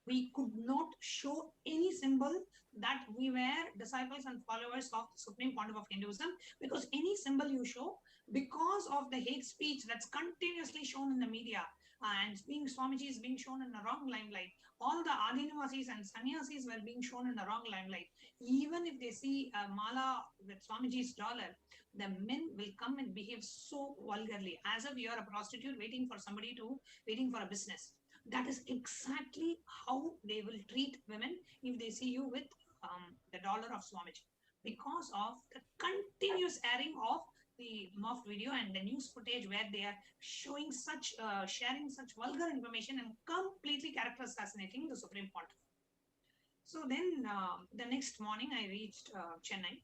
We could not show any symbol that we were disciples and followers of the Supreme Pontiff of Hinduism, because any symbol you show, because of the hate speech that's continuously shown in the media, and Swamiji is being shown in the wrong limelight. All the Adinavasis and Sannyasis were being shown in the wrong limelight. Even if they see a mala with Swamiji's dollar, the men will come and behave so vulgarly, as if you are a prostitute waiting for a business. That is exactly how they will treat women if they see you with the dollar of Swamiji because of the continuous airing of the mocked video and the news footage where they are showing such, sharing such vulgar information and completely character assassinating the Supreme Pontiff. So then the next morning I reached Chennai,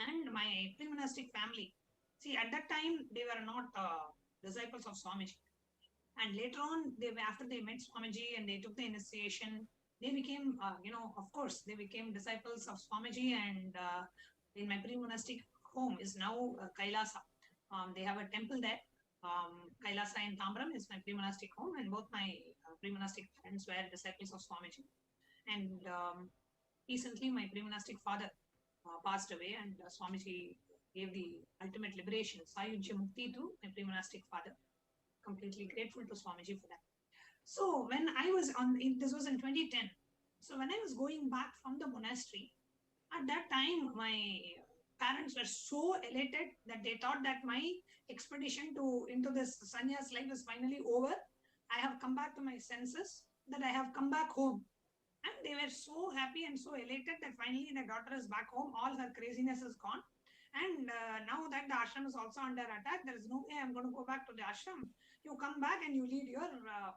and my pre-monastic family, see at that time they were not disciples of Swamiji. And later on, after they met Swamiji and they took the initiation, they became, of course, they became disciples of Swamiji. And in my pre-monastic home is now Kailasa. They have a temple there. Kailasa in Tambram is my pre-monastic home, and both my pre-monastic friends were disciples of Swamiji. And recently, my pre-monastic father passed away, and Swamiji gave the ultimate liberation, Sayujya Mukti, to my pre-monastic father. Completely grateful to Swamiji for that. So when I was this was in 2010. So when I was going back from the monastery, at that time, my parents were so elated that they thought that my expedition into this sannyas life is finally over. I have come back to my senses, that I have come back home. And they were so happy and so elated that finally their daughter is back home. All her craziness is gone. And now that the ashram is also under attack, there is no way I'm going to go back to the ashram. You come back and you lead your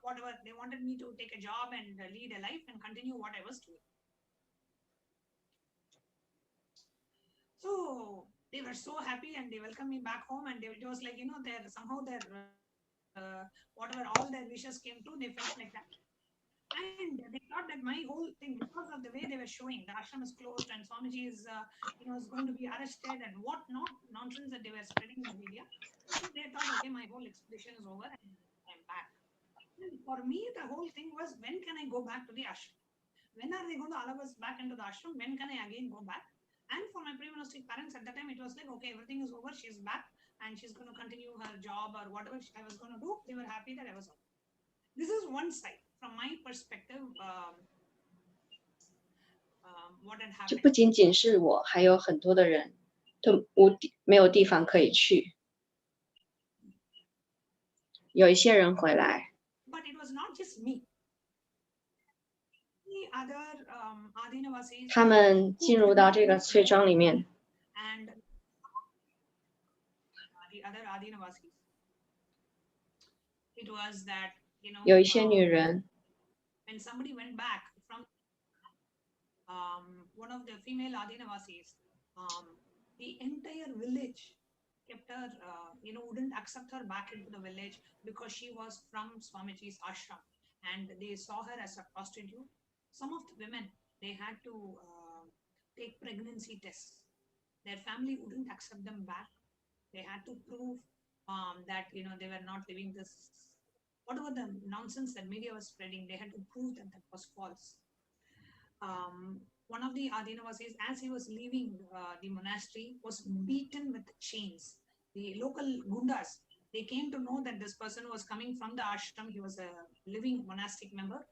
whatever. They wanted me to take a job and lead a life and continue what I was doing. So they were so happy and they welcomed me back home, and it was like, somehow their whatever all their wishes came true. They felt like that. And they thought that my whole thing, because of the way they were showing, the ashram is closed and Swamiji is, is going to be arrested and what not nonsense that they were spreading in the media. So they thought, okay, my whole expedition is over and I'm back. And for me, the whole thing was, when can I go back to the ashram? When are they going to allow us back into the ashram? When can I again go back? And for my pre-monastic parents at that time, it was like, okay, everything is over. She's back and she's going to continue her job or whatever I was going to do. They were happy that I was over. This is one side. From my perspective, what had 就 happened. 不仅仅是我，还有很多的人都没有地方可以去。有一些人回来， But it was not just me. The other Adinavasis 他们进入到这个村庄里面， and the other Adinavasis. It was that, 有一些女人， when somebody went back from one of the female Adinavasis, the entire village kept her, wouldn't accept her back into the village because she was from Swamiji's ashram and they saw her as a prostitute. Some of the women, they had to take pregnancy tests. Their family wouldn't accept them back. They had to prove that, they were not living this, whatever the nonsense that media was spreading, they had to prove that that was false. One of the Adinavasis, as he was leaving the monastery, was beaten with chains. The local gundas, they came to know that this person was coming from the ashram. He was a living monastic member,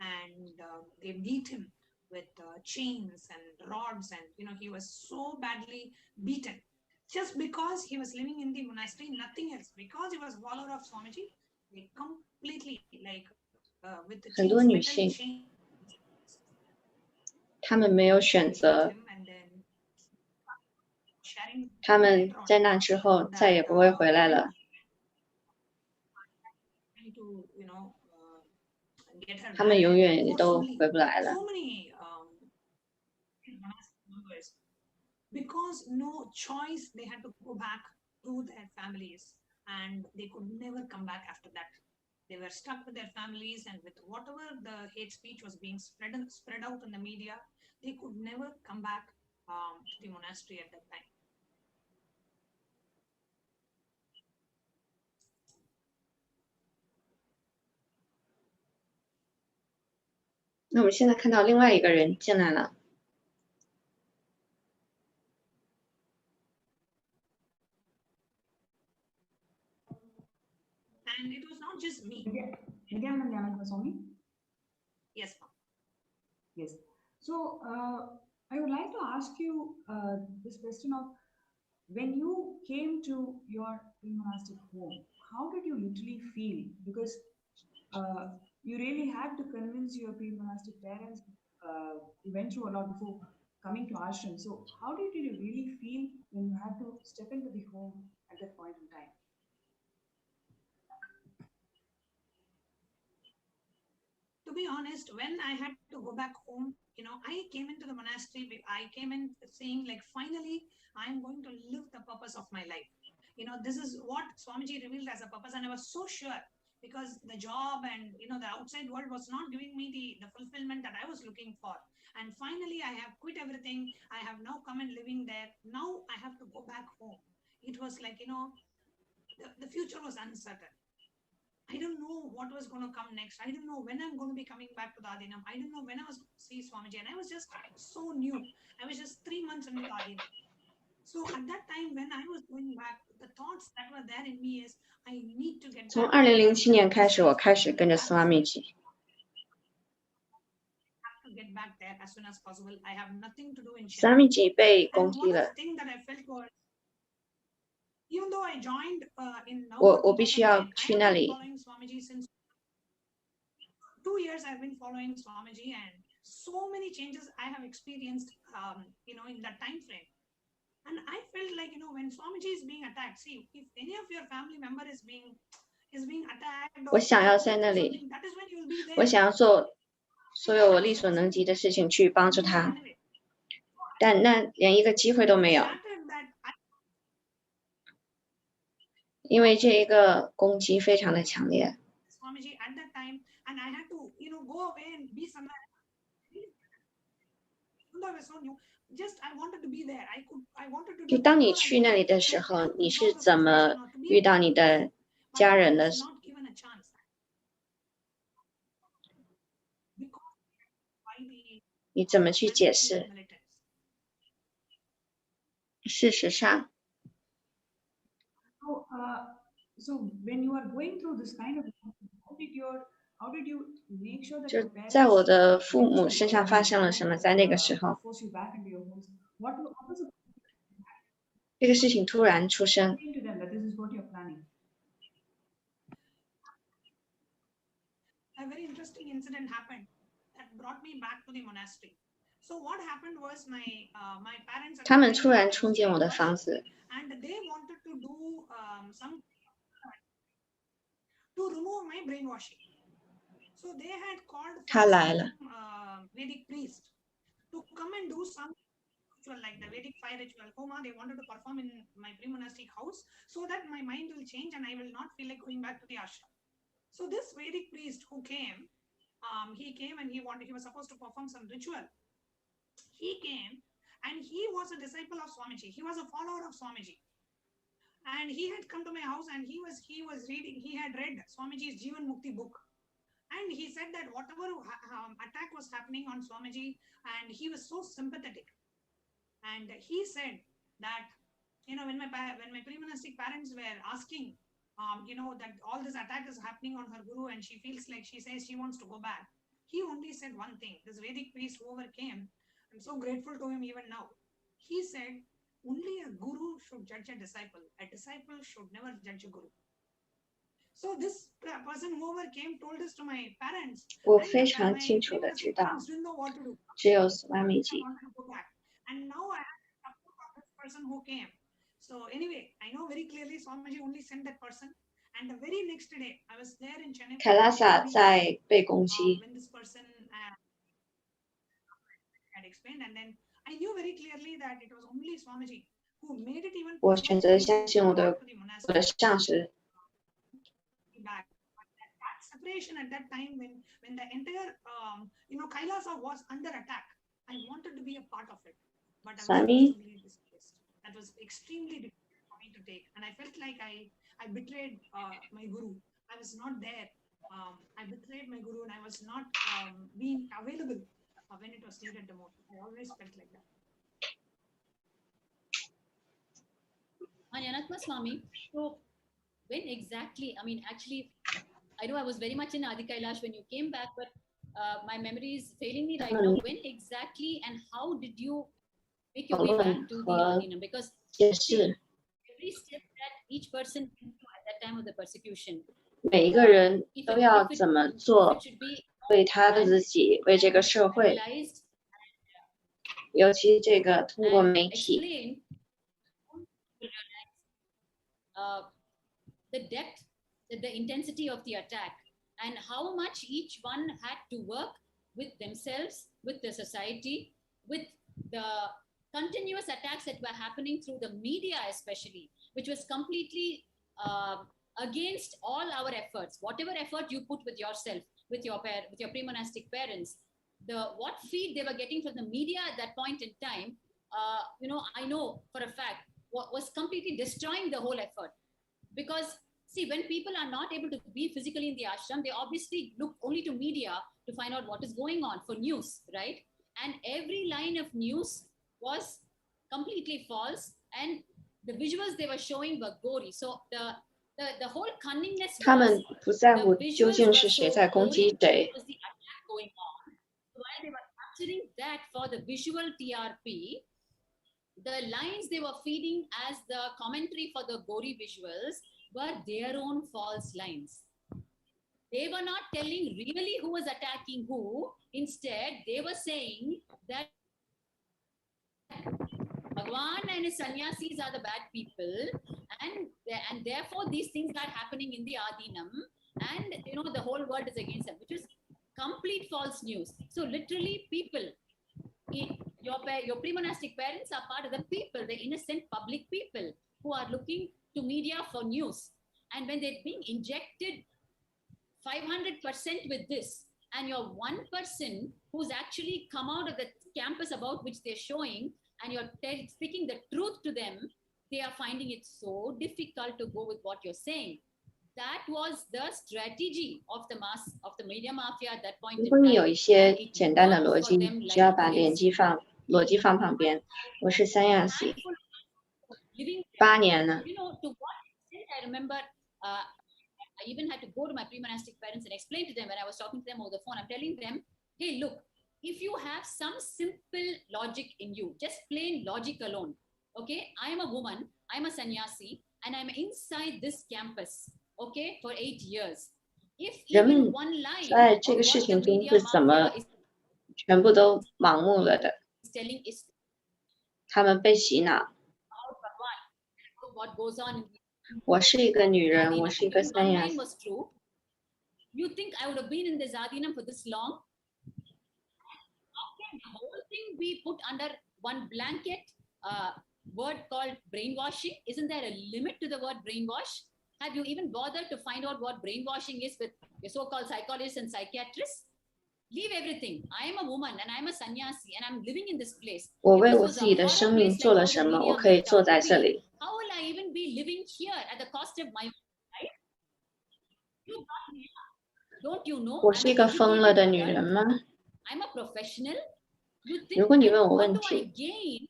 and they beat him with chains and rods, and he was so badly beaten just because he was living in the monastery, nothing else. Because he was follower of Swamiji, they completely with the 很多女性， 她们没有选择，她们在那之后再也不会回来了。她们永远都回不来了。 Because no choice, they had to go back to their families, and they could never come back after that. They were stuck with their families, and with whatever the hate speech was being spread out in the media, they could never come back to the monastery at that time. 那我们现在看到另外一个人进来了。 And it was not just me. Yes, ma'am. Yes. So I would like to ask you this question of, when you came to your monastic home, how did you literally feel? Because you really had to convince your pre-monastic parents you went through a lot before coming to ashram. So how did you really feel when you had to step into the home at that point in time? To be honest, when I had to go back home, I came into the monastery. I came in saying, like, finally, I'm going to live the purpose of my life. This is what Swamiji revealed as a purpose, and I was so sure because the job and the outside world was not giving me the fulfillment that I was looking for. And finally, I have quit everything. I have now come and living there. Now I have to go back home. It was like, the future was uncertain. I don't know what was going to come next. I don't know when I'm going to be coming back to the Adinam. I don't know when I was going to see Swamiji. And I was just so new. I was just 3 months into the Adinam. So at that time, when I was going back, the thoughts that were there in me is, I need to get 从 back. 2007年开始，我开始跟着 Swamiji。 To get back there as soon as possible. I have nothing to do in Chennai. Swamiji 被攻 And 击 one 了， thing that I felt was, even though I joined in 我必须要 November 2009, 去 I 那 have been 里。 following Swamiji since 2 years. I've been following Swamiji, and so many changes I have experienced, in that time frame. And I felt like, when Swamiji is being attacked, see, if any of your family member is being attacked, 我 or 想要在 going 那 through 里， something, that is when you will be 我 there. 想要做所有我力所能及的事情去帮助他，但那连一个机会都没有， Started that 因为这一个攻击非常的强烈。 Swamiji at that time, and I had to, go away and be somewhere. Even though I was so new, just I wanted to be there. I wanted to 就 do 当你 whatever I 去那 could 里的 to 时候， help 你 the 是 cause of 怎 salvation 么 or to be 遇 a 到 part 你 of 的 it. But 家 I 人的 was not given a chance. Because by the 你怎么去解释？ militants. 事实上， So when you are going through this kind of, how did you make sure that 就 your parents 在我的父母身上发生了什么？在那个时候， force you back into your homes? What was it 这个事情突然出生， to them that this is what you're planning? A very interesting incident happened that brought me back to the monastery. So what happened was my parents 他们突然冲进我的房子， and they wanted to do some to remove my brainwashing. So they had called 他来了， Vedic priest to come and do some ritual like the Vedic fire ritual Homa. They wanted to perform in my pre-monastic house so that my mind will change and I will not feel like going back to the ashram. So this Vedic priest who came, he came and he was supposed to perform some ritual. He came and he was a disciple of Swamiji. He was a follower of Swamiji. And he had come to my house and he was reading, he had read Swamiji's Jivan Mukti book. And he said that whatever attack was happening on Swamiji, and he was so sympathetic. And he said that, when my pre-monastic parents were asking, that all this attack is happening on her guru and she feels like she says she wants to go back. He only said one thing, this Vedic priest who overcame, I'm so grateful to him even now. He said, only a guru should judge a disciple. A disciple should never judge a guru. So this person who overcame told this to my parents. 我非常清楚的知道， Didn't know what to do. 只有 Swamiji。 I wanted to go back. And now I have the support of this person who came. So anyway, I know very clearly Swamiji only sent that person. And the very next day, I was there in Chennai. 凯拉萨在被攻击， When this person had explained, and then I knew very clearly that it was only Swamiji who made it even 我选择相信我的上司。 back. That separation at that time when the entire Kailasa was under attack, I wanted to be a part of it, but I was forcibly displaced. That was extremely difficult for me to take, and I felt like I betrayed my guru. I was not there. I betrayed my guru, and I was not being available when it was needed the most. I always felt like that. Anyanatma Swami, so when exactly, actually, I know I was very much in Adi Kailash when you came back, but my memory is failing me right now. When exactly and how did you make your way back to the Adinam? Because every step that each person went through at that time of the persecution, 每一个人都要怎么做 it should be 为他的自己，为这个社会，尤其这个通过媒体。The depth, the intensity of the attack, and how much each one had to work with themselves, with the society, with the continuous attacks that were happening through the media especially, which was completely against all our efforts. Whatever effort you put with yourself, with your pre-monastic parents, what feed they were getting from the media at that point in time, I know for a fact, was completely destroying the whole effort. Because see, when people are not able to be physically in the ashram, they obviously look only to media to find out what is going on for news, right? And every line of news was completely false, and the visuals they were showing were gory. So the whole cunningness. 他们不在乎究竟是谁在攻击谁。 Was the attack going on? While they were capturing that for the visual TRP, the lines they were feeding as the commentary for the gory visuals were their own false lines. They were not telling really who was attacking who. Instead, they were saying that Bhagwan and his sannyasis are the bad people, and therefore these things are happening in the Adinam, and the whole world is against them, which is complete false news. So literally, people, your pre-monastic parents are part of the people, the innocent public people who are looking to media for news. And when they're being injected 500% with this, and you're one person who's actually come out of the campus about which they're showing, and you're speaking the truth to them, they are finding it so difficult to go with what you're saying. That was the strategy of the media mafia at that point in 如果你 time. 有一些简单的逻辑，只要把逻辑放旁边。我是三亚系，8年了。To what extent I remember, I even had to go to my pre-monastic parents and explain to them when I was talking to them over the phone. I'm telling them, hey, look, if you have some simple logic in you, just plain logic alone, okay? I am a woman, I'm a sannyasi, and I'm inside this campus, okay, for 8 years. If 人 even 们 one line 在 of 这个 what 事 the 情中 media 是怎么 mafia is 全部都盲目了的？ telling is 他们被洗脑。 about Bhagwan, what goes on in the 我是一个女人， Adinam. 我是一个 If 三 one 亚 line was true, you think I would have been in this Adinam for this long? How can the whole thing be put under one blanket word called brainwashing? Isn't there a limit to the word brainwash? Have you even bothered to find out what brainwashing is with your so-called psychologists and psychiatrists? Leave everything. I am a woman and I'm a sannyasi and I'm living in this place. 我 If 为 this 我 was 自 a 己的 horror 生命 place 做 like 了 all 什 the 么， media 我可以 made it 坐 out 在 to 这 be, 里。 how will I even be living here at the cost of my life? You got me. Don't you know? 我 I'm 是 an 一个疯了 educated 的女 adult. 人吗？ I'm a professional. You 如 think 果你问我 what 问 do I 题， gain?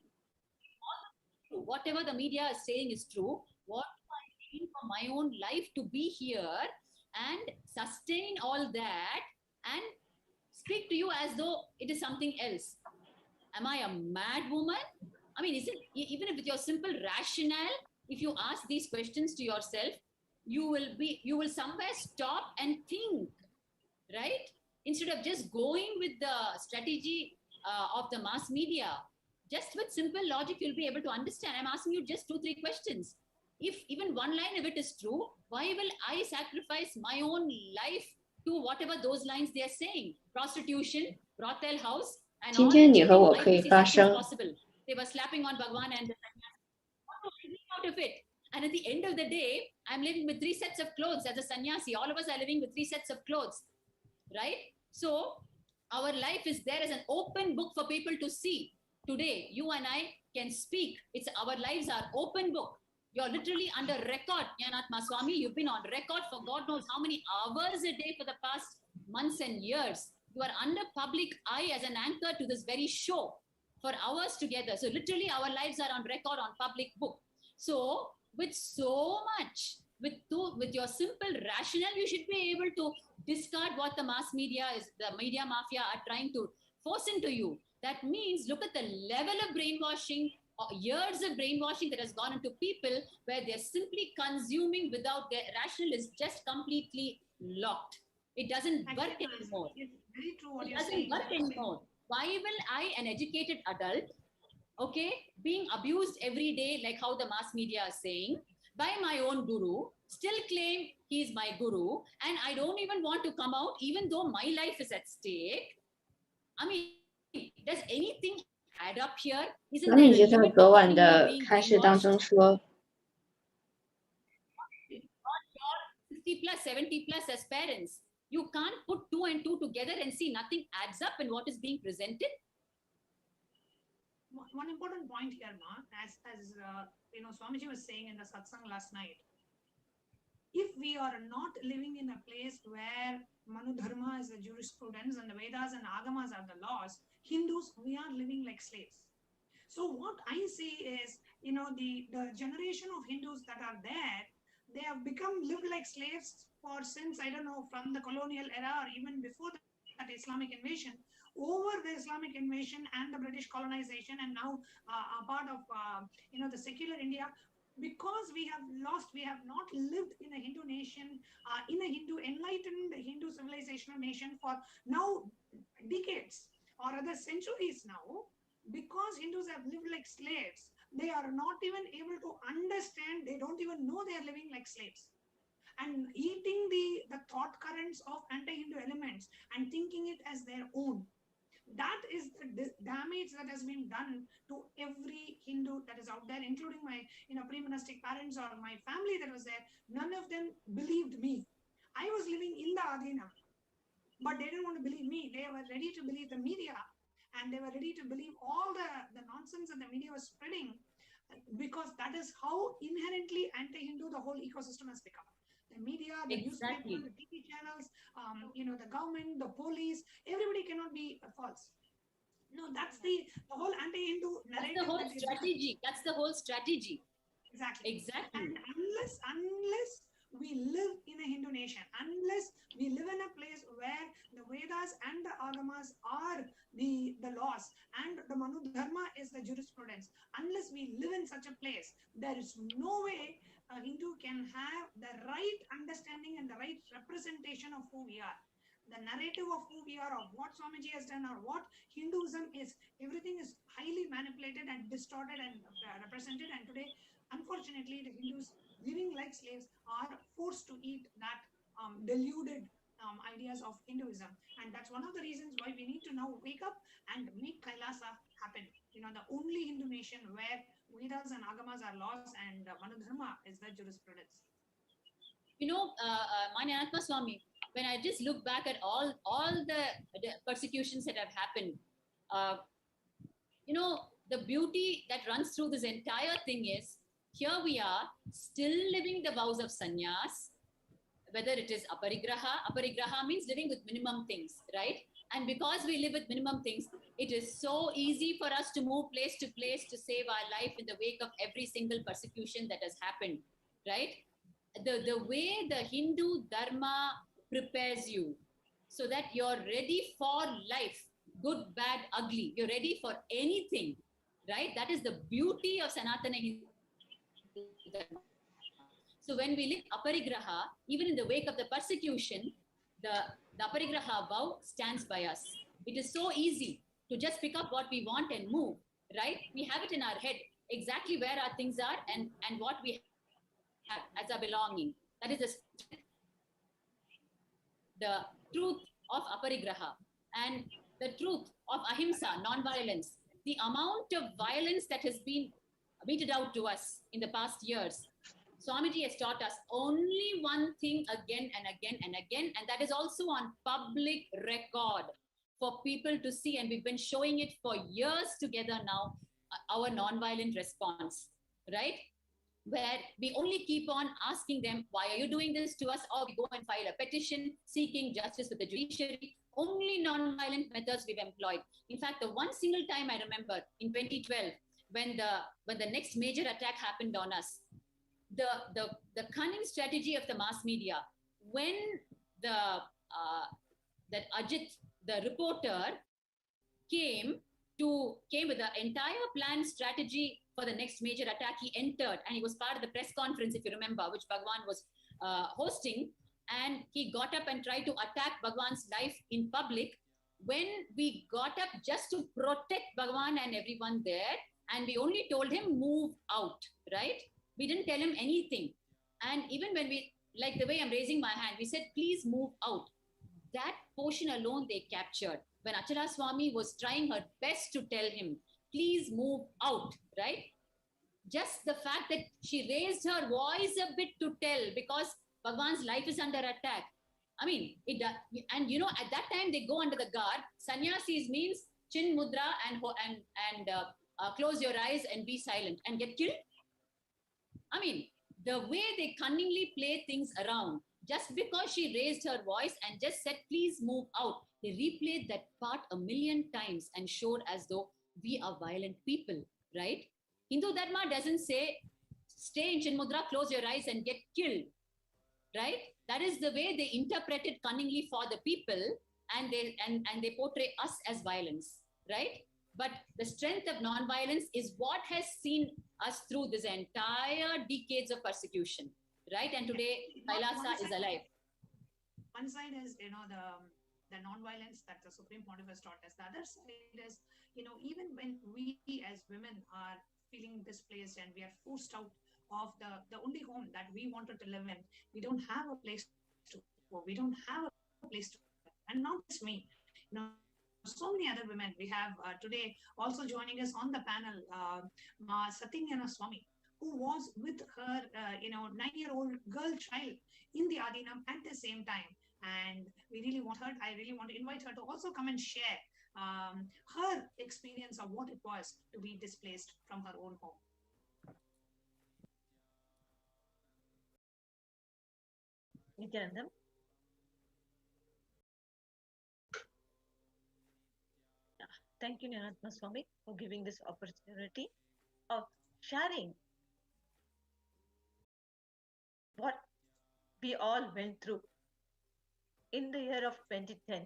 Whatever the media is saying is true. What do I gain for my own life to be here and sustain all that and speak to you as though it is something else? Am I a mad woman? I mean, isn't even with your simple rationale, if you ask these questions to yourself, you will somewhere stop and think, right? Instead of just going with the strategy of the mass media, just with simple logic, you'll be able to understand. I'm asking you just 2-3 questions. If even one line of it is true, why will I sacrifice my own life to whatever those lines they are saying? Prostitution, brothel house, and 今 all 天你 cheating. 和我 I 可以 see 发 such things 生。 possible. They were slapping on Bhagwan and the sannyas. What was I getting out of it? And at the end of the day, I'm living with 3 sets of clothes as a sannyasi. All of us are living with 3 sets of clothes, right? So our life is there as an open book for people to see. Today, you and I can speak. Our lives are open book. You're literally under record, Jnanath Maswami. You've been on record for God knows how many hours a day for the past months and years. You are under public eye as an anchor to this very show for hours together. So literally our lives are on record on public book. So with so much, with your simple rationale, you should be able to discard what the mass media is, the media mafia are trying to force into you. That means look at the level of brainwashing, or years of brainwashing that has gone into people where they're simply consuming without their rationale is just completely locked. It doesn't work anymore. very true what It you're doesn't saying. work anymore. Why will I, an educated adult, okay, being abused every day, like how the mass media is saying, by my own guru, still claim he's my guru, and I don't even want to come out, even though my life is at stake? I mean, does anything add up here? Isn't 那么 there 你就 a 在 limit 昨 to 晚 how 的 you're being 开示当 brainwashed? 中说， 60 plus, 70 plus as parents, you can't put 2 and 2 together and see nothing adds up in what is being presented. One important point here, Ma, as you know, Swamiji was saying in the satsang last night, if we are not living in a place where Manu Dharma is the jurisprudence and the Vedas and Agamas are the laws, Hindus, we are living like slaves. So what I see is, you know, the generation of Hindus that are there, they have become lived like slaves for since, I don't know, from the colonial era or even before that Islamic invasion, over the Islamic invasion and the British colonization, and now a part of, you know, the secular India. Because we have not lived in a Hindu nation, in a Hindu enlightened Hindu civilizational nation for now decades or other centuries now, because Hindus have lived like slaves, they are not even able to understand, they don't even know they are living like slaves. And eating the thought currents of anti-Hindu elements and thinking it as their own. That is the damage that has been done to every Hindu that is out there, including my, you know, pre-monastic parents or my family that was there. None of them believed me. I was living in the Adina, but they didn't want to believe me. They were ready to believe the media, and they were ready to believe all the nonsense that the media was spreading, because that is how inherently anti-Hindu the whole ecosystem has become. The media, the newspaper, the TV channels, you know, the government, the police, everybody cannot be false. No, that's the whole anti-Hindu narrative. That's the whole strategy. That's the whole strategy. Exactly. Exactly. And unless we live in a Hindu nation, unless we live in a place where the Vedas and the Agamas are the laws and the Manu Dharma is the jurisprudence, unless we live in such a place, there is no way a Hindu can have the right understanding and the right representation of who we are. The narrative of who we are, of what Swamiji has done, or what Hinduism is, everything is highly manipulated and distorted and represented. And today, unfortunately, the Hindus living like slaves are forced to eat that deluded ideas of Hinduism. And that's one of the reasons why we need to now wake up and make Kailasa happen. You know, the only Hindu nation where Vedas and Agamas are laws and Manu Dharma is the jurisprudence. You know, Manyanatma Swami, when I just look back at all the persecutions that have happened, you know, the beauty that runs through this entire thing is, here we are, still living the vows of sannyas, whether it is aparigraha means living with minimum things, right? And because we live with minimum things, it is so easy for us to move place to place to save our life in the wake of every single persecution that has happened, right? The way the Hindu Dharma prepares you so that you're ready for life, good, bad, ugly, you're ready for anything, right? That is the beauty of Sanatana Hindu Dharma. So when we live aparigraha, even in the wake of the persecution, the aparigraha vow stands by us. It is so easy to just pick up what we want and move, right? We have it in our head, exactly where our things are and what we have as our belonging. That is the truth of aparigraha and the truth of ahimsa, non-violence. The amount of violence that has been meted out to us in the past years, Swamiji has taught us only one thing again and again and again, and that is also on public record for people to see. And we've been showing it for years together now, our non-violent response, right? Where we only keep on asking them, why are you doing this to us? Or we go and file a petition seeking justice with the judiciary. Only non-violent methods we've employed. In fact, the one single time I remember in 2012, when the next major attack happened on us, the cunning strategy of the mass media, when that Ajit, the reporter, came with the entire planned strategy for the next major attack, he entered and he was part of the press conference, if you remember, which Bhagwan was hosting, and he got up and tried to attack Bhagwan's life in public. when we got up just to protect Bhagavan and everyone there, and we only told him move out, right? We didn't tell him anything. And even when we, like the way I'm raising my hand, we said, please move out. That portion alone they captured. When Achala Swami was trying her best to tell him, please move out, right? Just the fact that she raised her voice a bit to tell, because Bhagwan's life is under attack. I mean, and you know, at that time they go under the guard. Sannyasis means chin mudra and close your eyes and be silent and get killed. I mean, the way they cunningly play things around, just because she raised her voice and just said, please move out, they replayed that part 1,000,000 times and showed as though we are violent people, right? Hindu Dharma doesn't say, stay in Chin Mudra, close your eyes and get killed, right? That is the way they interpret it cunningly for the people, and they portray us as violence, right? But the strength of non-violence is what has seen us through this entire decades of persecution, right? And today, Kailasa is alive. One side is, you know, the non-violence that the Supreme Pontiff has taught us. The other side is, you know, even when we as women are feeling displaced and we are forced out of the only home that we wanted to live in, we don't have a place to go. We don't have a place to live. And not just me, you know, so many other women. We have today also joining us on the panel, Satyanyana Swami, who was with her, 9-year-old girl child in the Adinam at the same time. And I really want to invite her to also come and share her experience of what it was to be displaced from her own home. Nityanandam. Thank you, Nyanatma Swami, for giving this opportunity of sharing what we all went through in the year of 2010.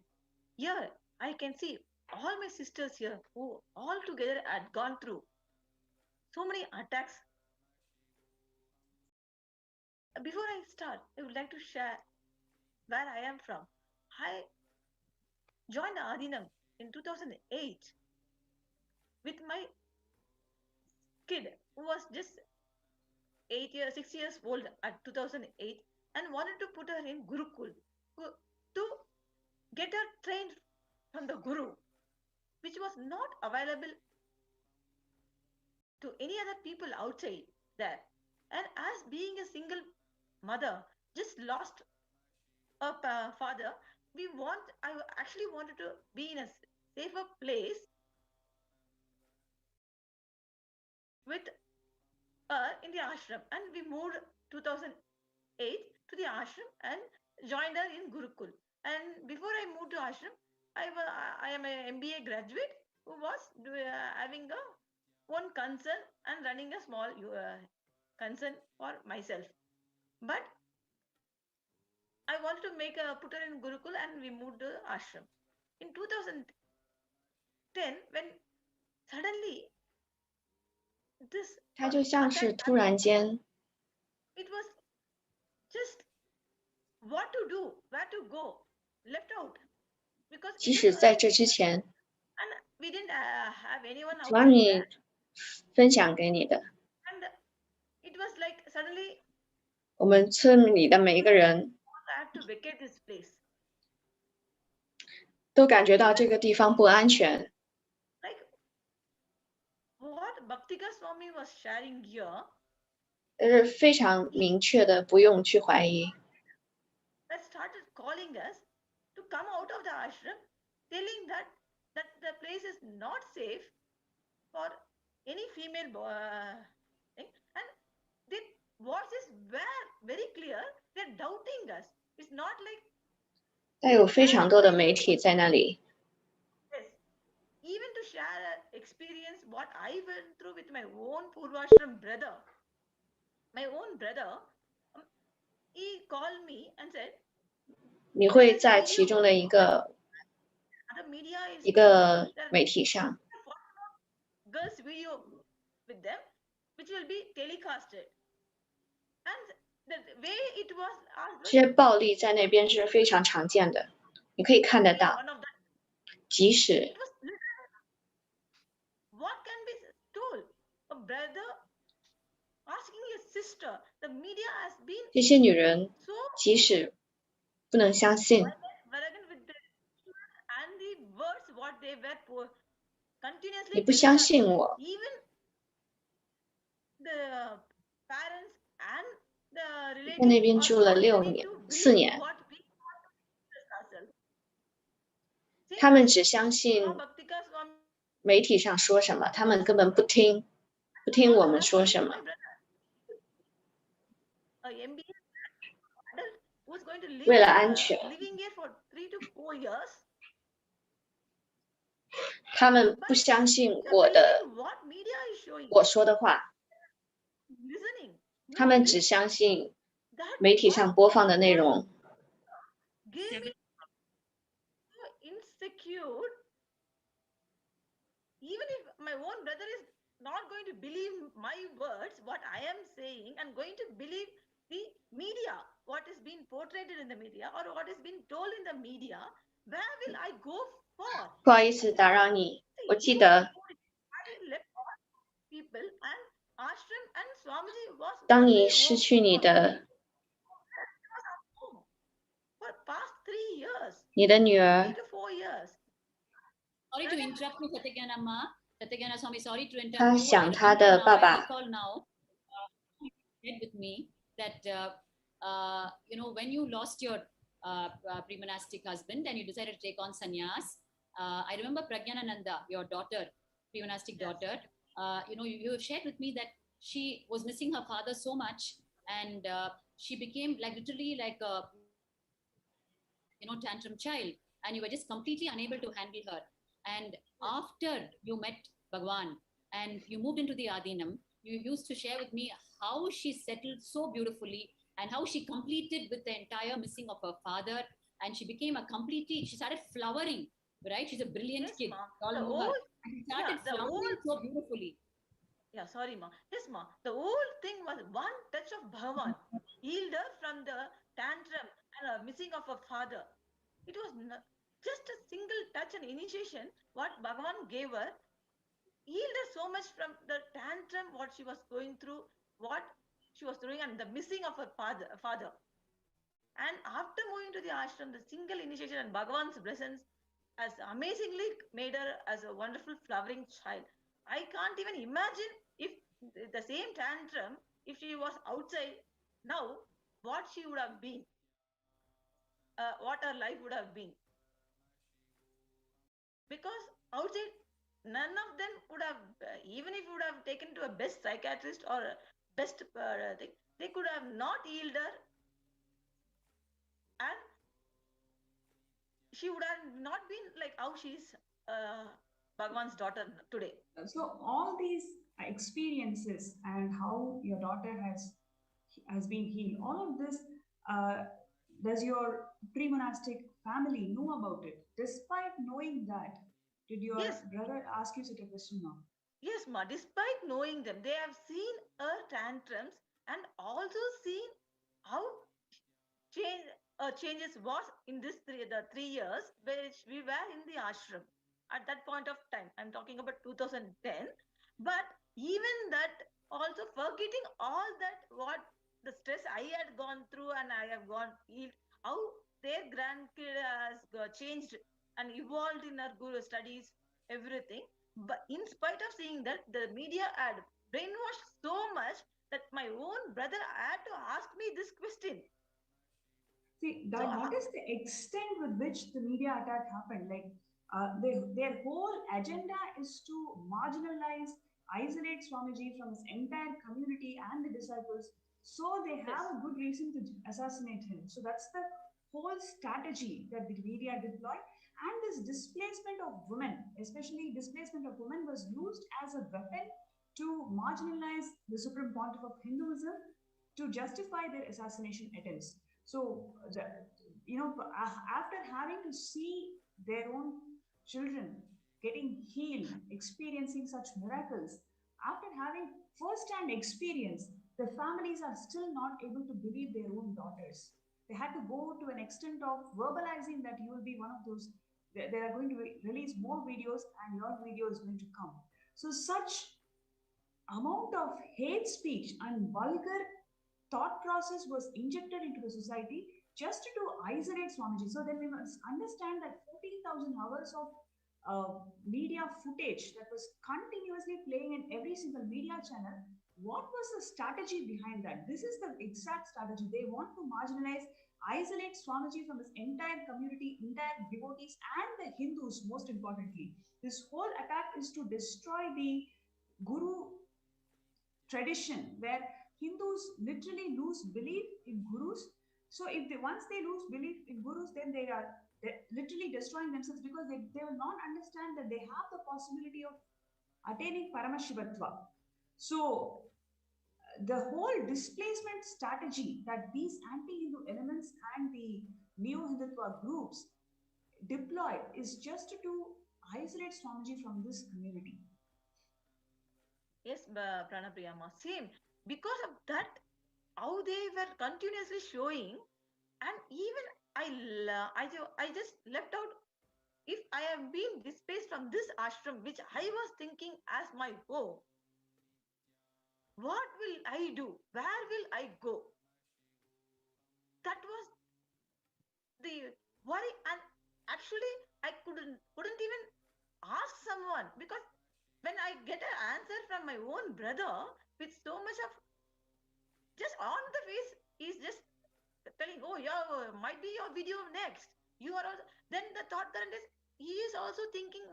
Here, I can see all my sisters here who all together had gone through so many attacks. Before I start, I would like to share where I am from. I joined Adinam in 2008 with my kid who was just 6 years old at 2008 and wanted to put her in Gurukul to get her trained from the Guru, which was not available to any other people outside there. And as being a single mother, just lost a father, I actually wanted to be in a safer place with her in the ashram, and we moved 2008 to the ashram and joined her in Gurukul. And before I moved to ashram, I am an MBA graduate who was having one concern and running a small concern for myself. But I wanted to put her in Gurukul, and we moved to ashram. In 2010, when suddenly this, 它就像是突然间 it was just what to do, where to go, left out. Because 即使在这之前 and we didn't have anyone 主要 outside 你 there. 分享给你的 And it was like suddenly 我们村里的每一个人 I had to vacate this place. 都感觉到这个地方不安全。 Like what Bhaktika Swami was sharing here, 是非常明确的，不用去怀疑。 that started calling us to come out of the ashram, telling that the place is not safe for any female thing. And the voices were very clear. They're doubting us. It's not like 但有非常多的媒体在那里， yes, even to share an experience what I went through with my own Purvashram brother. My own brother, he called me and said, 你会在其中的一个 the media is 一个媒体上， girls video with them, which will be telecasted. And the way it was 这些暴力在那边是非常常见的，你可以看得到。 one of the 即使 What can be told? A brother asking a sister. The media has been 这些女人即使不能相信， and the words what they were continuously 你不相信我， even the parents and the 在那 relatives 边住了4年，他们只相信媒体上说什么，他们根本不听我们说什么。为了安全，他们不相信我说的话，他们只相信媒体上播放的内容。Even if my own brother is not going to believe my words, what I am saying, and going to believe the media, what is being portrayed in the media, or what is being told in the media, where will I go for? 不好意思打扰你，我记得当你失去你的女儿， Sorry to interrupt you, Satyagana Ma. Satyagana Swami, sorry to interrupt you. 他想他的爸爸。 I recall now, shared with me that you know, when you lost your pre-monastic husband and you decided to take on sannyas, I remember Pragyanananda, your daughter, pre-monastic daughter. You know, you have shared with me that she was missing her father so much, and she became like literally like a, you know, tantrum child, and you were just completely unable to handle her. And after you met Bhagwan and you moved into the Adinam, you used to share with me how she settled so beautifully and how she completed with the entire missing of her father, and she became a completely, she started flowering, right? She's a brilliant kid. All know her. And she started flowering so beautifully. Yeah, sorry, ma. Yes, ma. The whole thing was one touch of Bhagwan healed her from the tantrum and missing of her father. It was just a single touch and initiation what Bhagavan gave her, healed her so much from the tantrum what she was going through, what she was doing, and the missing of her father. And after moving to the ashram, the single initiation and Bhagavan's presence has amazingly made her as a wonderful flowering child. I can't even imagine if the same tantrum, if she was outside now, what she would have been, what her life would have been. Because outside, none of them would have, even if you would have taken to a best psychiatrist or a best thing, they could have not healed her, and she would have not been like how she is Bhagwan's daughter today. So all these experiences and how your daughter has been healed, all of this, does your pre-monastic family know about it? Despite knowing that, did your brother ask you such a question now? Yes, ma. Despite knowing them, they have seen her tantrums and also seen how changes was in this the 3 years which we were in the ashram at that point of time. I'm talking about 2010. But even that, also forgetting all that, what the stress I had gone through and I have gone healed, how their grandkid has changed and evolved in her guru studies, everything. But in spite of seeing that, the media had brainwashed so much that my own brother had to ask me this question. See, what is the extent with which the media attack happened? Like, their whole agenda is to marginalize, isolate Swamiji from his entire community and the disciples, so they have a good reason to assassinate him. So that's the whole strategy that the media deployed. And this displacement of women, especially displacement of women, was used as a weapon to marginalize the Supreme Pontiff of Hinduism to justify their assassination attempts. So, after having to see their own children getting healed, experiencing such miracles, after having first-hand experience, the families are still not able to believe their own daughters. They had to go to an extent of verbalizing that you will be one of those They are going to release more videos, and your video is going to come. So such amount of hate speech and vulgar thought process was injected into the society just to isolate Swamiji. So then we must understand that 14,000 hours of media footage that was continuously playing in every single media channel. What was the strategy behind that? This is the exact strategy. They want to marginalize, isolate Swamiji from his entire community, entire devotees, and the Hindus, most importantly. This whole attack is to destroy the Guru tradition, where Hindus literally lose belief in Gurus. So if once they lose belief in Gurus, then they're literally destroying themselves, because they will not understand that they have the possibility of attaining Paramashivatva. So the whole displacement strategy that these anti-Hindu elements and the neo-Hindutva groups deployed is just to isolate Swamiji from this community. Yes, Pranapriyama, same. Because of that, how they were continuously showing, and even I just left out, if I am being displaced from this ashram, which I was thinking as my home, what will I do? Where will I go? That was the worry, and actually I couldn't even ask someone, because when I get an answer from my own brother with so much of just on the face, he's just telling, oh yeah, might be your video next. You are also, then the thought current is, he is also thinking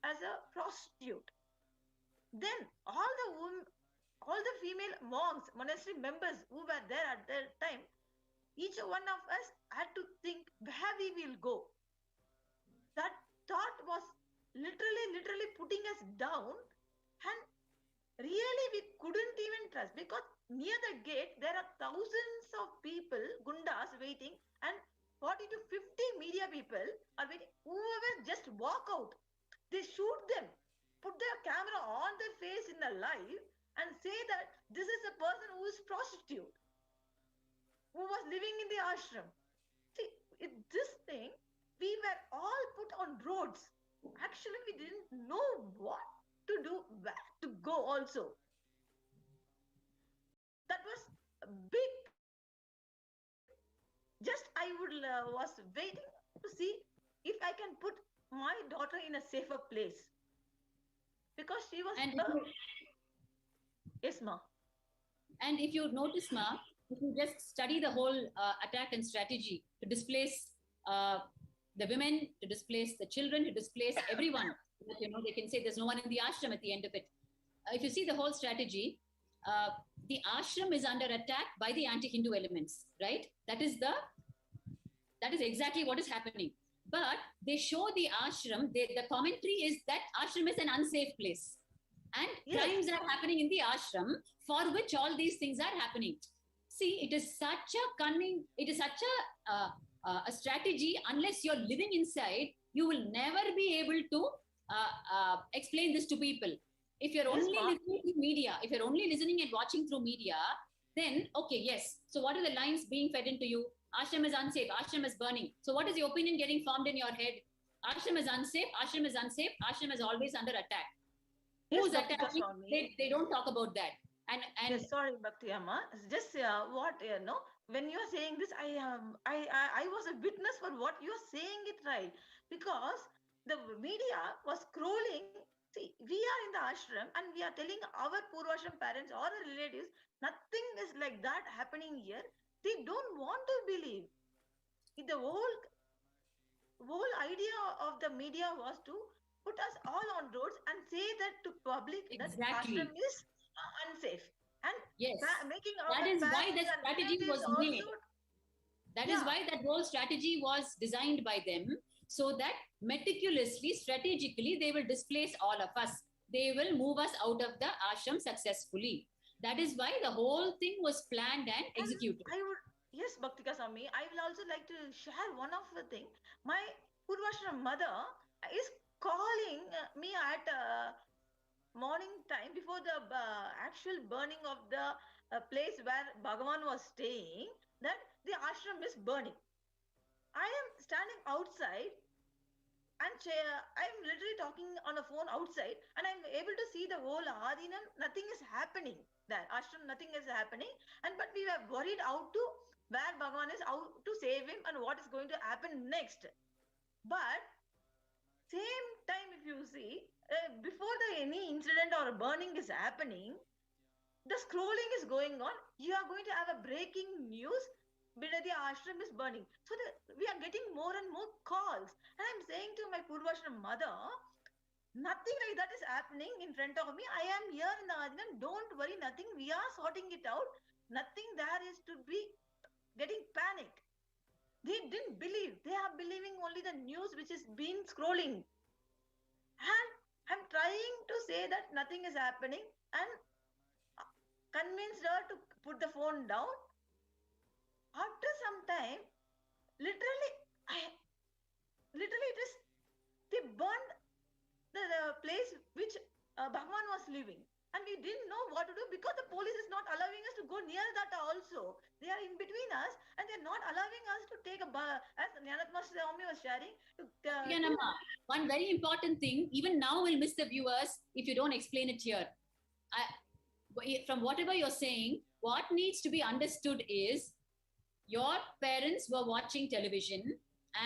as a prostitute. Then all the female monks, monastery members who were there at that time, each one of us had to think where we will go. That thought was literally putting us down, and really we couldn't even trust, because near the gate there are thousands of people, gundas, waiting, and 40 to 50 media people are waiting. Whoever just walk out, they shoot them, put their camera on their face in the live, and say that this is a person who is prostitute, who was living in the ashram. See, this thing, we were all put on roads. Actually, we didn't know what to do, where to go also. That was a big. Just I was waiting to see if I can put my daughter in a safer place, because she was. Yes, ma. And if you notice, ma, if you just study the whole attack and strategy to displace the women, to displace the children, to displace everyone, they can say there's no one in the ashram at the end of it. If you see the whole strategy, the ashram is under attack by the anti-Hindu elements, right? That is exactly what is happening. But they show the ashram, the commentary is that ashram is an unsafe place. And crimes are happening in the ashram, for which all these things are happening. See, it is such a cunning, it is such a strategy. Unless you're living inside, you will never be able to explain this to people. If you're only listening to media, if you're only listening and watching through media, then, okay, yes. So what are the lines being fed into you? Ashram is unsafe, ashram is burning. So what is the opinion getting formed in your head? Ashram is unsafe, ashram is unsafe, ashram is always under attack. Who's attacking? They don't talk about that. And yes, sorry, Bhakti Amma. Just when you are saying this, I was a witness for what you are saying it right, because the media was scrolling. See, we are in the ashram and we are telling our Purvashram parents or the relatives, nothing is like that happening here. They don't want to believe. The whole idea of the media was to put us all on roads and say that to public that ashram is unsafe. And making that is why the strategy was made. That is why that whole strategy was designed by them, so that meticulously, strategically, they will displace all of us. They will move us out of the ashram successfully. That is why the whole thing was planned and executed. Yes, Bhaktika Swami, I will also like to share one of the thing. My Purvashram mother is calling me at morning time before the actual burning of the place where Bhagavan was staying, that the ashram is burning. I am standing outside and I'm literally talking on the phone outside, and I'm able to see the whole Adinam. Nothing is happening there. Ashram, nothing is happening. And but we were worried out to where Bhagavan is, how to save him, and what is going to happen next. But same time, if you see, before any incident or burning is happening, the scrolling is going on. You are going to have a breaking news. Bidadi ashram is burning. So we are getting more and more calls. And I'm saying to my Purvashram mother, nothing like that is happening in front of me. I am here in the Adinam. Don't worry, nothing. We are sorting it out. Nothing there is to be getting panic. They didn't believe. They are believing only the news which is been scrolling. And I'm trying to say that nothing is happening and convinced her to put the phone down. After some time, literally it is, they burned the place which Bhagwan was living. And we didn't know what to do because the police is not allowing us to go near that also. They are in between us and they're not allowing us to take a bath. As Nyanat Master Swami was sharing. One very important thing, even now we'll miss the viewers if you don't explain it here. From whatever you're saying, what needs to be understood is your parents were watching television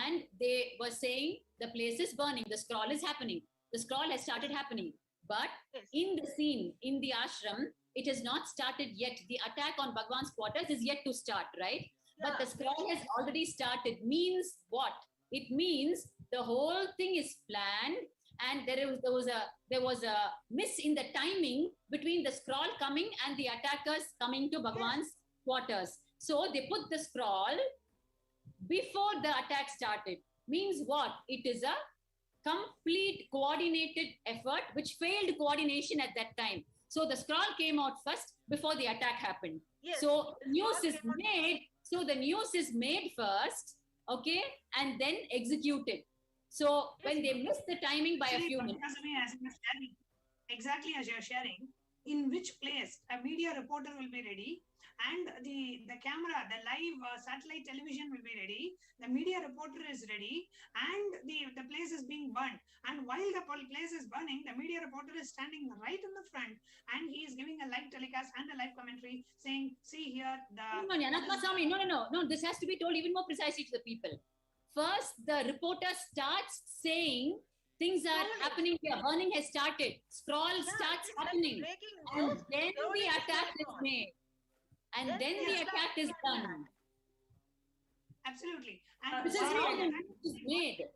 and they were saying the place is burning, the scroll is happening. The scroll has started happening. But in the scene, in the ashram, it has not started yet. The attack on Bhagwan's quarters is yet to start, right? Yeah. But the scroll has already started. Means what? It means the whole thing is planned and there was a miss in the timing between the scroll coming and the attackers coming to Bhagwan's quarters. So they put the scroll before the attack started. Means what? It is a complete coordinated effort which failed coordination at that time. So the scroll came out first before the attack happened. Yes. So news is made. So the news is made first, okay, and then executed. So when they miss the timing by a few minutes. Exactly as you're sharing, in which place a media reporter will be ready and the camera, the live satellite television will be ready, the media reporter is ready and the place is being burned. And while the place is burning, the media reporter is standing right in the front and he is giving a live telecast and a live commentary saying, see here, the... No, this has to be told even more precisely to the people. First, the reporter starts saying, things are happening here, burning has started, scroll starts happening, and then the attack is made. And then the attack is done. Absolutely. And this is how the attack is made.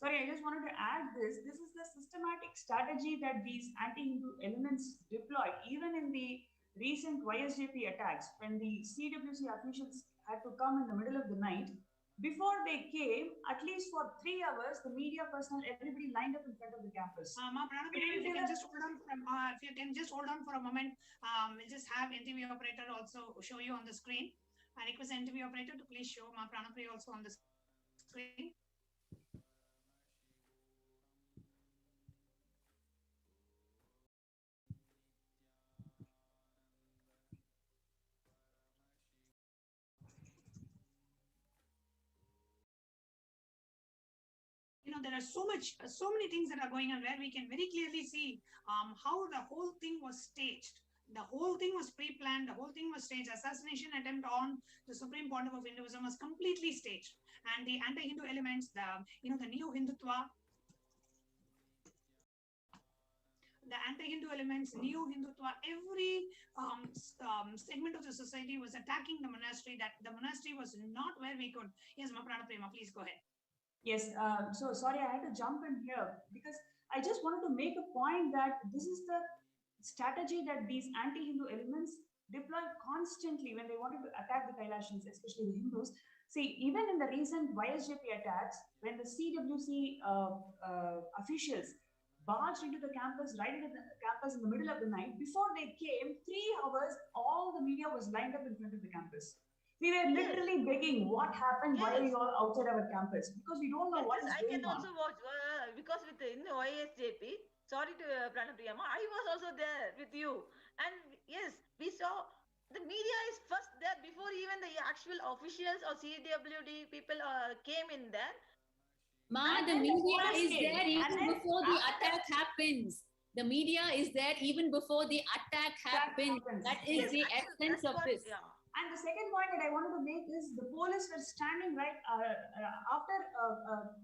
Sorry, I just wanted to add this. This is the systematic strategy that these anti-Hindu elements deploy, even in the recent YSJP attacks, when the CWC officials had to come in the middle of the night. Before they came, at least for 3 hours, the media personnel, everybody lined up in front of the campus. If you can just hold on for a moment, we'll just have NTV operator also show you on the screen. I request NTV operator to please show Ma Pranapri also on the screen. There are so many things that are going on where we can very clearly see how the whole thing was staged. The whole thing was pre-planned. The whole thing was staged. Assassination attempt on the Supreme Pontiff of Hinduism was completely staged. And the anti-Hindu elements, the neo-Hindutva, the anti-Hindu elements, neo-Hindutva, every segment of the society was attacking the monastery. That the monastery was not where we could. Yes, Ma Pranaprema, please go ahead. Yes, so sorry, I had to jump in here because I just wanted to make a point that this is the strategy that these anti-Hindu elements deploy constantly when they wanted to attack the Kailashins, especially the Hindus. See, even in the recent YSJP attacks, when the CWC officials barged into the campus, right into the campus in the middle of the night, before they came, 3 hours, all the media was lined up in front of the campus. We were literally begging, what happened? Why are you all outside our campus? Because we don't know what is going on. I can also watch, because in the YSJP, sorry to Pranapriyama, I was also there with you. And yes, we saw the media is first there before even the actual officials or CWD people came in there. Ma, And the then the media police is came. there And even then before the after attack happens. The media is there even before the attack happens. That is Yes, the essence of this. And the second point that I wanted to make is the police were standing right after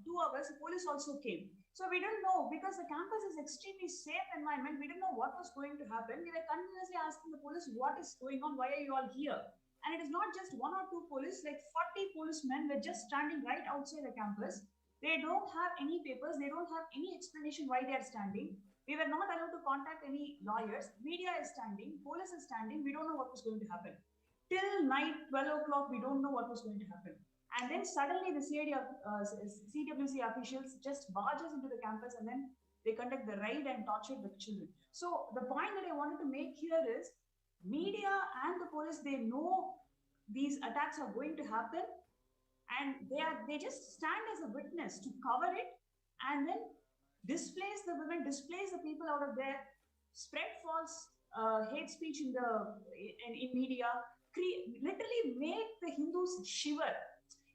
2 hours. The police also came. So we didn't know, because the campus is extremely safe environment. We didn't know what was going to happen. We were continuously asking the police, what is going on? Why are you all here? And it is not just 1 or 2 police, like 40 policemen were just standing right outside the campus. They don't have any papers. They don't have any explanation why they are standing. We were not allowed to contact any lawyers. Media is standing. Police is standing. We don't know what was going to happen. Till night, 12 o'clock, we don't know what was going to happen. And then suddenly the CWC officials just barges into the campus, and then they conduct the raid and torture the children. So the point that I wanted to make here is, media and the police, they know these attacks are going to happen, and they just stand as a witness to cover it, and then displace the women, displace the people out of there, spread false hate speech in media, literally make the Hindus shiver.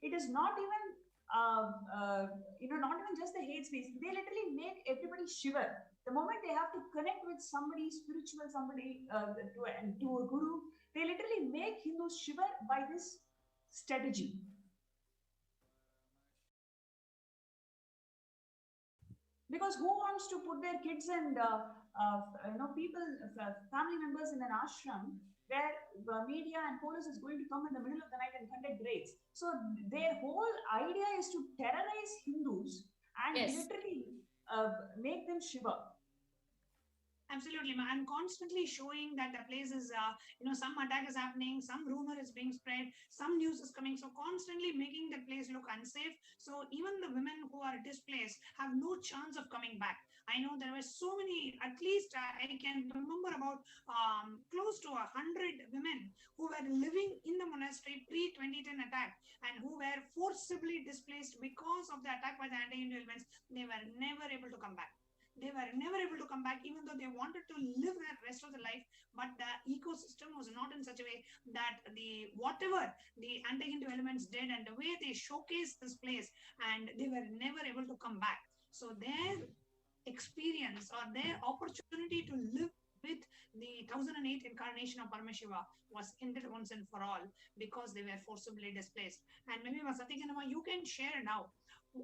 It is not even not even just the hate speech. They literally make everybody shiver. The moment they have to connect with somebody spiritual, somebody to a guru, they literally make Hindus shiver by this strategy. Because who wants to put their kids and people, family members in an ashram where the media and police is going to come in the middle of the night and conduct raids? So their whole idea is to terrorize Hindus and literally make them shiver. Absolutely, I'm constantly showing that the place is, some attack is happening, some rumor is being spread, some news is coming. So constantly making the place look unsafe. So even the women who are displaced have no chance of coming back. I know there were so many, at least I can remember about close to 100 women who were living in the monastery pre-2010 attack and who were forcibly displaced because of the attack by the anti-Hindu elements. They were never able to come back. They were never able to come back, even though they wanted to live the rest of their life. But the ecosystem was not in such a way that whatever the anti-Hindu elements did and the way they showcased this place, and they were never able to come back. So their experience or their opportunity to live with the 1008 incarnation of Paramashiva was ended once and for all because they were forcibly displaced. And maybe Satyakanama, you can share now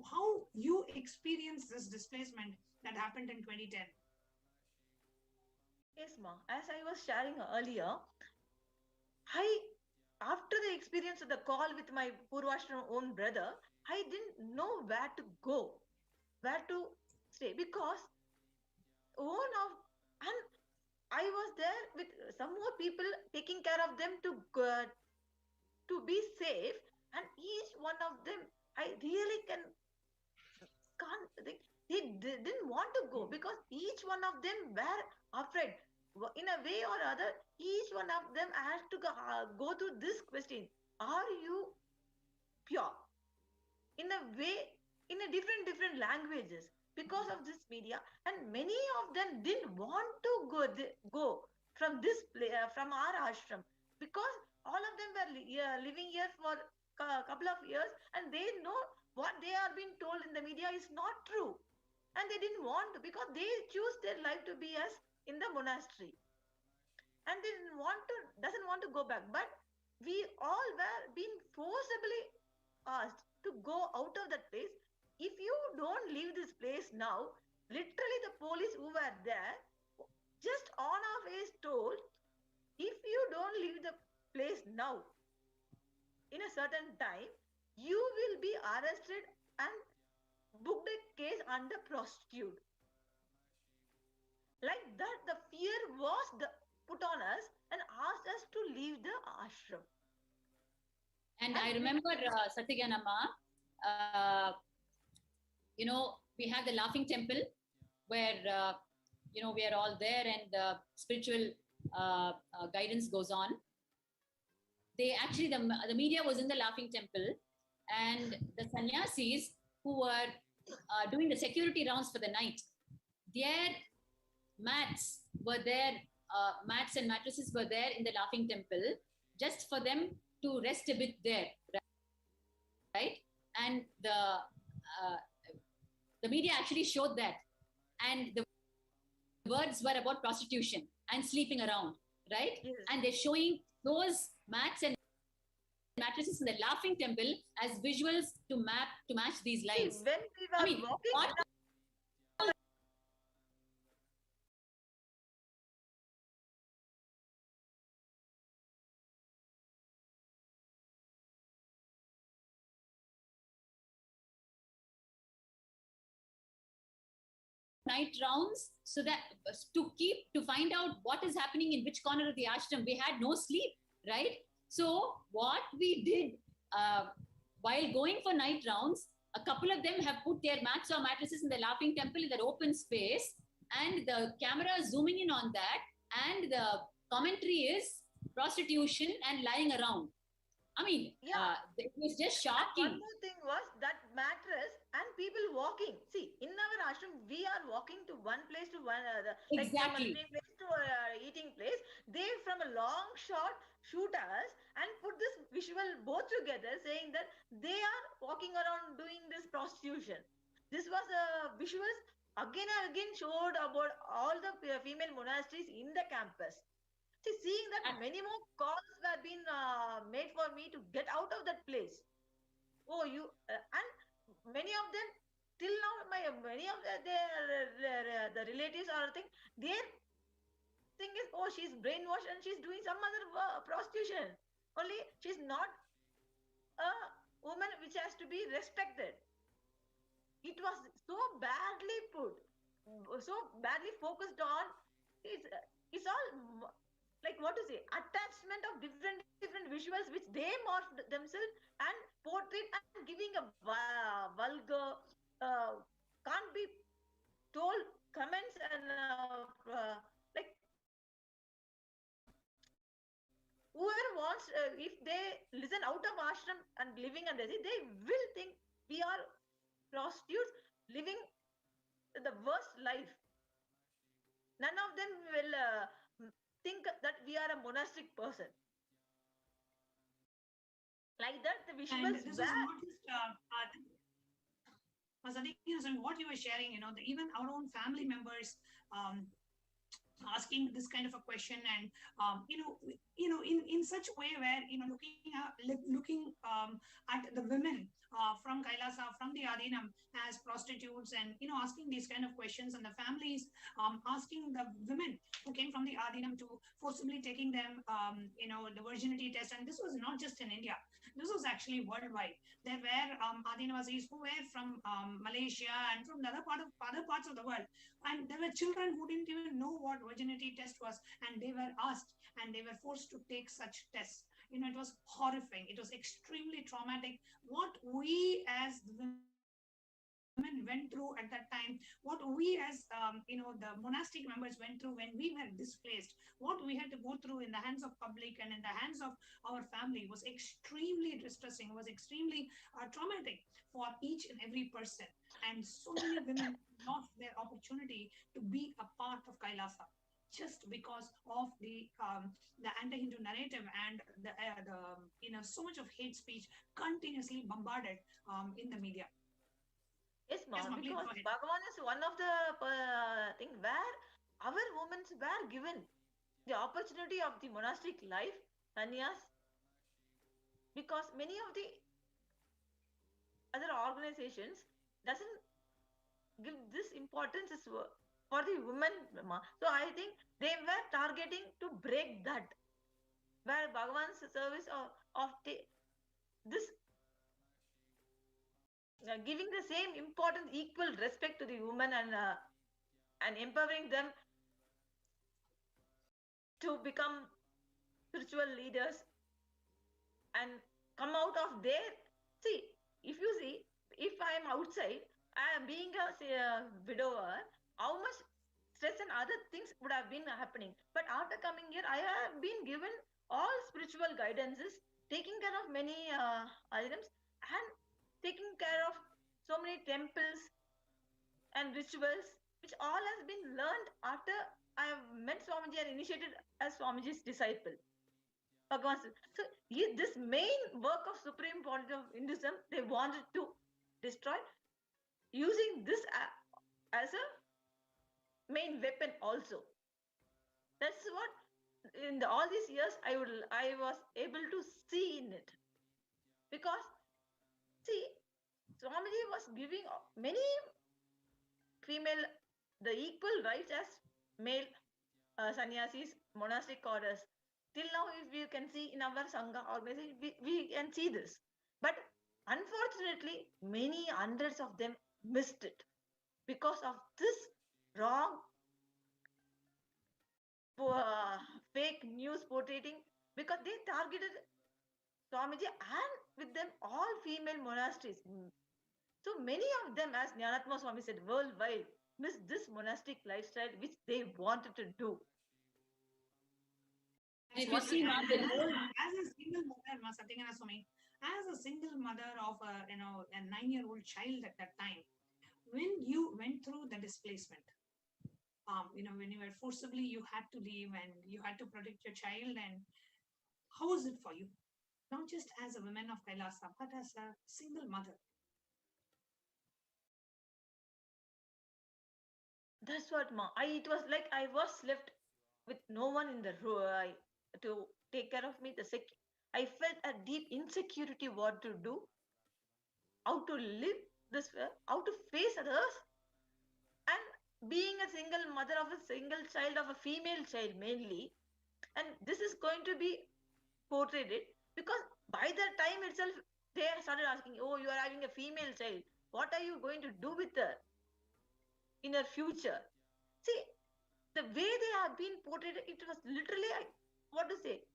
how you experienced this displacement that happened in 2010. Yes, Ma. As I was sharing earlier, after the experience of the call with my Purvashram own brother, I didn't know where to go, where to stay, because and I was there with some more people taking care of them to be safe, and each one of them, I really can't think. They didn't want to go because each one of them were afraid. In a way or other, each one of them has to go through this question: are you pure? In a way, in a different languages, because of this media, and many of them didn't want to go from this from our ashram, because all of them were living here for a couple of years, and they know what they are being told in the media is not true. And they didn't want to, because they choose their life to be as in the monastery, and they doesn't want to go back. But we all were being forcibly asked to go out of that place. If you don't leave this place now, literally the police who were there just on our face told, if you don't leave the place now in a certain time, you will be arrested and booked a case under prosecute. Like that, the fear was put on us and asked us to leave the ashram. And I remember Satyaganama, we have the Laughing Temple where, we are all there and the spiritual guidance goes on. The media was in the Laughing Temple, and the sannyasis who were doing the security rounds for the night, their mats were there, mats and mattresses were there in the Laughing Temple just for them to rest a bit there, right? And the media actually showed that, and the words were about prostitution and sleeping around, right? Yes. And they're showing those mats and mattresses in the laughing temple as visuals to match these lines. When we were I mean, walking what night rounds so that to find out what is happening in which corner of the ashram. We had no sleep, right? So what we did while going for night rounds, a couple of them have put their mats or mattresses in the laughing temple in that open space, and the camera is zooming in on that, and the commentary is prostitution and lying around. I mean, it was just shocking. One more thing was that mattress and people walking. See, in our ashram, we are walking to one place to one other. Exactly. Like from a place to eating place. They from a long shot shoot us and put this visual both together, saying that they are walking around doing this prostitution. This was visuals again and again showed about all the female monasteries in the campus. See, seeing that many more calls were being made for me to get out of that place. Oh, you and many of them till now, many of the relatives are think their thing is, oh, she's brainwashed and she's doing some other prostitution. Only she's not a woman which has to be respected. It was so badly put, so badly focused on. It's all like what to say, attachment of different visuals which they morphed themselves and portrayed and giving a vulgar, can't be told comments and like whoever wants, if they listen out of ashram and living under it, they will think we are prostitutes living the worst life. None of them will think that we are a monastic person. Like that, the visuals and this is not just what you were sharing, even our own family members asking this kind of a question, and in such a way where looking at the women from Kailasa, from the Adinam as prostitutes, and asking these kind of questions, and the families asking the women who came from the Adinam to forcibly taking them the virginity test. And this was not just in India, this was actually worldwide. There were Adinavasis who were from Malaysia and from the other parts of the world, and there were children who didn't even know what virginity test was, and they were asked and they were forced to take such tests. It was horrifying. It was extremely traumatic. What we as women went through at that time, what we as the monastic members went through when we were displaced, what we had to go through in the hands of public and in the hands of our family was extremely distressing, was extremely traumatic for each and every person. And so many women lost their opportunity to be a part of Kailasa just because of the anti-Hindu narrative and the so much of hate speech continuously bombarded in the media. Yes, ma'am. Because Bhagavan is one of the thing where our women were given the opportunity of the monastic life, sannyas, because many of the other organizations doesn't give this importance for the women. So I think they were targeting to break that, where Bhagavan's service of this giving the same importance, equal respect to the women, and empowering them to become spiritual leaders and come out of their. See, if you see, if I am outside, I am being a widower, how much stress and other things would have been happening. But after coming here, I have been given all spiritual guidances, taking care of many items, and taking care of so many temples and rituals, which all has been learned after I have met Swamiji and initiated as Swamiji's disciple. So this main work of supreme point of Hinduism, they wanted to destroy. using this as a main weapon also. That's what in all these years I was able to see in it. Because see, Swamiji was giving many female the equal rights as male sannyasis, monastic orders. Till now, if you can see in our Sangha or message, we can see this. But unfortunately, many hundreds of them missed it because of this wrong fake news portraying, because they targeted Swamiji and with them all female monasteries. So many of them, as Jnanatma Swami said, worldwide missed this monastic lifestyle which they wanted to do. If you see, as a single mother, Satyagana Swami, as a single mother of a 9-year-old child at that time, when you went through the displacement, when you were forcibly, you had to leave and you had to protect your child. And how was it for you? Not just as a woman of Kailasa, but as a single mother. That's what, Ma. It was like I was left with no one in the room to take care of me. I felt a deep insecurity what to do, how to live this way, how to face others, and being a single mother of a single child, of a female child mainly. And this is going to be portrayed because by that time itself, they started asking, oh, you are having a female child. What are you going to do with her in her future? See, the way they have been portrayed, it was literally, what to say,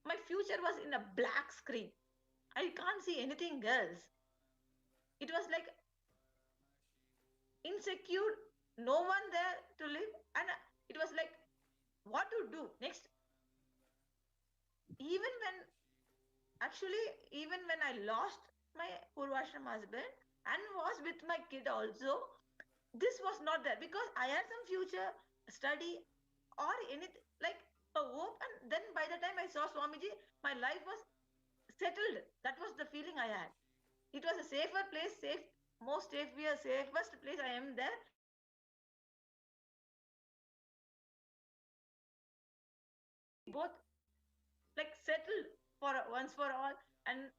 my future was in a black screen. I can't see anything else. It was like insecure, no one there to live, and it was like, what to do next? Even when I lost my Purvashram husband and was with my kid also, this was not there because I had some future study or anything like a hope. And then by the time I saw Swamiji, my life was settled. That was the feeling I had. It was a safer place, safest place I am there. Both like settled for once for all, and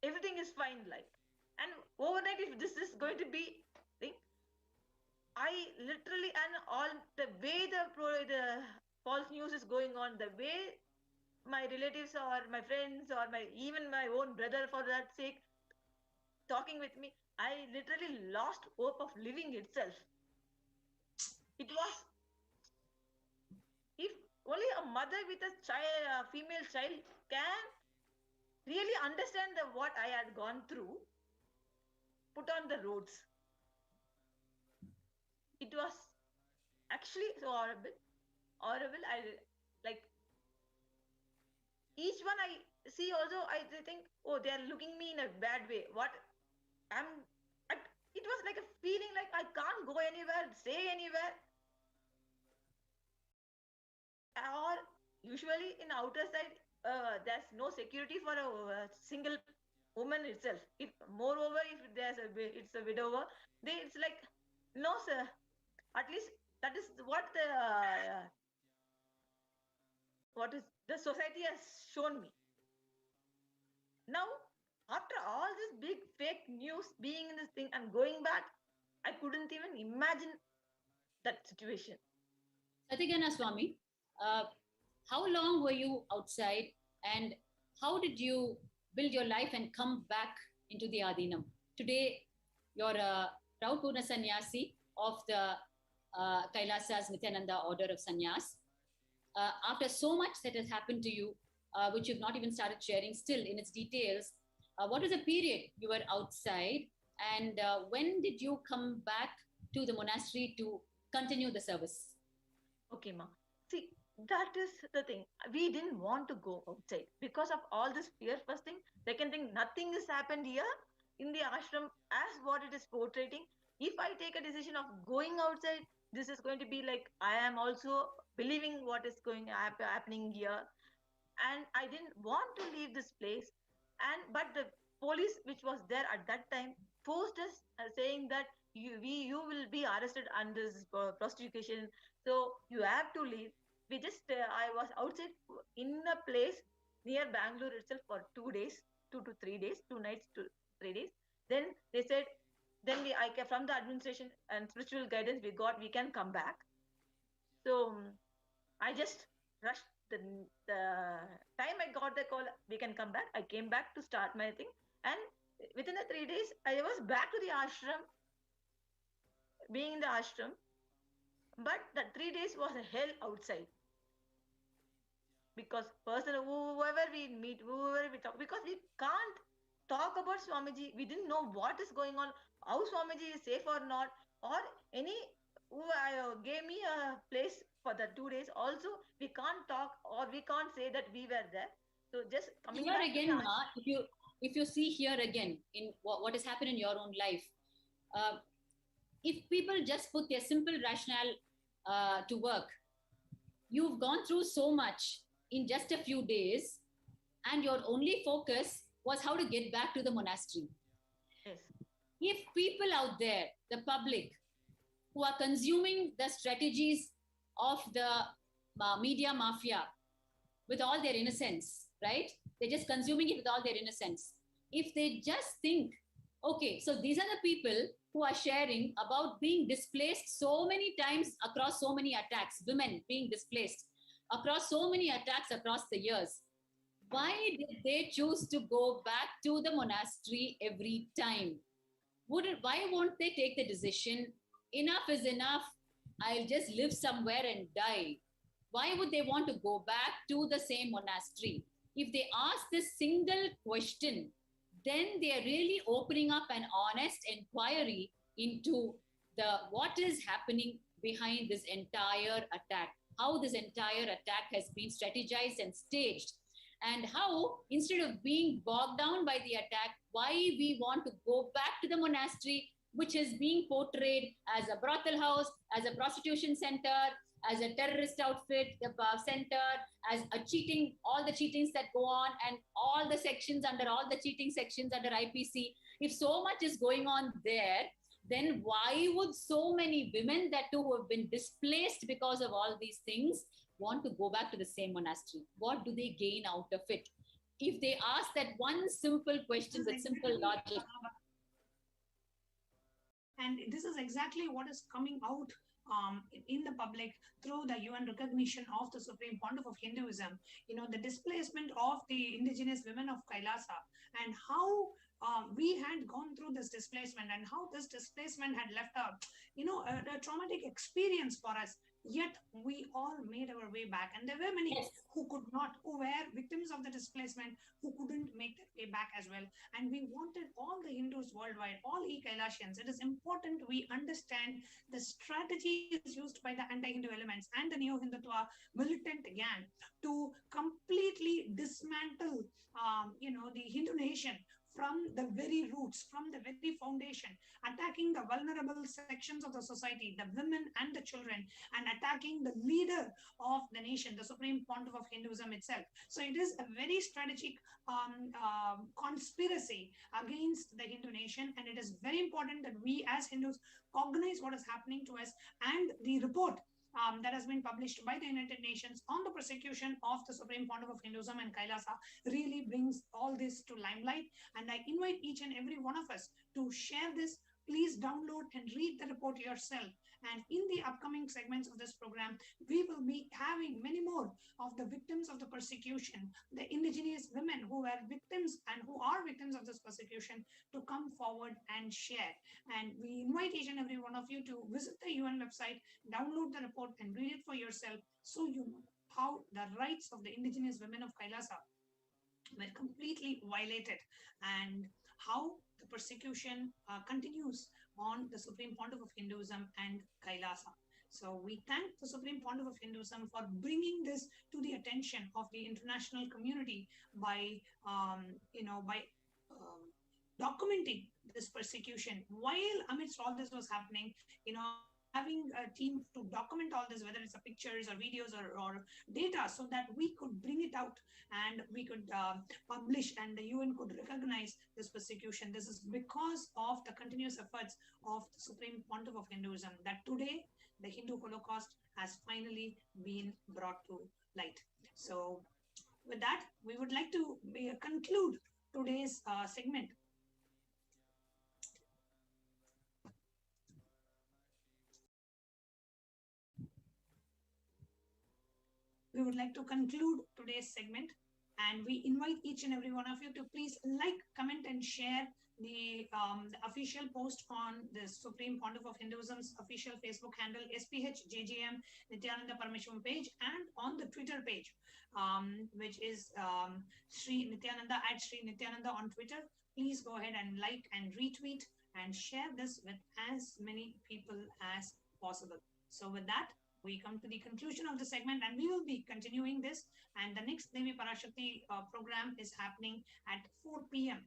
everything is fine. Like, and overnight, if this is going to be thing, I literally, and all the way the false news is going on, the way my relatives or my friends or even my own brother for that sake talking with me, I literally lost hope of living itself. It was, if only a mother with a child, a female child, can really understand what I had gone through, put on the roads. It was actually so horrible. I like each one I see also, I think, oh, they are looking me in a bad way. It was like a feeling like I can't go anywhere, stay anywhere. Or usually in outer side, there's no security for a single woman itself. If moreover, if it's a widower, it's like, no sir, at least that is what the society has shown me. Now, after all this big fake news being in this thing and going back, I couldn't even imagine that situation. Satyagana Swami, how long were you outside and how did you build your life and come back into the Adinam? Today, you're a proud Purna Sannyasi of the Kailasa's Nityananda order of Sannyas. After so much that has happened to you, which you've not even started sharing still in its details, what was the period you were outside and when did you come back to the monastery to continue the service? Okay, ma. See, that is the thing. We didn't want to go outside because of all this fear, first thing. Second thing, nothing has happened here in the ashram as what it is portraying. If I take a decision of going outside, this is going to be like, I am also believing what is happening here. And I didn't want to leave this place. But the police which was there at that time, forced us, saying that you will be arrested under this prostitution, so you have to leave. We just I was outside in a place near Bangalore itself for 2 days, 2 to 3 days, 2 nights to 3 days. Then they said, then I from the administration and spiritual guidance we got, we can come back. So I just rushed. The time I got the call, we can come back, I came back to start my thing, and within the 3 days I was back to the ashram, being in the ashram. But the 3 days was a hell outside, because whoever we meet, whoever we talk, because we can't talk about Swamiji. We didn't know what is going on, how Swamiji is safe or not, or any who gave me a place for the 2 days. Also, we can't talk or we can't say that we were there. So just coming Here back again, Ma, if you see here again in what has happened in your own life, if people just put their simple rationale to work, you've gone through so much in just a few days, and your only focus was how to get back to the monastery. Yes. If people out there, the public, who are consuming the strategies of the media mafia with all their innocence, right? They're just consuming it with all their innocence. If they just think, okay, so these are the people who are sharing about being displaced so many times across so many attacks, women being displaced across so many attacks across the years. Why did they choose to go back to the monastery every time? Why won't they take the decision, enough is enough, I'll just live somewhere and die? Why would they want to go back to the same monastery? If they ask this single question, then they are really opening up an honest inquiry into what is happening behind this entire attack, how this entire attack has been strategized and staged, and how, instead of being bogged down by the attack, why we want to go back to the monastery, which is being portrayed as a brothel house, as a prostitution center, as a terrorist outfit center, as a cheating, all the cheatings that go on, and all the sections under all the cheating sections under IPC. If so much is going on there, then why would so many women that too who have been displaced because of all these things want to go back to the same monastery? What do they gain out of it? If they ask that one simple question with simple logic. And this is exactly what is coming out in the public through the UN recognition of the Supreme Pontiff of Hinduism, the displacement of the indigenous women of Kailasa, and how we had gone through this displacement, and how this displacement had left a traumatic experience for us. Yet we all made our way back, and there were many who could not, who were victims of the displacement, who couldn't make their way back as well. And we wanted all the Hindus worldwide, all e-Kailashans. It is important we understand the strategies used by the anti-Hindu elements and the neo-Hindutva militant gang to completely dismantle, the Hindu nation from the very roots, from the very foundation, attacking the vulnerable sections of the society, the women and the children, and attacking the leader of the nation, the Supreme Pontiff of Hinduism itself. So it is a very strategic conspiracy against the Hindu nation, and it is very important that we as Hindus cognize what is happening to us, and the report that has been published by the United Nations on the persecution of the Supreme Pontiff of Hinduism and Kailasa really brings all this to limelight. And I invite each and every one of us to share this. Please download and read the report yourself. And in the upcoming segments of this program, we will be having many more of the victims of the persecution, the indigenous women who were victims and who are victims of this persecution, to come forward and share. And we invite each and every one of you to visit the UN website, download the report and read it for yourself, so you know how the rights of the indigenous women of Kailasa were completely violated, and how the persecution continues on the Supreme Pontiff of Hinduism and Kailasa. So we thank the Supreme Pontiff of Hinduism for bringing this to the attention of the international community by, documenting this persecution while amidst all this was happening. having a team to document all this, whether it's pictures or videos or data, so that we could bring it out and we could publish and the UN could recognize this persecution. This is because of the continuous efforts of the Supreme Pontiff of Hinduism that today the Hindu Holocaust has finally been brought to light. So with that, we would like to conclude today's segment. We would like to conclude today's segment, and we invite each and every one of you to please like, comment, and share the official post on the Supreme Pontiff of Hinduism's official Facebook handle, SPHJJM Nityananda Parameshwaram page, and on the Twitter page, which is Sri Nityananda at Sri Nityananda on Twitter. Please go ahead and like and retweet and share this with as many people as possible. So with that, we come to the conclusion of the segment, and we will be continuing this. And the next Devi Parashakti program is happening at 4 p.m.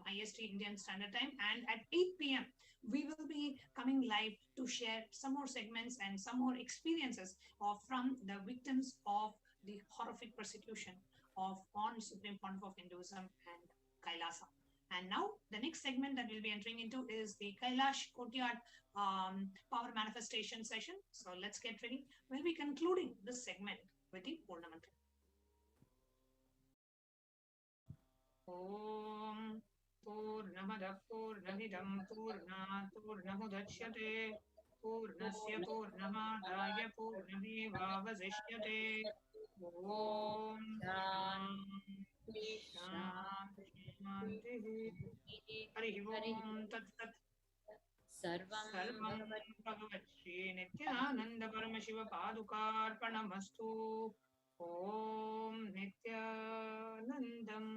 IST Indian Standard Time, and at 8 p.m. we will be coming live to share some more segments and some more experiences from the victims of the horrific persecution on Supreme Pontiff of Hinduism and Kailasa. And now the next segment that we'll be entering into is the Kailash Courtyard power manifestation session. So let's get ready. We'll be concluding this segment with the Purna Mantra. Om Purnamada Purnamidam Purnat Purnamudachyate Purnasya Purnamadaya Purnameva Vasishyate Om Shanti Hari Om Tat Sat Sarvam Bhagavat Shri Nityananda Paramashiva Padukarpanamastu. Om Nityanandam.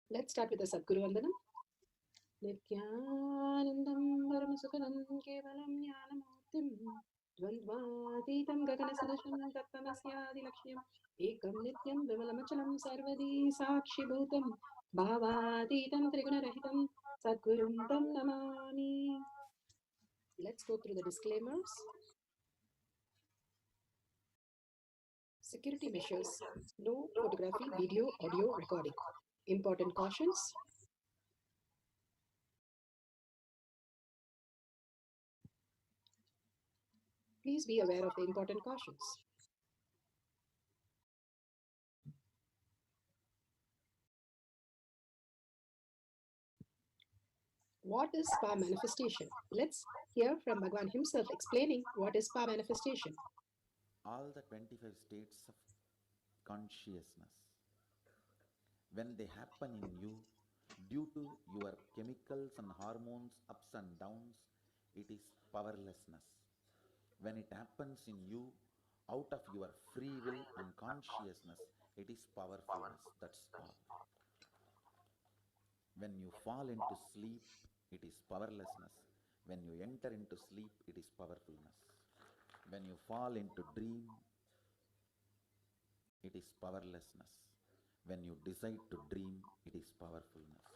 Let's start with the Sadguru Vandanam. Nityanandam Paramasukhanam Kevalam Jnanamurtim Dvandvatitam Gaganasudasham Tattamasyadi Lakshyam Ekam Nityam Vimalamachalam Sarvadi Sakshi Bhutam Bhavatitam Trigunarahitam Sadgurum Tam Namami. Let's go through the disclaimers. Security measures. No photography, video, audio recording. Important cautions. Please be aware of the important cautions. What is Pa manifestation? Let's hear from Bhagwan himself explaining what is Pa manifestation. All the 25 states of consciousness, when they happen in you, due to your chemicals and hormones ups and downs, it is powerlessness. When it happens in you, out of your free will and consciousness, it is powerfulness. That's all. When you fall into sleep, it is powerlessness. When you enter into sleep, it is powerfulness. When you fall into dream, it is powerlessness. When you decide to dream, it is powerfulness.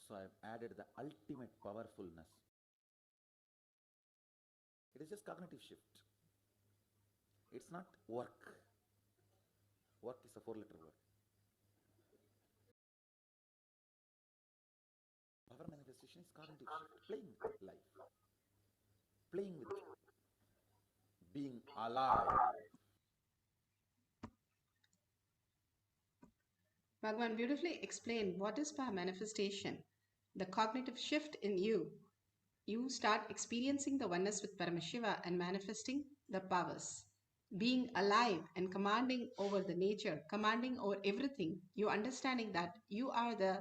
So I have added the ultimate powerfulness. It is just cognitive shift. It's not work. Work is a 4-letter word. Power manifestation is cognitive shift, playing with life, playing with being alive. Bhagwan beautifully explained what is Pa manifestation. The cognitive shift in you. You start experiencing the oneness with Paramashiva and manifesting the powers. Being alive and commanding over the nature, commanding over everything, you understanding that you are the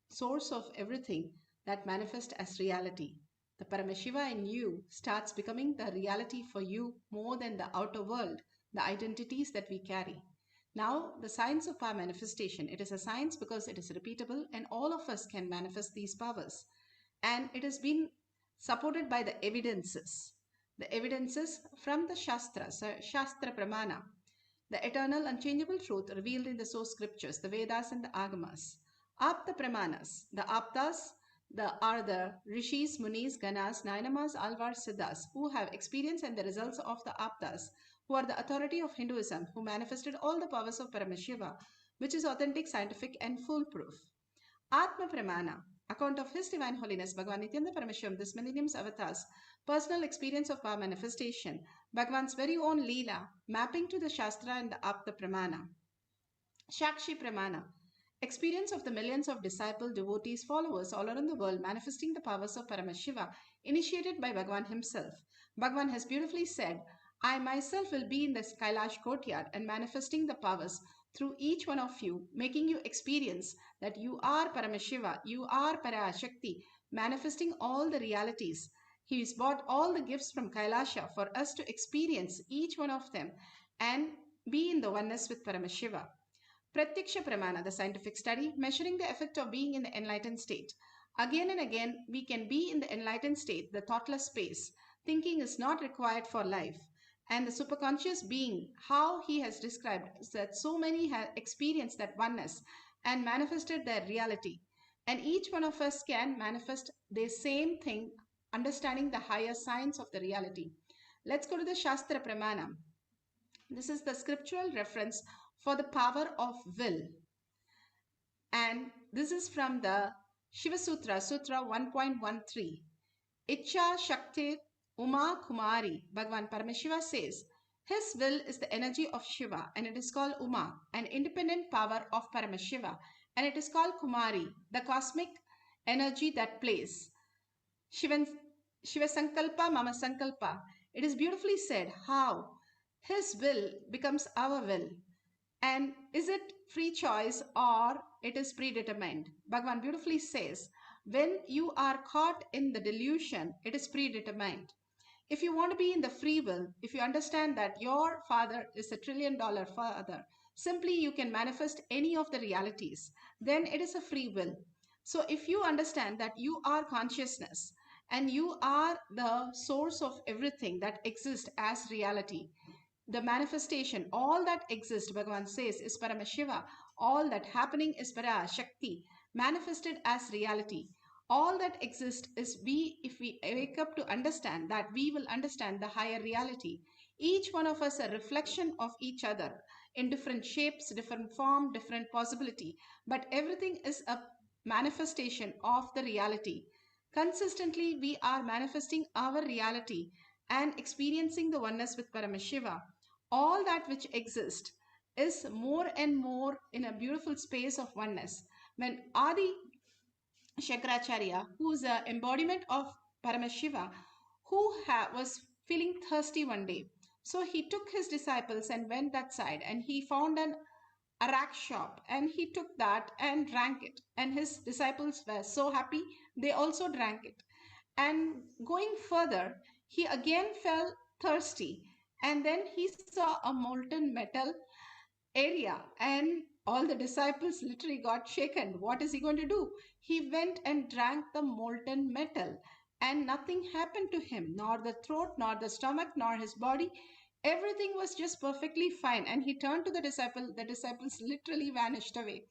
source of everything that manifests as reality. The Paramashiva in you starts becoming the reality for you more than the outer world, the identities that we carry. Now, the science of power manifestation, it is a science because it is repeatable and all of us can manifest these powers. And it has been supported by the evidences. The evidences from the Shastras, Shastra Pramana, the eternal unchangeable truth revealed in the source scriptures, the Vedas and the Agamas. Apta Pramanas, the Aptas, are the Rishis, Munis, Ganas, Nainamas, Alvars, Siddhas, who have experience and the results of the Aptas, who are the authority of Hinduism, who manifested all the powers of Paramashiva, which is authentic, scientific and foolproof. Atma Pramana, account of His Divine Holiness Bhagavan Nityananda Parameswaram, this millennium's avatars, personal experience of power manifestation, Bhagavan's very own Leela, mapping to the Shastra and the Apta Pramana. Shakshi Pramana, experience of the millions of disciple, devotees, followers all around the world manifesting the powers of Paramashiva, initiated by Bhagavan himself. Bhagavan has beautifully said, I myself will be in the Kailash courtyard and manifesting the powers through each one of you, making you experience that you are Paramashiva, you are PARASHAKTI, manifesting all the realities. He has brought all the gifts from Kailasha for us to experience each one of them and be in the oneness with Paramashiva. Pratyaksha Pramana, the scientific study, measuring the effect of being in the enlightened state. Again and again, we can be in the enlightened state, the thoughtless space. Thinking is not required for life. And the superconscious being, how he has described that so many have experienced that oneness and manifested their reality. And each one of us can manifest the same thing, understanding the higher science of the reality. Let's go to the Shastra Pramana. This is the scriptural reference for the power of will. And this is from the Shiva Sutra, Sutra 1.13. Icha Shakti Uma Kumari, Bhagavan Paramashiva says, his will is the energy of Shiva and it is called Uma, an independent power of Paramashiva, and it is called Kumari, the cosmic energy that plays. Shiva Sankalpa Mama Sankalpa. It is beautifully said how his will becomes our will. And is it free choice or it is predetermined? Bhagavan beautifully says, when you are caught in the delusion, it is predetermined. If you want to be in the free will, if you understand that your father is $1 trillion father, simply you can manifest any of the realities, then it is a free will. So if you understand that you are consciousness and you are the source of everything that exists as reality, the manifestation, all that exists, Bhagavan says, is Paramashiva. All that happening is PARASHAKTI, manifested as reality. All that exists is if we wake up to understand that, we will understand the higher reality. Each one of us a reflection of each other in different shapes, different form, different possibility, but everything is a manifestation of the reality. Consistently, we are manifesting our reality and experiencing the oneness with Paramashiva. All that which exists is more and more in a beautiful space of oneness. When Adi Shankaracharya, who is an embodiment of Paramashiva, who was feeling thirsty one day, so he took his disciples and went that side, and he found an arak shop, and he took that and drank it, and his disciples were so happy, they also drank it. And going further, he again felt thirsty, and then he saw a molten metal area, and all the disciples literally got shaken. What is he going to do? He went and drank the molten metal, and nothing happened to him, nor the throat, nor the stomach, nor his body. Everything was just perfectly fine. And he turned to the disciples literally vanished away.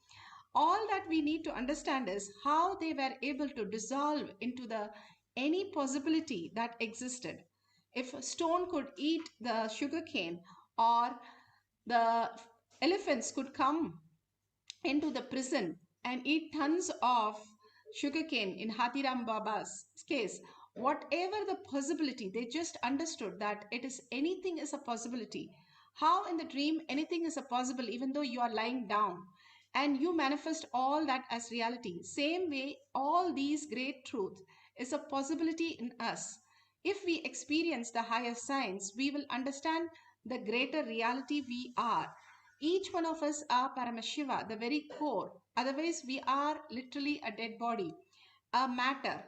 All that we need to understand is how they were able to dissolve into any possibility that existed. If a stone could eat the sugarcane, or the elephants could come into the prison and eat tons of sugarcane in Hathiram Baba's case, whatever the possibility, they just understood that anything is a possibility. How in the dream anything is a possible, even though you are lying down, and you manifest all that as reality. Same way, all these great truth is a possibility in us. If we experience the higher science, we will understand the greater reality we are. Each one of us are Paramashiva, the very core. Otherwise, we are literally a dead body, a matter.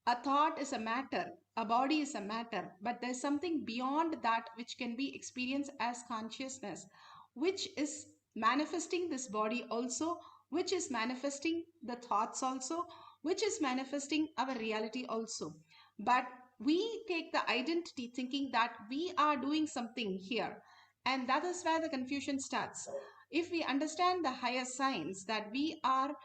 A thought is a matter, a body is a matter, but there's something beyond that which can be experienced as consciousness, which is manifesting this body also, which is manifesting the thoughts also, which is manifesting our reality also. But we take the identity thinking that we are doing something here. And that is where the confusion starts. If we understand the higher science, that we are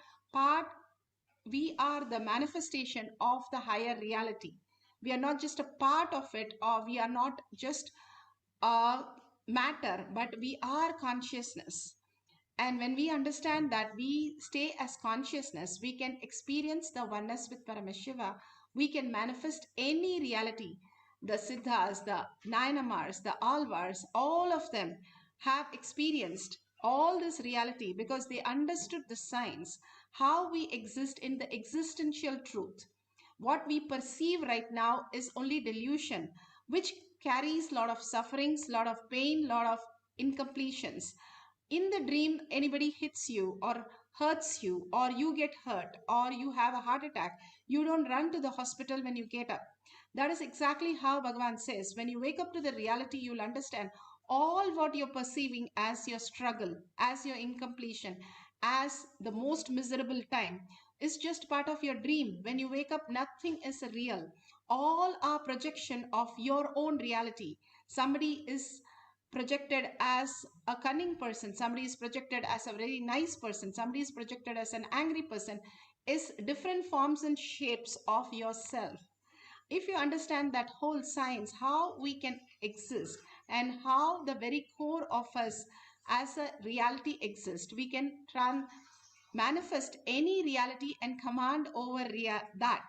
the manifestation of the higher reality. We are not just a part of it, or we are not just matter, but we are consciousness. And when we understand that we stay as consciousness, we can experience the oneness with Paramashiva. We can manifest any reality. The Siddhas, the Nayanamars, the Alvars, all of them have experienced all this reality because they understood the science, how we exist in the existential truth. What we perceive right now is only delusion, which carries a lot of sufferings, a lot of pain, a lot of incompletions. In the dream, anybody hits you or hurts you, or you get hurt, or you have a heart attack, you don't run to the hospital when you get up. That is exactly how Bhagavan says, when you wake up to the reality, you'll understand all what you're perceiving as your struggle, as your incompletion, as the most miserable time is just part of your dream. When you wake up, nothing is real. All are projection of your own reality. Somebody is projected as a cunning person, somebody is projected as a very nice person, somebody is projected as an angry person, is different forms and shapes of yourself. If you understand that whole science, how we can exist and how the very core of us as a reality exists, we can manifest any reality and command over that.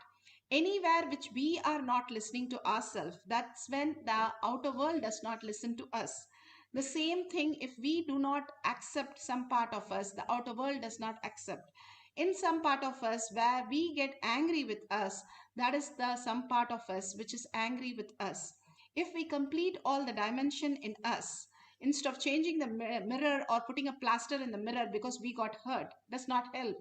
Anywhere which we are not listening to ourselves, that's when the outer world does not listen to us. The same thing, if we do not accept some part of us, the outer world does not accept. In some part of us where we get angry with us, that is the some part of us which is angry with us. If we complete all the dimension in us, instead of changing the mirror or putting a plaster in the mirror because we got hurt, does not help.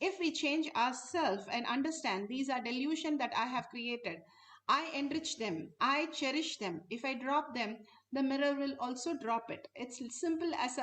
If we change ourselves and understand these are delusion that I have created, I enrich them, I cherish them. If I drop them, the mirror will also drop it. It's simple as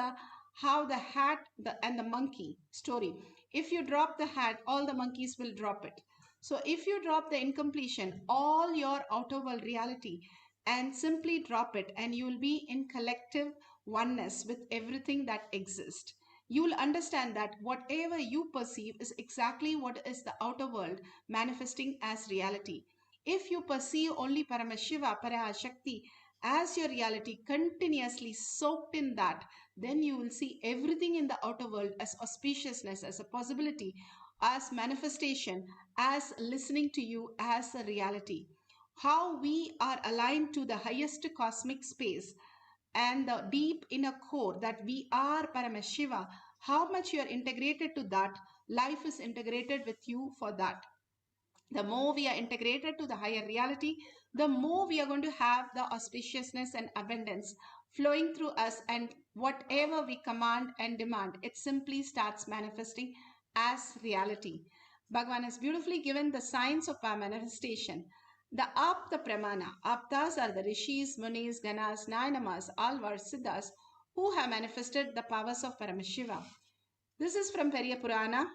how the hat and the monkey story. If you drop the hat, all the monkeys will drop it. So if you drop the incompletion, all your outer world reality, and simply drop it, and you will be in collective oneness with everything that exists. you will understand that whatever you perceive is exactly what is the outer world manifesting as reality. If you perceive only Paramashiva, PARASHAKTI as your reality, continuously soaked in that, then you will see everything in the outer world as auspiciousness, as a possibility, as manifestation, as listening to you as a reality. How we are aligned to the highest cosmic space and the deep inner core that we are Paramashiva, how much you are integrated to that, life is integrated with you for that. The more we are integrated to the higher reality, the more we are going to have the auspiciousness and abundance flowing through us, and whatever we command and demand, it simply starts manifesting as reality. Bhagavan has beautifully given the signs of our manifestation. The Apta Pramana. Aptas are the Rishis, Munis, Ganas, Nayanamas, Alvars, Siddhas who have manifested the powers of Paramashiva. This is from Periya Purana.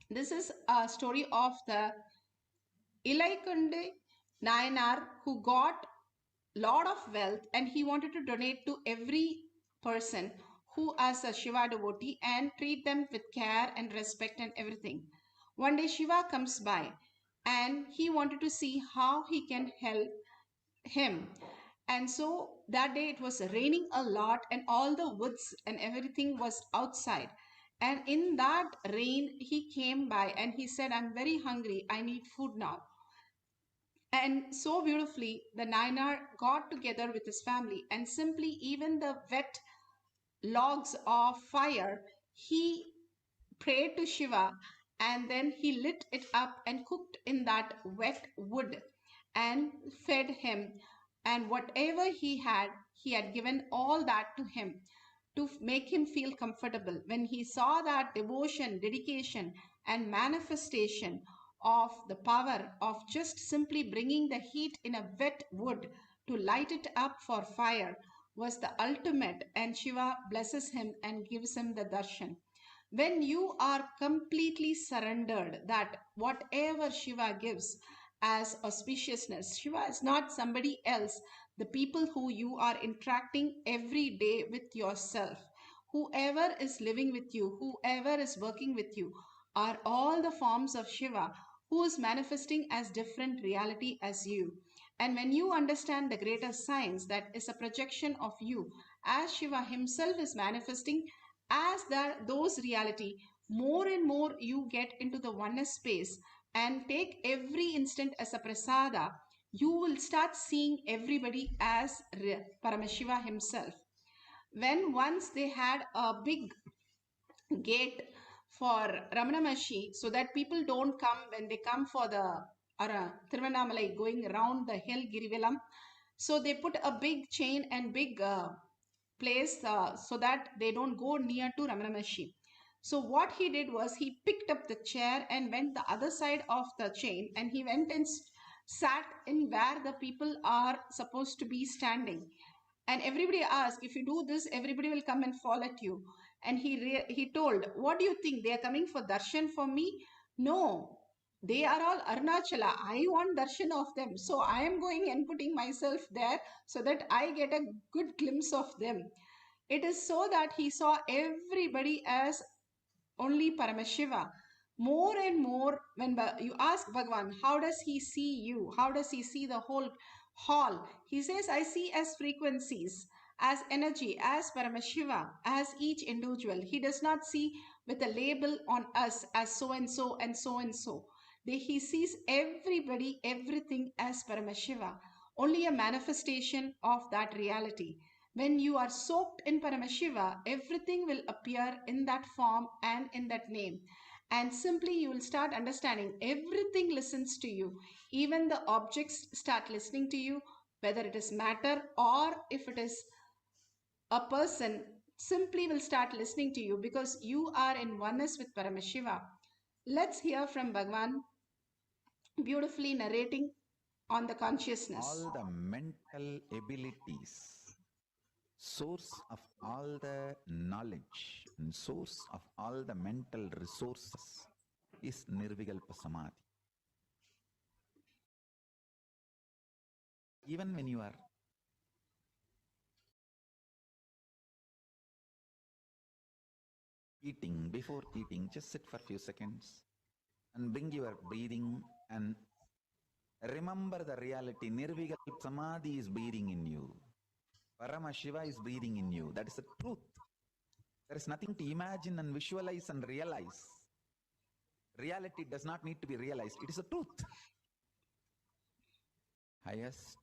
This is a story of the Ilaikunde Nayanar who got lot of wealth and he wanted to donate to every person who is a Shiva devotee and treat them with care and respect and everything. One day Shiva comes by and he wanted to see how he can help him. And so that day it was raining a lot and all the woods and everything was outside. And in that rain, he came by and he said, I'm very hungry. I need food now. And so beautifully, the Nayanar got together with his family and simply even the wet logs of fire, he prayed to Shiva and then he lit it up and cooked in that wet wood and fed him. And whatever he had given all that to him to make him feel comfortable. When he saw that devotion, dedication, and manifestation of the power of just simply bringing the heat in a wet wood to light it up for fire was the ultimate, and Shiva blesses him and gives him the darshan. When you are completely surrendered that whatever Shiva gives as auspiciousness, Shiva is not somebody else. The people who you are interacting every day with yourself, whoever is living with you, whoever is working with you, are all the forms of Shiva who is manifesting as different reality as you. And when you understand the greater science that is a projection of you as Shiva himself is manifesting as those reality, more and more you get into the oneness space and take every instant as a prasada, you will start seeing everybody as Paramashiva himself. When once they had a big gate for Ramana Maharshi so that people don't come when they come for the Tiruvannamalai going around the hill Girivalam. So they put a big chain and big place so that they don't go near to Ramana Maharshi. So what he did was he picked up the chair and went the other side of the chain and he went and sat in where the people are supposed to be standing. And everybody asked, if you do this, everybody will come and fall at you. And he told, what do you think? They are coming for darshan for me? No, they are all Arunachala. I want darshan of them. So I am going and putting myself there so that I get a good glimpse of them. It is so that he saw everybody as only Paramashiva. More and more, when you ask Bhagavan, how does he see you? How does he see the whole hall? He says, I see as frequencies, as energy, as Paramashiva, as each individual. He does not see with a label on us as so and so and so and so. He sees everybody, everything as Paramashiva, only a manifestation of that reality. When you are soaked in Paramashiva, everything will appear in that form and in that name. And simply you will start understanding everything listens to you. Even the objects start listening to you, whether it is matter or if it is a person, simply will start listening to you because you are in oneness with Paramashiva. Let's hear from Bhagavan beautifully narrating on the consciousness. All the mental abilities, source of all the knowledge and source of all the mental resources is Nirvikalpa Samadhi. Even when you are Eating, before eating, just sit for a few seconds and bring your breathing and remember the reality. Nirvigal Samadhi is breathing in you. Paramashiva is breathing in you. That is the truth. There is nothing to imagine and visualize and realize. Reality does not need to be realized. It is the truth. Highest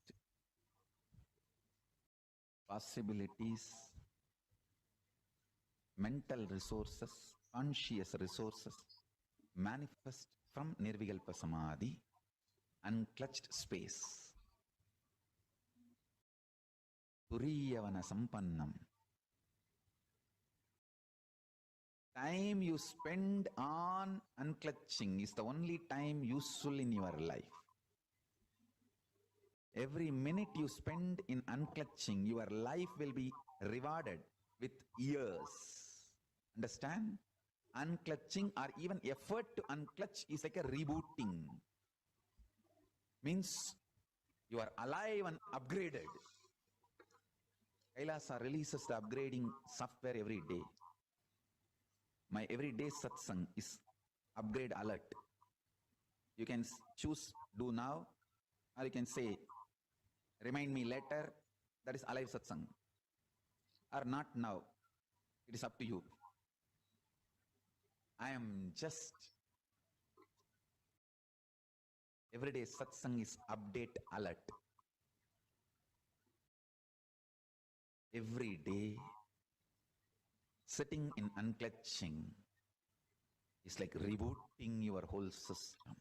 possibilities, mental resources, conscious resources manifest from Nirvikalpa Samadhi, unclutched space. Turiyavana Sampannam. Time you spend on unclutching is the only time useful in your life. Every minute you spend in unclutching, your life will be rewarded with years. Understand? Unclutching or even effort to unclutch is like a rebooting. Means you are alive and upgraded. Kailasa releases the upgrading software every day. My everyday satsang is upgrade alert. You can choose do now, or you can say remind me later. That is alive satsang. Or not now. It is up to you. I am just everyday satsang is update alert. Every day sitting in unclutching is like rebooting your whole system.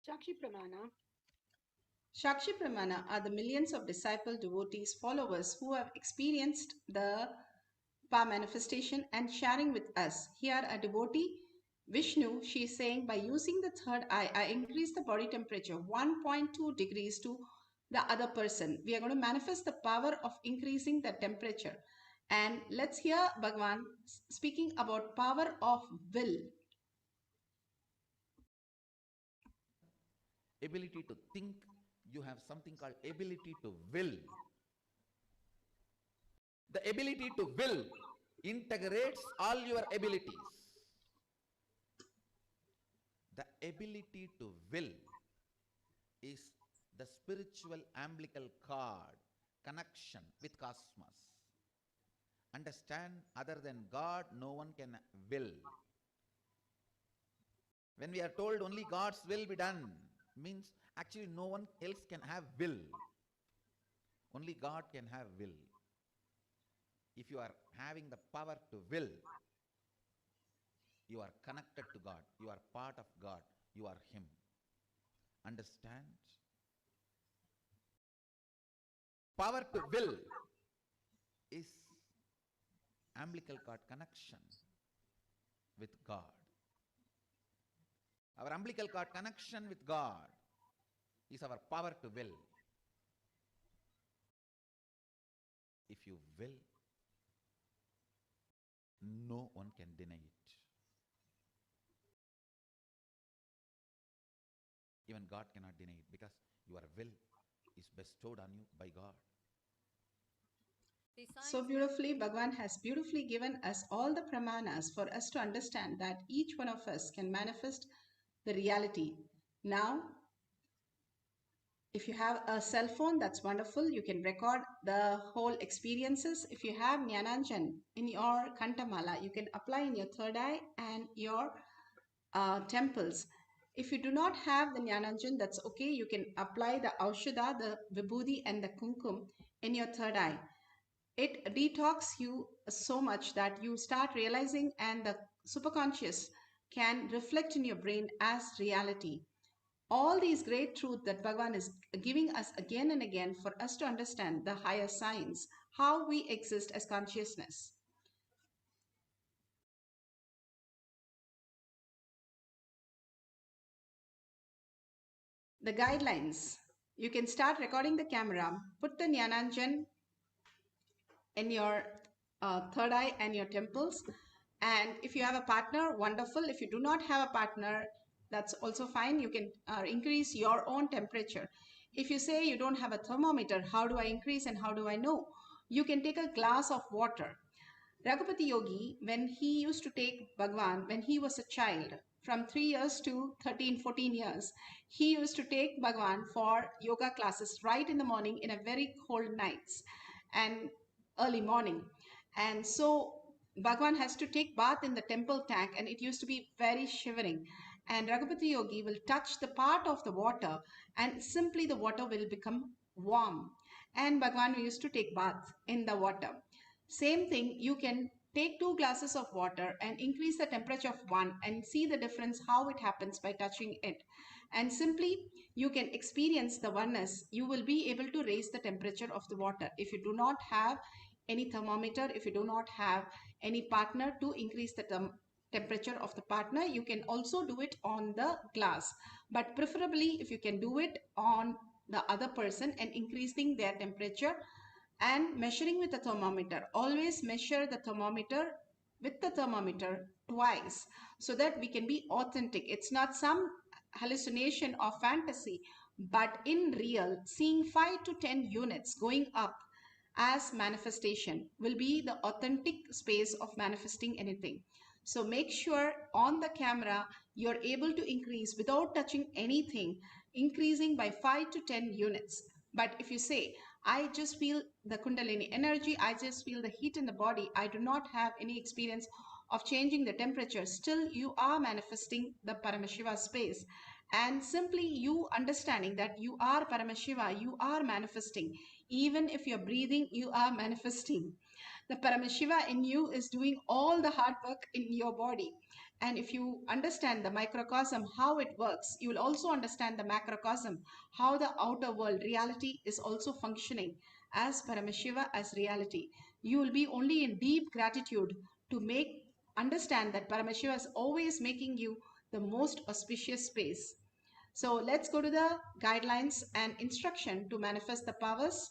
Shakshi Pramana. Shakshi Pramana are the millions of disciple devotees, followers who have experienced the power manifestation and sharing with us. Here a devotee, Vishnu, she is saying, by using the third eye, I increase the body temperature 1.2 degrees to the other person. We are going to manifest the power of increasing the temperature. And let's hear Bhagavan speaking about power of will. Ability to think, you have something called ability to will. The ability to will integrates all your abilities. The ability to will is the spiritual umbilical cord connection with cosmos. Understand, other than God, no one can will. When we are told only God's will be done, means actually no one else can have will. Only God can have will. If you are having the power to will, you are connected to God. You are part of God. You are Him. Understand? Power to will is umbilical cord connection with God. Our umbilical cord connection with God is our power to will. If you will, no one can deny it. Even God cannot deny it because your will is bestowed on you by God. So beautifully, Bhagavan has beautifully given us all the pramanas for us to understand that each one of us can manifest the reality. Now, if you have a cell phone, that's wonderful. You can record the whole experiences. If you have Jnananjan in your Kantamala, you can apply in your third eye and your temples. If you do not have the Jnananjan, that's okay. You can apply the Aushadha, the Vibhuti and the Kumkum in your third eye. It detox you so much that you start realizing and the superconscious can reflect in your brain as reality. All these great truths that Bhagavan is giving us again and again for us to understand the higher science, how we exist as consciousness. The guidelines. You can start recording the camera, put the Jnananjan in your third eye and your temples. And if you have a partner, wonderful. If you do not have a partner, that's also fine. You can increase your own temperature. If you say you don't have a thermometer, how do I increase and how do I know? You can take a glass of water Raghupati Yogi, when he used to take Bhagwan, when he was a child, from 3 years to 13, 14 years, he used to take Bhagwan for yoga classes right in the morning in a very cold nights and early morning. And so Bhagwan has to take bath in the temple tank, and it used to be very shivering. And Raghupati Yogi will touch the part of the water, and simply the water will become warm. And Bhagwan used to take bath in the water. Same thing, you can take 2 glasses of water and increase the temperature of 1 and see the difference how it happens by touching it. And simply you can experience the oneness. You will be able to raise the temperature of the water. If you do not have any thermometer, if you do not have any partner to increase the temperature of the partner, you can also do it on the glass. But preferably if you can do it on the other person and increasing their temperature and measuring with the thermometer. Always measure the thermometer with the thermometer twice so that we can be authentic. It's not some hallucination or fantasy, but in real, seeing 5 to 10 units going up as manifestation will be the authentic space of manifesting anything. So make sure on the camera you're able to increase without touching anything, increasing by 5 to 10 units. But if you say, I just feel the Kundalini energy, I just feel the heat in the body, I do not have any experience of changing the temperature, still you are manifesting the Paramashiva space. And simply you understanding that you are Paramashiva, you are manifesting. Even if you're breathing, you are manifesting. The Paramashiva in you is doing all the hard work in your body. And if you understand the microcosm, how it works, you will also understand the macrocosm, how the outer world reality is also functioning as Paramashiva as reality. You will be only in deep gratitude to understand that Paramashiva is always making you the most auspicious space. So let's go to the guidelines and instruction to manifest the powers.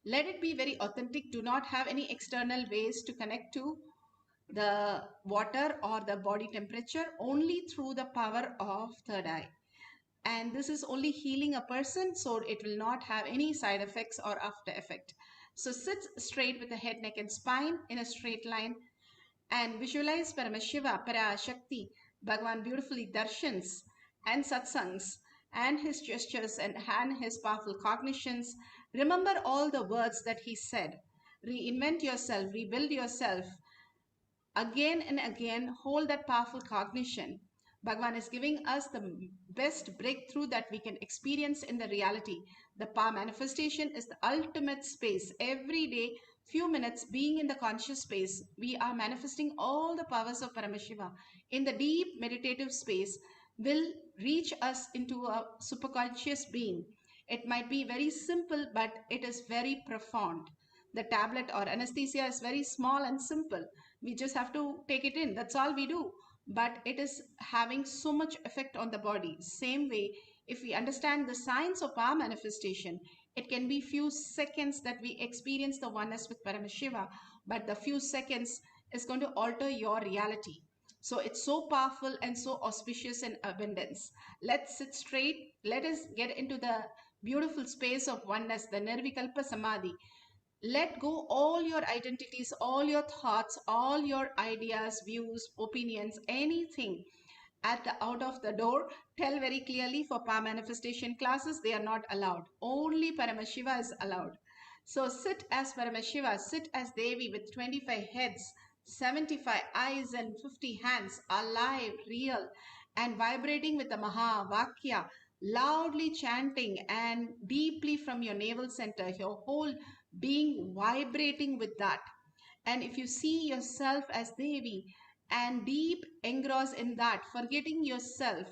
Let it be very authentic. Do not have any external ways to connect to the water or the body temperature, only through the power of third eye. And this is only healing a person, so it will not have any side effects or after effect. So sit straight with the head, neck and spine in a straight line and visualize Paramashiva, PARASHAKTI, Bhagwan beautifully darshans and satsangs and his gestures and his powerful cognitions. Remember all the words that he said. Reinvent yourself, rebuild yourself. Again and again, hold that powerful cognition. Bhagwan is giving us the best breakthrough that we can experience in the reality. The power manifestation is the ultimate space. Every day, few minutes being in the conscious space, we are manifesting all the powers of Paramashiva. In the deep meditative space will reach us into a superconscious being. It might be very simple, but it is very profound. The tablet or anesthesia is very small and simple. We just have to take it in. That's all we do. But it is having so much effect on the body. Same way, if we understand the science of power manifestation, it can be few seconds that we experience the oneness with Paramashiva, but the few seconds is going to alter your reality. So it's so powerful and so auspicious in abundance. Let's sit straight. Let us get into the beautiful space of oneness, the Nirvikalpa Samadhi. Let go all your identities, all your thoughts, all your ideas, views, opinions, anything out of the door. Tell very clearly for power manifestation classes, they are not allowed. Only Paramashiva is allowed. So sit as Paramashiva, sit as Devi with 25 heads, 75 eyes and 50 hands, alive, real, and vibrating with the Maha Vakya, loudly chanting and deeply from your navel center, your whole being vibrating with that. And if you see yourself as Devi and deep engrossed in that, forgetting yourself,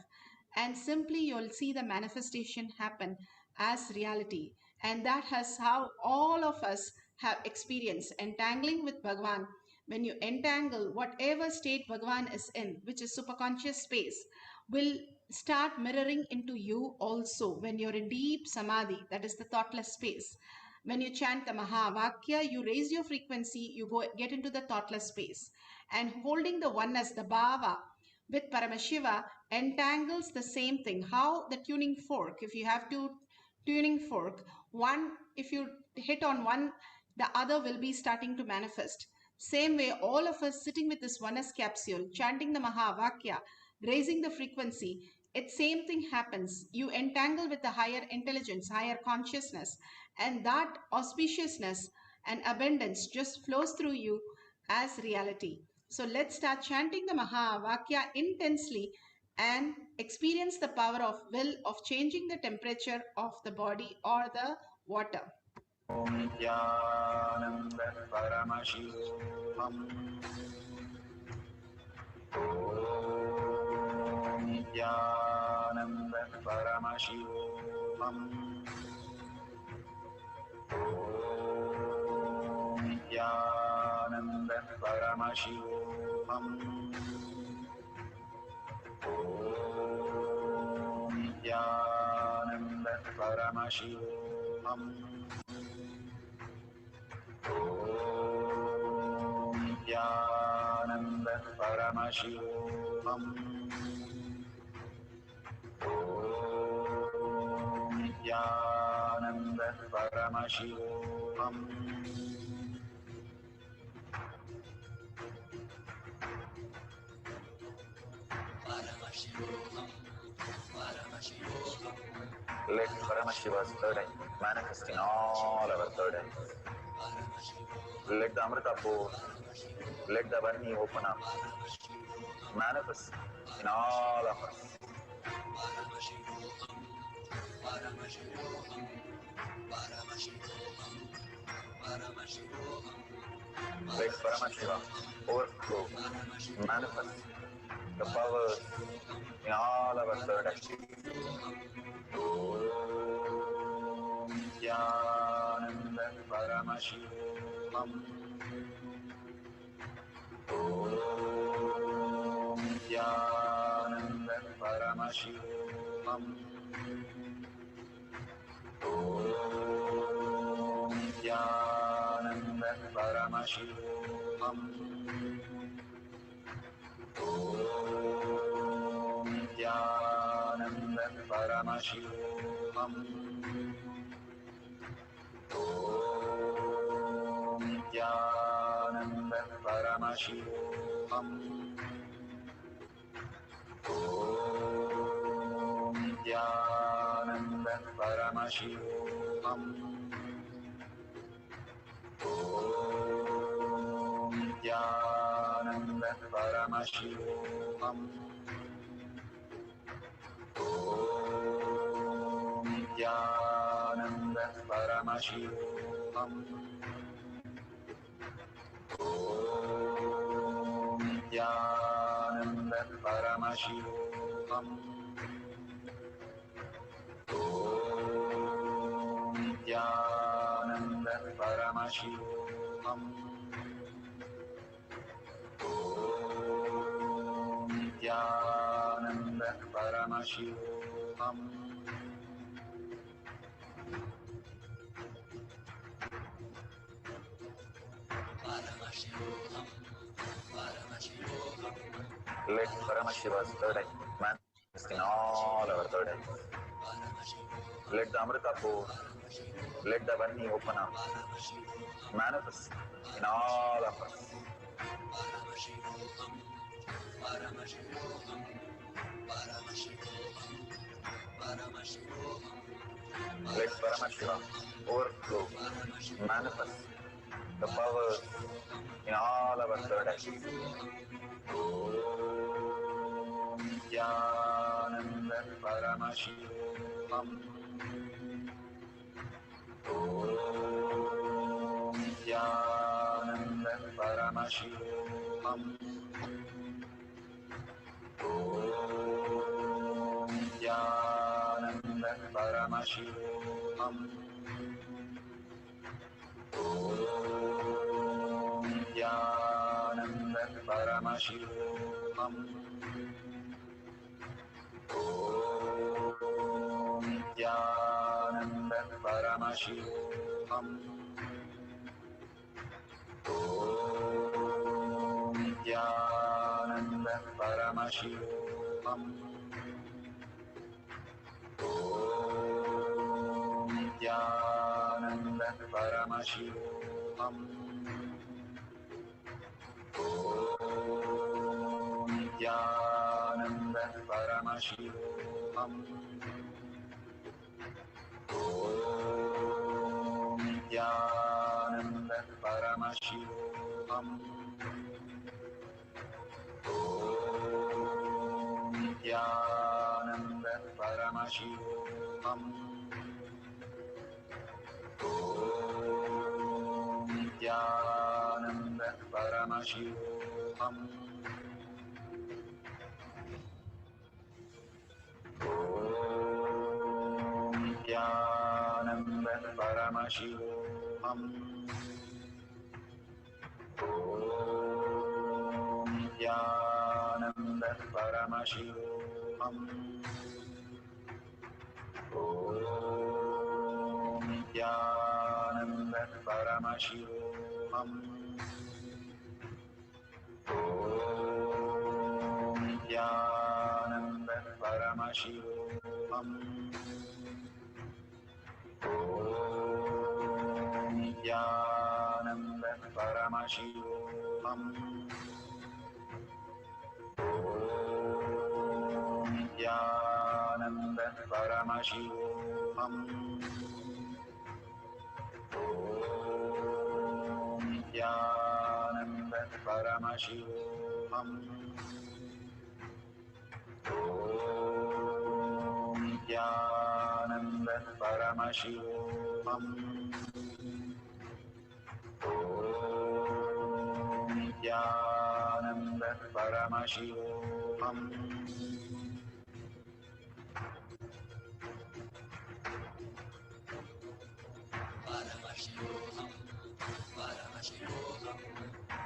and simply you'll see the manifestation happen as reality. And that has how all of us have experienced entangling with Bhagwan. When you entangle, whatever state Bhagwan is in, which is superconscious space, will start mirroring into you also when you're in deep samadhi, that is the thoughtless space. When you chant the Mahavakya, you raise your frequency, you get into the thoughtless space. And holding the oneness, the Bhava, with Paramashiva entangles the same thing. How the tuning fork, if you have two tuning fork, one, if you hit on one, the other will be starting to manifest. Same way, all of us sitting with this oneness capsule, chanting the Mahavakya, raising the frequency, same thing happens. You entangle with the higher intelligence, higher consciousness, and that auspiciousness and abundance just flows through you as reality. So let's start chanting the Mahavakya intensely and experience the power of will of changing the temperature of the body or the water. Om Nityananda Paramashivam. Om Nityananda Paramashivam. Om Nityananda Paramashivam. Om Nityananda Paramashivam. Om Nityananda Paramashivam. Om Nityananda Paramashivam. Let Paramashiva's third eye manifest in all our third eyes. Let the Amrita pour, let the Varni open up, manifest in all of us. Let Paramashiva overflow, manifest the powers in all our third eyes. Om Nityananda Paramashivam. Om Nityananda Paramashivam. Om Nityananda Paramashivam. Om Nityananda Paramashivam. Om Nityananda Paramashivam. Om Nityananda Paramashivam. Om Nityananda Paramashivam. Om Nityananda Paramashivam. Om Nityananda Paramashivam. Om Nityananda Paramashivam. Om Nityananda Paramashivam. Let Paramashiva's third eye manifest in all our third eyes. Let the Amrita pour, let the Varni open up, manifest in all of us. Let Paramashiva overflow, manifest the powers in all our third eyes. Om Nityananda Paramashivam. Om Nityananda Paramashivam. Om Nityananda Paramashivam. Om Nityananda Paramashivam. Om Nityananda Paramashivam. Om Nityananda Paramashivam. Om Nityananda Paramashivam. Paramashivoham. Om Nityananda Paramashivoham. Om Nityananda Paramashivoham. Om Nityananda Paramashivoham. Om Nityananda Paramashivoham. Om Nityananda Paramashivoham. Om Nityananda Paramashivoham. Om Nityananda Paramashivoham. Om Nityananda Paramashivoham. Om Nityananda Paramashivoham. Om Nityananda Paramashivoham. Om Nityananda Paramashivoham. Om Nityananda Paramashivoham.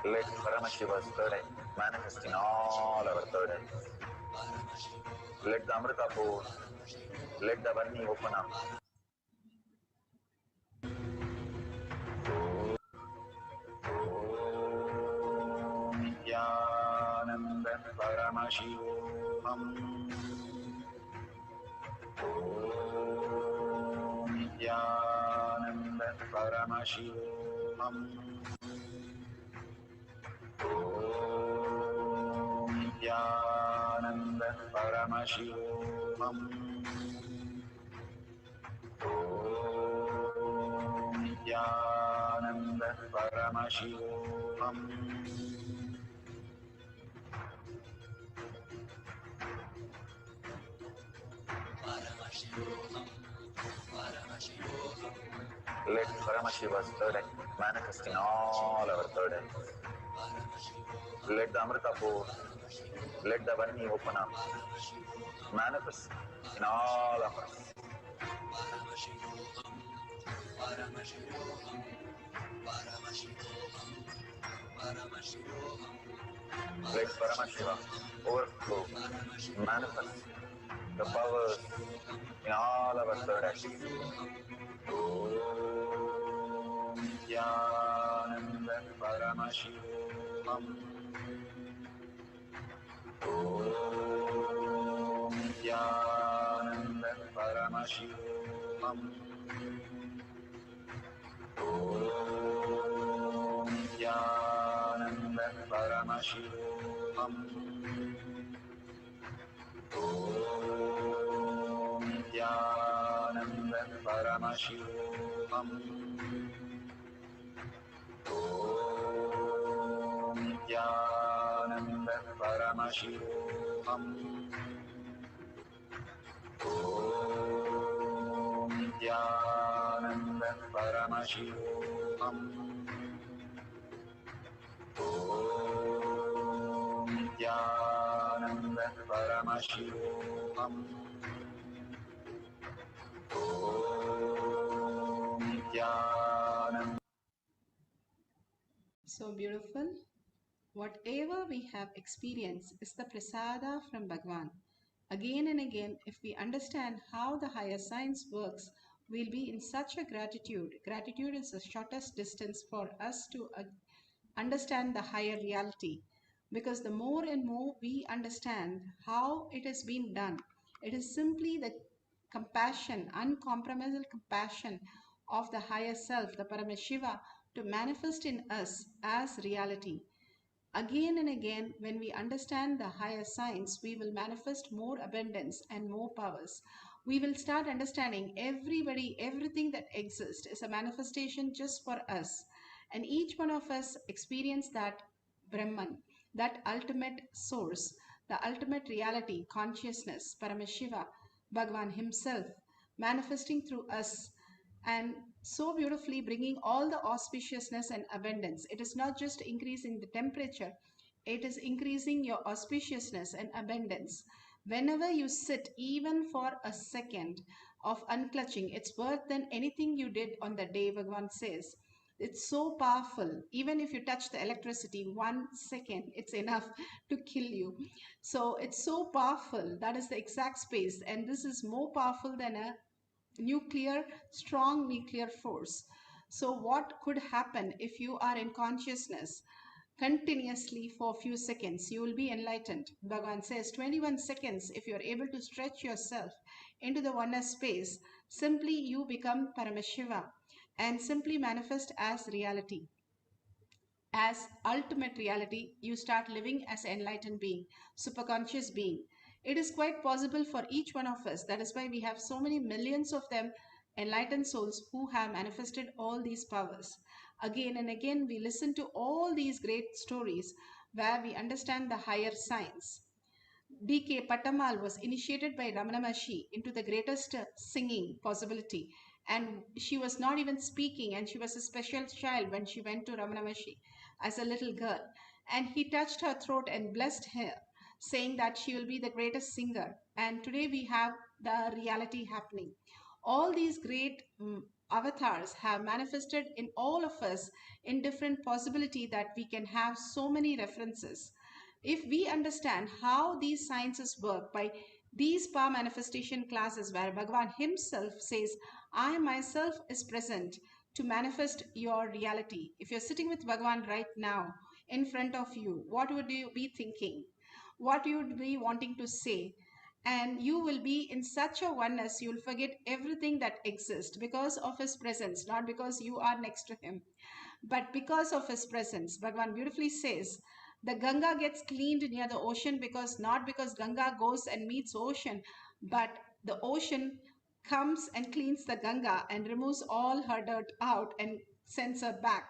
Let Paramashiva's third eye manifest in all our third eyes. Let the Amrita pour, let the Varni open up. Om Nityananda Paramashivoham. Om Nityananda Paramashivoham. Om Nityananda Paramashivoham. Om Nityananda Paramashivoham. Let Paramashiva's third eye manifest in all our third eyes. Let the Amrita pour, let the Varni open up, manifest in all of us. Let Paramashiva overflow, manifest the powers in all our third eyes. Om Nityananda Paramashivoham. Om Nityananda Paramashivoham. Om Nityananda Paramashivoham. Om Nityananda Paramashivoham. Om Nityananda Paramashivoham. Om Nityananda Paramashivoham. Om Nityananda Paramashivoham. Om Nityananda. So beautiful. Whatever we have experienced is the prasada from Bhagwan. Again and again, if we understand how the higher science works, we'll be in such a gratitude. Gratitude is the shortest distance for us to understand the higher reality. Because the more and more we understand how it has been done, it is simply the compassion, uncompromised compassion of the higher self, the Paramashiva, to manifest in us as reality. Again and again, when we understand the higher science, we will manifest more abundance and more powers. We will start understanding everything that exists is a manifestation just for us. And each one of us experience that Brahman, that ultimate source, the ultimate reality, consciousness, Paramashiva, Bhagavan himself, manifesting through us and so beautifully bringing all the auspiciousness and abundance. It is not just increasing the temperature, it is increasing your auspiciousness and abundance. Whenever you sit, even for a second of unclutching, it's worth than anything you did on the day, Bhagavan says. It's so powerful. Even if you touch the electricity 1 second, it's enough to kill you. So it's so powerful. That is the exact space. And this is more powerful than a strong nuclear force. So what could happen if you are in consciousness continuously for a few seconds? You will be enlightened. Bhagavan says 21 seconds, if you are able to stretch yourself into the oneness space, simply you become Paramashiva and simply manifest as reality. As ultimate reality, you start living as an enlightened being, superconscious being. It is quite possible for each one of us. That is why we have so many millions of them, enlightened souls who have manifested all these powers. Again and again, we listen to all these great stories where we understand the higher science. D.K. Patamal was initiated by Ramana Maharshi into the greatest singing possibility. And she was not even speaking, and she was a special child when she went to Ramana Maharshi as a little girl. And he touched her throat and blessed her, saying that she will be the greatest singer. And today we have the reality happening. All these great avatars have manifested in all of us in different possibility that we can have so many references. If we understand how these sciences work by these power manifestation classes where Bhagavan himself says, I myself is present to manifest your reality. If you're sitting with Bhagavan right now in front of you, what would you be thinking? What you would be wanting to say? And you will be in such a oneness, you'll forget everything that exists because of his presence, not because you are next to him, but because of his presence. Bhagavan beautifully says, the Ganga gets cleaned near the ocean not because Ganga goes and meets ocean, but the ocean comes and cleans the Ganga and removes all her dirt out and sends her back.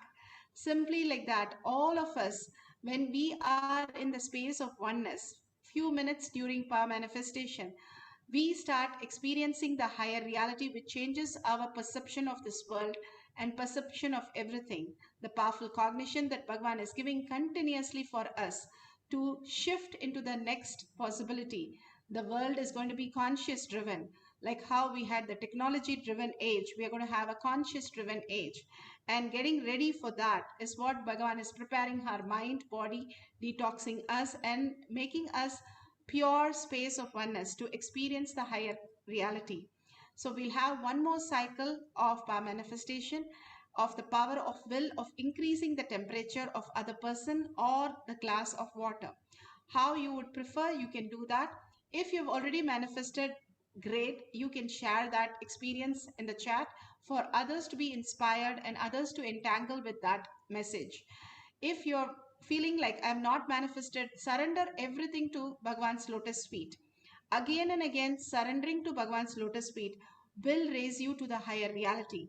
Simply like that, all of us, when we are in the space of oneness, few minutes during power manifestation, we start experiencing the higher reality which changes our perception of this world and perception of everything. The powerful cognition that Bhagavan is giving continuously for us to shift into the next possibility. The world is going to be conscious driven. Like how we had the technology driven age, we are going to have a conscious driven age. And getting ready for that is what Bhagavan is preparing our mind, body, detoxing us and making us pure space of oneness to experience the higher reality. So we'll have one more cycle of power manifestation of the power of will of increasing the temperature of other person or the glass of water. How you would prefer, you can do that. If you've already manifested, great, you can share that experience in the chat for others to be inspired and others to entangle with that message. If you're feeling like I'm not manifested, surrender everything to Bhagavan's lotus feet. Again and again, surrendering to Bhagavan's lotus feet will raise you to the higher reality.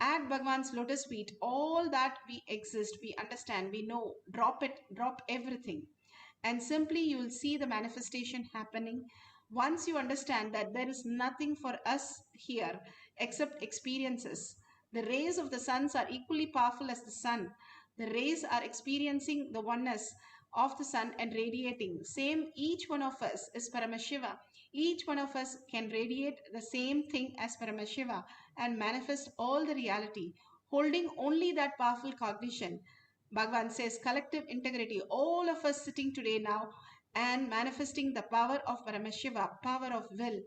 At Bhagavan's lotus feet, all that we exist, we understand, we know, drop it, drop everything. And simply you will see the manifestation happening. Once you understand that there is nothing for us here except experiences. The rays of the suns are equally powerful as the sun. The rays are experiencing the oneness of the sun and radiating. Same, each one of us is Paramashiva. Each one of us can radiate the same thing as Paramashiva and manifest all the reality, holding only that powerful cognition. Bhagavan says collective integrity, all of us sitting today now and manifesting the power of Paramashiva, power of will,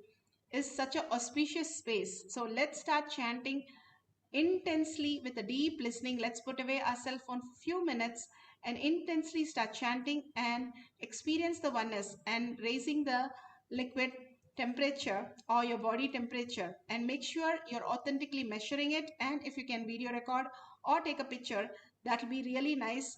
is such an auspicious space. So let's start chanting intensely with a deep listening. Let's put away our cell phone for a few minutes and intensely start chanting and experience the oneness and raising the liquid temperature or your body temperature, and make sure you're authentically measuring it. And if you can video record or take a picture, that will be really nice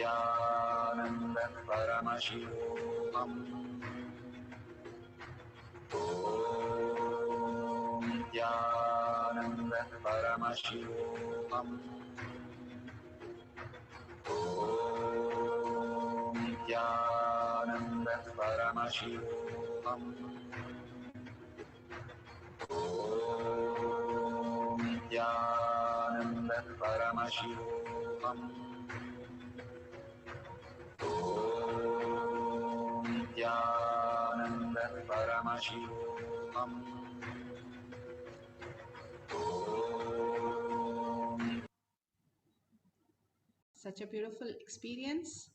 Nityanand Paramashivam Om Nityanand Paramashivam Om Nityanand Paramashivam Om Nityanand Paramashivam Om Nityanand Paramashivam Such a beautiful experience.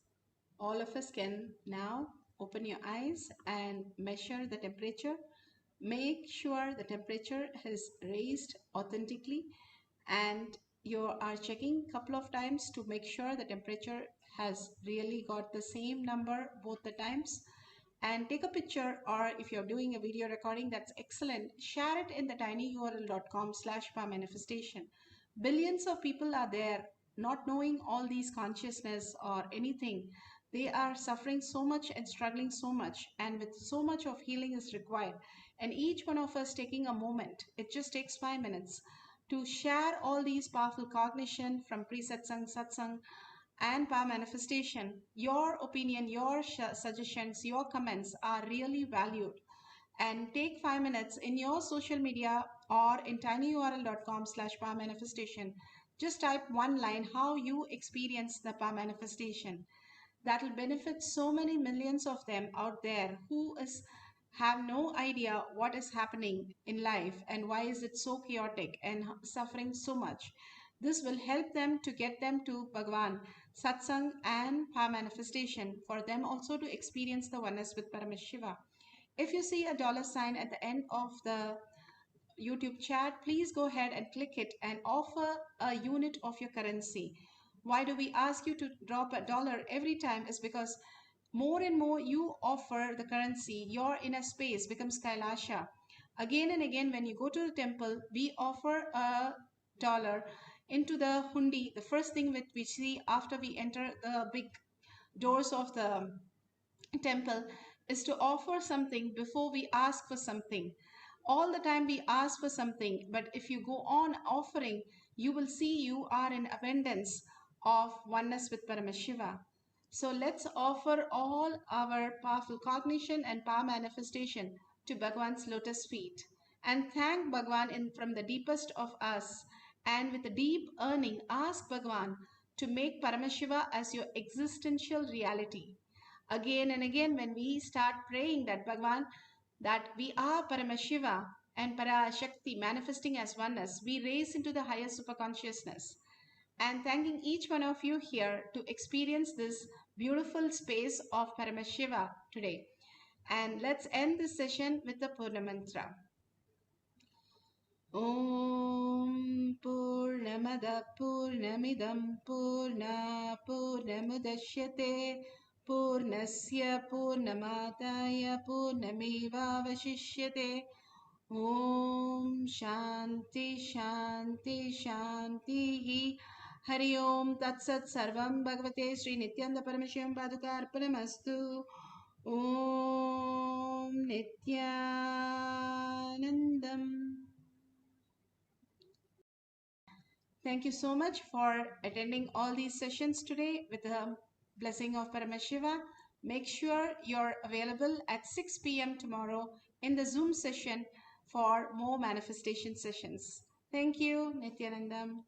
All of us can now open your eyes and measure the temperature. Make sure the temperature is raised authentically, and you are checking a couple of times to make sure the temperature has really got the same number both the times. And take a picture, or if you're doing a video recording, that's excellent. Share it in the tinyurl.com/manifestation. Billions of people are there not knowing all these consciousness or anything. They are suffering so much and struggling so much, and with so much of healing is required. And each one of us taking a moment, it just takes 5 minutes to share all these powerful cognition from pre-satsang, satsang, and power manifestation. Your opinion, your suggestions, your comments are really valued. And take 5 minutes in your social media or in tinyurl.com/power-manifestation. Just type one line how you experience the power manifestation. That will benefit so many millions of them out there who have no idea what is happening in life and why is it so chaotic and suffering so much. This will help them to get them to Bhagavan, Satsang and power manifestation, for them also to experience the oneness with Paramashiva. If you see a $sign at the end of the YouTube chat, please go ahead and click it and offer a unit of your currency. Why do we ask you to drop $1 every time? Is because more and more you offer the currency, your inner space becomes Kailasha. Again and again, when you go to the temple, we offer $1 into the hundi. The first thing that we see after we enter the big doors of the temple is to offer something before we ask for something. All the time we ask for something, but if you go on offering, you will see you are in abundance of oneness with Paramashiva. So let's offer all our powerful cognition and power manifestation to Bhagwan's lotus feet and thank Bhagwan from the deepest of us, and with a deep yearning ask Bhagwan to make Paramashiva as your existential reality. Again and again, when we start praying that Bhagwan, that we are Paramashiva and PARASHAKTI manifesting as oneness, we raise into the higher superconsciousness. And thanking each one of you here to experience this beautiful space of Paramashiva today. And let's end this session with the Purna Mantra. Om Purnamada Purnamidam Purna Purnamudashyate Purnasya Purnamadaya Purnamevavashishyate. Om Shanti Shanti Shanti. Hari Om Tat Sat Sarvam Bhagavate Sri Nityananda Paramashivam Padukarpanamastu. Om Nityanandam. Thank you so much for attending all these sessions today with the blessing of Paramashiva. Make sure you're available at 6 p.m. tomorrow in the Zoom session for more manifestation sessions. Thank you, Nityanandam.